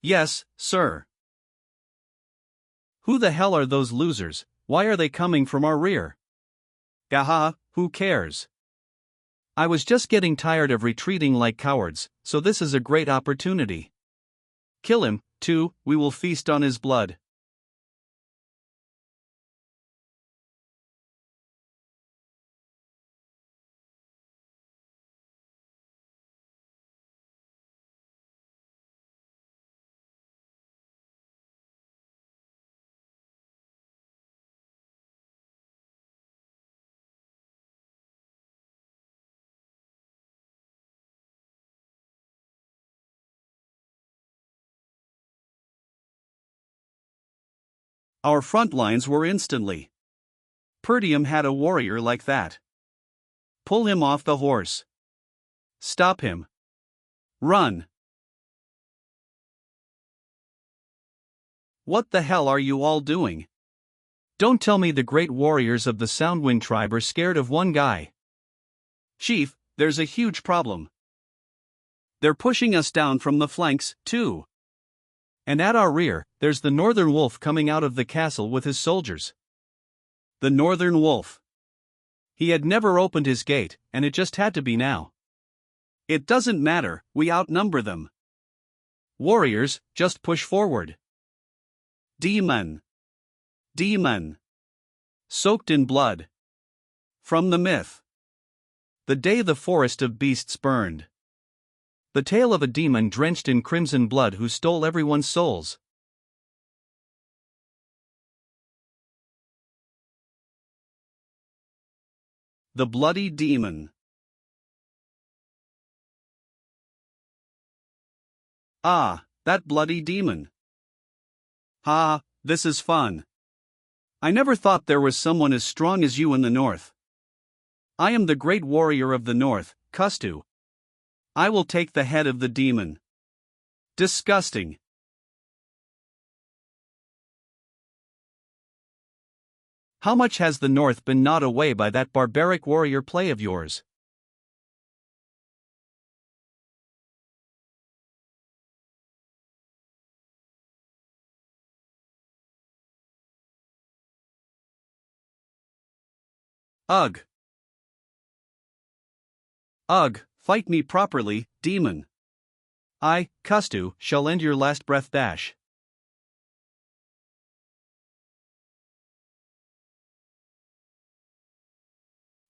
Yes, sir. Who the hell are those losers? Why are they coming from our rear? Gaha, who cares? I was just getting tired of retreating like cowards, so this is a great opportunity. Kill him, too, we will feast on his blood. Our front lines were instantly. Perdium had a warrior like that. Pull him off the horse. Stop him. Run. What the hell are you all doing? Don't tell me the great warriors of the Soundwind tribe are scared of one guy. Chief, there's a huge problem. They're pushing us down from the flanks, too. And at our rear, there's the Northern Wolf coming out of the castle with his soldiers. The Northern Wolf. He had never opened his gate, and it just had to be now. It doesn't matter, we outnumber them. Warriors, just push forward. Demon. Demon. Soaked in blood. From the myth. The day the forest of beasts burned. The tale of a demon drenched in crimson blood who stole everyone's souls. The bloody demon. Ah, that bloody demon. Ha, this is fun. I never thought there was someone as strong as you in the north. I am the great warrior of the north, Kustu. I will take the head of the demon. Disgusting. How much has the north been gnawed away by that barbaric warrior play of yours? Ugh. Ugh, fight me properly, demon. I, Kustu, shall end your last breath dash.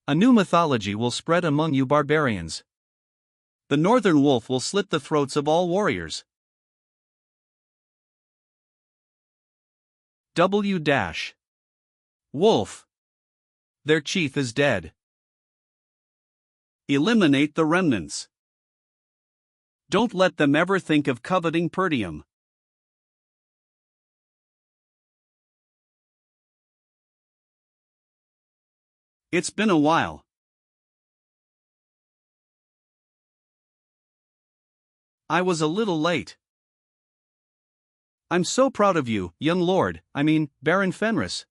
A new mythology will spread among you barbarians. The Northern Wolf will slit the throats of all warriors. W dash. Wolf. Their chief is dead. Eliminate the remnants. Don't let them ever think of coveting Perdium. It's been a while. I was a little late. I'm so proud of you, young lord, Baron Fenris.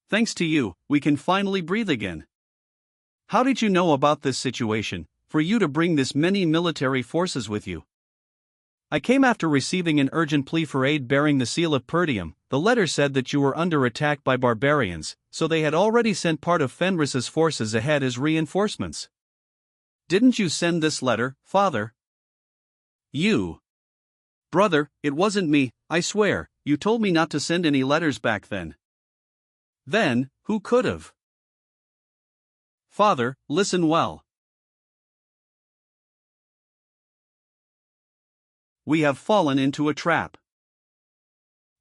Thanks to you, we can finally breathe again. How did you know about this situation, for you to bring this many military forces with you? I came after receiving an urgent plea for aid bearing the seal of Perdium. The letter said that you were under attack by barbarians, so they had already sent part of Fenris's forces ahead as reinforcements. Didn't you send this letter, father? You. Brother, it wasn't me, I swear, you told me not to send any letters back then. Then, who could've? Father, listen well. We have fallen into a trap.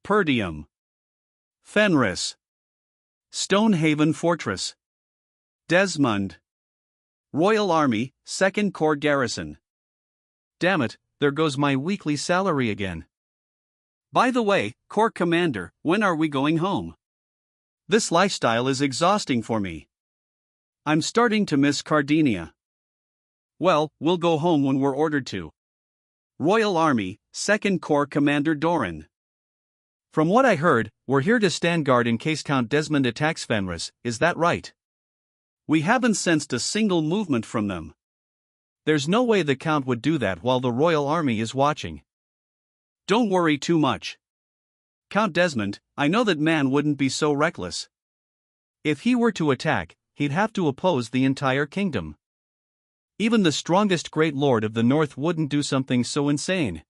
Perdium. Fenris. Stonehaven Fortress. Desmond. Royal Army, 2nd Corps Garrison. Damn it, there goes my weekly salary again. By the way, Corps Commander, when are we going home? This lifestyle is exhausting for me. I'm starting to miss Cardinia. Well, we'll go home when we're ordered to. Royal Army, 2nd Corps Commander Doran. From what I heard, we're here to stand guard in case Count Desmond attacks Fenris, is that right? We haven't sensed a single movement from them. There's no way the Count would do that while the Royal Army is watching. Don't worry too much. Count Desmond, I know that man wouldn't be so reckless. If he were to attack, he'd have to oppose the entire kingdom. Even the strongest great lord of the north wouldn't do something so insane.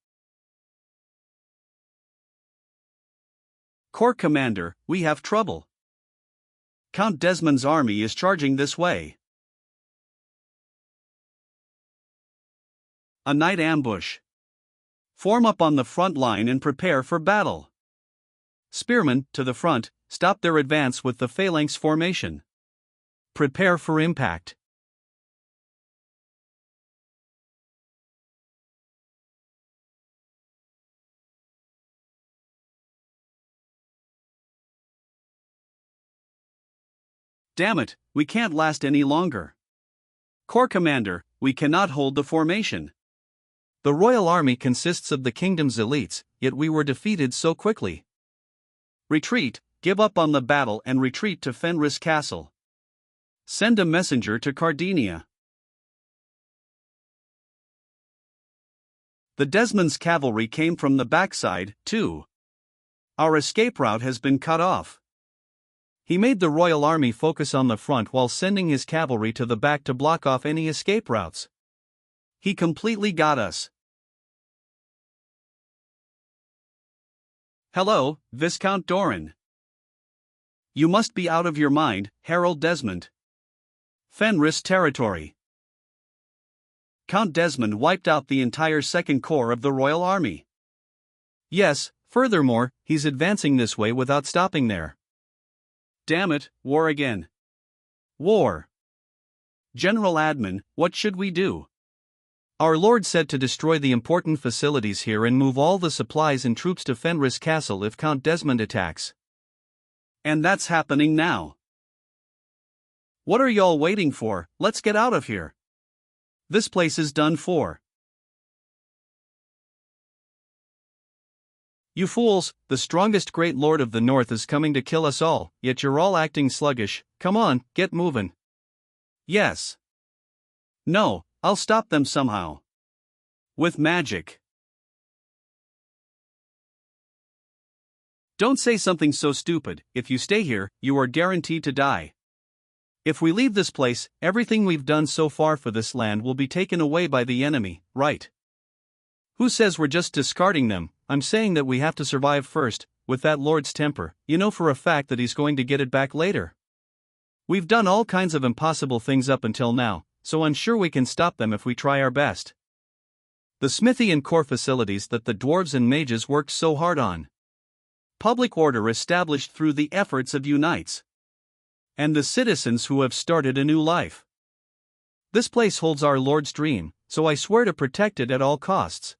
Corps Commander, we have trouble. Count Desmond's army is charging this way. A night ambush. Form up on the front line and prepare for battle. Spearmen, to the front, stop their advance with the phalanx formation. Prepare for impact. Damn it, we can't last any longer. Corps Commander, we cannot hold the formation. The Royal Army consists of the kingdom's elites, yet we were defeated so quickly. Retreat, give up on the battle and retreat to Fenris Castle. Send a messenger to Cardinia. The Desmond's cavalry came from the backside, too. Our escape route has been cut off. He made the Royal Army focus on the front while sending his cavalry to the back to block off any escape routes. He completely got us. Hello, Viscount Doran. You must be out of your mind, Harold Desmond. Fenris territory. Count Desmond wiped out the entire 2nd Corps of the Royal Army. Yes, furthermore, he's advancing this way without stopping there. Damn it, war again. War. General Admin, what should we do? Our lord said to destroy the important facilities here and move all the supplies and troops to Fenris Castle if Count Desmond attacks. And that's happening now. What are y'all waiting for? Let's get out of here. This place is done for. You fools, the strongest great lord of the north is coming to kill us all, yet you're all acting sluggish. Come on, get moving. Yes. No, I'll stop them somehow. With magic. Don't say something so stupid. If you stay here, you are guaranteed to die. If we leave this place, everything we've done so far for this land will be taken away by the enemy, right? Who says we're just discarding them? I'm saying that we have to survive first. With that lord's temper, you know for a fact that he's going to get it back later. We've done all kinds of impossible things up until now, so I'm sure we can stop them if we try our best. The smithy and core facilities that the dwarves and mages worked so hard on. Public order established through the efforts of unites. And the citizens who have started a new life. This place holds our Lord's dream, so I swear to protect it at all costs.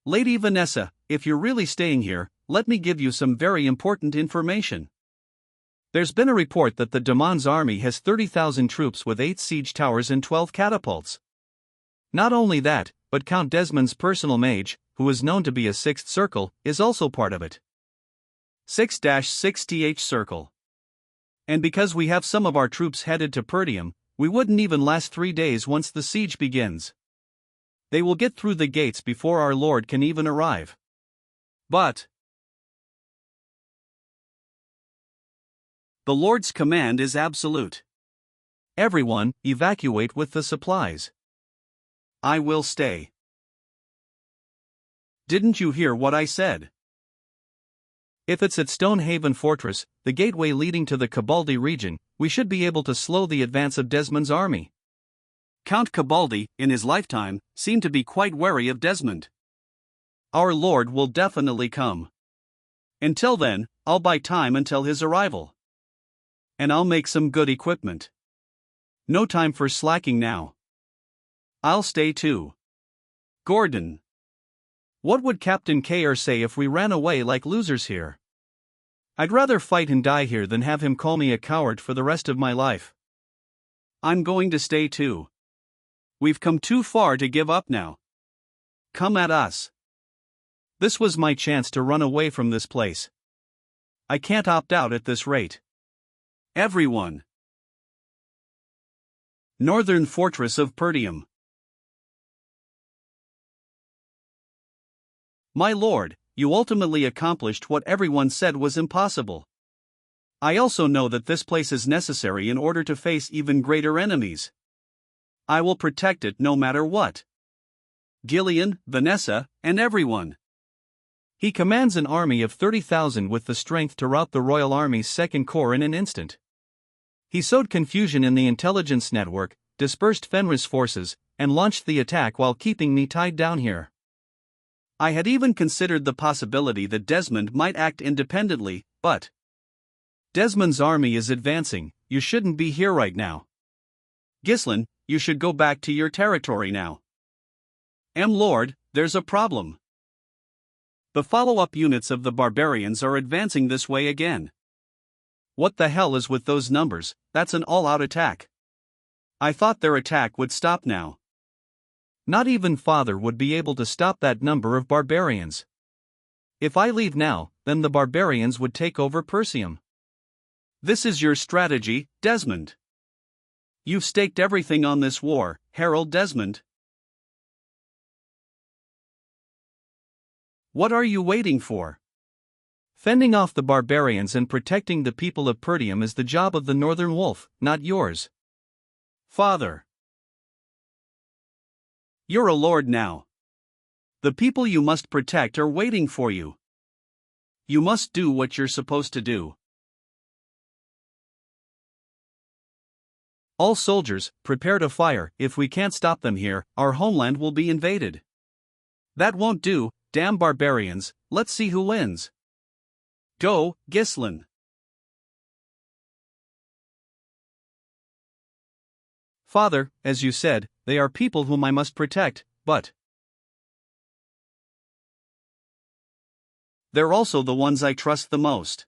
Lady Vanessa, if you're really staying here, let me give you some very important information. There's been a report that the Damon's army has 30,000 troops with 8 siege towers and 12 catapults. Not only that, but Count Desmond's personal mage, who is known to be a 6th circle, is also part of it. 6-6th circle. And because we have some of our troops headed to Perdium, we wouldn't even last 3 days once the siege begins. They will get through the gates before our Lord can even arrive. But The Lord's command is absolute. Everyone, evacuate with the supplies. I will stay. Didn't you hear what I said? If it's at Stonehaven Fortress, the gateway leading to the Cabaldi region, we should be able to slow the advance of Desmond's army. Count Cabaldi, in his lifetime, seemed to be quite wary of Desmond. Our Lord will definitely come. Until then, I'll buy time until his arrival. And I'll make some good equipment. No time for slacking now. I'll stay too. Gordon. What would Captain Kayer say if we ran away like losers here? I'd rather fight and die here than have him call me a coward for the rest of my life. I'm going to stay too. We've come too far to give up now. Come at us. This was my chance to run away from this place. I can't opt out at this rate. Everyone. Northern Fortress of Pertium. My lord, you ultimately accomplished what everyone said was impossible. I also know that this place is necessary in order to face even greater enemies. I will protect it no matter what. Gillian, Vanessa, and everyone. He commands an army of 30,000 with the strength to rout the Royal Army's Second Corps in an instant. He sowed confusion in the intelligence network, dispersed Fenris forces, and launched the attack while keeping me tied down here. I had even considered the possibility that Desmond might act independently, but Desmond's army is advancing. You shouldn't be here right now. Ghislain, you should go back to your territory now. Lord, there's a problem. The follow-up units of the barbarians are advancing this way again. What the hell is with those numbers? That's an all-out attack. I thought their attack would stop now. Not even Father would be able to stop that number of barbarians. If I leave now, then the barbarians would take over Perseum. This is your strategy, Desmond. You've staked everything on this war, Harold Desmond. What are you waiting for? Fending off the barbarians and protecting the people of Pertium is the job of the Northern Wolf, not yours. Father. You're a lord now. The people you must protect are waiting for you. You must do what you're supposed to do. All soldiers, prepare to fire. If we can't stop them here, our homeland will be invaded. That won't do, damn barbarians. Let's see who wins. Go, Ghislain. Father, as you said, they are people whom I must protect, but they're also the ones I trust the most.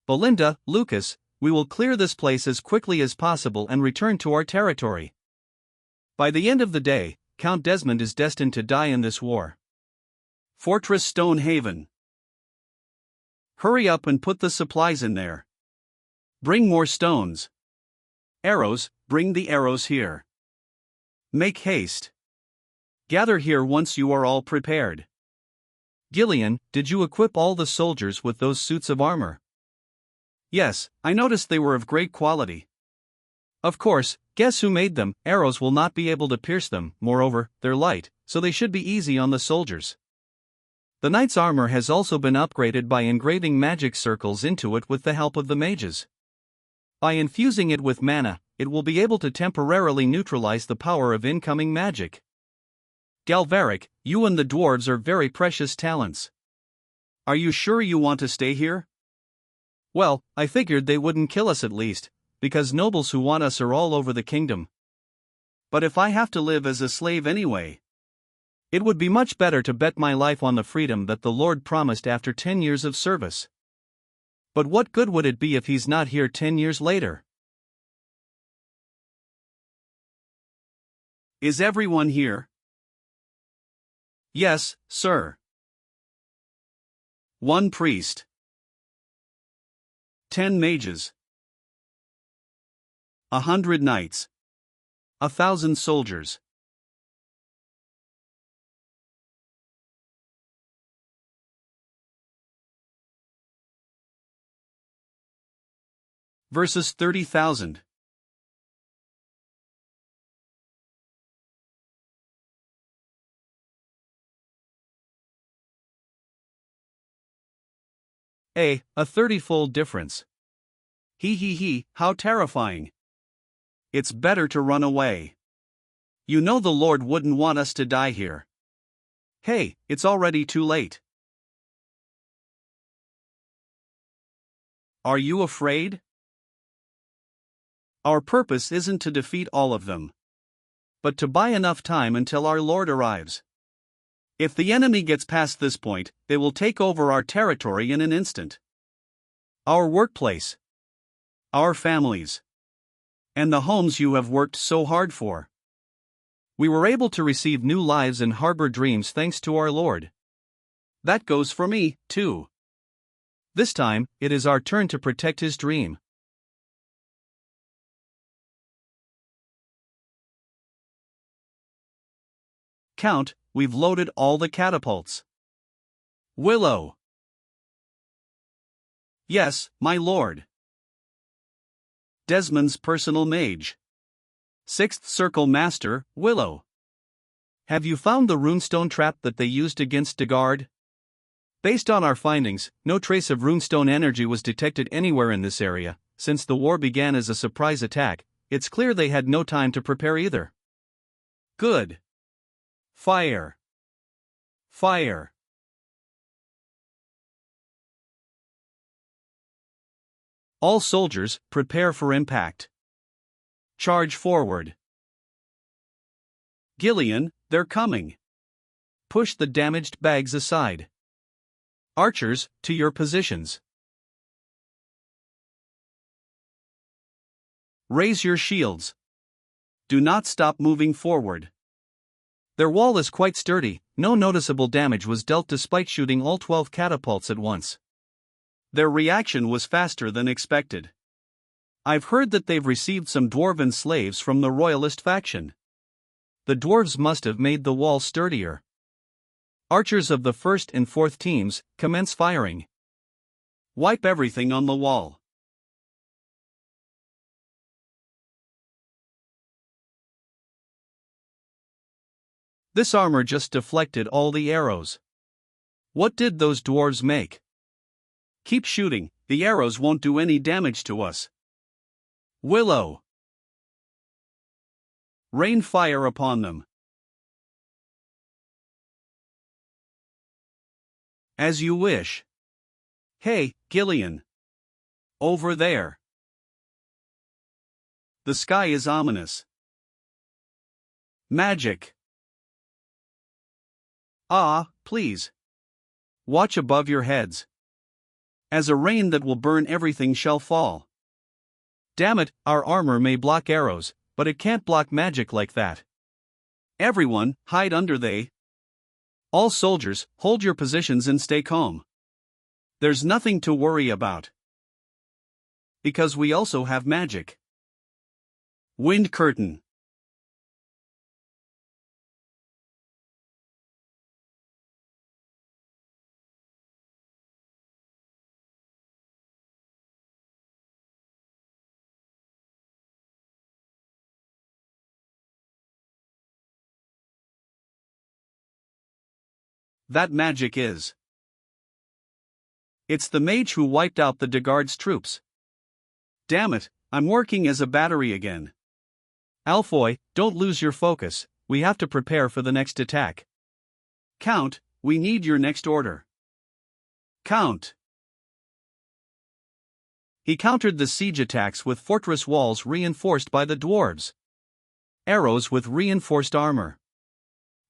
Belinda, Lucas, we will clear this place as quickly as possible and return to our territory. By the end of the day, Count Desmond is destined to die in this war. Fortress Stonehaven. Hurry up and put the supplies in there. Bring more stones. Arrows, bring the arrows here. Make haste. Gather here once you are all prepared. Gillian, did you equip all the soldiers with those suits of armor? Yes, I noticed they were of great quality. Of course, guess who made them? Arrows will not be able to pierce them, moreover, they're light, so they should be easy on the soldiers. The knight's armor has also been upgraded by engraving magic circles into it with the help of the mages. By infusing it with mana, it will be able to temporarily neutralize the power of incoming magic. Galvaric, you and the dwarves are very precious talents. Are you sure you want to stay here? Well, I figured they wouldn't kill us at least, because nobles who want us are all over the kingdom. But if I have to live as a slave anyway? It would be much better to bet my life on the freedom that the Lord promised after 10 years of service. But what good would it be if he's not here 10 years later? Is everyone here? Yes, sir. 1 priest. 10 mages. 100 knights. 1,000 soldiers. versus 30,000. A 30-fold difference. He, how terrifying. It's better to run away. You know the Lord wouldn't want us to die here. Hey, it's already too late. Are you afraid? Our purpose isn't to defeat all of them, but to buy enough time until our Lord arrives. If the enemy gets past this point, they will take over our territory in an instant. Our workplace, our families, and the homes you have worked so hard for. We were able to receive new lives and harbor dreams thanks to our Lord. That goes for me, too. This time, it is our turn to protect His dream. Count, we've loaded all the catapults. Willow. Yes, my lord. Desmond's personal mage. Sixth Circle Master, Willow. Have you found the runestone trap that they used against Degard? Based on our findings, no trace of runestone energy was detected anywhere in this area. Since the war began as a surprise attack, it's clear they had no time to prepare either. Good. Fire. Fire. All soldiers, prepare for impact. Charge forward. Gillian, they're coming. Push the damaged bags aside. Archers, to your positions. Raise your shields. Do not stop moving forward. Their wall is quite sturdy, no noticeable damage was dealt despite shooting all 12 catapults at once. Their reaction was faster than expected. I've heard that they've received some dwarven slaves from the royalist faction. The dwarves must have made the wall sturdier. Archers of the 1st and 4th teams, commence firing. Wipe everything on the wall. This armor just deflected all the arrows. What did those dwarves make? Keep shooting, the arrows won't do any damage to us. Willow. Rain fire upon them. As you wish. Hey, Gillian. Over there. The sky is ominous. Magic. Ah, please. Watch above your heads. As a rain that will burn everything shall fall. Damn it, our armor may block arrows, but it can't block magic like that. Everyone, hide under they. All soldiers, hold your positions and stay calm. There's nothing to worry about. Because we also have magic. Wind curtain. That magic is. It's the mage who wiped out the Degard's troops. Damn it, I'm working as a battery again. Alfoy, don't lose your focus, we have to prepare for the next attack. Count, we need your next order. Count. He countered the siege attacks with fortress walls reinforced by the dwarves. Arrows with reinforced armor.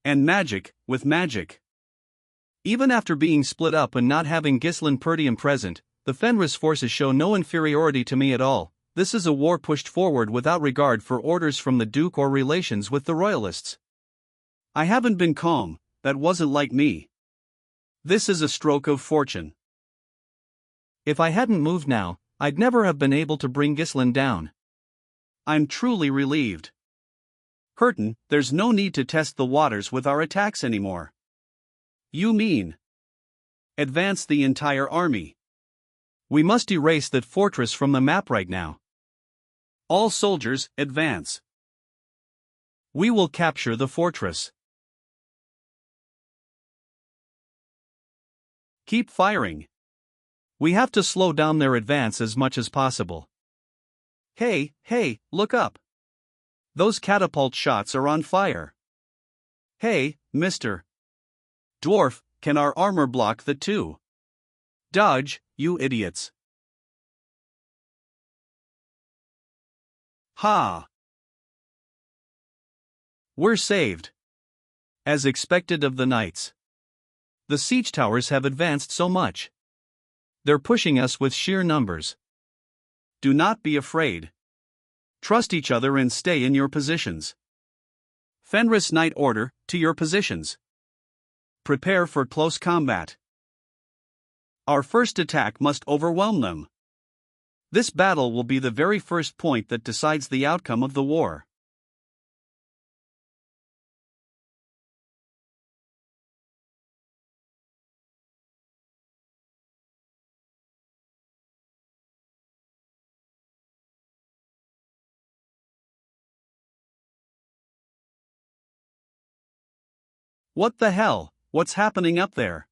And magic, with magic. Even after being split up and not having Ghislain Perdium present, the Fenris forces show no inferiority to me at all. This is a war pushed forward without regard for orders from the Duke or relations with the royalists. I haven't been calm, that wasn't like me. This is a stroke of fortune. If I hadn't moved now, I'd never have been able to bring Ghislain down. I'm truly relieved. Curtin, there's no need to test the waters with our attacks anymore. You mean advance the entire army. We must erase that fortress from the map right now. All soldiers, advance. We will capture the fortress. Keep firing. We have to slow down their advance as much as possible. Hey, look up. Those catapult shots are on fire. Hey, Mr. Dwarf, can our armor block the two? Dodge, you idiots. Ha! We're saved. As expected of the knights. The siege towers have advanced so much. They're pushing us with sheer numbers. Do not be afraid. Trust each other and stay in your positions. Fenris Knight Order, to your positions. Prepare for close combat. Our first attack must overwhelm them. This battle will be the very first point that decides the outcome of the war. What the hell? What's happening up there?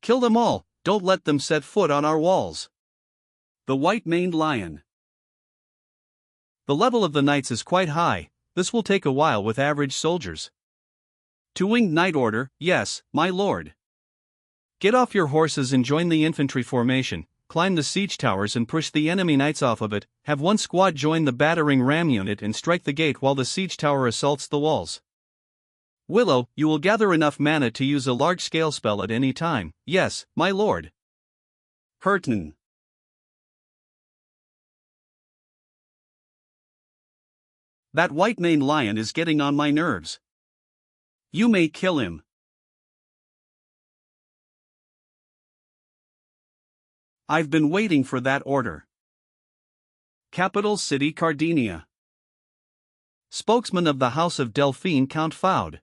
Kill them all, don't let them set foot on our walls. The white-maned lion. The level of the knights is quite high, this will take a while with average soldiers. Two-winged knight order, yes, my lord. Get off your horses and join the infantry formation, climb the siege towers and push the enemy knights off of it, have one squad join the battering ram unit and strike the gate while the siege tower assaults the walls. Willow, you will gather enough mana to use a large-scale spell at any time, yes, my lord. Hurton. That white-maned lion is getting on my nerves. You may kill him. I've been waiting for that order. Capital City Cardinia. Spokesman of the House of Delphine Count Faud.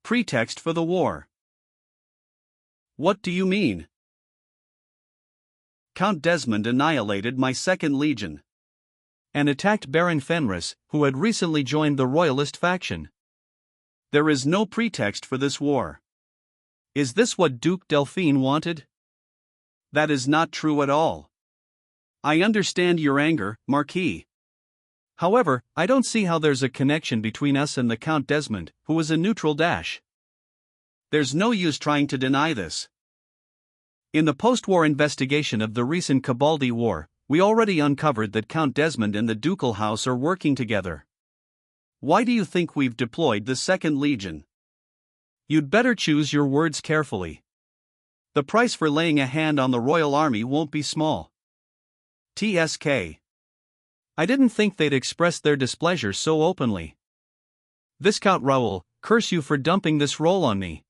Pretext for the war. What do you mean? Count Desmond annihilated my second legion and attacked Baron Fenris, who had recently joined the royalist faction. There is no pretext for this war. Is this what Duke Delphine wanted? That is not true at all. I understand your anger, Marquis. However, I don't see how there's a connection between us and the Count Desmond, who is a neutral dash. There's no use trying to deny this. In the post-war investigation of the recent Cabaldi War, we already uncovered that Count Desmond and the ducal house are working together. Why do you think we've deployed the Second Legion? You'd better choose your words carefully. The price for laying a hand on the royal army won't be small. TSK. I didn't think they'd express their displeasure so openly. Viscount Raoul, curse you for dumping this role on me.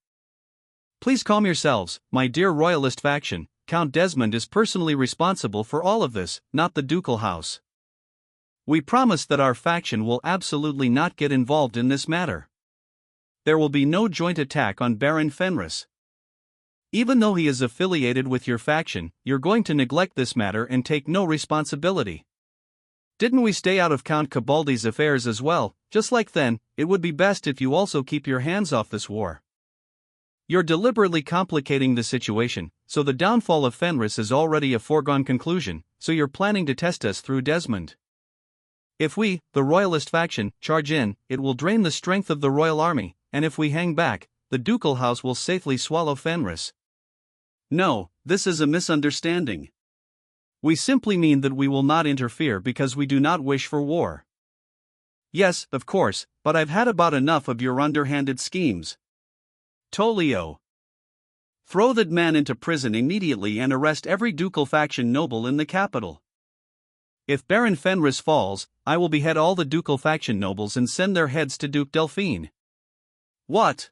Please calm yourselves, my dear royalist faction. Count Desmond is personally responsible for all of this, not the ducal house. We promise that our faction will absolutely not get involved in this matter. There will be no joint attack on Baron Fenris. Even though he is affiliated with your faction, you're going to neglect this matter and take no responsibility. Didn't we stay out of Count Cabaldi's affairs as well? Just like then, it would be best if you also keep your hands off this war. You're deliberately complicating the situation, so the downfall of Fenris is already a foregone conclusion, so you're planning to test us through Desmond. If we, the royalist faction, charge in, it will drain the strength of the royal army, and if we hang back, the ducal house will safely swallow Fenris. No, this is a misunderstanding. We simply mean that we will not interfere because we do not wish for war. Yes, of course, but I've had about enough of your underhanded schemes. Tolio. Throw that man into prison immediately and arrest every ducal faction noble in the capital. If Baron Fenris falls, I will behead all the ducal faction nobles and send their heads to Duke Delphine. What?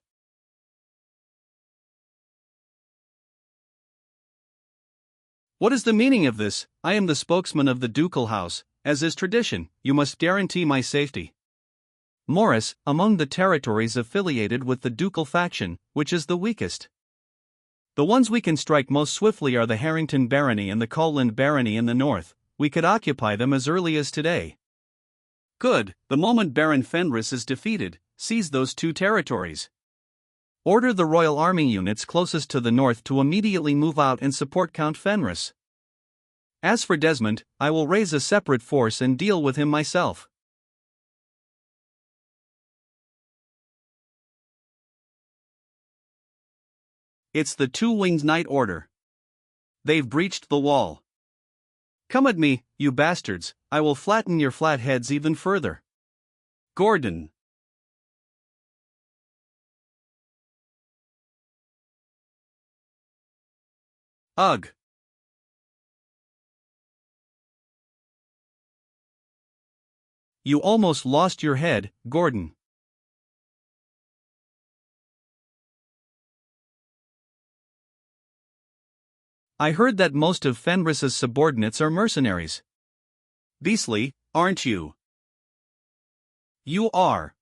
What is the meaning of this? I am the spokesman of the ducal house. As is tradition, you must guarantee my safety. Morris, among the territories affiliated with the ducal faction, which is the weakest? The ones we can strike most swiftly are the Harrington barony and the Coland barony in the north. We could occupy them as early as today. Good, the moment Baron Fenris is defeated, seize those two territories. Order the Royal Army units closest to the north to immediately move out and support Count Fenris. As for Desmond, I will raise a separate force and deal with him myself. It's the Two-Winged Knight Order. They've breached the wall. Come at me, you bastards, I will flatten your flat heads even further. Gordon. Ugh. You almost lost your head, Gordon. I heard that most of Fenris's subordinates are mercenaries. Beastly, aren't you? You are.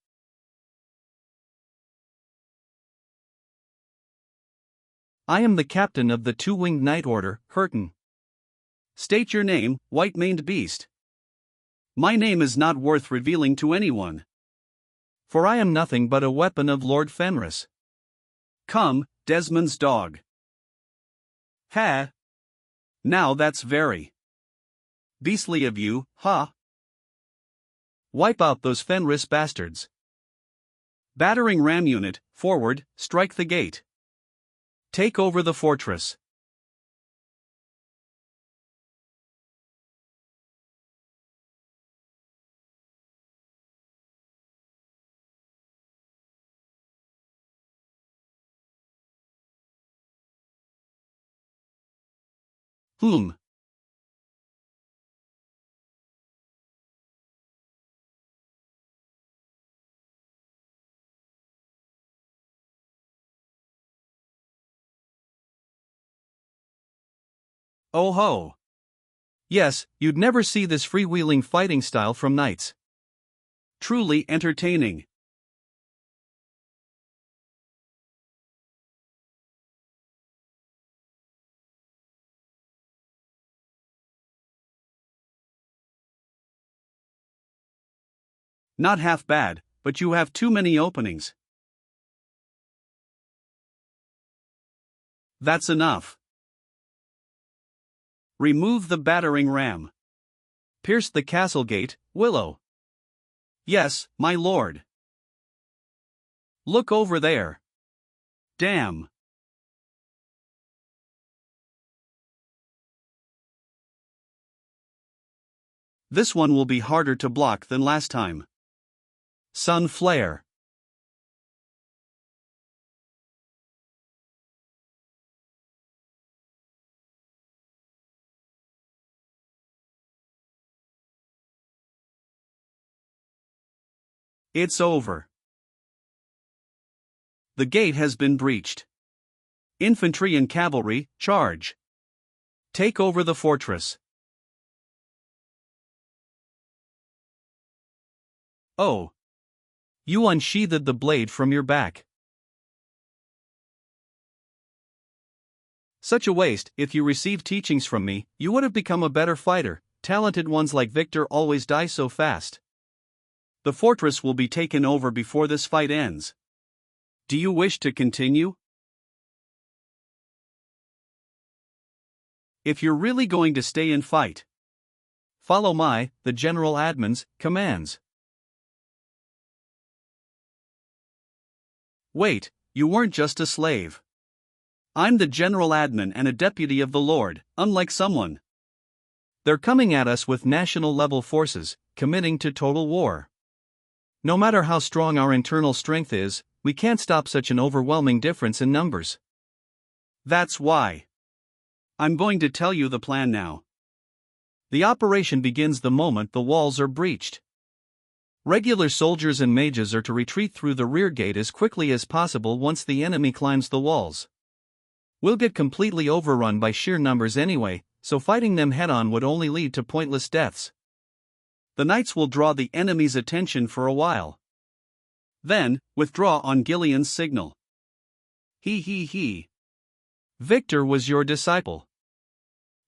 I am the captain of the Two-Winged Knight Order, Hurton. State your name, white-maned beast. My name is not worth revealing to anyone. For I am nothing but a weapon of Lord Fenris. Come, Desmond's dog. Ha! Now that's very beastly of you, huh? Wipe out those Fenris bastards. Battering ram unit, forward, strike the gate. Take over the fortress. Whom? Oh ho! Yes, you'd never see this freewheeling fighting style from knights. Truly entertaining. Not half bad, but you have too many openings. That's enough. Remove the battering ram. Pierce the castle gate, Willow. Yes, my lord. Look over there. Damn. This one will be harder to block than last time. Sun flare. It's over. The gate has been breached. Infantry and cavalry, charge. Take over the fortress. Oh. You unsheathed the blade from your back. Such a waste. If you received teachings from me, you would have become a better fighter. Talented ones like Victor always die so fast. The fortress will be taken over before this fight ends. Do you wish to continue? If you're really going to stay and fight, follow the General Admin's, commands. Wait, you weren't just a slave. I'm the General Admin and a deputy of the Lord, unlike someone. They're coming at us with national-level forces, committing to total war. No matter how strong our internal strength is, we can't stop such an overwhelming difference in numbers. That's why. I'm going to tell you the plan now. The operation begins the moment the walls are breached. Regular soldiers and mages are to retreat through the rear gate as quickly as possible once the enemy climbs the walls. We'll get completely overrun by sheer numbers anyway, so fighting them head-on would only lead to pointless deaths. The knights will draw the enemy's attention for a while. Then, withdraw on Gillian's signal. He. Victor was your disciple.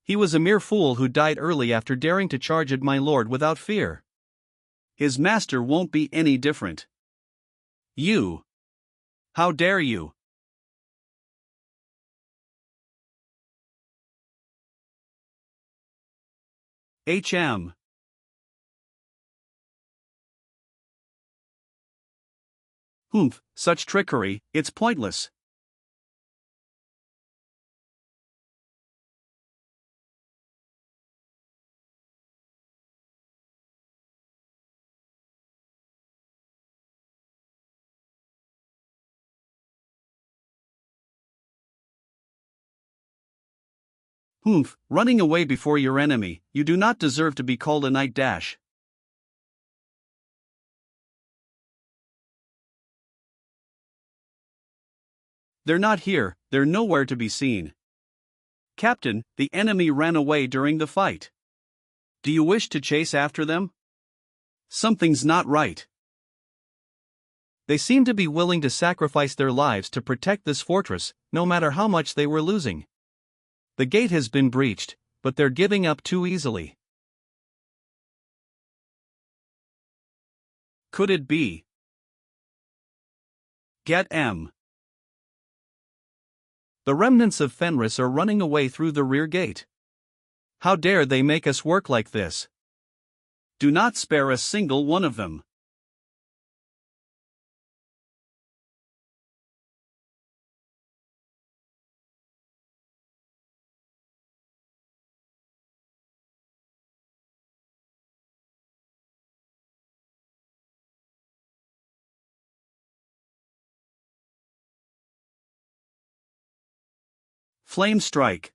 He was a mere fool who died early after daring to charge at my lord without fear. His master won't be any different. You. How dare you? HM. Humph, such trickery, it's pointless. Humph, running away before your enemy, you do not deserve to be called a knight dash. They're not here, they're nowhere to be seen. Captain, the enemy ran away during the fight. Do you wish to chase after them? Something's not right. They seem to be willing to sacrifice their lives to protect this fortress, no matter how much they were losing. The gate has been breached, but they're giving up too easily. Could it be? Get M. The remnants of Fenris are running away through the rear gate. How dare they make us work like this? Do not spare a single one of them. Flame strike.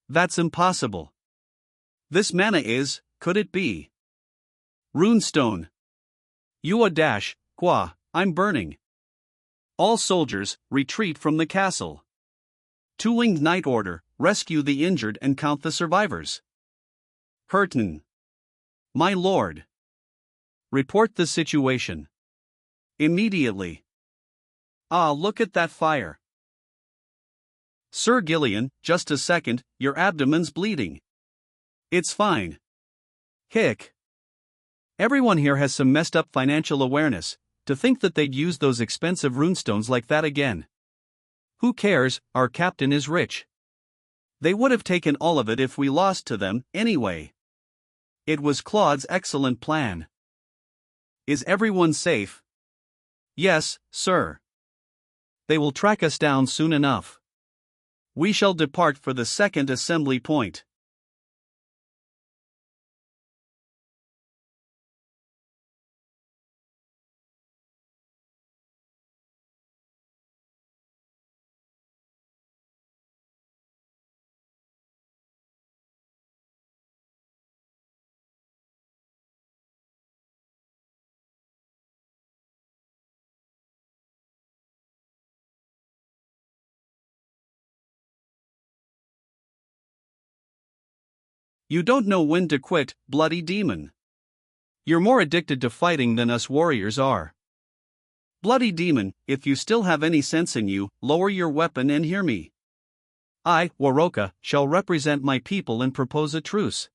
That's impossible. This mana is, could it be? Runestone. You a dash, qua, I'm burning. All soldiers, retreat from the castle. Two-winged knight order, rescue the injured and count the survivors. Curtain. My lord. Report the situation. Immediately. Ah, look at that fire. Sir Gillian, just a second, your abdomen's bleeding. It's fine. Hick. Everyone here has some messed up financial awareness, to think that they'd use those expensive runestones like that again. Who cares, our captain is rich. They would have taken all of it if we lost to them, anyway. It was Claude's excellent plan. Is everyone safe? Yes, sir. They will track us down soon enough. We shall depart for the second assembly point. You don't know when to quit, bloody demon. You're more addicted to fighting than us warriors are. Bloody demon, if you still have any sense in you, lower your weapon and hear me. I, Waroka, shall represent my people and propose a truce.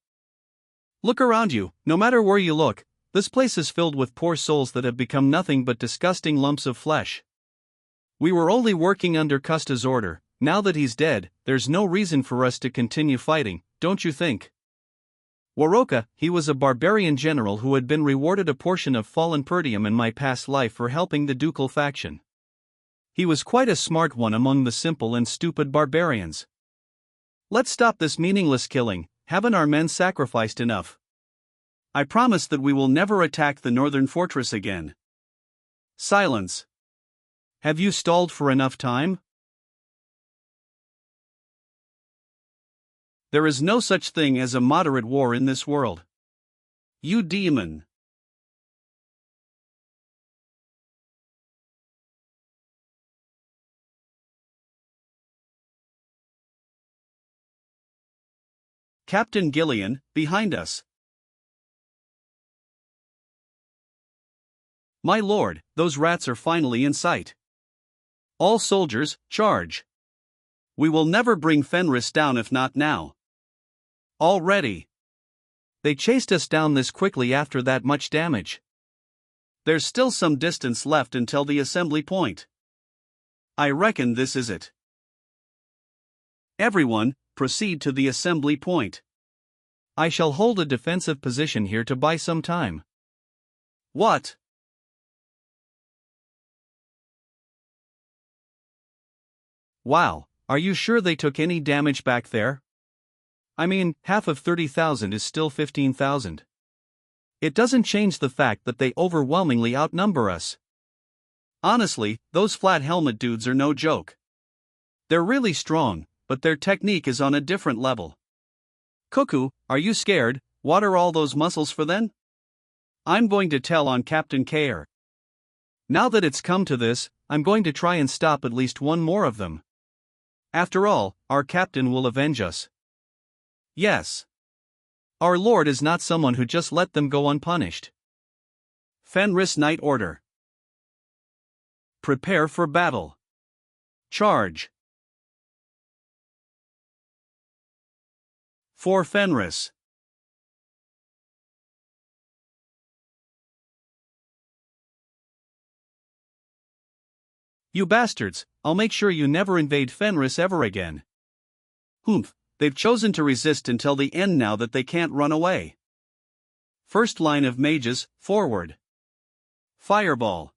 Look around you, no matter where you look, this place is filled with poor souls that have become nothing but disgusting lumps of flesh. We were only working under Custa's order. Now that he's dead, there's no reason for us to continue fighting, don't you think? Waroka, he was a barbarian general who had been rewarded a portion of fallen Perdium in my past life for helping the ducal faction. He was quite a smart one among the simple and stupid barbarians. Let's stop this meaningless killing, haven't our men sacrificed enough? I promise that we will never attack the northern fortress again. Silence. Have you stalled for enough time? There is no such thing as a moderate war in this world. You demon. Captain Gillian, behind us. My lord, those rats are finally in sight. All soldiers, charge. We will never bring Fenris down if not now. All ready. They chased us down this quickly after that much damage. There's still some distance left until the assembly point. I reckon this is it. Everyone, proceed to the assembly point. I shall hold a defensive position here to buy some time. What? Wow, are you sure they took any damage back there? I mean, half of 30,000 is still 15,000. It doesn't change the fact that they overwhelmingly outnumber us. Honestly, those flat helmet dudes are no joke. They're really strong, but their technique is on a different level. Cuckoo, are you scared? What are all those muscles for then? I'm going to tell on Captain Kair. Now that it's come to this, I'm going to try and stop at least one more of them. After all, our captain will avenge us. Yes. Our lord is not someone who just let them go unpunished. Fenris Knight Order. Prepare for battle. Charge. For Fenris. You bastards, I'll make sure you never invade Fenris ever again. Humph, they've chosen to resist until the end now that they can't run away. First line of mages, forward. Fireball.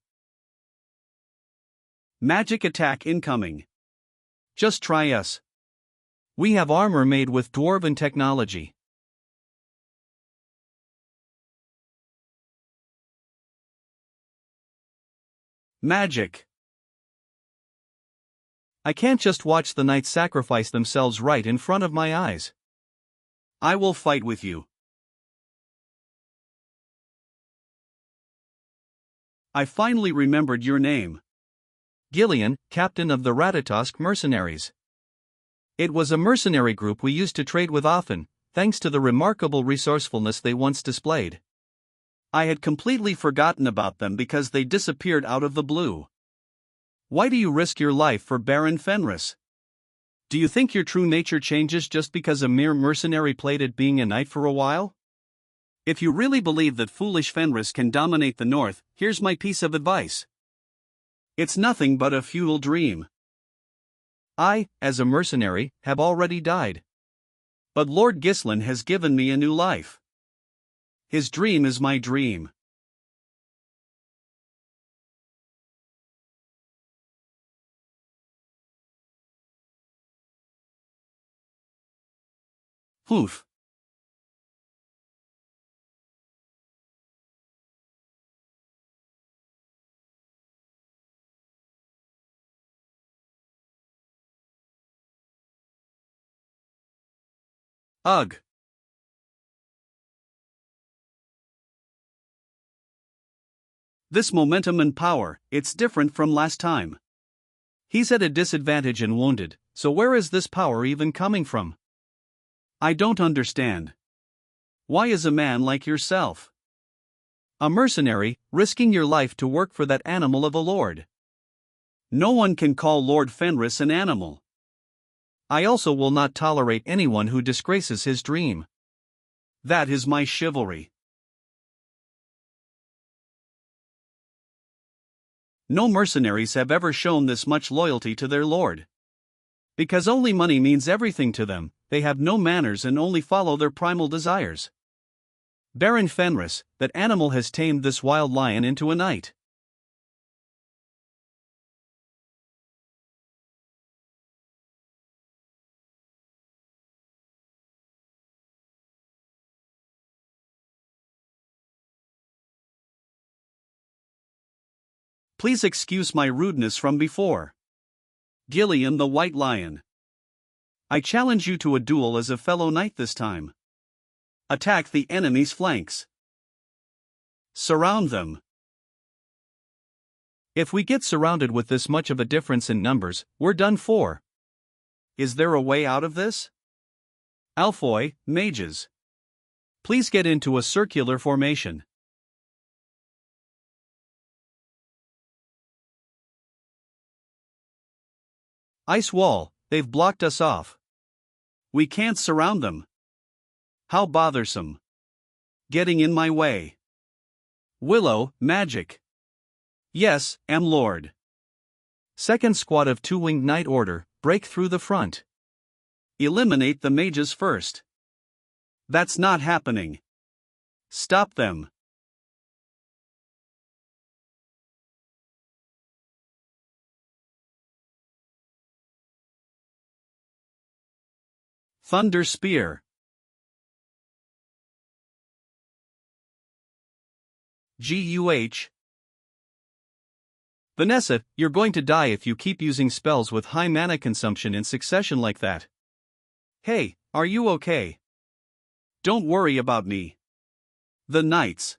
Magic attack incoming. Just try us. We have armor made with dwarven technology. Magic. I can't just watch the knights sacrifice themselves right in front of my eyes. I will fight with you. I finally remembered your name. Gillian, captain of the Ratatosk mercenaries. It was a mercenary group we used to trade with often, thanks to the remarkable resourcefulness they once displayed. I had completely forgotten about them because they disappeared out of the blue. Why do you risk your life for Baron Fenris? Do you think your true nature changes just because a mere mercenary played at being a knight for a while? If you really believe that foolish Fenris can dominate the north, here's my piece of advice. It's nothing but a futile dream. I, as a mercenary, have already died. But Lord Gislin has given me a new life. His dream is my dream. Poof. Ugh. This momentum and power, it's different from last time. He's at a disadvantage and wounded, so where is this power even coming from? I don't understand. Why is a man like yourself, a mercenary, risking your life to work for that animal of a lord? No one can call Lord Fenris an animal. I also will not tolerate anyone who disgraces his dream. That is my chivalry. No mercenaries have ever shown this much loyalty to their lord. Because only money means everything to them, they have no manners and only follow their primal desires. Baron Fenris, that animal has tamed this wild lion into a knight. Please excuse my rudeness from before. Gillian the White Lion. I challenge you to a duel as a fellow knight this time. Attack the enemy's flanks. Surround them. If we get surrounded with this much of a difference in numbers, we're done for. Is there a way out of this? Alphoi, mages. Please get into a circular formation. Ice wall, they've blocked us off. We can't surround them. How bothersome. Getting in my way. Willow, magic. Yes, am Lord. Second squad of two-winged knight order, break through the front. Eliminate the mages first. That's not happening. Stop them. Thunder Spear. GUH. Vanessa, you're going to die if you keep using spells with high mana consumption in succession like that. Hey, are you okay? Don't worry about me. The Knights.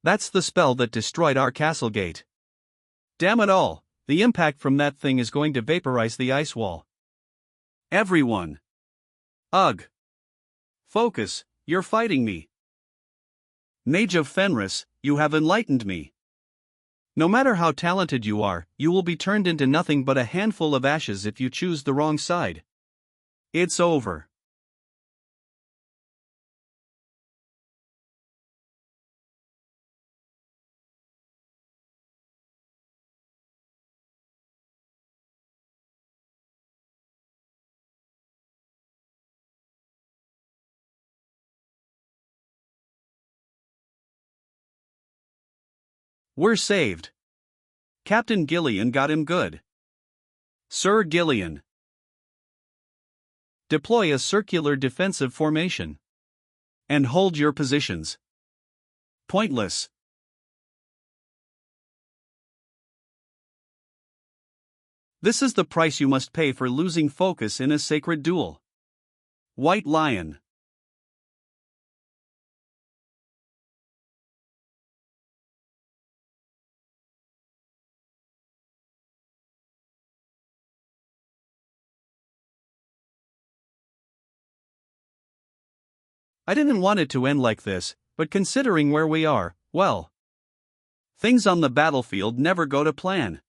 That's the spell that destroyed our castle gate. Damn it all, the impact from that thing is going to vaporize the ice wall. Everyone. Ugh. Focus, you're fighting me. Mage of Fenris, you have enlightened me. No matter how talented you are, you will be turned into nothing but a handful of ashes if you choose the wrong side. It's over. We're saved. Captain Gillian got him good. Sir Gillian. Deploy a circular defensive formation. And hold your positions. Pointless. This is the price you must pay for losing focus in a sacred duel. White Lion. I didn't want it to end like this, but considering where we are, well. Things on the battlefield never go to plan.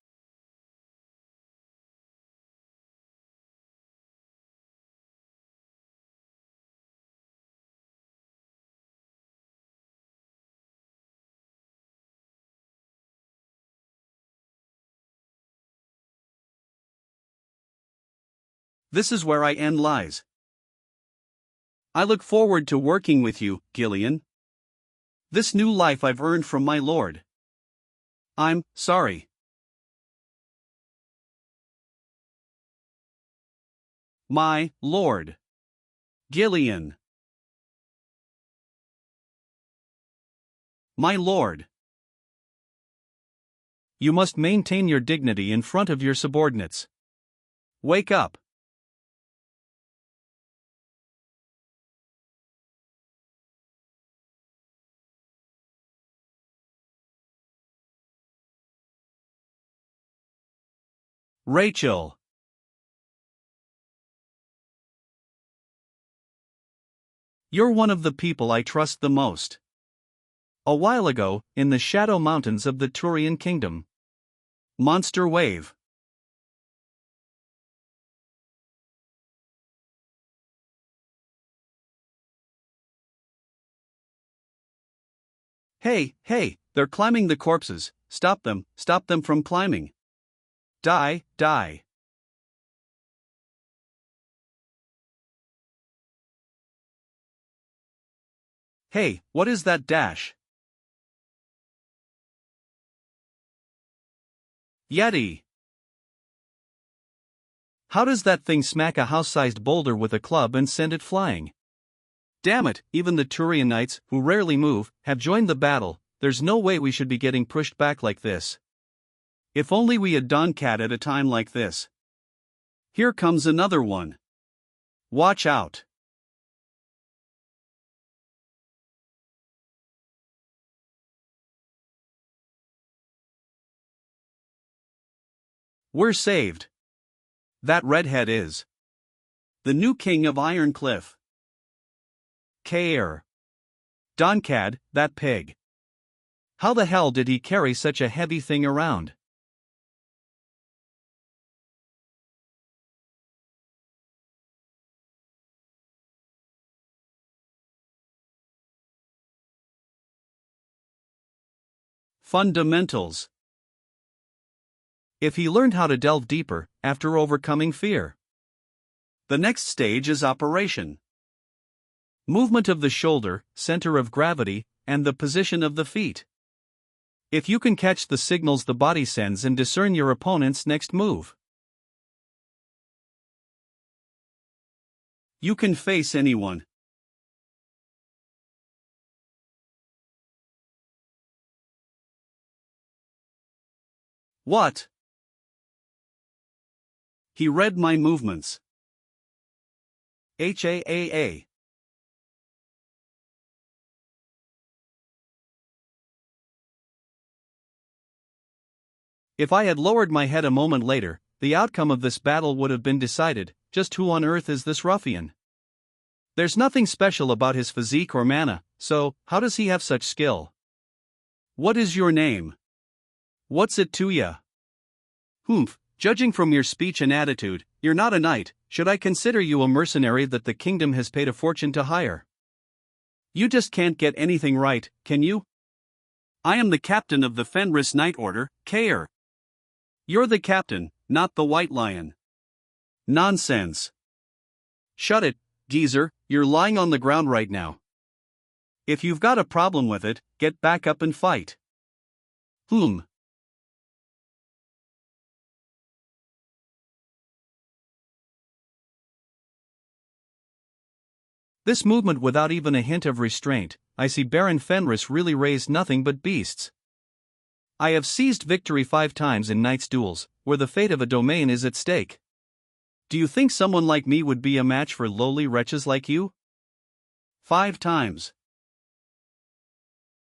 This is where I end lies. I look forward to working with you, Gillian. This new life I've earned from my lord. I'm sorry. My lord. Gillian. My lord. You must maintain your dignity in front of your subordinates. Wake up. Rachel. You're one of the people I trust the most. A while ago, in the Shadow Mountains of the Turian Kingdom. Monster Wave. Hey, they're climbing the corpses. Stop them from climbing. Die. Hey, what is that dash? Yeti. How does that thing smack a house-sized boulder with a club and send it flying? Damn it, even the Turian knights, who rarely move, have joined the battle. There's no way we should be getting pushed back like this. If only we had done cat at a time like this. Here comes another one. Watch out. We're saved. That redhead is the new king of Iron Cliff. Kair. Doncad, that pig. How the hell did he carry such a heavy thing around? Fundamentals. If he learned how to delve deeper, after overcoming fear. The next stage is operation. Movement of the shoulder, center of gravity, and the position of the feet. If you can catch the signals the body sends and discern your opponent's next move, you can face anyone. What? He read my movements. HAAA. If I had lowered my head a moment later, the outcome of this battle would have been decided. Just who on earth is this ruffian? There's nothing special about his physique or mana, so how does he have such skill? What is your name? What's it to ya? Humph, judging from your speech and attitude, you're not a knight. Should I consider you a mercenary that the kingdom has paid a fortune to hire? You just can't get anything right, can you? I am the captain of the Fenris Knight Order, Kair. You're the captain, not the White Lion. Nonsense. Shut it, geezer, you're lying on the ground right now. If you've got a problem with it, get back up and fight. This movement without even a hint of restraint, I see Baron Fenris really raised nothing but beasts. I have seized victory 5 times in knights' duels, where the fate of a domain is at stake. Do you think someone like me would be a match for lowly wretches like you? 5 times.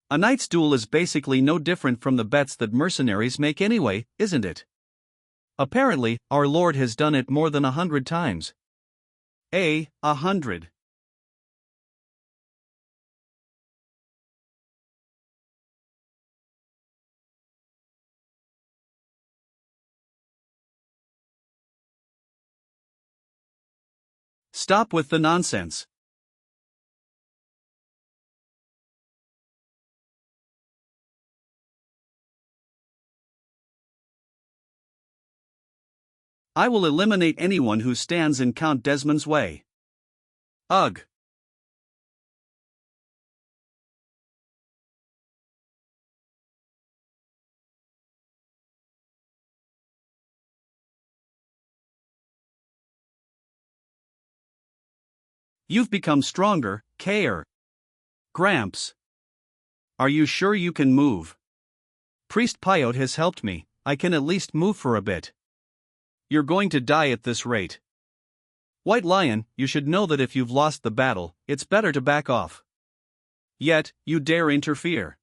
A knight's duel is basically no different from the bets that mercenaries make anyway, isn't it? Apparently, our Lord has done it more than 100 times. 100. Stop with the nonsense. I will eliminate anyone who stands in Count Desmond's way. Ugh. You've become stronger, Kair. Gramps. Are you sure you can move? Priest Pyot has helped me, I can at least move for a bit. You're going to die at this rate. White Lion, you should know that if you've lost the battle, it's better to back off. Yet, you dare interfere.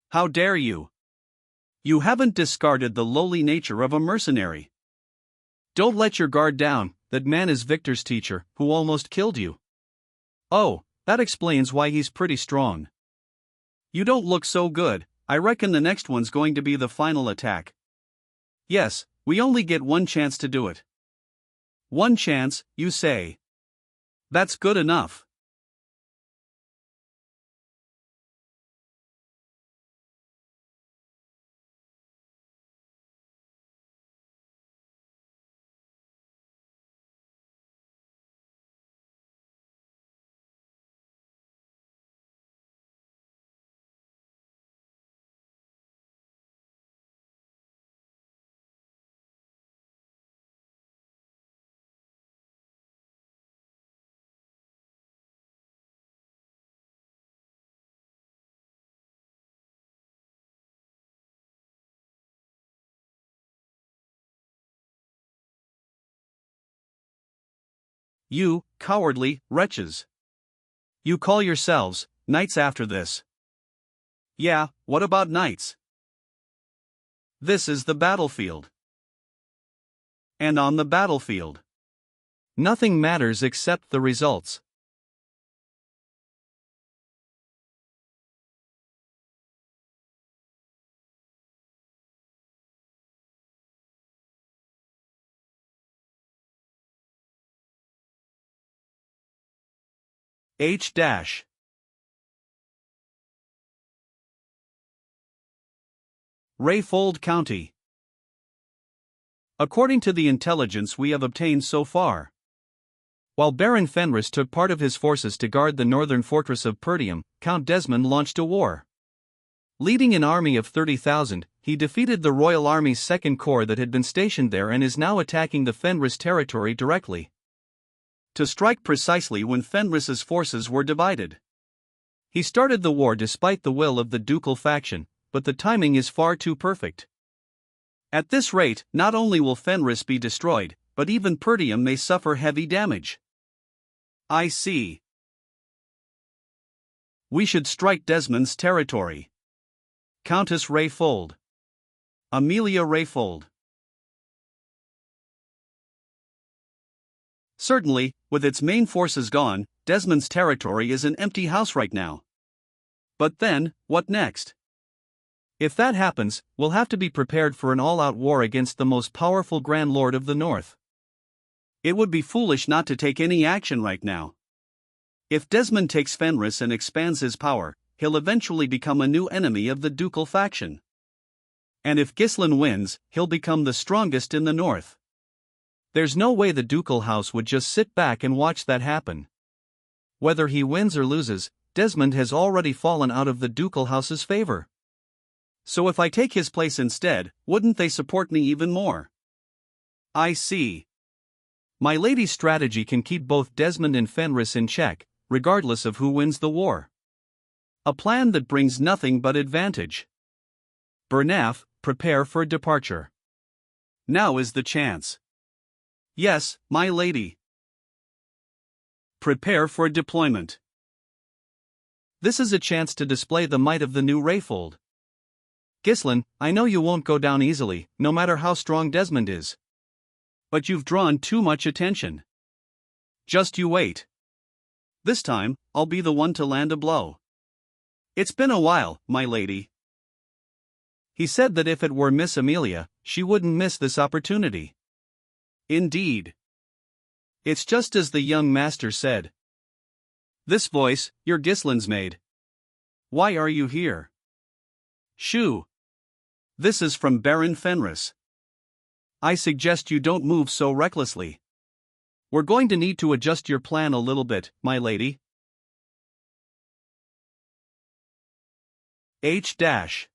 How dare you? You haven't discarded the lowly nature of a mercenary. Don't let your guard down, that man is Victor's teacher, who almost killed you. Oh, that explains why he's pretty strong. You don't look so good, I reckon the next one's going to be the final attack. Yes, we only get one chance to do it. One chance, you say? That's good enough. You cowardly wretches. You call yourselves knights after this. Yeah, what about knights? This is the battlefield. And on the battlefield, nothing matters except the results. H dash. Rayfold County. According to the intelligence we have obtained so far, while Baron Fenris took part of his forces to guard the northern fortress of Pertium, Count Desmond launched a war. Leading an army of 30,000, he defeated the Royal Army's Second Corps that had been stationed there and is now attacking the Fenris territory directly, to strike precisely when Fenris's forces were divided. He started the war despite the will of the ducal faction, but the timing is far too perfect. At this rate, not only will Fenris be destroyed, but even Pertium may suffer heavy damage. I see. We should strike Desmond's territory. Countess Rayfold. Amelia Rayfold. Certainly, with its main forces gone, Desmond's territory is an empty house right now. But then, what next? If that happens, we'll have to be prepared for an all-out war against the most powerful Grand Lord of the North. It would be foolish not to take any action right now. If Desmond takes Fenris and expands his power, he'll eventually become a new enemy of the ducal faction. And if Gislin wins, he'll become the strongest in the north. There's no way the ducal house would just sit back and watch that happen. Whether he wins or loses, Desmond has already fallen out of the ducal house's favor. So if I take his place instead, wouldn't they support me even more? I see. My lady's strategy can keep both Desmond and Fenris in check, regardless of who wins the war. A plan that brings nothing but advantage. Bernaf, prepare for departure. Now is the chance. Yes, my lady. Prepare for deployment. This is a chance to display the might of the new Rayfold. Gislin, I know you won't go down easily, no matter how strong Desmond is. But you've drawn too much attention. Just you wait. This time, I'll be the one to land a blow. It's been a while, my lady. He said that if it were Miss Amelia, she wouldn't miss this opportunity. Indeed. It's just as the young master said. This voice, you're Gislin's maid. Why are you here? Shoo. This is from Baron Fenris. I suggest you don't move so recklessly. We're going to need to adjust your plan a little bit, my lady. H dash.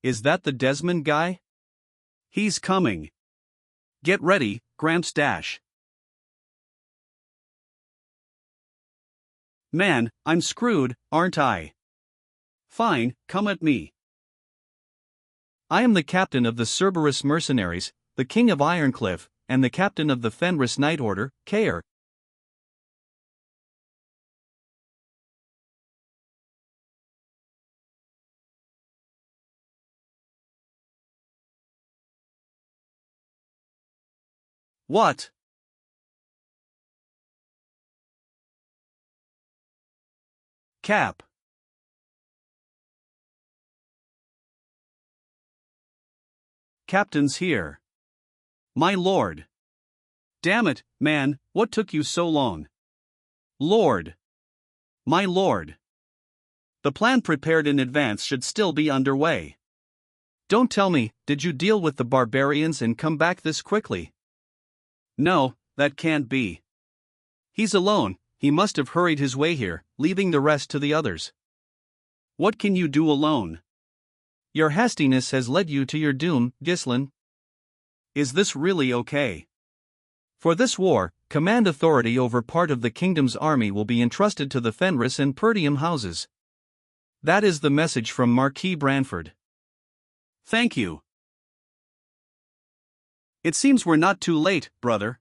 Is that the Desmond guy? He's coming. Get ready, Gramps dash. Man, I'm screwed, aren't I? Fine, come at me. I am the captain of the Cerberus Mercenaries, the king of Ironcliff, and the captain of the Fenris Knight Order, Kaer. What? Cap. Captain's here. My lord. Damn it, man, what took you so long? Lord. My lord. The plan prepared in advance should still be underway. Don't tell me, did you deal with the barbarians and come back this quickly? No, that can't be. He's alone, he must have hurried his way here, leaving the rest to the others. What can you do alone? Your hastiness has led you to your doom, Gislin. Is this really okay? For this war, command authority over part of the kingdom's army will be entrusted to the Fenris and Pertium houses. That is the message from Marquis Branford. Thank you. It seems we're not too late, brother.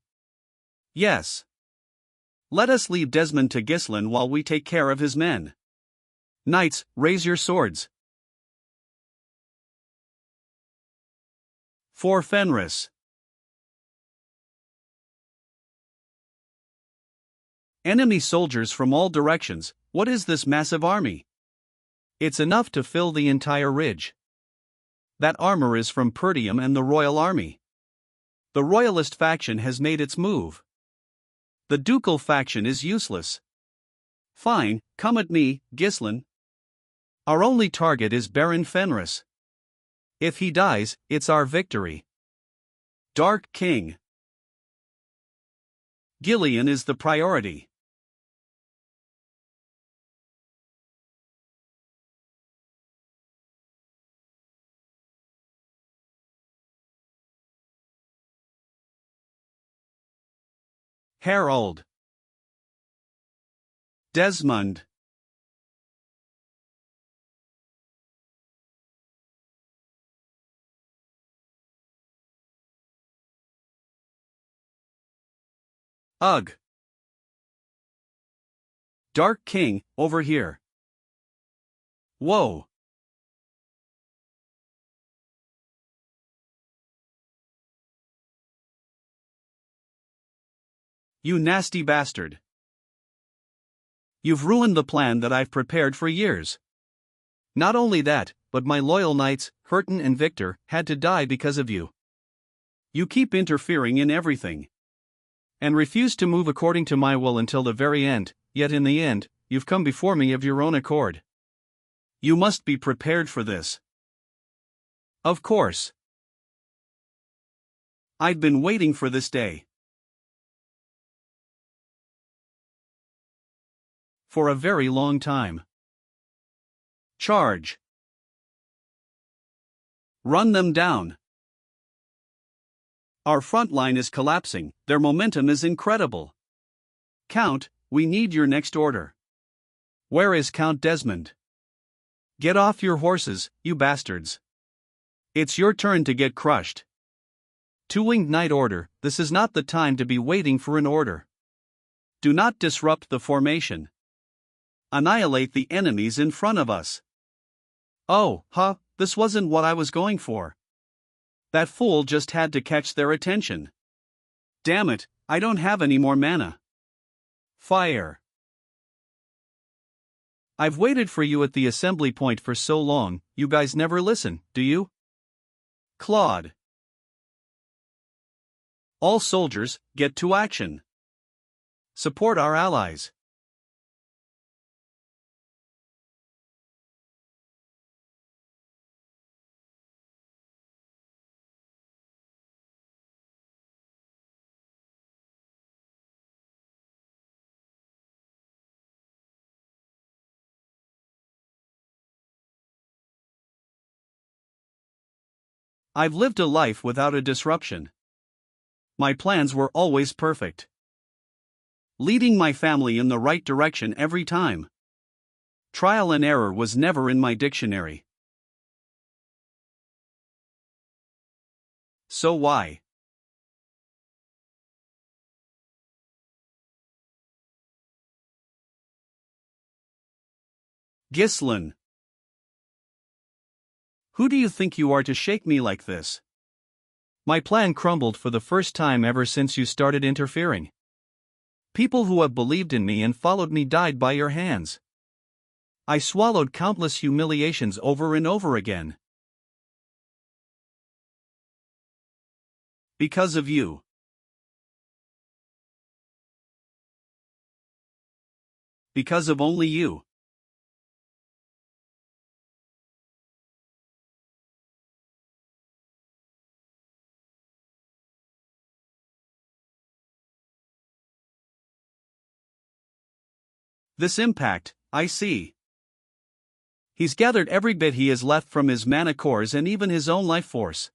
Yes. Let us leave Desmond to Ghislain while we take care of his men. Knights, raise your swords. For Fenris. Enemy soldiers from all directions. What is this massive army? It's enough to fill the entire ridge. That armor is from Pertium and the Royal Army. The Royalist faction has made its move. The Ducal faction is useless. Fine, come at me, Ghislain. Our only target is Baron Fenris. If he dies, it's our victory. Dark King. Gillian is the priority. Harold. Desmond. Ugh. Dark King, over here. Whoa. You nasty bastard. You've ruined the plan that I've prepared for years. Not only that, but my loyal knights, Hurton and Victor, had to die because of you. You keep interfering in everything. And refuse to move according to my will until the very end, yet in the end, you've come before me of your own accord. You must be prepared for this. Of course. I've been waiting for this day. For a very long time. Charge. Run them down. Our front line is collapsing, their momentum is incredible. Count, we need your next order. Where is Count Desmond? Get off your horses, you bastards. It's your turn to get crushed. Two-winged knight order, this is not the time to be waiting for an order. Do not disrupt the formation. Annihilate the enemies in front of us. Oh, this wasn't what I was going for. That fool just had to catch their attention. Damn it, I don't have any more mana. Fire. I've waited for you at the assembly point for so long, you guys never listen, do you? Claude. All soldiers, get to action. Support our allies. I've lived a life without a disruption. My plans were always perfect. Leading my family in the right direction every time. Trial and error was never in my dictionary. So why? Ghislain. Who do you think you are to shake me like this? My plan crumbled for the first time ever since you started interfering. People who have believed in me and followed me died by your hands. I swallowed countless humiliations over and over again. Because of you. Because of only you. This impact, I see. He's gathered every bit he has left from his mana cores and even his own life force.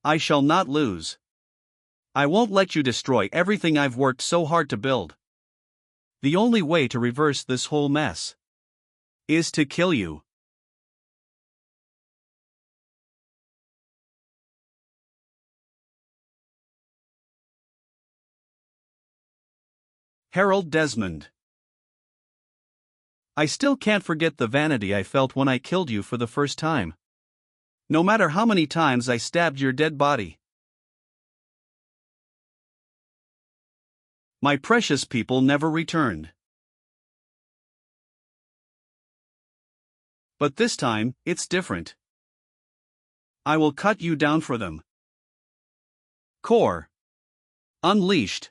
I shall not lose. I won't let you destroy everything I've worked so hard to build. The only way to reverse this whole mess is to kill you. Harold Desmond. I still can't forget the vanity I felt when I killed you for the first time. No matter how many times I stabbed your dead body. My precious people never returned. But this time, it's different. I will cut you down for them. Core. Unleashed.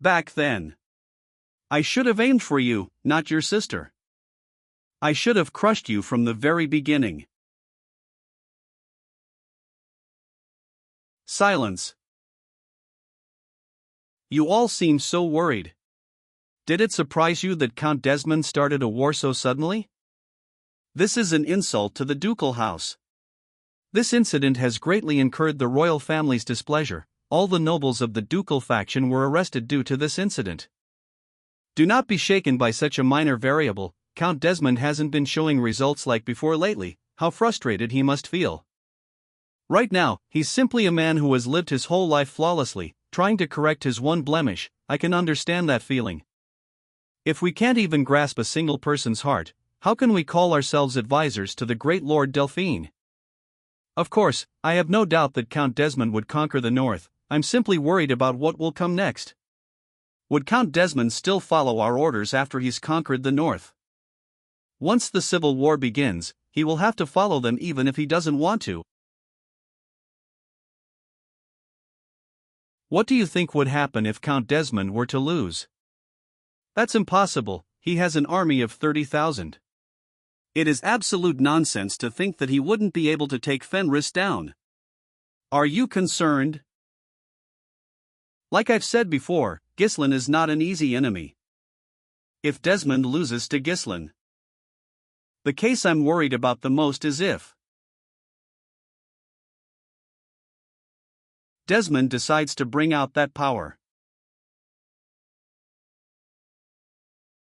Back then. I should have aimed for you, not your sister. I should have crushed you from the very beginning. Silence. You all seem so worried. Did it surprise you that Count Desmond started a war so suddenly? This is an insult to the ducal house. This incident has greatly incurred the royal family's displeasure. All the nobles of the ducal faction were arrested due to this incident. Do not be shaken by such a minor variable. Count Desmond hasn't been showing results like before lately. How frustrated he must feel. Right now, he's simply a man who has lived his whole life flawlessly, trying to correct his one blemish. I can understand that feeling. If we can't even grasp a single person's heart, how can we call ourselves advisors to the great Lord Delphine? Of course, I have no doubt that Count Desmond would conquer the north. I'm simply worried about what will come next. Would Count Desmond still follow our orders after he's conquered the north? Once the civil war begins, he will have to follow them even if he doesn't want to. What do you think would happen if Count Desmond were to lose? That's impossible. He has an army of 30,000. It is absolute nonsense to think that he wouldn't be able to take Fenris down. Are you concerned? Like I've said before, Gislen is not an easy enemy. If Desmond loses to Gislen, the case I'm worried about the most is if Desmond decides to bring out that power.